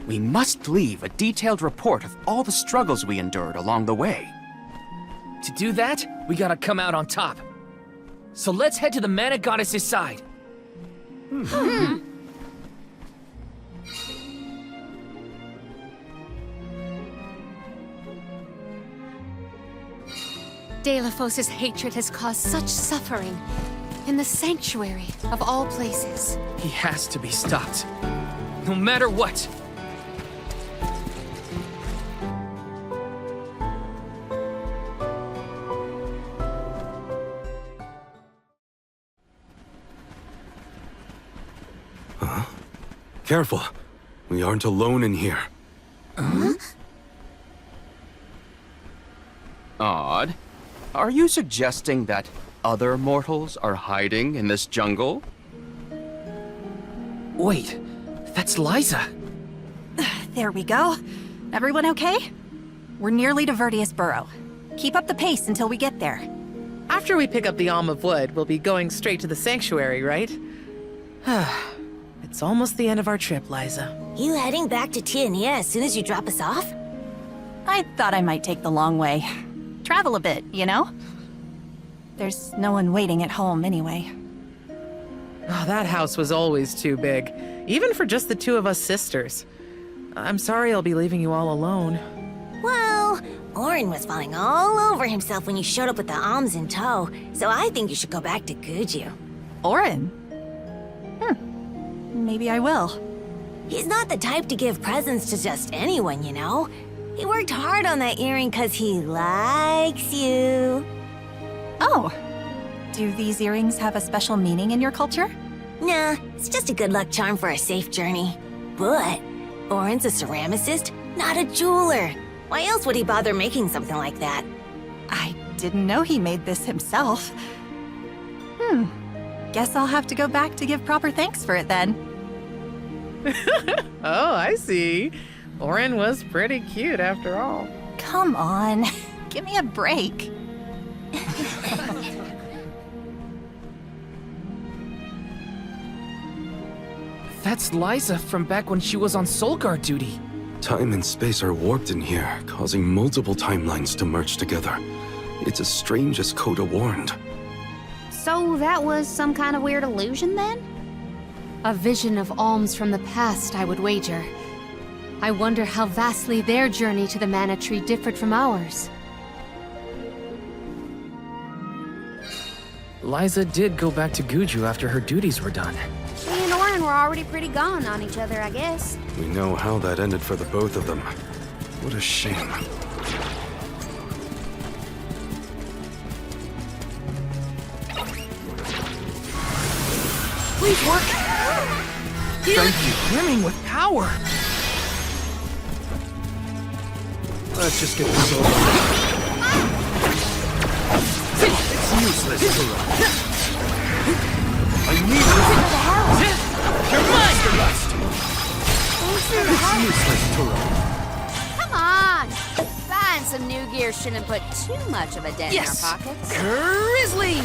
Speaker 3: We must leave a detailed report of all the struggles we endured along the way.
Speaker 4: To do that, we gotta come out on top. So let's head to the mana goddess's side.
Speaker 1: Delphos' hatred has caused such suffering in the sanctuary of all places.
Speaker 4: He has to be stopped. No matter what.
Speaker 5: Careful. We aren't alone in here.
Speaker 3: Odd. Are you suggesting that other mortals are hiding in this jungle?
Speaker 4: Wait, that's Liza.
Speaker 20: There we go. Everyone okay? We're nearly to Verdius Burrow. Keep up the pace until we get there.
Speaker 10: After we pick up the Alm of Wood, we'll be going straight to the sanctuary, right? It's almost the end of our trip, Liza.
Speaker 9: You heading back to Tiania as soon as you drop us off?
Speaker 20: I thought I might take the long way. Travel a bit, you know? There's no one waiting at home anyway.
Speaker 10: Oh, that house was always too big, even for just the two of us sisters. I'm sorry I'll be leaving you all alone.
Speaker 9: Well, Orin was falling all over himself when you showed up with the alms in tow, so I think you should go back to Guju.
Speaker 20: Orin? Maybe I will.
Speaker 9: He's not the type to give presents to just anyone, you know? He worked hard on that earring because he likes you.
Speaker 20: Oh. Do these earrings have a special meaning in your culture?
Speaker 9: Nah, it's just a good luck charm for a safe journey. But Orin's a ceramicist, not a jeweler. Why else would he bother making something like that?
Speaker 20: I didn't know he made this himself. Guess I'll have to go back to give proper thanks for it then.
Speaker 10: Oh, I see. Orin was pretty cute after all.
Speaker 20: Come on, give me a break.
Speaker 4: That's Liza from back when she was on Soul Guard duty.
Speaker 5: Time and space are warped in here, causing multiple timelines to merge together. It's as strange as Coda warned.
Speaker 6: So that was some kind of weird illusion then?
Speaker 1: A vision of alms from the past, I would wager. I wonder how vastly their journey to the Mana Tree differed from ours.
Speaker 4: Liza did go back to Guju after her duties were done.
Speaker 6: She and Orin were already pretty gone on each other, I guess.
Speaker 5: We know how that ended for the both of them. What a shame.
Speaker 4: Please work! Thank you. Brimming with power!
Speaker 19: Let's just get this over with. It's useless to run. I need you. You're mine! It's useless to run.
Speaker 11: Come on! Buying some new gear shouldn't put too much of a dent in our pockets.
Speaker 4: Grizzly!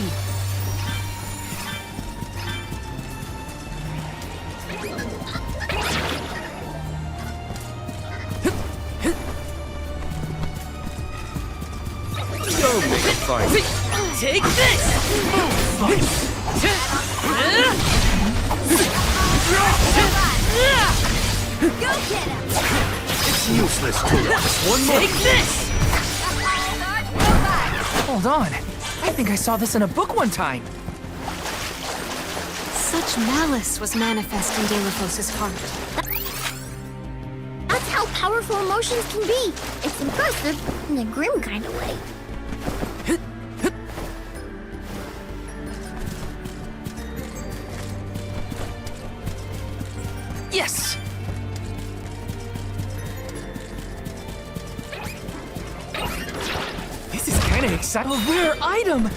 Speaker 19: Don't make it fine.
Speaker 4: Take this!
Speaker 11: Go get him!
Speaker 19: It's useless to run. One more.
Speaker 4: Take this! Hold on. I think I saw this in a book one time.
Speaker 1: Such malice was manifest in Delphos' heart.
Speaker 9: That's how powerful emotions can be. It's impressive in a grim kind of way.
Speaker 4: Yes! This is kind of exciting. A rare item!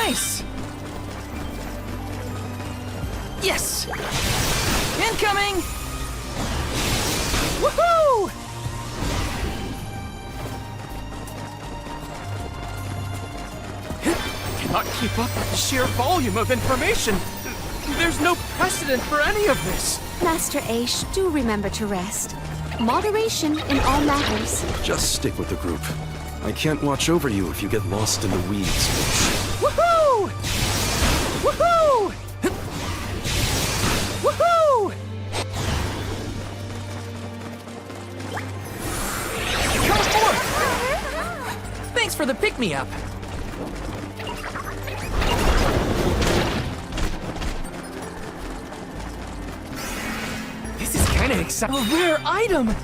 Speaker 4: Nice! Yes! Incoming! Woohoo!
Speaker 3: Cannot keep up with the sheer volume of information. There's no precedent for any of this.
Speaker 1: Master Aish, do remember to rest. Moderation in all matters.
Speaker 5: Just stick with the group. I can't watch over you if you get lost in the weeds.
Speaker 4: Woohoo! Woohoo! Woohoo! Come forth! Thanks for the pick-me-up. This is kind of exciting. A rare item!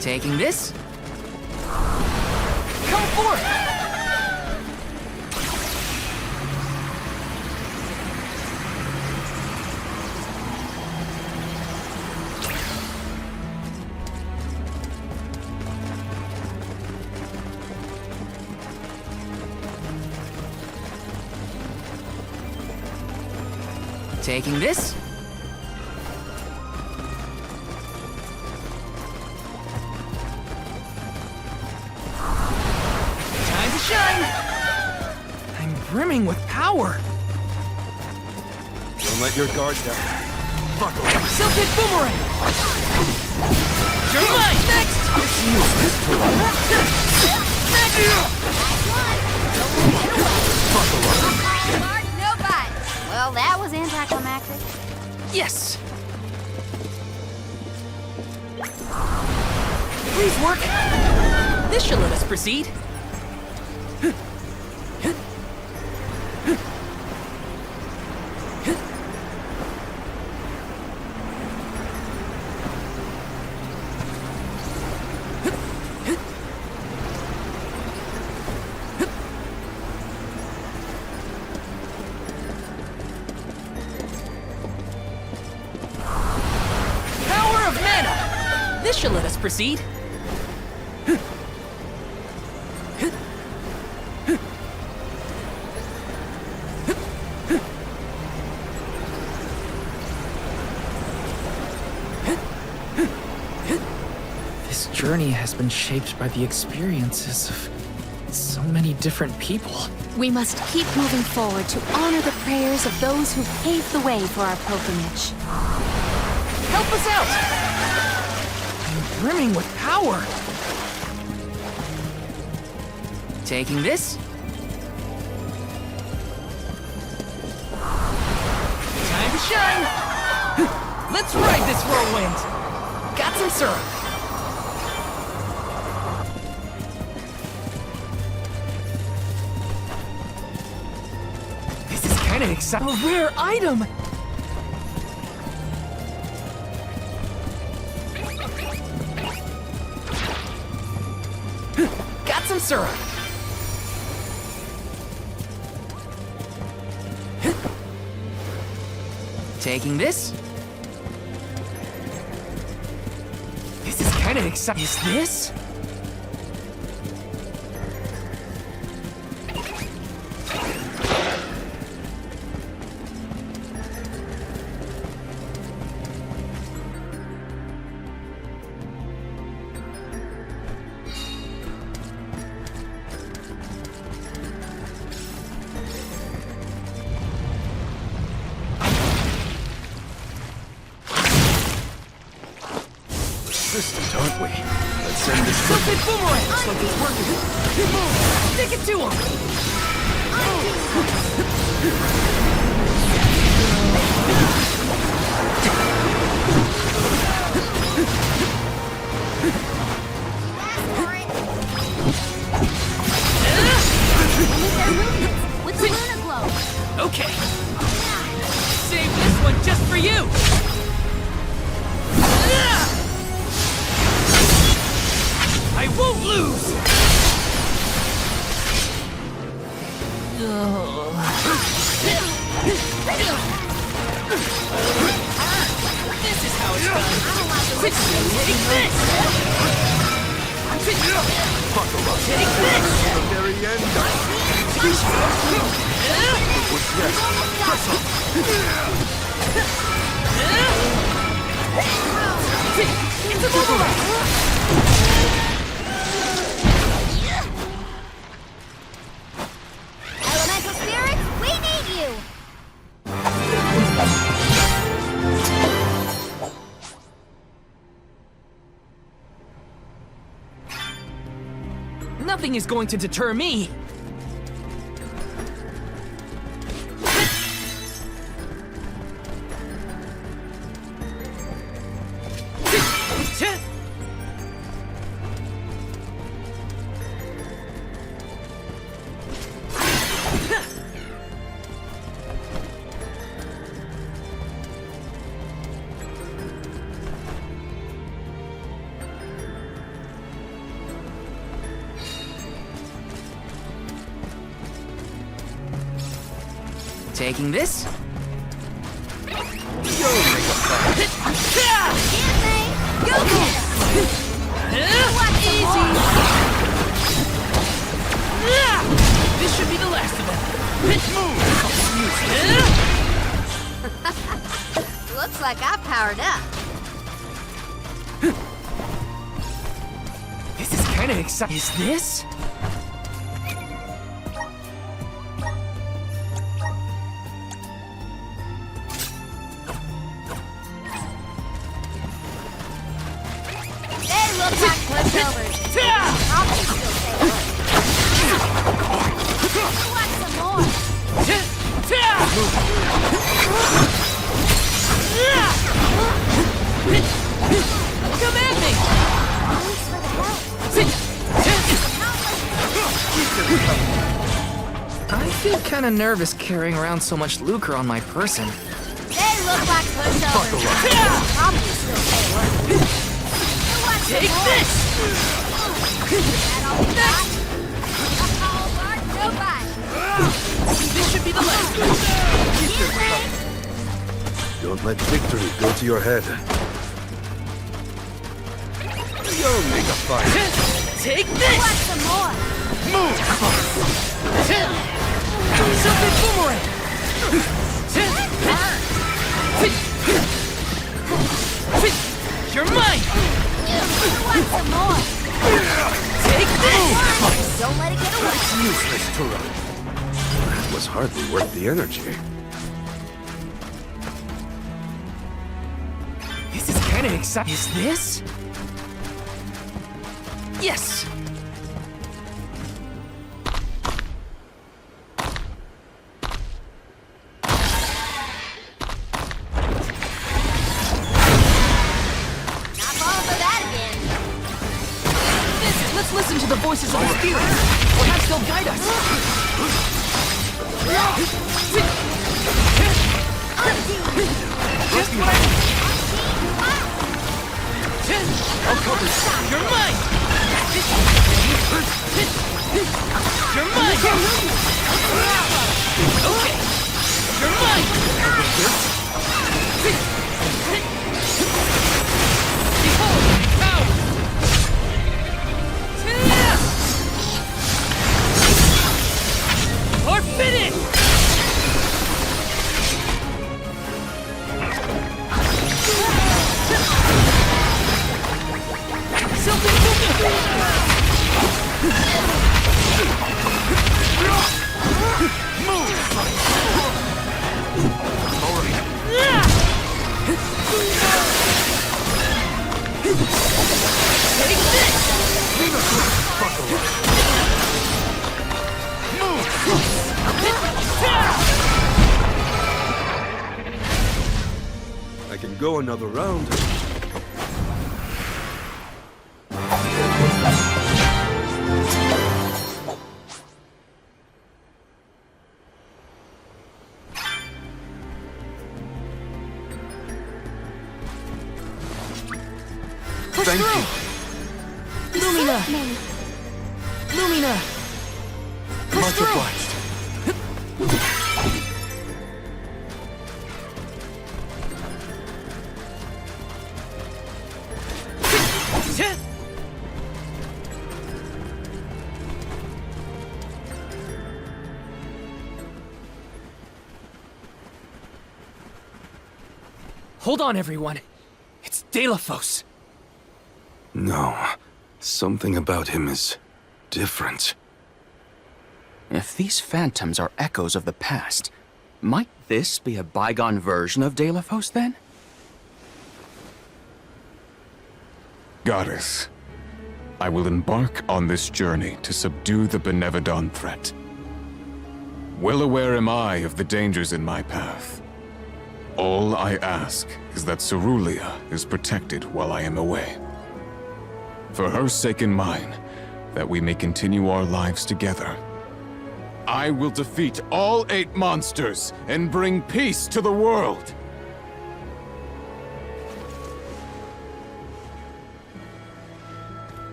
Speaker 4: Taking this. Come forth! Taking this. Shine! I'm brimming with power.
Speaker 19: Don't let your guard down. Buckle.
Speaker 4: Silk-hit boomerang! You're mine! Next!
Speaker 19: Use this tool. Buckle up.
Speaker 11: Mark, no bite. Well, that was anticlimactic.
Speaker 4: Yes! Please work! This should let us proceed. Power of mana! This should let us proceed. This journey has been shaped by the experiences of so many different people.
Speaker 1: We must keep moving forward to honor the prayers of those who paved the way for our pilgrimage.
Speaker 4: Help us out! I'm brimming with power. Taking this. Time to shine! Let's ride this whirlwind! Got some syrup. This is kind of exciting. A rare item! Got some syrup. Taking this. This is kind of exciting. Is this?
Speaker 19: Persistent, aren't we? Let's send this
Speaker 4: Silk-hit boomerang! Looks like it's working. Stick it to him!
Speaker 11: With the Luna Glow.
Speaker 4: Okay. Save this one just for you!
Speaker 7: This is how it's done. Take this!
Speaker 19: Buckle up.
Speaker 7: Take this!
Speaker 19: The very end. Yes. Press on.
Speaker 7: It's a boomerang!
Speaker 2: Elemental spirits, we need you!
Speaker 7: Nothing is going to deter me!
Speaker 4: Taking this?
Speaker 7: This should be the last of them.
Speaker 11: Looks like I powered up.
Speaker 7: This is kind of exciting. Is this?
Speaker 2: They look like pushovers. Probably still say what. You want some more?
Speaker 7: Come at me!
Speaker 4: I feel kind of nervous carrying around so much lucre on my person.
Speaker 2: They look like pushovers. Probably still say what. You want some
Speaker 7: Take
Speaker 2: more?
Speaker 7: this!
Speaker 2: That all you got? Oh, Bart, go back.
Speaker 7: This should be the last.
Speaker 5: Don't let victory go to your head.
Speaker 19: You'll make a fight.
Speaker 7: Take
Speaker 2: You
Speaker 7: this!
Speaker 2: want some more?
Speaker 19: Move!
Speaker 7: Something boomerang! You're mine!
Speaker 2: You want some more?
Speaker 7: Take this!
Speaker 2: Don't let it get away.
Speaker 5: It's useless to run. That was hardly worth the energy.
Speaker 7: This is kind of exciting. Is this? Yes!
Speaker 2: Not falling for that again.
Speaker 7: Let's listen to the voices of the spirits. Perhaps they'll guide us. Just what I'll cover you. You're mine! You're mine! Okay! You're mine! Behold, power! Or finish! Something Take this!
Speaker 5: I can go another round.
Speaker 7: Thank you. Lumina! Lumina!
Speaker 19: Much obliged.
Speaker 4: Hold on, everyone. It's Delafos.
Speaker 5: No. Something about him is different.
Speaker 3: If these phantoms are echoes of the past, might this be a bygone version of Delafos then?
Speaker 17: Goddess, I will embark on this journey to subdue the Benevodon threat. Well aware am I of the dangers in my path. All I ask is that Cerulia is protected while I am away. For her sake and mine, that we may continue our lives together. I will defeat all 8 monsters and bring peace to the world!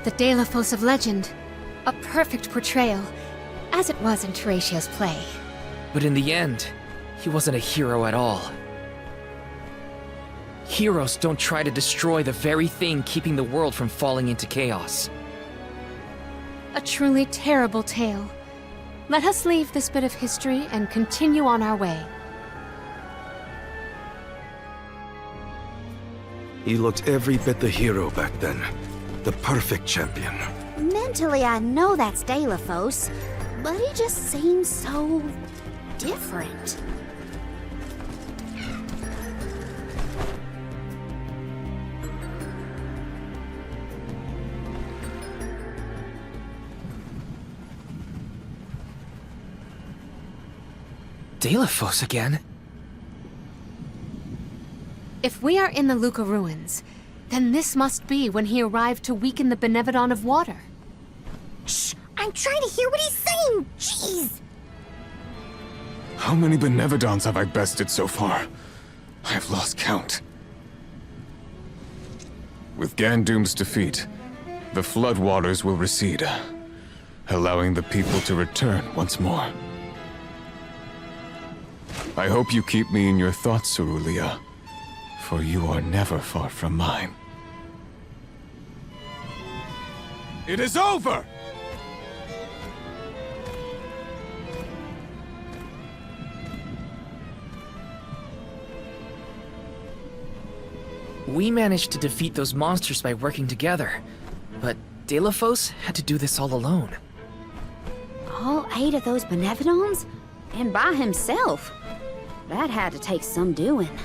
Speaker 1: The Delafos of legend. A perfect portrayal, as it was in Teratio's play.
Speaker 4: But in the end, he wasn't a hero at all. Heroes don't try to destroy the very thing keeping the world from falling into chaos.
Speaker 1: A truly terrible tale. Let us leave this bit of history and continue on our way.
Speaker 5: He looked every bit the hero back then. The perfect champion.
Speaker 6: Mentally, I know that's Delafos, but he just seems so different.
Speaker 4: Delafos again?
Speaker 1: If we are in the Luca ruins, then this must be when he arrived to weaken the Benevodon of Water.
Speaker 9: Shh! I'm trying to hear what he's saying! Jeez!
Speaker 17: How many Benevodons have I bested so far? I have lost count. With Gandoom's defeat, the floodwaters will recede, allowing the people to return once more. I hope you keep me in your thoughts, Cerulia, for you are never far from mine. It is over!
Speaker 4: We managed to defeat those monsters by working together, but Delafos had to do this all alone.
Speaker 6: All 8 of those Benevodons? And by himself? That had to take some doing.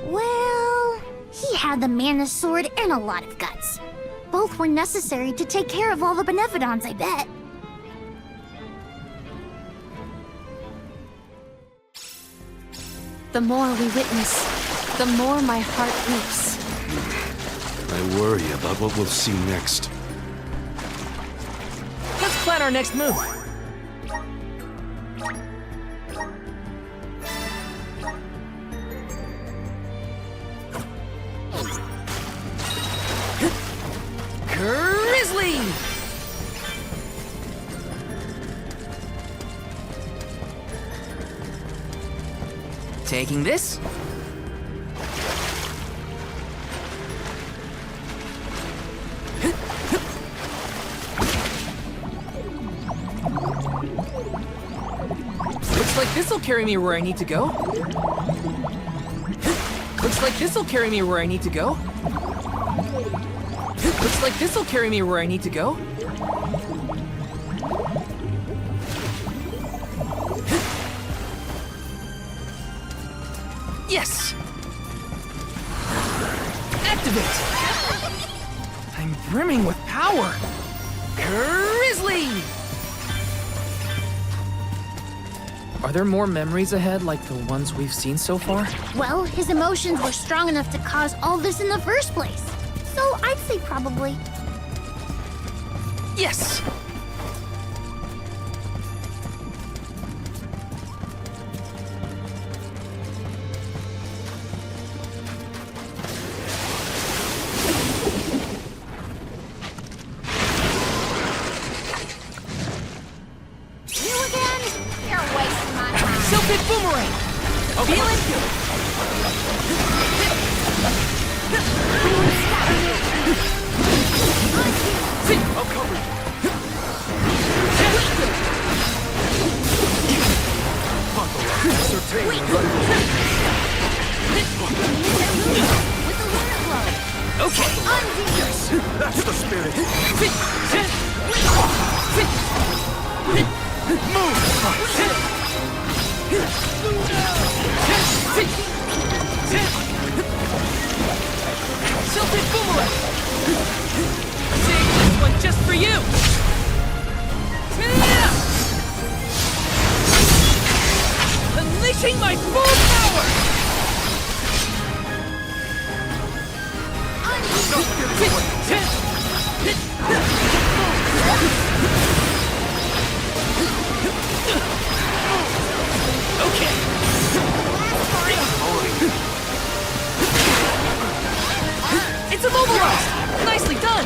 Speaker 9: Well, he had the mana sword and a lot of guts. Both were necessary to take care of all the Benevodons, I bet.
Speaker 1: The more we witness, the more my heart weeps.
Speaker 5: I worry about what we'll see next.
Speaker 4: Let's plan our next move. Grizzly! Taking this. Looks like this'll carry me where I need to go. Looks like this'll carry me where I need to go. Looks like this'll carry me where I need to go. Yes! Activate! I'm brimming with power! Grizzly! Are there more memories ahead like the ones we've seen so far?
Speaker 9: Well, his emotions were strong enough to cause all this in the first place. So I'd say probably.
Speaker 4: Yes!
Speaker 21: You again? You're wasting my time.
Speaker 4: Silphid boomerang! Feeling good! Tilted boomerang! Save this one just for you! Unleashing my full power! Okay. It's immobilized! Nicely done!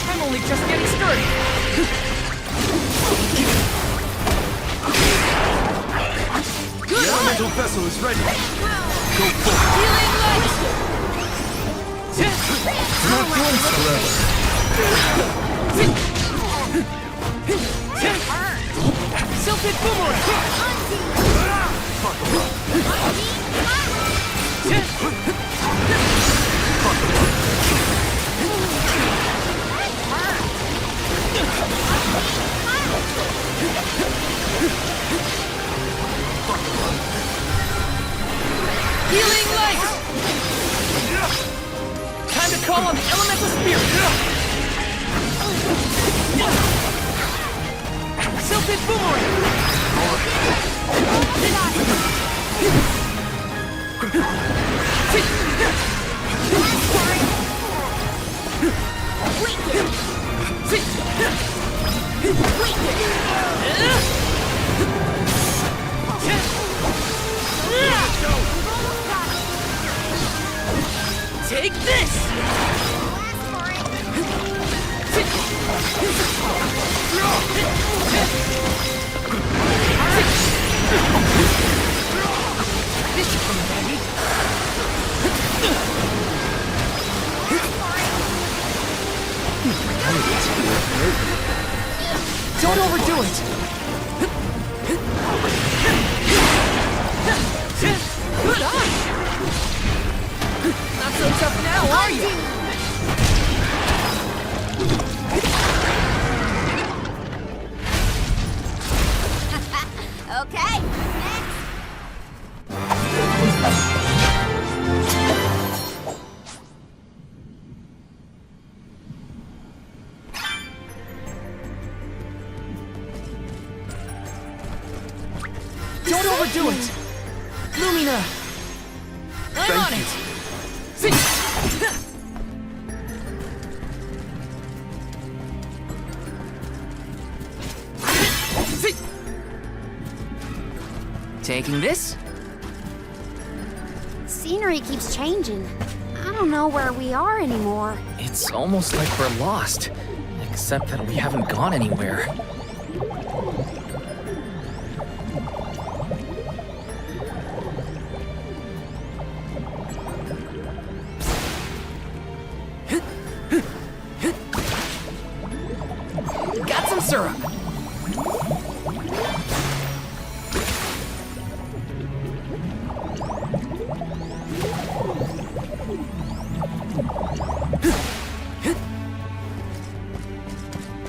Speaker 4: I'm only just getting started. Good
Speaker 19: The elemental vessel is ready. Go forward.
Speaker 4: Healing light!
Speaker 19: Not once, forever.
Speaker 4: Silted boomerang! Healing light! Time to call on the elemental spirit! Silted boomerang! Take this! This should come in handy. Don't overdo it! Good eye! Not so tough now, are you?
Speaker 11: Okay,
Speaker 4: Don't overdo it! Lumina! I'm on it! Taking this?
Speaker 6: Scenery keeps changing. I don't know where we are anymore.
Speaker 4: It's almost like we're lost, except that we haven't gone anywhere. Got some syrup!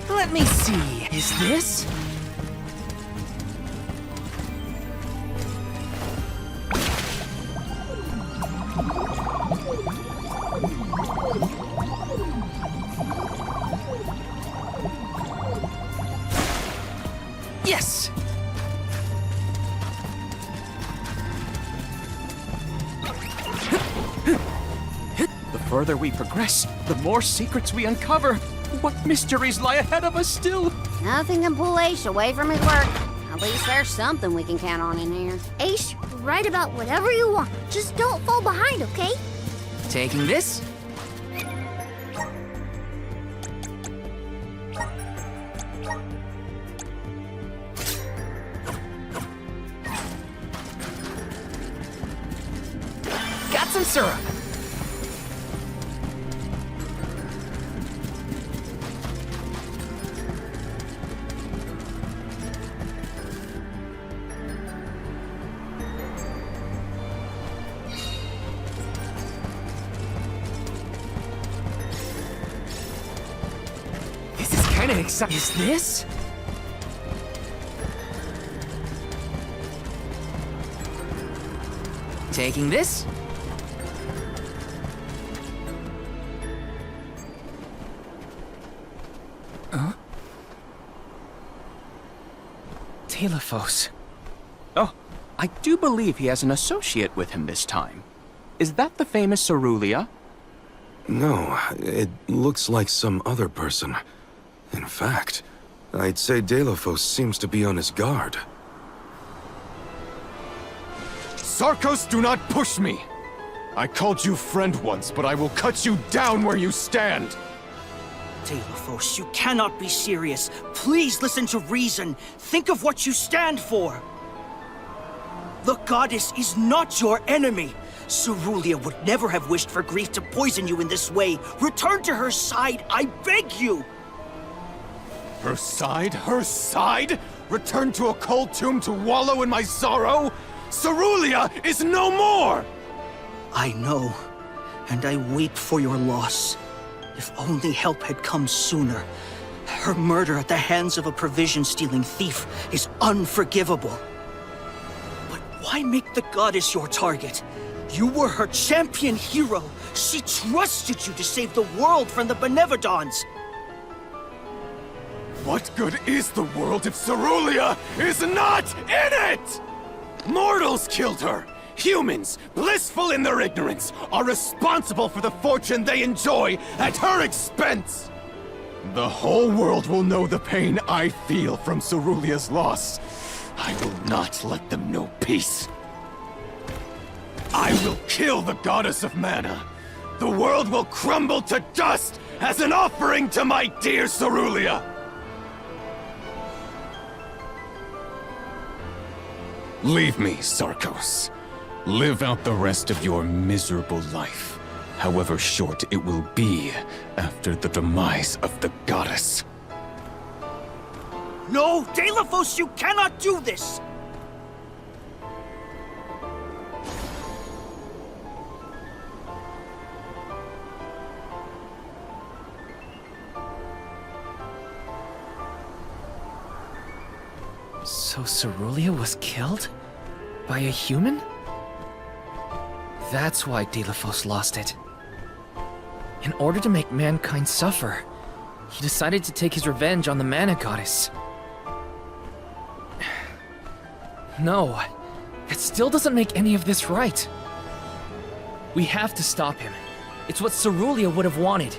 Speaker 4: Let me see, is this? Yes!
Speaker 3: The further we progress, the more secrets we uncover. What mysteries lie ahead of us still?
Speaker 6: Nothing can pull Ace away from his work. At least there's something we can count on in here.
Speaker 9: Ace, write about whatever you want. Just don't fall behind, okay?
Speaker 4: Taking this? Got some syrup. minute, is this? Taking this? Huh? Telephos.
Speaker 3: Oh, I do believe he has an associate with him this time. Is that the famous Cerulia?
Speaker 5: No, it looks like some other person. In fact, I'd say Deilophos seems to be on his guard.
Speaker 17: Sarkos, do not push me! I called you friend once, but I will cut you down where you stand!
Speaker 7: Deilophos, you cannot be serious. Please listen to reason. Think of what you stand for. The goddess is not your enemy. Cerulia would never have wished for grief to poison you in this way. Return to her side, I beg you!
Speaker 17: Her side? Her side? Return to a cold tomb to wallow in my sorrow? Cerulia is no more!
Speaker 7: I know, and I weep for your loss. If only help had come sooner. Her murder at the hands of a provision-stealing thief is unforgivable. But why make the goddess your target? You were her champion hero. She trusted you to save the world from the Benevodons.
Speaker 17: What good is the world if Cerulia is not in it? Mortals killed her. Humans, blissful in their ignorance, are responsible for the fortune they enjoy at her expense. The whole world will know the pain I feel from Cerulia's loss. I will not let them know peace. I will kill the goddess of mana. The world will crumble to dust as an offering to my dear Cerulia. Leave me, Sarkos. Live out the rest of your miserable life, however short it will be after the demise of the goddess.
Speaker 7: No, Deilophos, you cannot do this!
Speaker 4: So Cerulia was killed? By a human? That's why Deilophos lost it. In order to make mankind suffer, he decided to take his revenge on the mana goddess. No, it still doesn't make any of this right. We have to stop him. It's what Cerulia would have wanted.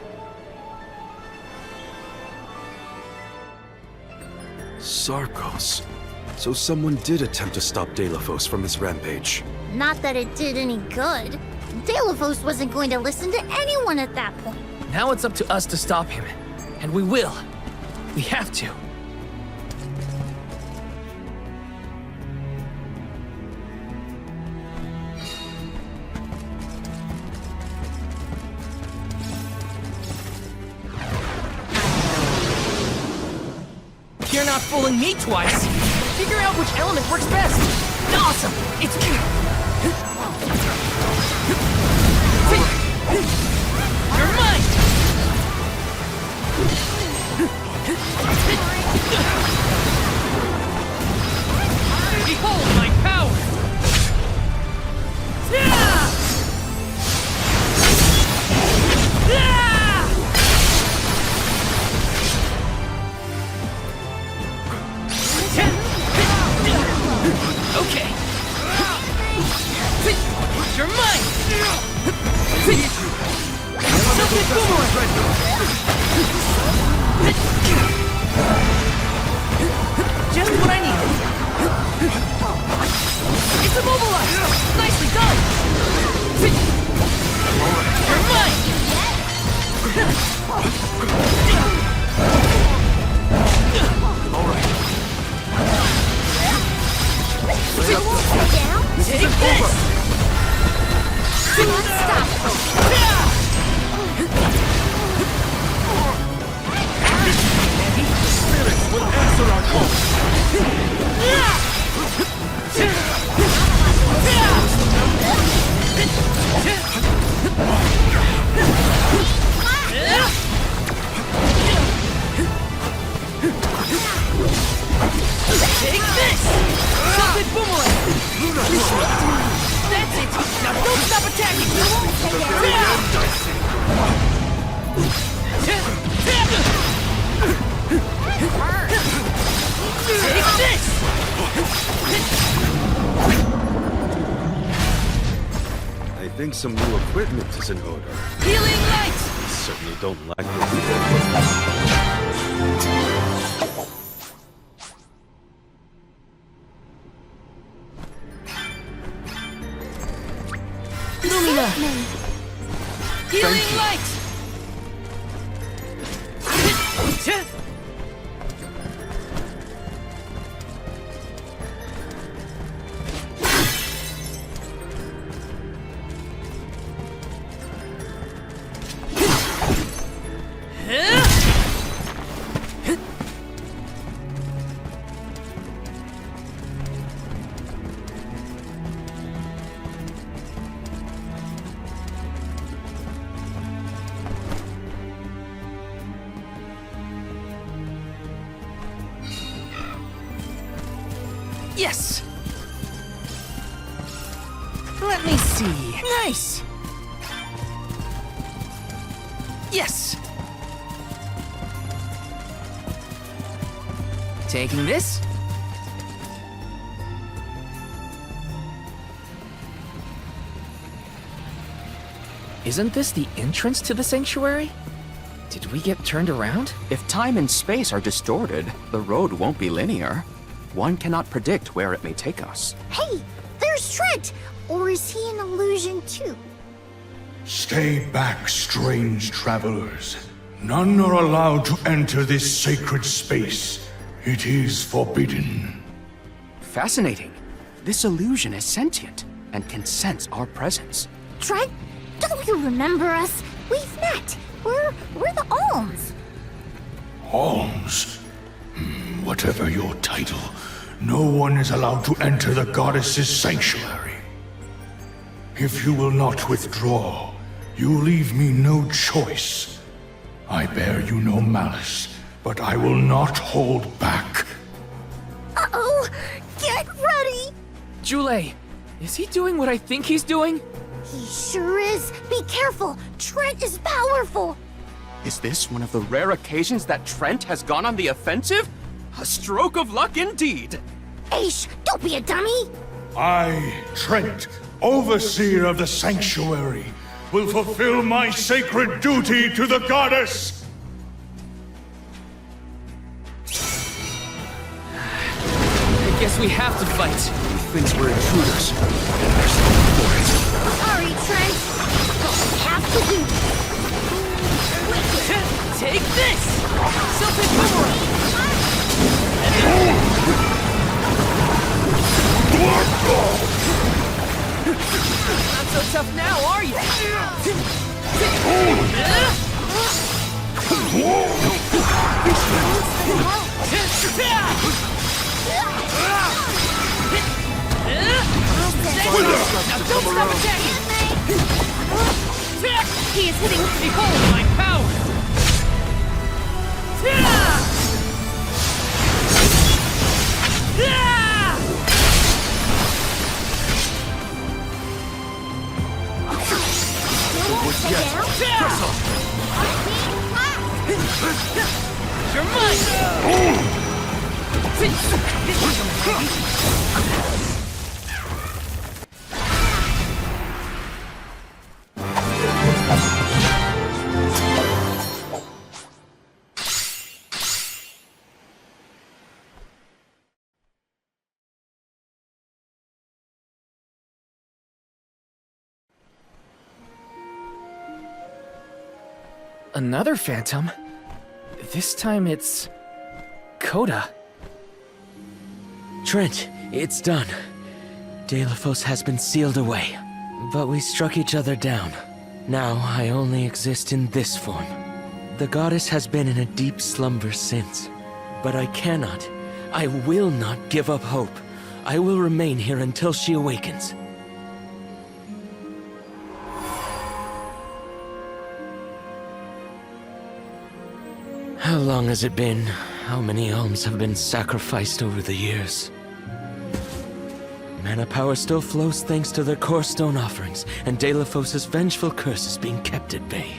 Speaker 5: Sarkos. So someone did attempt to stop Deilophos from his rampage.
Speaker 9: Not that it did any good. Deilophos wasn't going to listen to anyone at that point.
Speaker 4: Now it's up to us to stop him. And we will. We have to. You're not fooling me twice! Figure out which element works best! Awesome! It's... You're mine! Behold my power! Okay. You're mine. Just what I needed. It's immobilized. Nicely done. You're mine.
Speaker 19: All right.
Speaker 9: Take this! Unstoppable!
Speaker 19: Spirits will answer our call!
Speaker 8: Take this!
Speaker 5: I think some new equipment is in order.
Speaker 8: Healing light!
Speaker 5: Certainly don't lack the
Speaker 8: Lumina! Healing light! Yes! Let me see. Nice! Yes! Taking this?
Speaker 4: Isn't this the entrance to the sanctuary? Did we get turned around?
Speaker 3: If time and space are distorted, the road won't be linear. One cannot predict where it may take us.
Speaker 9: Hey, there's Trent! Or is he an illusion too?
Speaker 12: Stay back, strange travelers. None are allowed to enter this sacred space. It is forbidden.
Speaker 3: Fascinating. This illusion is sentient and can sense our presence.
Speaker 9: Trent, don't you remember us? We've met. We're the Alms.
Speaker 12: Alms? Whatever your title, no one is allowed to enter the goddess's sanctuary. If you will not withdraw, you leave me no choice. I bear you no malice, but I will not hold back.
Speaker 9: Uh-oh! Get ready!
Speaker 4: Jule, is he doing what I think he's doing?
Speaker 9: He sure is. Be careful. Trent is powerful.
Speaker 3: Is this one of the rare occasions that Trent has gone on the offensive? A stroke of luck indeed!
Speaker 9: Aish, don't be a dummy!
Speaker 12: I, Trent, overseer of the sanctuary, will fulfill my sacred duty to the goddess!
Speaker 4: I guess we have to fight.
Speaker 5: He thinks we're intruders. There's no for it.
Speaker 9: Sorry, Trent. Don't have to do this.
Speaker 8: Take this! Self-ephemeral! Not so tough now, are you? Now don't stop attacking! He is hitting. Behold my power! You're mine!
Speaker 4: Another phantom? This time it's... Coda.
Speaker 22: Trent, it's done. Delphos has been sealed away. But we struck each other down. Now I only exist in this form. The goddess has been in a deep slumber since. But I cannot, I will not give up hope. I will remain here until she awakens. How long has it been? How many alms have been sacrificed over the years? Mana power still flows thanks to their core stone offerings, and Delafos' vengeful curse is being kept at bay.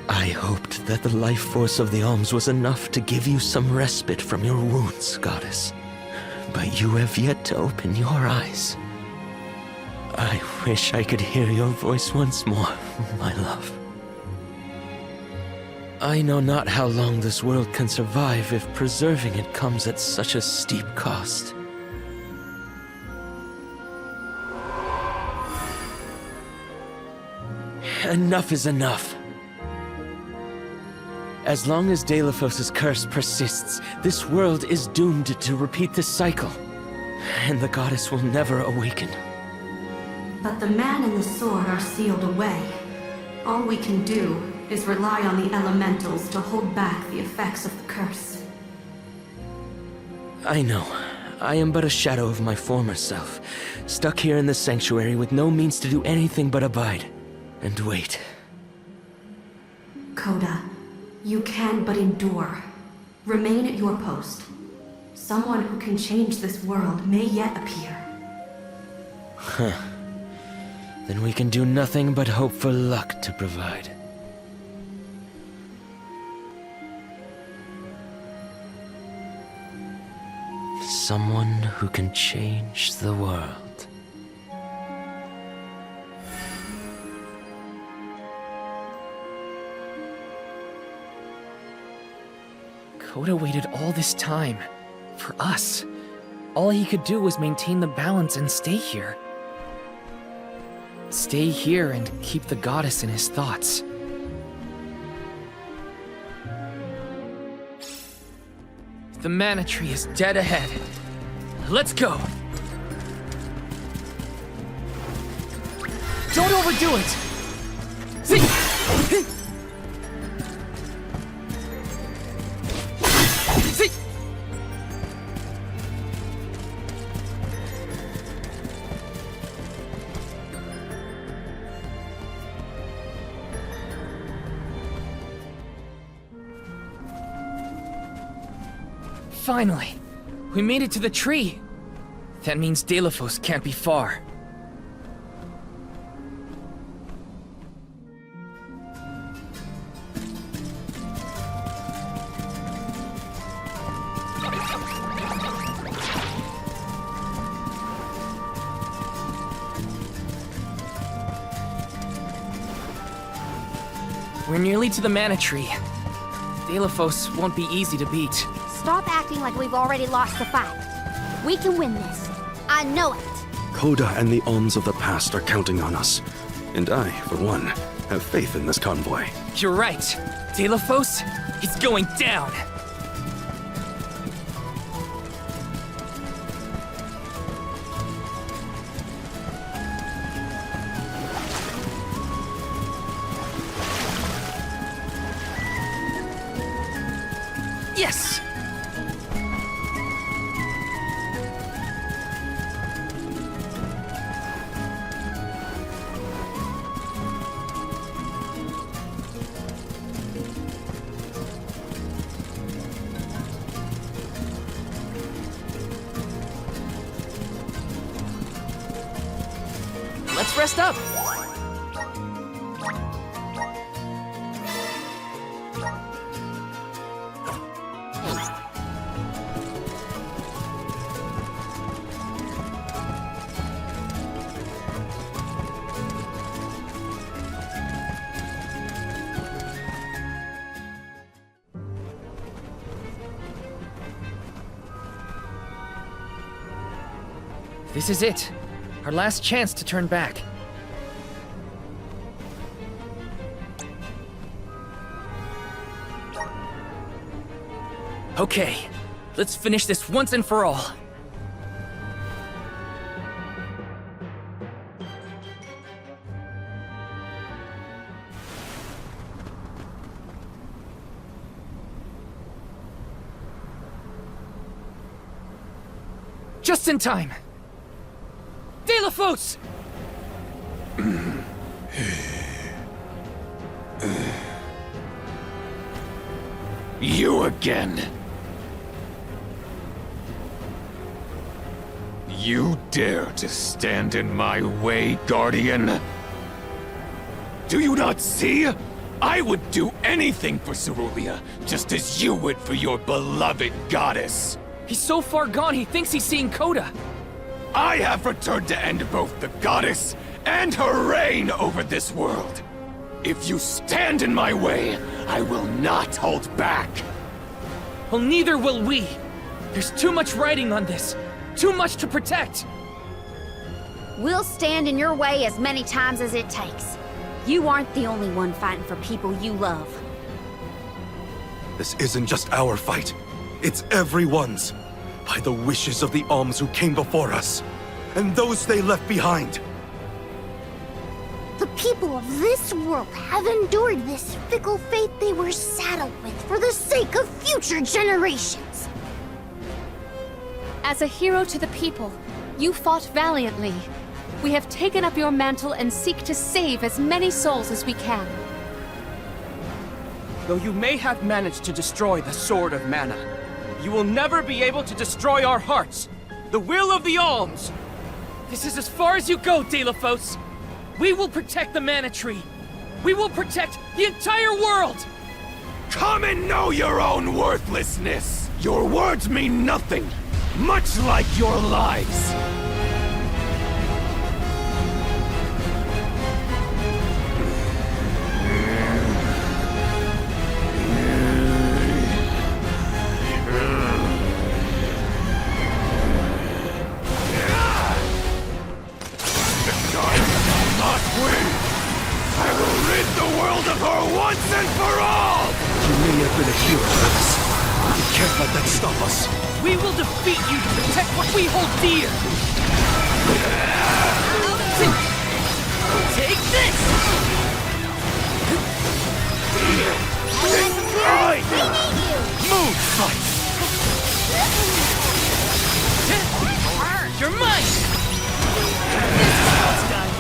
Speaker 22: I hoped that the life force of the alms was enough to give you some respite from your wounds, goddess. But you have yet to open your eyes. I wish I could hear your voice once more, my love. I know not how long this world can survive if preserving it comes at such a steep cost. Enough is enough. As long as Delafos' curse persists, this world is doomed to repeat this cycle, and the goddess will never awaken.
Speaker 13: But the man and the sword are sealed away. All we can do is rely on the elementals to hold back the effects of the curse.
Speaker 22: I know. I am but a shadow of my former self, stuck here in the sanctuary with no means to do anything but abide and wait.
Speaker 13: Coda, you can but endure. Remain at your post. Someone who can change this world may yet appear.
Speaker 22: Huh. Then we can do nothing but hope for luck to provide. Someone who can change the world.
Speaker 4: Coda waited all this time. For us. All he could do was maintain the balance and stay here. Stay here and keep the goddess in his thoughts. The mana tree is dead ahead. Let's go! Don't overdo it! See! Finally! We made it to the tree! That means Delafos can't be far. We're nearly to the mana tree. Delafos won't be easy to beat.
Speaker 11: Stop acting like we've already lost the fight. We can win this. I know it.
Speaker 5: Coda and the alms of the past are counting on us. And I, for one, have faith in this convoy.
Speaker 4: You're right. Delafos, he's going down. Yes! Let's rest up. This is it. Our last chance to turn back. Okay, let's finish this once and for all. Just in time. Delafos!
Speaker 17: You again. You dare to stand in my way, Guardian? Do you not see? I would do anything for Cerulean, just as you would for your beloved goddess.
Speaker 4: He's so far gone, he thinks he's seeing Coda.
Speaker 17: I have returned to end both the goddess and her reign over this world. If you stand in my way, I will not hold back.
Speaker 4: Well, neither will we. There's too much writing on this. Too much to protect.
Speaker 11: We'll stand in your way as many times as it takes. You aren't the only one fighting for people you love.
Speaker 19: This isn't just our fight. It's everyone's. By the wishes of the Alms who came before us, and those they left behind.
Speaker 9: The people of this world have endured this fickle fate they were saddled with for the sake of future generations.
Speaker 1: As a hero to the people, you fought valiantly. We have taken up your mantle and seek to save as many souls as we can.
Speaker 3: Though you may have managed to destroy the Sword of Mana, you will never be able to destroy our hearts, the will of the Alms!
Speaker 4: This is as far as you go, Delafos. We will protect the Mana Tree. We will protect the entire world!
Speaker 17: Come and know your own worthlessness! Your words mean nothing, much like your lives.
Speaker 12: Once and for all!
Speaker 19: You may have been a hero for us. We can't let that stop us.
Speaker 4: We will defeat you to protect what we hold dear! Take this!
Speaker 12: Destroy!
Speaker 19: Move, fight!
Speaker 4: You're mine! This is how it's done!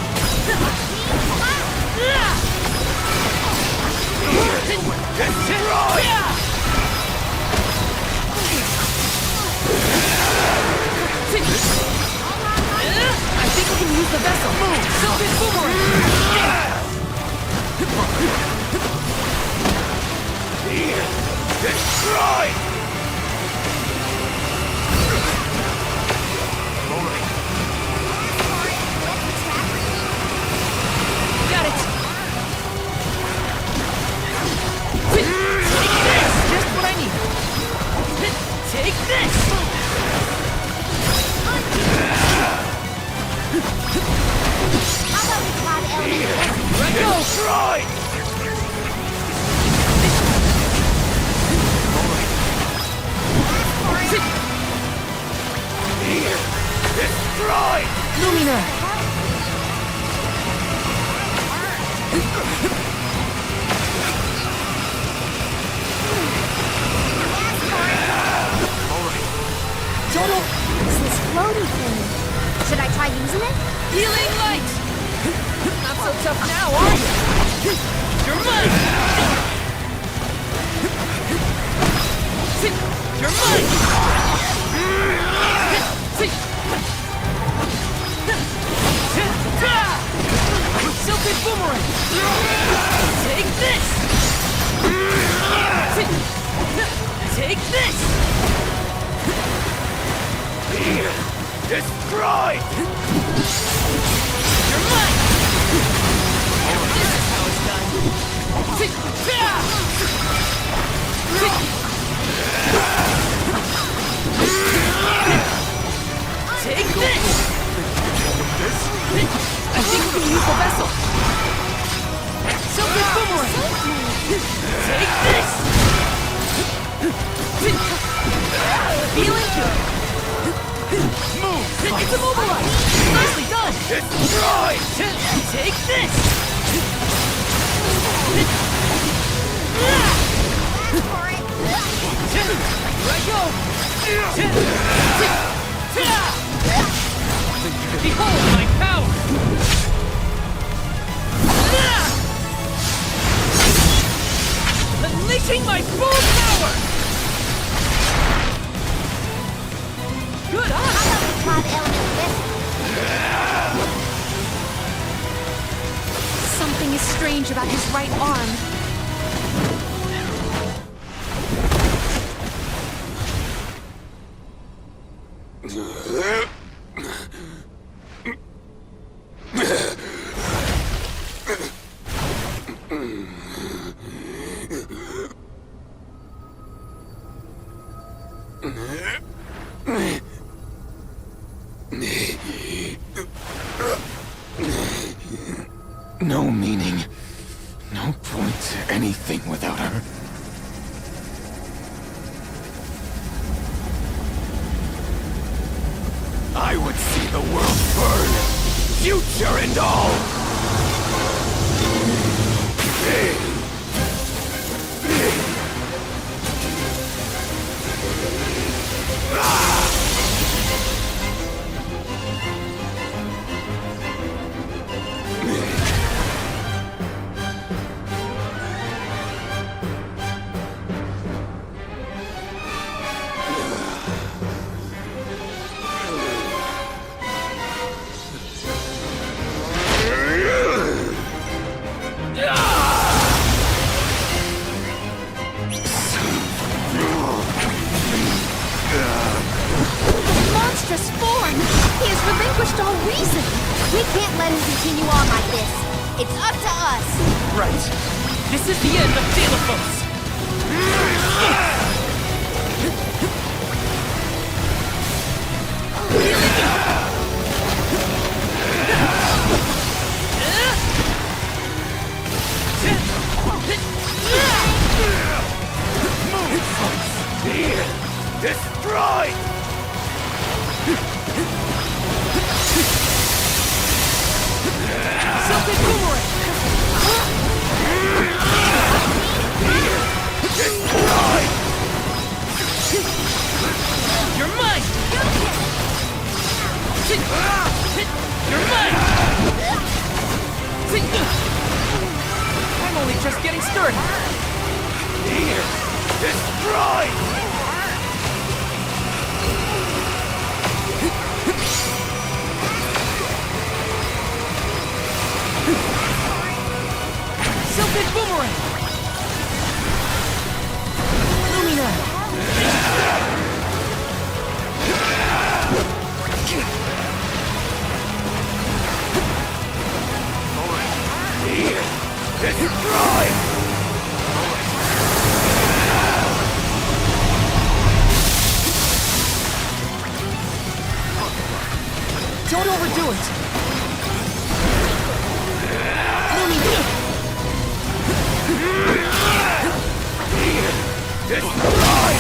Speaker 12: Destroy!
Speaker 4: I think we can use the vessel. Silken boomerang!
Speaker 12: Destroy!
Speaker 4: Got it! Take this! Just what I need! Take this!
Speaker 9: How about we try the element?
Speaker 4: Let go!
Speaker 12: Destroy! Destroy!
Speaker 4: Lumina!
Speaker 9: Joel, it's this floaty thing. Should I try using it?
Speaker 4: Healing light! Not so tough now, are you? You're mine! You're mine! Silken boomerang! Take this! Take this!
Speaker 12: Destroy!
Speaker 4: You're mine! This is how it's done. Take this! I think we can use the vessel. Silken boomerang! Take this! Feeling good. Move! It's immobilized! Nicely done!
Speaker 12: Destroy!
Speaker 4: Take this! Here I go! Behold my power! Unleashing my full power! Good eye!
Speaker 9: How about we try the element?
Speaker 1: strange about his right arm.
Speaker 17: No meaning, no point to anything without her. I would see the world burn, future and all!
Speaker 11: Monstrous form! He has relinquished all reason! We can't let him continue on like this. It's up to us!
Speaker 10: Right. This is the end of Delophos!
Speaker 17: Destroy!
Speaker 10: Silken boomerang!
Speaker 17: Destroy!
Speaker 10: You're mine! You're mine! I'm only just getting started!
Speaker 17: Here! Destroy!
Speaker 10: Silken boomerang! Lumina!
Speaker 17: Here! Destroy!
Speaker 10: Don't overdo it! Lumina!
Speaker 17: Destroy!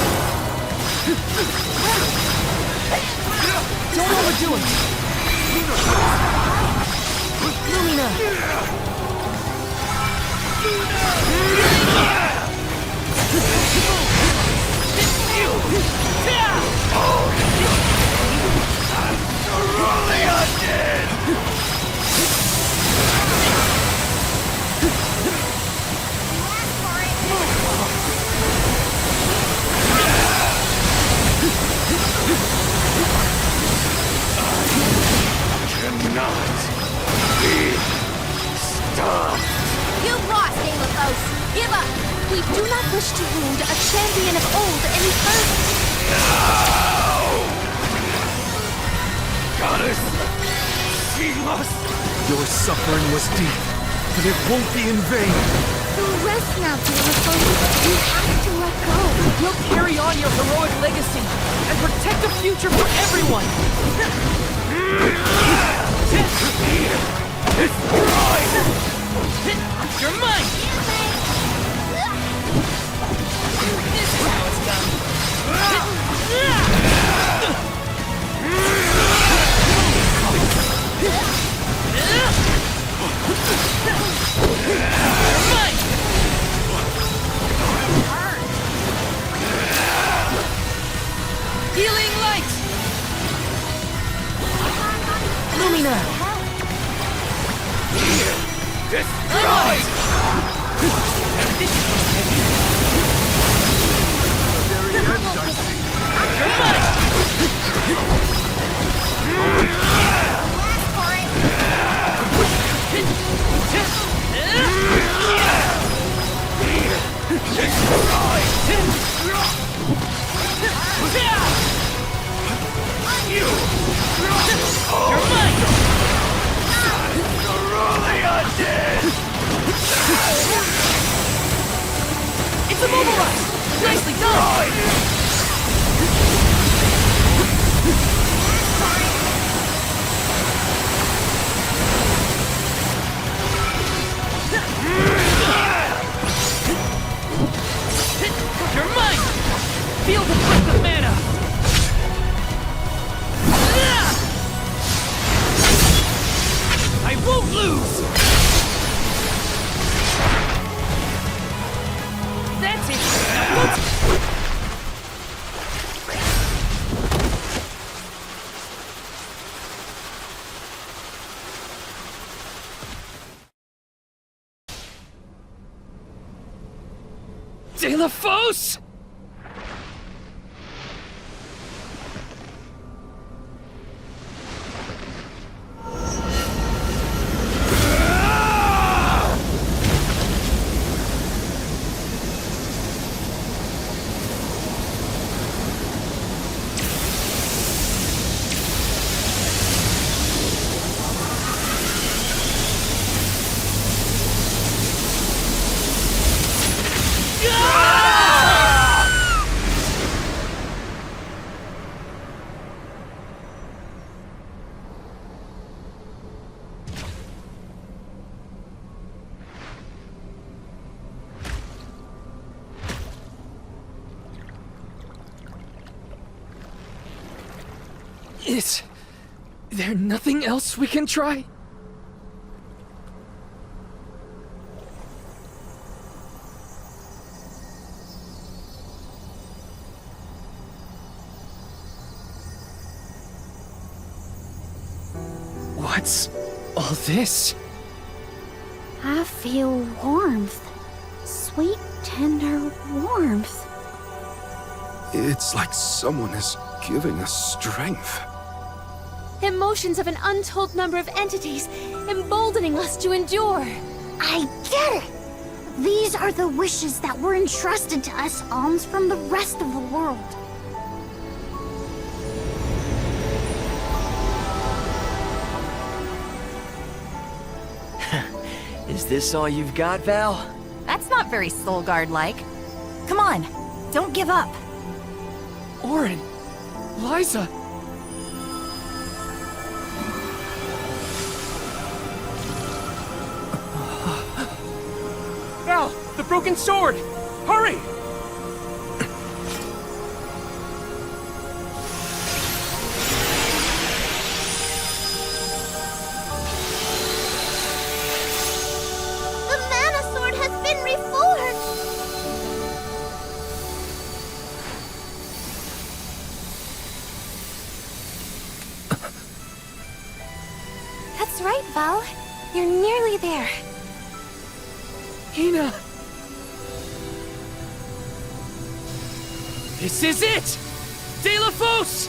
Speaker 10: Don't overdo it! Lumina!
Speaker 17: Truly undead! Cannot be stopped.
Speaker 11: You've lost, Delophos! Give up! We do not wish to wound a champion of old any further.
Speaker 17: No! Goddess! She must!
Speaker 19: Your suffering was deep, but it won't be in vain.
Speaker 9: So rest now, Delophos. You have to let go.
Speaker 10: We'll carry on your heroic legacy and protect the future for everyone! You're mine! This is how it's done. You're mine! Healing light! Lumina!
Speaker 17: Destroy!
Speaker 10: You're mine!
Speaker 15: It's immobilized! Nicely done! You're mine! Feel the breath of mana! I won't lose! That's it! Now let's... De La Fosse! Is there nothing else we can try? What's all this?
Speaker 6: I feel warmth. Sweet, tender warmth.
Speaker 5: It's like someone is giving us strength.
Speaker 1: Emotions of an untold number of entities, emboldening us to endure.
Speaker 9: I get it! These are the wishes that were entrusted to us alms from the rest of the world.
Speaker 18: Is this all you've got, Val?
Speaker 20: That's not very Soul Guard-like. Come on, don't give up.
Speaker 15: Orin! Liza! Val! The broken sword! Hurry!
Speaker 2: The Mana Sword has been reforged!
Speaker 16: That's right, Val. You're nearly there.
Speaker 15: Hina! This is it! De La Fosse!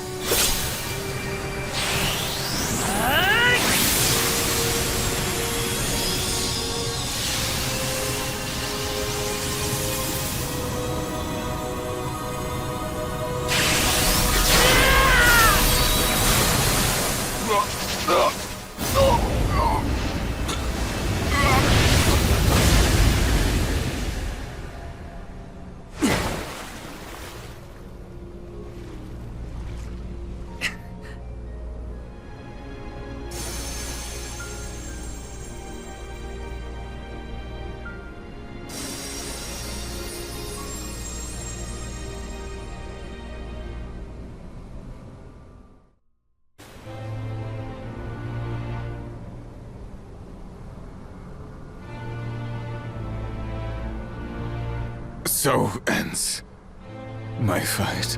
Speaker 17: So ends my fight.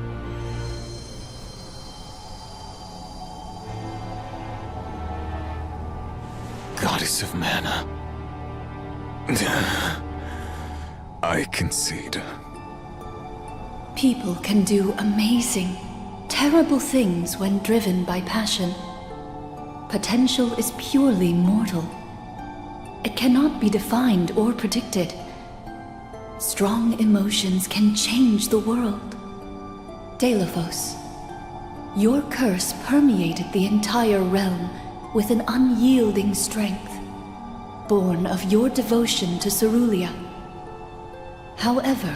Speaker 17: Goddess of Mana. I concede.
Speaker 23: People can do amazing, terrible things when driven by passion. Potential is purely mortal. It cannot be defined or predicted. Strong emotions can change the world. Deilophos, your curse permeated the entire realm with an unyielding strength, born of your devotion to Cerulia. However,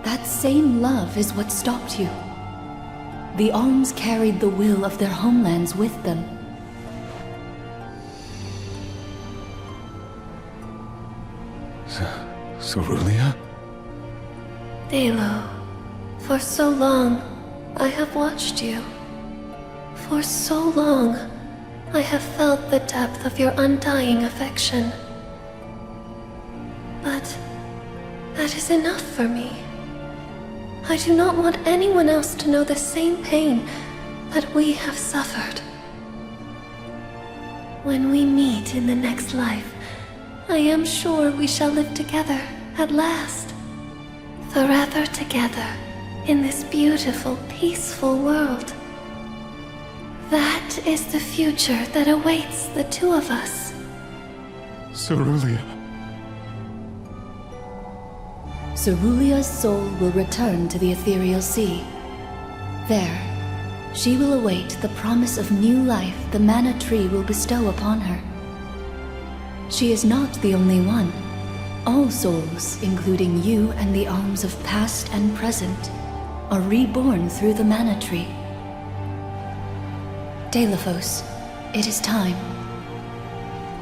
Speaker 23: that same love is what stopped you. The Alms carried the will of their homelands with them.
Speaker 17: Cerulia?
Speaker 16: Delo, for so long, I have watched you. For so long, I have felt the depth of your undying affection. But that is enough for me. I do not want anyone else to know the same pain that we have suffered. When we meet in the next life, I am sure we shall live together at last. Forever together in this beautiful, peaceful world. That is the future that awaits the two of us.
Speaker 17: Cerulia.
Speaker 23: Cerulia's soul will return to the ethereal sea. There, she will await the promise of new life the mana tree will bestow upon her. She is not the only one. All souls, including you and the Alms of past and present, are reborn through the mana tree. Deilophos, it is time.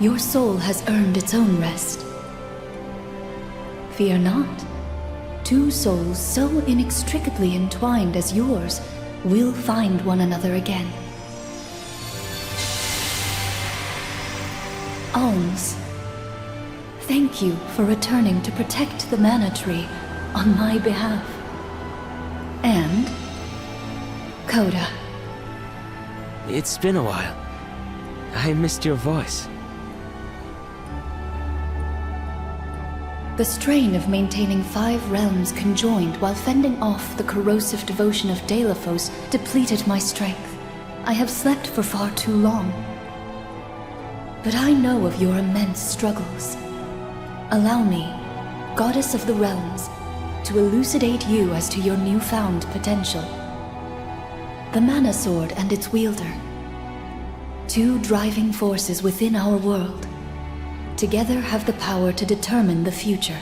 Speaker 23: Your soul has earned its own rest. Fear not. Two souls so inextricably entwined as yours will find one another again. Alms, thank you for returning to protect the mana tree on my behalf. And Coda.
Speaker 22: It's been a while. I missed your voice.
Speaker 23: The strain of maintaining 5 realms conjoined while fending off the corrosive devotion of Deilophos depleted my strength. I have slept for far too long. But I know of your immense struggles. Allow me, Goddess of the Realms, to elucidate you as to your newfound potential. The Mana Sword and its wielder. 2 driving forces within our world. Together have the power to determine the future.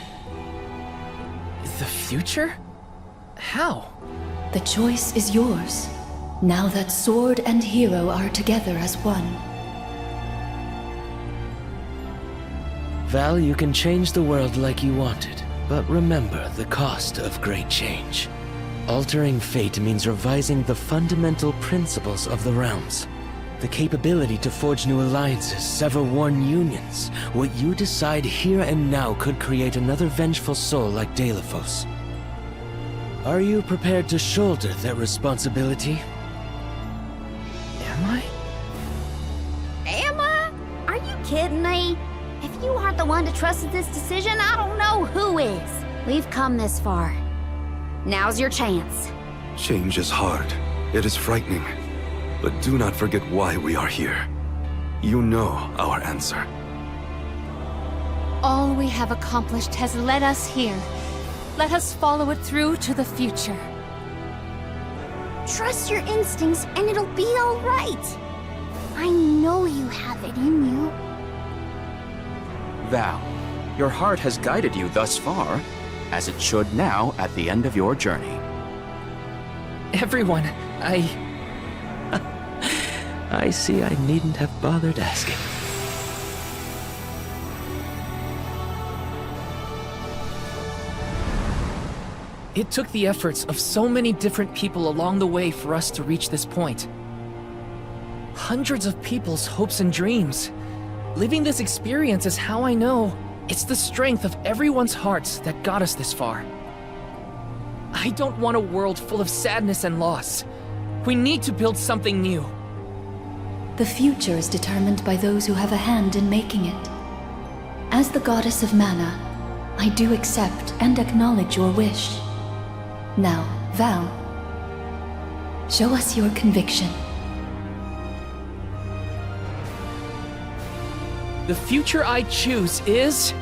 Speaker 4: The future? How?
Speaker 23: The choice is yours, now that sword and hero are together as one.
Speaker 22: Val, you can change the world like you wanted, but remember the cost of great change. Altering fate means revising the fundamental principles of the realms. The capability to forge new alliances, sever worn unions. What you decide here and now could create another vengeful soul like Deilophos. Are you prepared to shoulder that responsibility?
Speaker 4: Am I?
Speaker 11: Am I? Are you kidding me? If you aren't the one to trust with this decision, I don't know who is. We've come this far. Now's your chance.
Speaker 19: Change is hard. It is frightening. But do not forget why we are here. You know our answer.
Speaker 1: All we have accomplished has led us here. Let us follow it through to the future.
Speaker 2: Trust your instincts and it'll be all right. I know you have it in you.
Speaker 3: Val, your heart has guided you thus far, as it should now at the end of your journey.
Speaker 4: Everyone,
Speaker 22: I see I needn't have bothered asking.
Speaker 4: It took the efforts of so many different people along the way for us to reach this point. Hundreds of people's hopes and dreams. Living this experience is how I know it's the strength of everyone's hearts that got us this far. I don't want a world full of sadness and loss. We need to build something new.
Speaker 23: The future is determined by those who have a hand in making it. As the Goddess of Mana, I do accept and acknowledge your wish. Now, Val, show us your conviction.
Speaker 15: The future I choose is...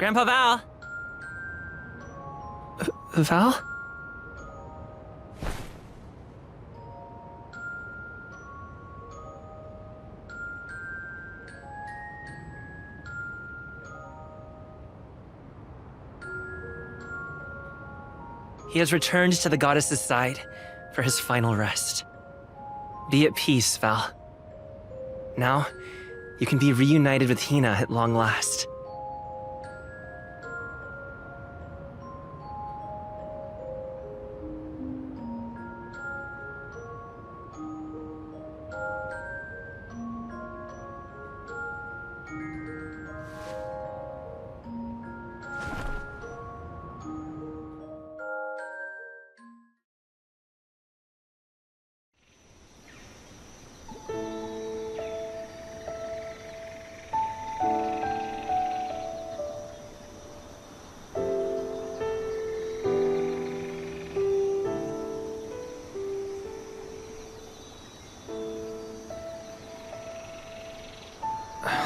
Speaker 7: Grandpa Val?
Speaker 15: Val?
Speaker 7: He has returned to the goddess's side for his final rest. Be at peace, Val. Now, you can be reunited with Hina at long last.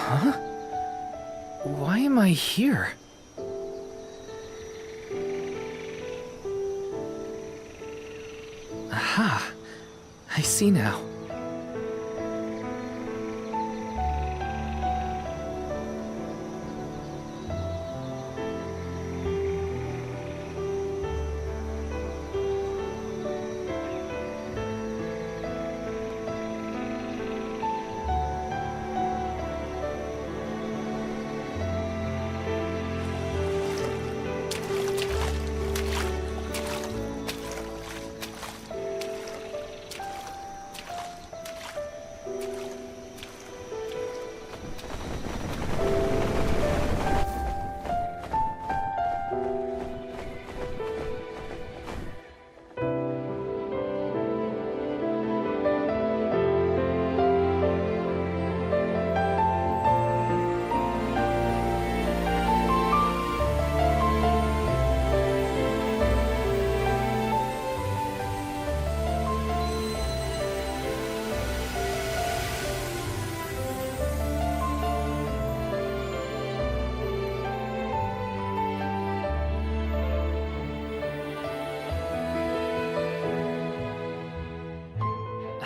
Speaker 15: Huh? Why am I here? Aha! I see now.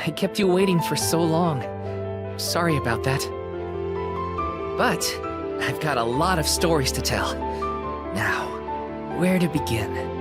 Speaker 15: I kept you waiting for so long. Sorry about that. But I've got a lot of stories to tell. Now, where to begin?